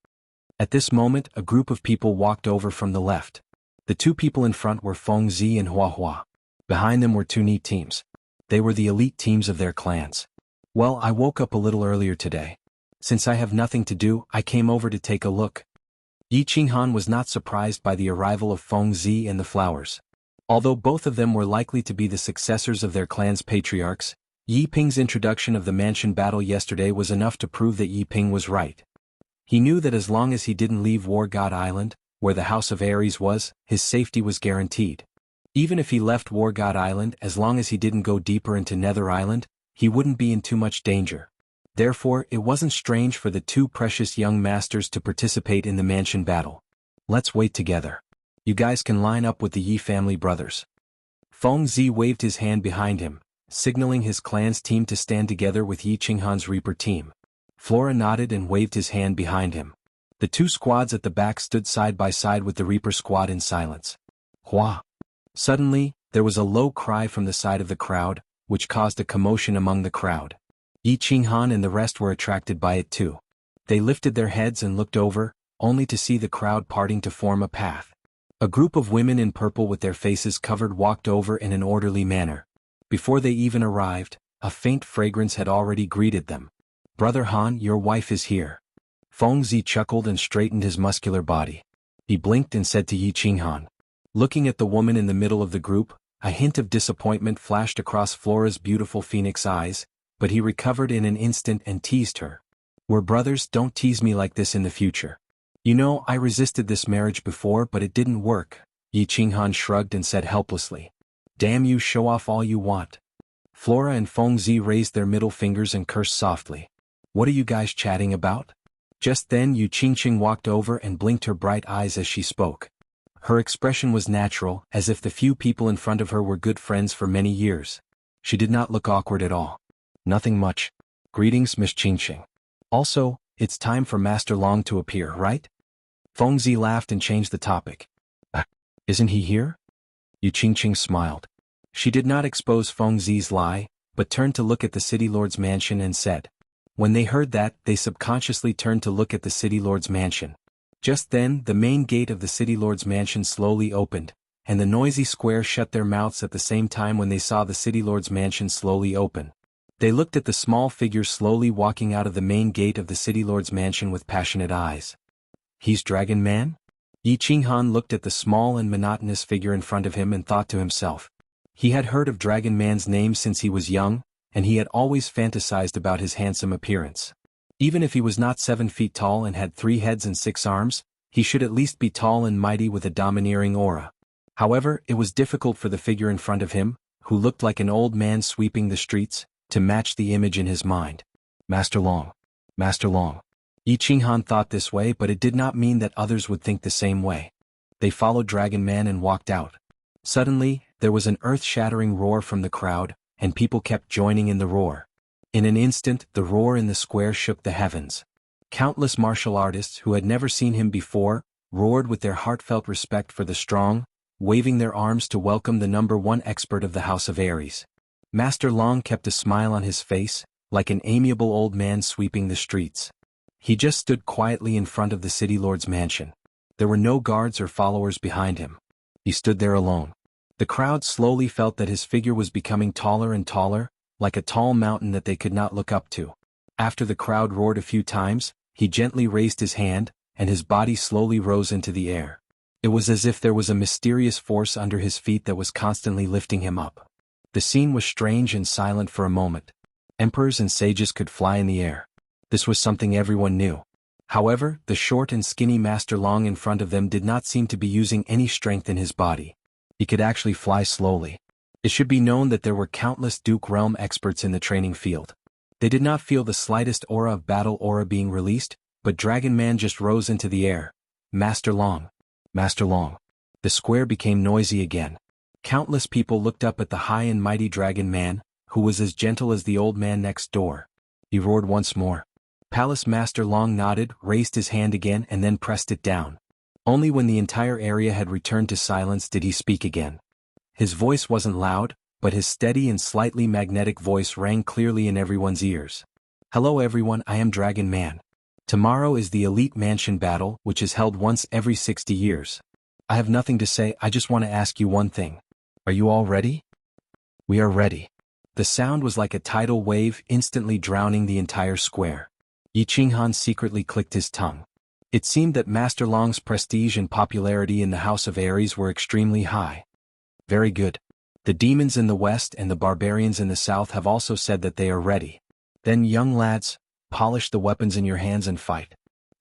At this moment, a group of people walked over from the left. The 2 people in front were Feng Zi and Hua Hua. Behind them were 2 neat teams. They were the elite teams of their clans. "Well, I woke up a little earlier today. Since I have nothing to do, I came over to take a look." Yi Qinghan was not surprised by the arrival of Feng Zi and the flowers. Although both of them were likely to be the successors of their clan's patriarchs, Yi Ping's introduction of the mansion battle yesterday was enough to prove that Yi Ping was right. He knew that as long as he didn't leave War God Island, where the House of Aries was, his safety was guaranteed. Even if he left War God Island, as long as he didn't go deeper into Nether Island, he wouldn't be in too much danger. Therefore, it wasn't strange for the 2 precious young masters to participate in the mansion battle. "Let's wait together." You guys can line up with the Yi family brothers. Feng Zi waved his hand behind him, signaling his clan's team to stand together with Yi Qinghan's Reaper team. Flora nodded and waved his hand behind him. The two squads at the back stood side by side with the Reaper squad in silence. Hua! Suddenly, there was a low cry from the side of the crowd, which caused a commotion among the crowd. Yi Qinghan and the rest were attracted by it too. They lifted their heads and looked over, only to see the crowd parting to form a path. A group of women in purple with their faces covered walked over in an orderly manner. Before they even arrived, a faint fragrance had already greeted them. Brother Han, your wife is here. Feng Zi chuckled and straightened his muscular body. He blinked and said to Yi Qinghan. Looking at the woman in the middle of the group, a hint of disappointment flashed across Flora's beautiful phoenix eyes, but he recovered in an instant and teased her. We're brothers, don't tease me like this in the future. You know, I resisted this marriage before but it didn't work. Yi Qinghan shrugged and said helplessly. Damn you, show off all you want. Flora and Feng Zi raised their middle fingers and cursed softly. What are you guys chatting about? Just then Yu Qingqing walked over and blinked her bright eyes as she spoke. Her expression was natural, as if the few people in front of her were good friends for many years. She did not look awkward at all. Nothing much. Greetings, Miss Qingqing. Also, it's time for Master Long to appear, right? Feng Zi laughed and changed the topic. Isn't he here? Yu Qingqing smiled. She did not expose Feng Zi's lie, but turned to look at the city lord's mansion and said. When they heard that, they subconsciously turned to look at the city lord's mansion. Just then, the main gate of the city lord's mansion slowly opened, and the noisy square shut their mouths at the same time when they saw the city lord's mansion slowly open. They looked at the small figure slowly walking out of the main gate of the city lord's mansion with passionate eyes. He's Dragon Man? Yi Qinghan looked at the small and monotonous figure in front of him and thought to himself. He had heard of Dragon Man's name since he was young, and he had always fantasized about his handsome appearance. Even if he was not 7 feet tall and had 3 heads and 6 arms, he should at least be tall and mighty with a domineering aura. However, it was difficult for the figure in front of him, who looked like an old man sweeping the streets, to match the image in his mind. Master Long. Master Long. Yi Qinghan thought this way, but it did not mean that others would think the same way. They followed Dragon Man and walked out. Suddenly, there was an earth-shattering roar from the crowd, and people kept joining in the roar. In an instant, the roar in the square shook the heavens. Countless martial artists who had never seen him before, roared with their heartfelt respect for the strong, waving their arms to welcome the #1 expert of the House of Aries. Master Long kept a smile on his face, like an amiable old man sweeping the streets. He just stood quietly in front of the city lord's mansion. There were no guards or followers behind him. He stood there alone. The crowd slowly felt that his figure was becoming taller and taller, like a tall mountain that they could not look up to. After the crowd roared a few times, he gently raised his hand, and his body slowly rose into the air. It was as if there was a mysterious force under his feet that was constantly lifting him up. The scene was strange and silent for a moment. Emperors and sages could fly in the air. This was something everyone knew. However, the short and skinny Master Long in front of them did not seem to be using any strength in his body. He could actually fly slowly. It should be known that there were countless Duke Realm experts in the training field. They did not feel the slightest aura of battle aura being released, but Dragon Man just rose into the air. Master Long. Master Long. The square became noisy again. Countless people looked up at the high and mighty Dragon Man, who was as gentle as the old man next door. He roared once more. Palace Master Long nodded, raised his hand again and then pressed it down. Only when the entire area had returned to silence did he speak again. His voice wasn't loud, but his steady and slightly magnetic voice rang clearly in everyone's ears. Hello everyone, I am Dragon Man. Tomorrow is the Elite Mansion Battle, which is held once every 60 years. I have nothing to say, I just want to ask you one thing. Are you all ready? We are ready. The sound was like a tidal wave, instantly drowning the entire square. Yi Qinghan secretly clicked his tongue. It seemed that Master Long's prestige and popularity in the House of Aries were extremely high. Very good. The demons in the west and the barbarians in the south have also said that they are ready. Then young lads, polish the weapons in your hands and fight.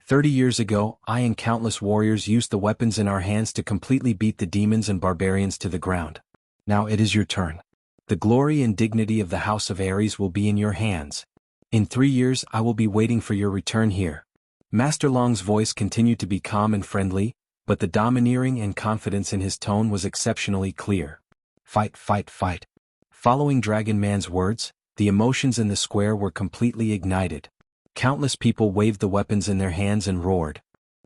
30 years ago, I and countless warriors used the weapons in our hands to completely beat the demons and barbarians to the ground. Now it is your turn. The glory and dignity of the House of Aries will be in your hands. In 3 years I will be waiting for your return here. Master Long's voice continued to be calm and friendly, but the domineering and confidence in his tone was exceptionally clear. Fight, fight, fight. Following Dragon Man's words, the emotions in the square were completely ignited. Countless people waved the weapons in their hands and roared.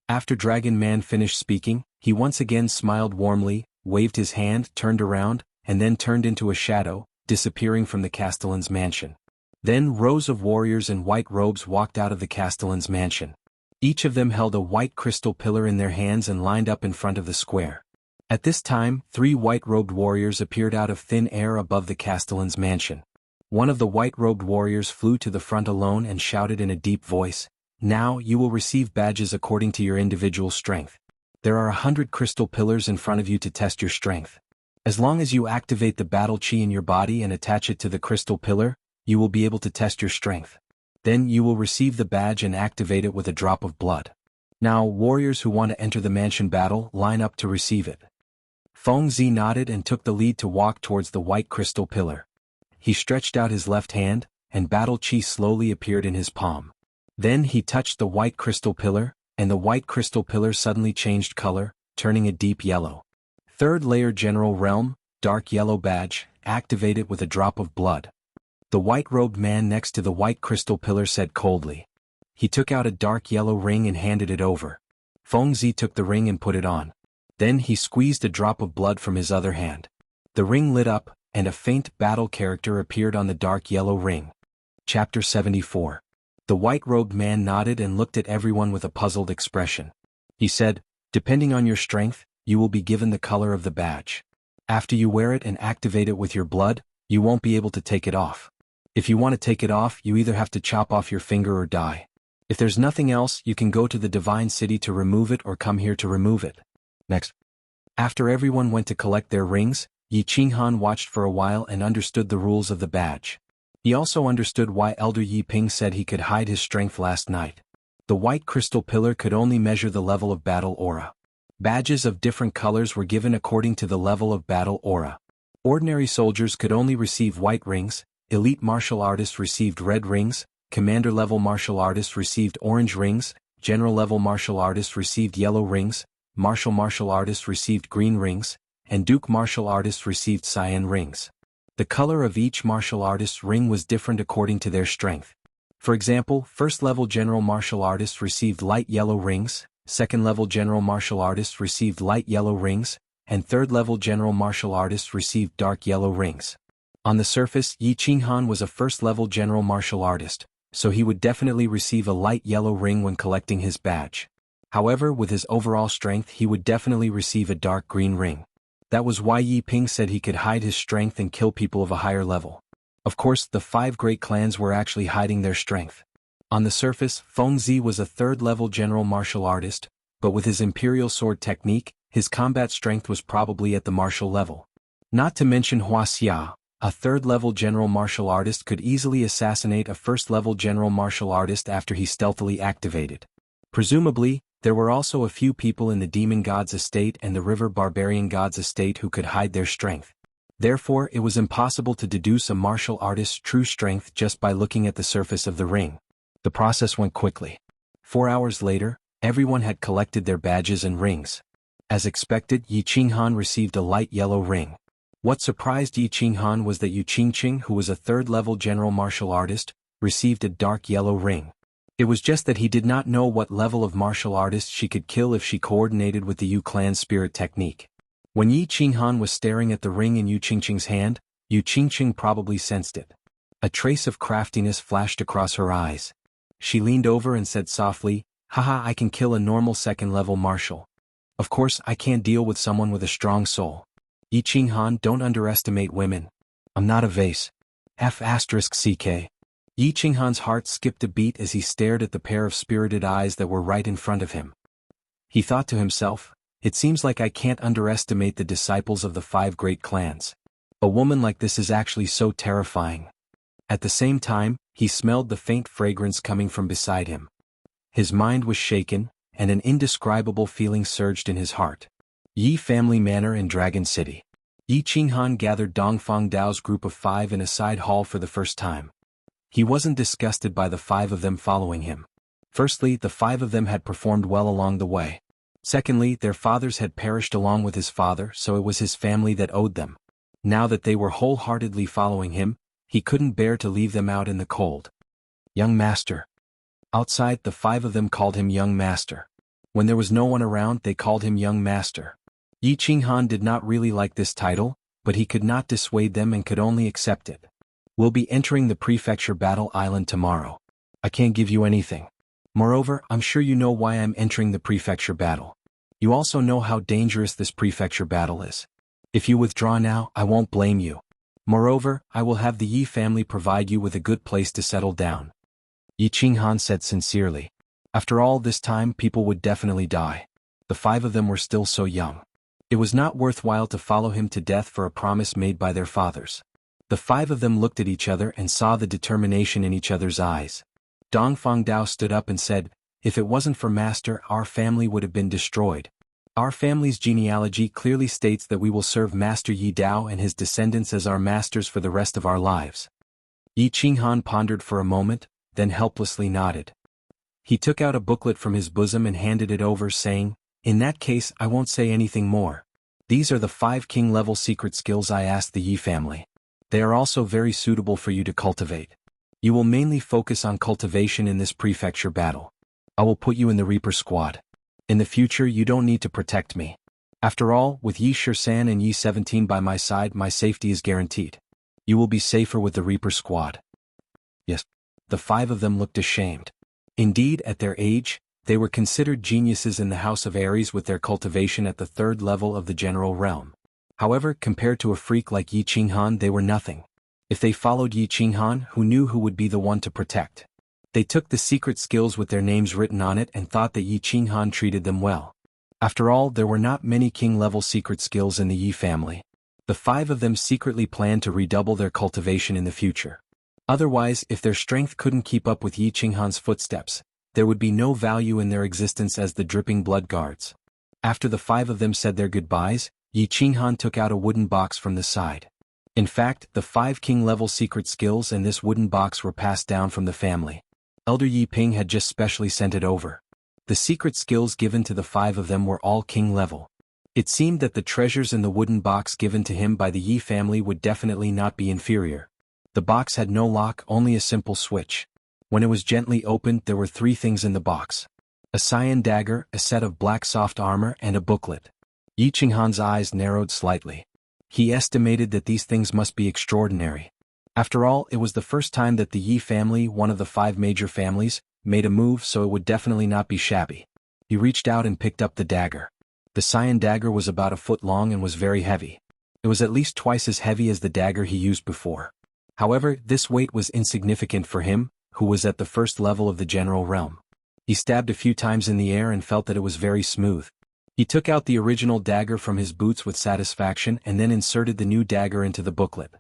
After Dragon Man finished speaking, he once again smiled warmly, waved his hand, turned around, and then turned into a shadow, disappearing from the Castellan's mansion. Then rows of warriors in white robes walked out of the Castellan's mansion. Each of them held a white crystal pillar in their hands and lined up in front of the square. At this time, 3 white-robed warriors appeared out of thin air above the Castellan's mansion. One of the white-robed warriors flew to the front alone and shouted in a deep voice, "Now you will receive badges according to your individual strength. There are 100 crystal pillars in front of you to test your strength. As long as you activate the battle chi in your body and attach it to the crystal pillar, you will be able to test your strength. Then you will receive the badge and activate it with a drop of blood. Now warriors who want to enter the mansion battle line up to receive it." Feng Zi nodded and took the lead to walk towards the white crystal pillar. He stretched out his left hand, and battle chi slowly appeared in his palm. Then he touched the white crystal pillar, and the white crystal pillar suddenly changed color, turning a deep yellow. Third layer General Realm, dark yellow badge, activated with a drop of blood. The white-robed man next to the white crystal pillar said coldly. He took out a dark yellow ring and handed it over. Feng Zi took the ring and put it on. Then he squeezed a drop of blood from his other hand. The ring lit up, and a faint battle character appeared on the dark yellow ring. Chapter 74. The white-robed man nodded and looked at everyone with a puzzled expression. He said, "Depending on your strength, you will be given the color of the badge. After you wear it and activate it with your blood, you won't be able to take it off. If you want to take it off, you either have to chop off your finger or die. If there's nothing else, you can go to the Divine City to remove it or come here to remove it." Next. After everyone went to collect their rings, Yi Qinghan watched for a while and understood the rules of the badge. He also understood why Elder Yi Ping said he could hide his strength last night. The white crystal pillar could only measure the level of battle aura. Badges of different colors were given according to the level of battle aura. Ordinary soldiers could only receive white rings, elite martial artists received red rings, commander-level martial artists received orange rings, general-level martial artists received yellow rings, martial artists received green rings, and Duke martial artists received cyan rings. The color of each martial artist's ring was different according to their strength. For example, first-level general martial artists received light yellow rings, second-level general martial artists received light yellow rings, and third-level general martial artists received dark yellow rings. On the surface, Yi Qinghan was a first-level general martial artist, so he would definitely receive a light yellow ring when collecting his badge. However, with his overall strength he would definitely receive a dark green ring. That was why Yi Ping said he could hide his strength and kill people of a higher level. Of course, the 5 great clans were actually hiding their strength. On the surface, Feng Zi was a third-level general martial artist, but with his imperial sword technique, his combat strength was probably at the martial level. Not to mention Hua Xia, a third-level general martial artist could easily assassinate a first-level general martial artist after he stealthily activated. Presumably, there were also a few people in the Demon God's estate and the River Barbarian God's estate who could hide their strength. Therefore, it was impossible to deduce a martial artist's true strength just by looking at the surface of the ring. The process went quickly. 4 hours later, everyone had collected their badges and rings. As expected, Yi Qinghan received a light yellow ring. What surprised Yi Qinghan was that Yu Qingqing, who was a third-level general martial artist, received a dark yellow ring. It was just that he did not know what level of martial artist she could kill if she coordinated with the Yu clan spirit technique. When Yi Qinghan was staring at the ring in Yu Qingqing's hand, Yu Qingqing probably sensed it. A trace of craftiness flashed across her eyes. She leaned over and said softly, "Haha, I can kill a normal second-level martial. Of course, I can't deal with someone with a strong soul. Yi Qinghan, don't underestimate women. I'm not a vase. F***ck. Yi Qinghan's heart skipped a beat as he stared at the pair of spirited eyes that were right in front of him. He thought to himself, it seems like I can't underestimate the disciples of the 5 great clans. A woman like this is actually so terrifying. At the same time, he smelled the faint fragrance coming from beside him. His mind was shaken, and an indescribable feeling surged in his heart. Yi family manor in Dragon City. Yi Qinghan gathered Dongfang Dao's group of 5 in a side hall for the first time. He wasn't disgusted by the 5 of them following him. Firstly, the 5 of them had performed well along the way. Secondly, their fathers had perished along with his father, so it was his family that owed them. Now that they were wholeheartedly following him, he couldn't bear to leave them out in the cold. Young master. Outside, the 5 of them called him young master. When there was no one around, they called him young master. Yi Qinghan did not really like this title, but he could not dissuade them and could only accept it. We'll be entering the prefecture battle island tomorrow. I can't give you anything. Moreover, I'm sure you know why I'm entering the prefecture battle. You also know how dangerous this prefecture battle is. If you withdraw now, I won't blame you. Moreover, I will have the Yi family provide you with a good place to settle down. Yi Qinghan said sincerely. After all this time, people would definitely die. The 5 of them were still so young. It was not worthwhile to follow him to death for a promise made by their fathers. The 5 of them looked at each other and saw the determination in each other's eyes. Dong Fangdao stood up and said, "If it wasn't for Master, our family would have been destroyed. Our family's genealogy clearly states that we will serve Master Yi Dao and his descendants as our masters for the rest of our lives." Yi Qinghan pondered for a moment, then helplessly nodded. He took out a booklet from his bosom and handed it over, saying, "In that case, I won't say anything more. These are the 5 king-level secret skills I asked the Yi family. They are also very suitable for you to cultivate. You will mainly focus on cultivation in this prefecture battle. I will put you in the Reaper squad. In the future, you don't need to protect me. After all, with Yi Shisan and Yi 17 by my side, my safety is guaranteed. You will be safer with the Reaper squad." Yes. The 5 of them looked ashamed. Indeed, at their age, they were considered geniuses in the House of Aries with their cultivation at the 3rd level of the general realm. However, compared to a freak like Yi Qinghan, they were nothing. If they followed Yi Qinghan, who knew who would be the one to protect? They took the secret skills with their names written on it and thought that Yi Qinghan treated them well. After all, there were not many king-level secret skills in the Yi family. The 5 of them secretly planned to redouble their cultivation in the future. Otherwise, if their strength couldn't keep up with Yi Qinghan's footsteps, there would be no value in their existence as the dripping blood guards. After the 5 of them said their goodbyes, Yi Qinghan took out a wooden box from the side. In fact, the 5 king-level secret skills and this wooden box were passed down from the family. Elder Yi Ping had just specially sent it over. The secret skills given to the 5 of them were all king-level. It seemed that the treasures in the wooden box given to him by the Yi family would definitely not be inferior. The box had no lock, only a simple switch. When it was gently opened, there were 3 things in the box: a cyan dagger, a set of black soft armor, and a booklet. Yi Qinghan's eyes narrowed slightly. He estimated that these things must be extraordinary. After all, it was the first time that the Yi family, one of the 5 major families, made a move, so it would definitely not be shabby. He reached out and picked up the dagger. The cyan dagger was about a foot long and was very heavy. It was at least twice as heavy as the dagger he used before. However, this weight was insignificant for him, who was at the 1st level of the general realm. He stabbed a few times in the air and felt that it was very smooth. He took out the original dagger from his boots with satisfaction and then inserted the new dagger into the booklet.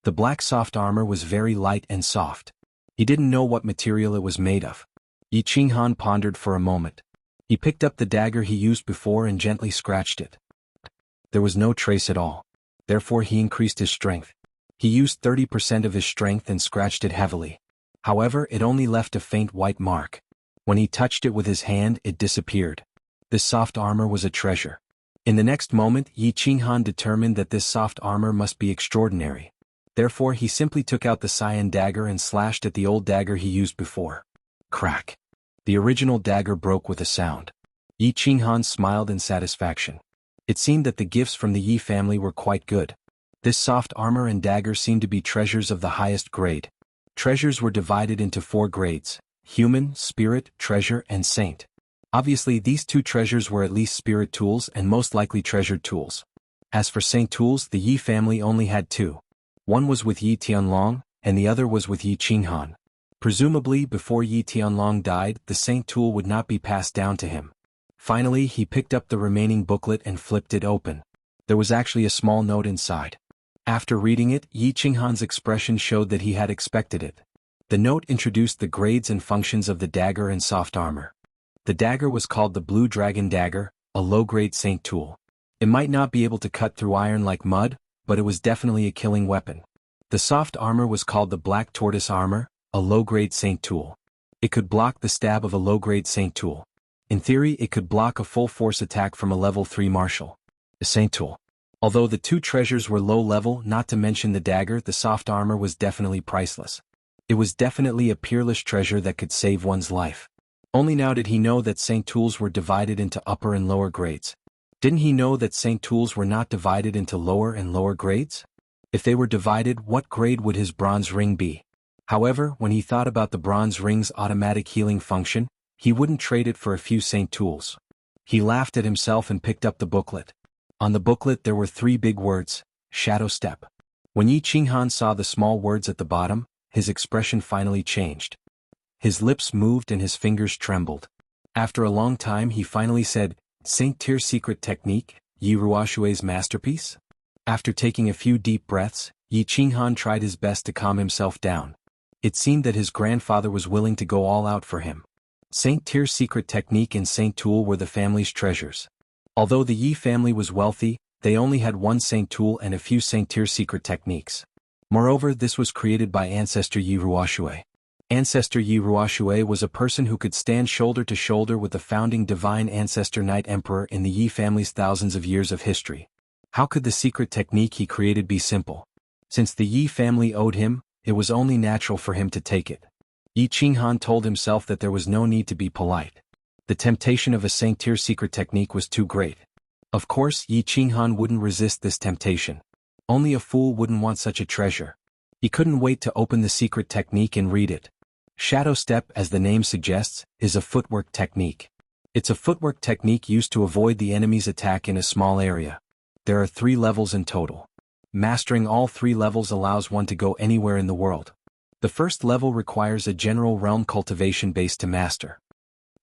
The black soft armor was very light and soft. He didn't know what material it was made of. Yi Qinghan pondered for a moment. He picked up the dagger he used before and gently scratched it. There was no trace at all. Therefore he increased his strength. He used 30% of his strength and scratched it heavily. However, it only left a faint white mark. When he touched it with his hand, it disappeared. This soft armor was a treasure. In the next moment, Yi Qinghan determined that this soft armor must be extraordinary. Therefore he simply took out the cyan dagger and slashed at the old dagger he used before. Crack! The original dagger broke with a sound. Yi Qinghan smiled in satisfaction. It seemed that the gifts from the Yi family were quite good. This soft armor and dagger seemed to be treasures of the highest grade. Treasures were divided into 4 grades: human, spirit, treasure, and saint. Obviously, these 2 treasures were at least spirit tools and most likely treasured tools. As for saint tools, the Yi family only had 2. One was with Yi Tianlong, and the other was with Yi Qinghan. Presumably, before Yi Tianlong died, the saint tool would not be passed down to him. Finally, he picked up the remaining booklet and flipped it open. There was actually a small note inside. After reading it, Yi Qinghan's expression showed that he had expected it. The note introduced the grades and functions of the dagger and soft armor. The dagger was called the Blue Dragon Dagger, a low-grade saint tool. It might not be able to cut through iron like mud, but it was definitely a killing weapon. The soft armor was called the Black Tortoise Armor, a low-grade saint tool. It could block the stab of a low-grade saint tool. In theory, it could block a full-force attack from a level 3 martial. A saint tool. Although the two treasures were low level, not to mention the dagger, the soft armor was definitely priceless. It was definitely a peerless treasure that could save one's life. Only now did he know that saint tools were divided into upper and lower grades. Didn't he know that saint tools were not divided into lower and lower grades? If they were divided, what grade would his bronze ring be? However, when he thought about the bronze ring's automatic healing function, he wouldn't trade it for a few saint tools. He laughed at himself and picked up the booklet. On the booklet there were 3 big words: Shadow Step. When Yi Qinghan saw the small words at the bottom, his expression finally changed. His lips moved and his fingers trembled. After a long time he finally said, "Saint Tier's secret technique, Yi Ruoshui's masterpiece?" After taking a few deep breaths, Yi Qinghan tried his best to calm himself down. It seemed that his grandfather was willing to go all out for him. Saint Tier's secret technique and Saint Tool were the family's treasures. Although the Yi family was wealthy, they only had one Saint Tool and a few Saint Tier's secret techniques. Moreover, this was created by Ancestor Yi Ruoshui. Ancestor Yi Ruoshui was a person who could stand shoulder to shoulder with the founding divine ancestor Knight Emperor in the Yi family's thousands of years of history. How could the secret technique he created be simple? Since the Yi family owed him, it was only natural for him to take it. Yi Qinghan told himself that there was no need to be polite. The temptation of a Saint Tier's secret technique was too great. Of course, Yi Qinghan wouldn't resist this temptation. Only a fool wouldn't want such a treasure. He couldn't wait to open the secret technique and read it. Shadow Step, as the name suggests, is a footwork technique. It's a footwork technique used to avoid the enemy's attack in a small area. There are 3 levels in total. Mastering all 3 levels allows one to go anywhere in the world. The first level requires a general realm cultivation base to master.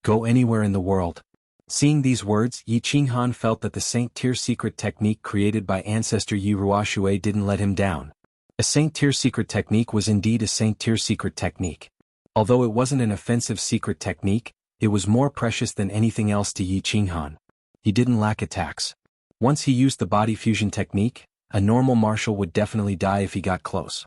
Go anywhere in the world. Seeing these words, Yi Qinghan felt that the Saint Tier secret technique created by Ancestor Yi Ruoshui didn't let him down. A Saint Tier secret technique was indeed a Saint Tier secret technique. Although it wasn't an offensive secret technique, it was more precious than anything else to Yi Qinghan. He didn't lack attacks. Once he used the body fusion technique, a normal martial would definitely die if he got close.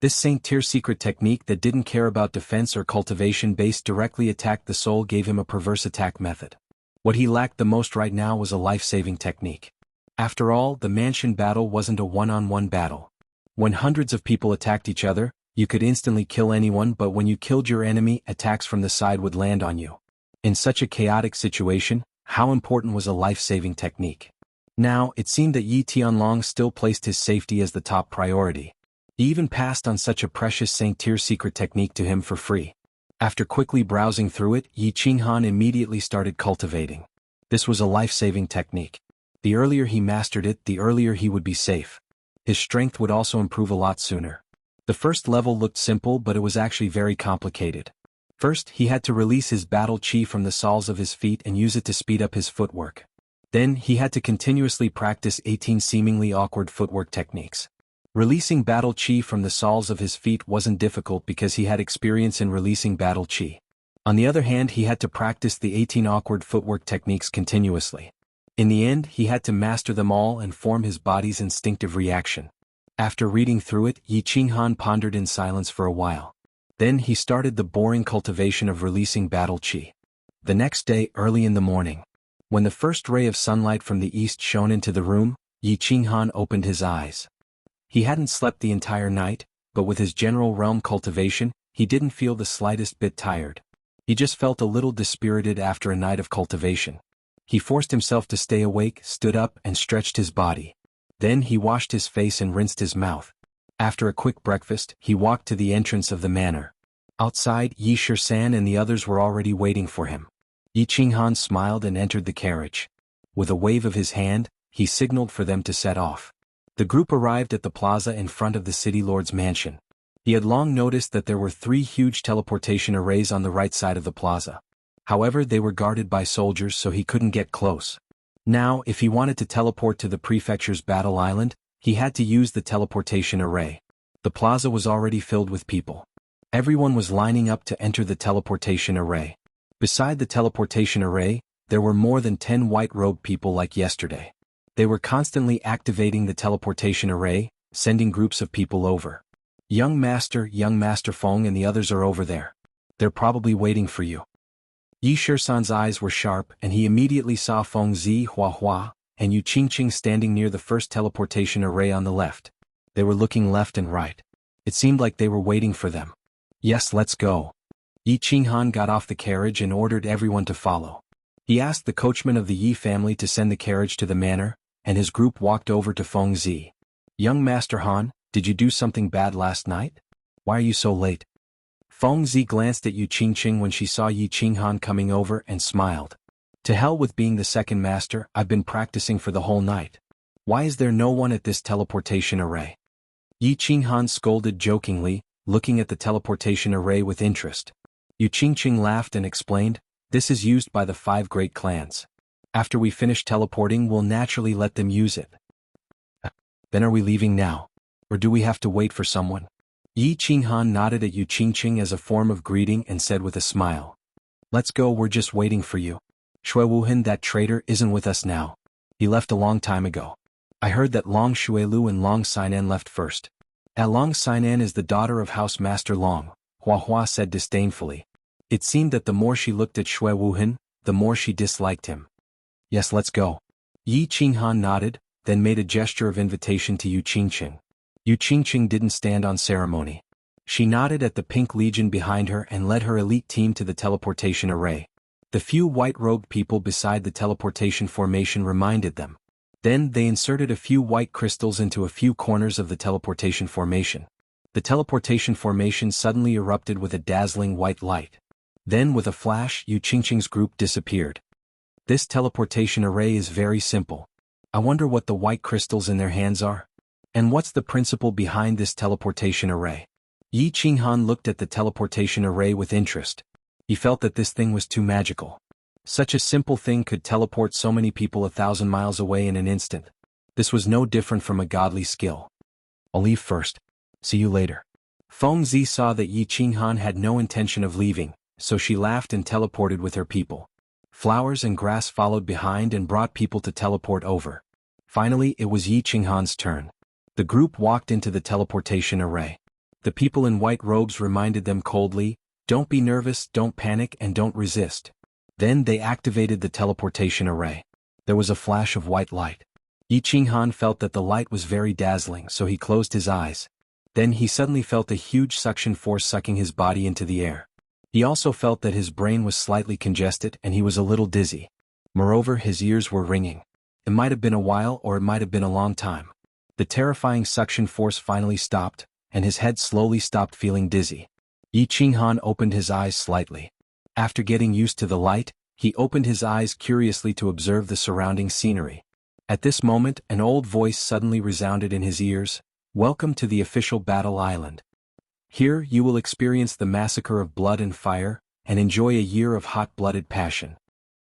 This Saint Tier secret technique that didn't care about defense or cultivation based directly attacked the soul gave him a perverse attack method. What he lacked the most right now was a life-saving technique. After all, the mansion battle wasn't a one-on-one battle. When hundreds of people attacked each other, you could instantly kill anyone, but when you killed your enemy, attacks from the side would land on you. In such a chaotic situation, how important was a life-saving technique? Now, it seemed that Yi Tianlong still placed his safety as the top priority. He even passed on such a precious Saint Tier secret technique to him for free. After quickly browsing through it, Yi Qinghan immediately started cultivating. This was a life-saving technique. The earlier he mastered it, the earlier he would be safe. His strength would also improve a lot sooner. The first level looked simple, but it was actually very complicated. First, he had to release his battle chi from the soles of his feet and use it to speed up his footwork. Then, he had to continuously practice 18 seemingly awkward footwork techniques. Releasing battle chi from the soles of his feet wasn't difficult because he had experience in releasing battle chi. On the other hand, he had to practice the 18 awkward footwork techniques continuously. In the end, he had to master them all and form his body's instinctive reaction. After reading through it, Yi Qinghan pondered in silence for a while. Then he started the boring cultivation of releasing battle chi. The next day, early in the morning, when the first ray of sunlight from the east shone into the room, Yi Qinghan opened his eyes. He hadn't slept the entire night, but with his general realm cultivation, he didn't feel the slightest bit tired. He just felt a little dispirited after a night of cultivation. He forced himself to stay awake, stood up, and stretched his body. Then he washed his face and rinsed his mouth. After a quick breakfast, he walked to the entrance of the manor. Outside, Yi Shisan and the others were already waiting for him. Yi Qinghan smiled and entered the carriage. With a wave of his hand, he signaled for them to set off. The group arrived at the plaza in front of the city lord's mansion. He had long noticed that there were 3 huge teleportation arrays on the right side of the plaza. However, they were guarded by soldiers, so he couldn't get close. Now, if he wanted to teleport to the prefecture's battle island, he had to use the teleportation array. The plaza was already filled with people. Everyone was lining up to enter the teleportation array. Beside the teleportation array, there were more than 10 white-robed people like yesterday. They were constantly activating the teleportation array, sending groups of people over. Young Master Feng and the others are over there. They're probably waiting for you. Yi Shisan's eyes were sharp and he immediately saw Feng Zi Hua Hua and Yu Qingqing standing near the first teleportation array on the left. They were looking left and right. It seemed like they were waiting for them. Yes, let's go. Yi Qinghan got off the carriage and ordered everyone to follow. He asked the coachman of the Yi family to send the carriage to the manor, and his group walked over to Feng Zi. Young Master Han, did you do something bad last night? Why are you so late? Feng Zi glanced at Yu Qingqing when she saw Yi Qinghan coming over and smiled. To hell with being the second master, I've been practicing for the whole night. Why is there no one at this teleportation array? Yi Qinghan scolded jokingly, looking at the teleportation array with interest. Yu Qingqing laughed and explained, this is used by the 5 great clans. After we finish teleporting, we'll naturally let them use it. Then are we leaving now? Or do we have to wait for someone? Yi Qinghan nodded at Yu Qingqing as a form of greeting and said with a smile. Let's go, we're just waiting for you. Shui Wuhan, that traitor, isn't with us now. He left a long time ago. I heard that Long Xuelu and Long Xinan left first. Long Xinan is the daughter of House Master Long, Hua Hua said disdainfully. It seemed that the more she looked at Shui Wuhan, the more she disliked him. Yes, let's go. Yi Qinghan nodded, then made a gesture of invitation to Yu Qingqing. Yu Qingqing didn't stand on ceremony. She nodded at the Pink Legion behind her and led her elite team to the teleportation array. The few white-robed people beside the teleportation formation reminded them. Then they inserted a few white crystals into a few corners of the teleportation formation. The teleportation formation suddenly erupted with a dazzling white light. Then with a flash, Yu Qingqing's group disappeared. This teleportation array is very simple. I wonder what the white crystals in their hands are? And what's the principle behind this teleportation array? Yi Qinghan looked at the teleportation array with interest. He felt that this thing was too magical. Such a simple thing could teleport so many people 1,000 miles away in an instant. This was no different from a godly skill. I'll leave first. See you later. Feng Zi saw that Yi Qinghan had no intention of leaving, so she laughed and teleported with her people. Flowers and grass followed behind and brought people to teleport over. Finally, it was Yi Qinghan's turn. The group walked into the teleportation array. The people in white robes reminded them coldly, don't be nervous, don't panic, and don't resist. Then they activated the teleportation array. There was a flash of white light. Yi Qinghan felt that the light was very dazzling, so he closed his eyes. Then he suddenly felt a huge suction force sucking his body into the air. He also felt that his brain was slightly congested and he was a little dizzy. Moreover, his ears were ringing. It might have been a while or it might have been a long time. The terrifying suction force finally stopped, and his head slowly stopped feeling dizzy. Yi Qinghan opened his eyes slightly. After getting used to the light, he opened his eyes curiously to observe the surrounding scenery. At this moment, an old voice suddenly resounded in his ears, "Welcome to the official battle island. Here you will experience the massacre of blood and fire, and enjoy a year of hot-blooded passion."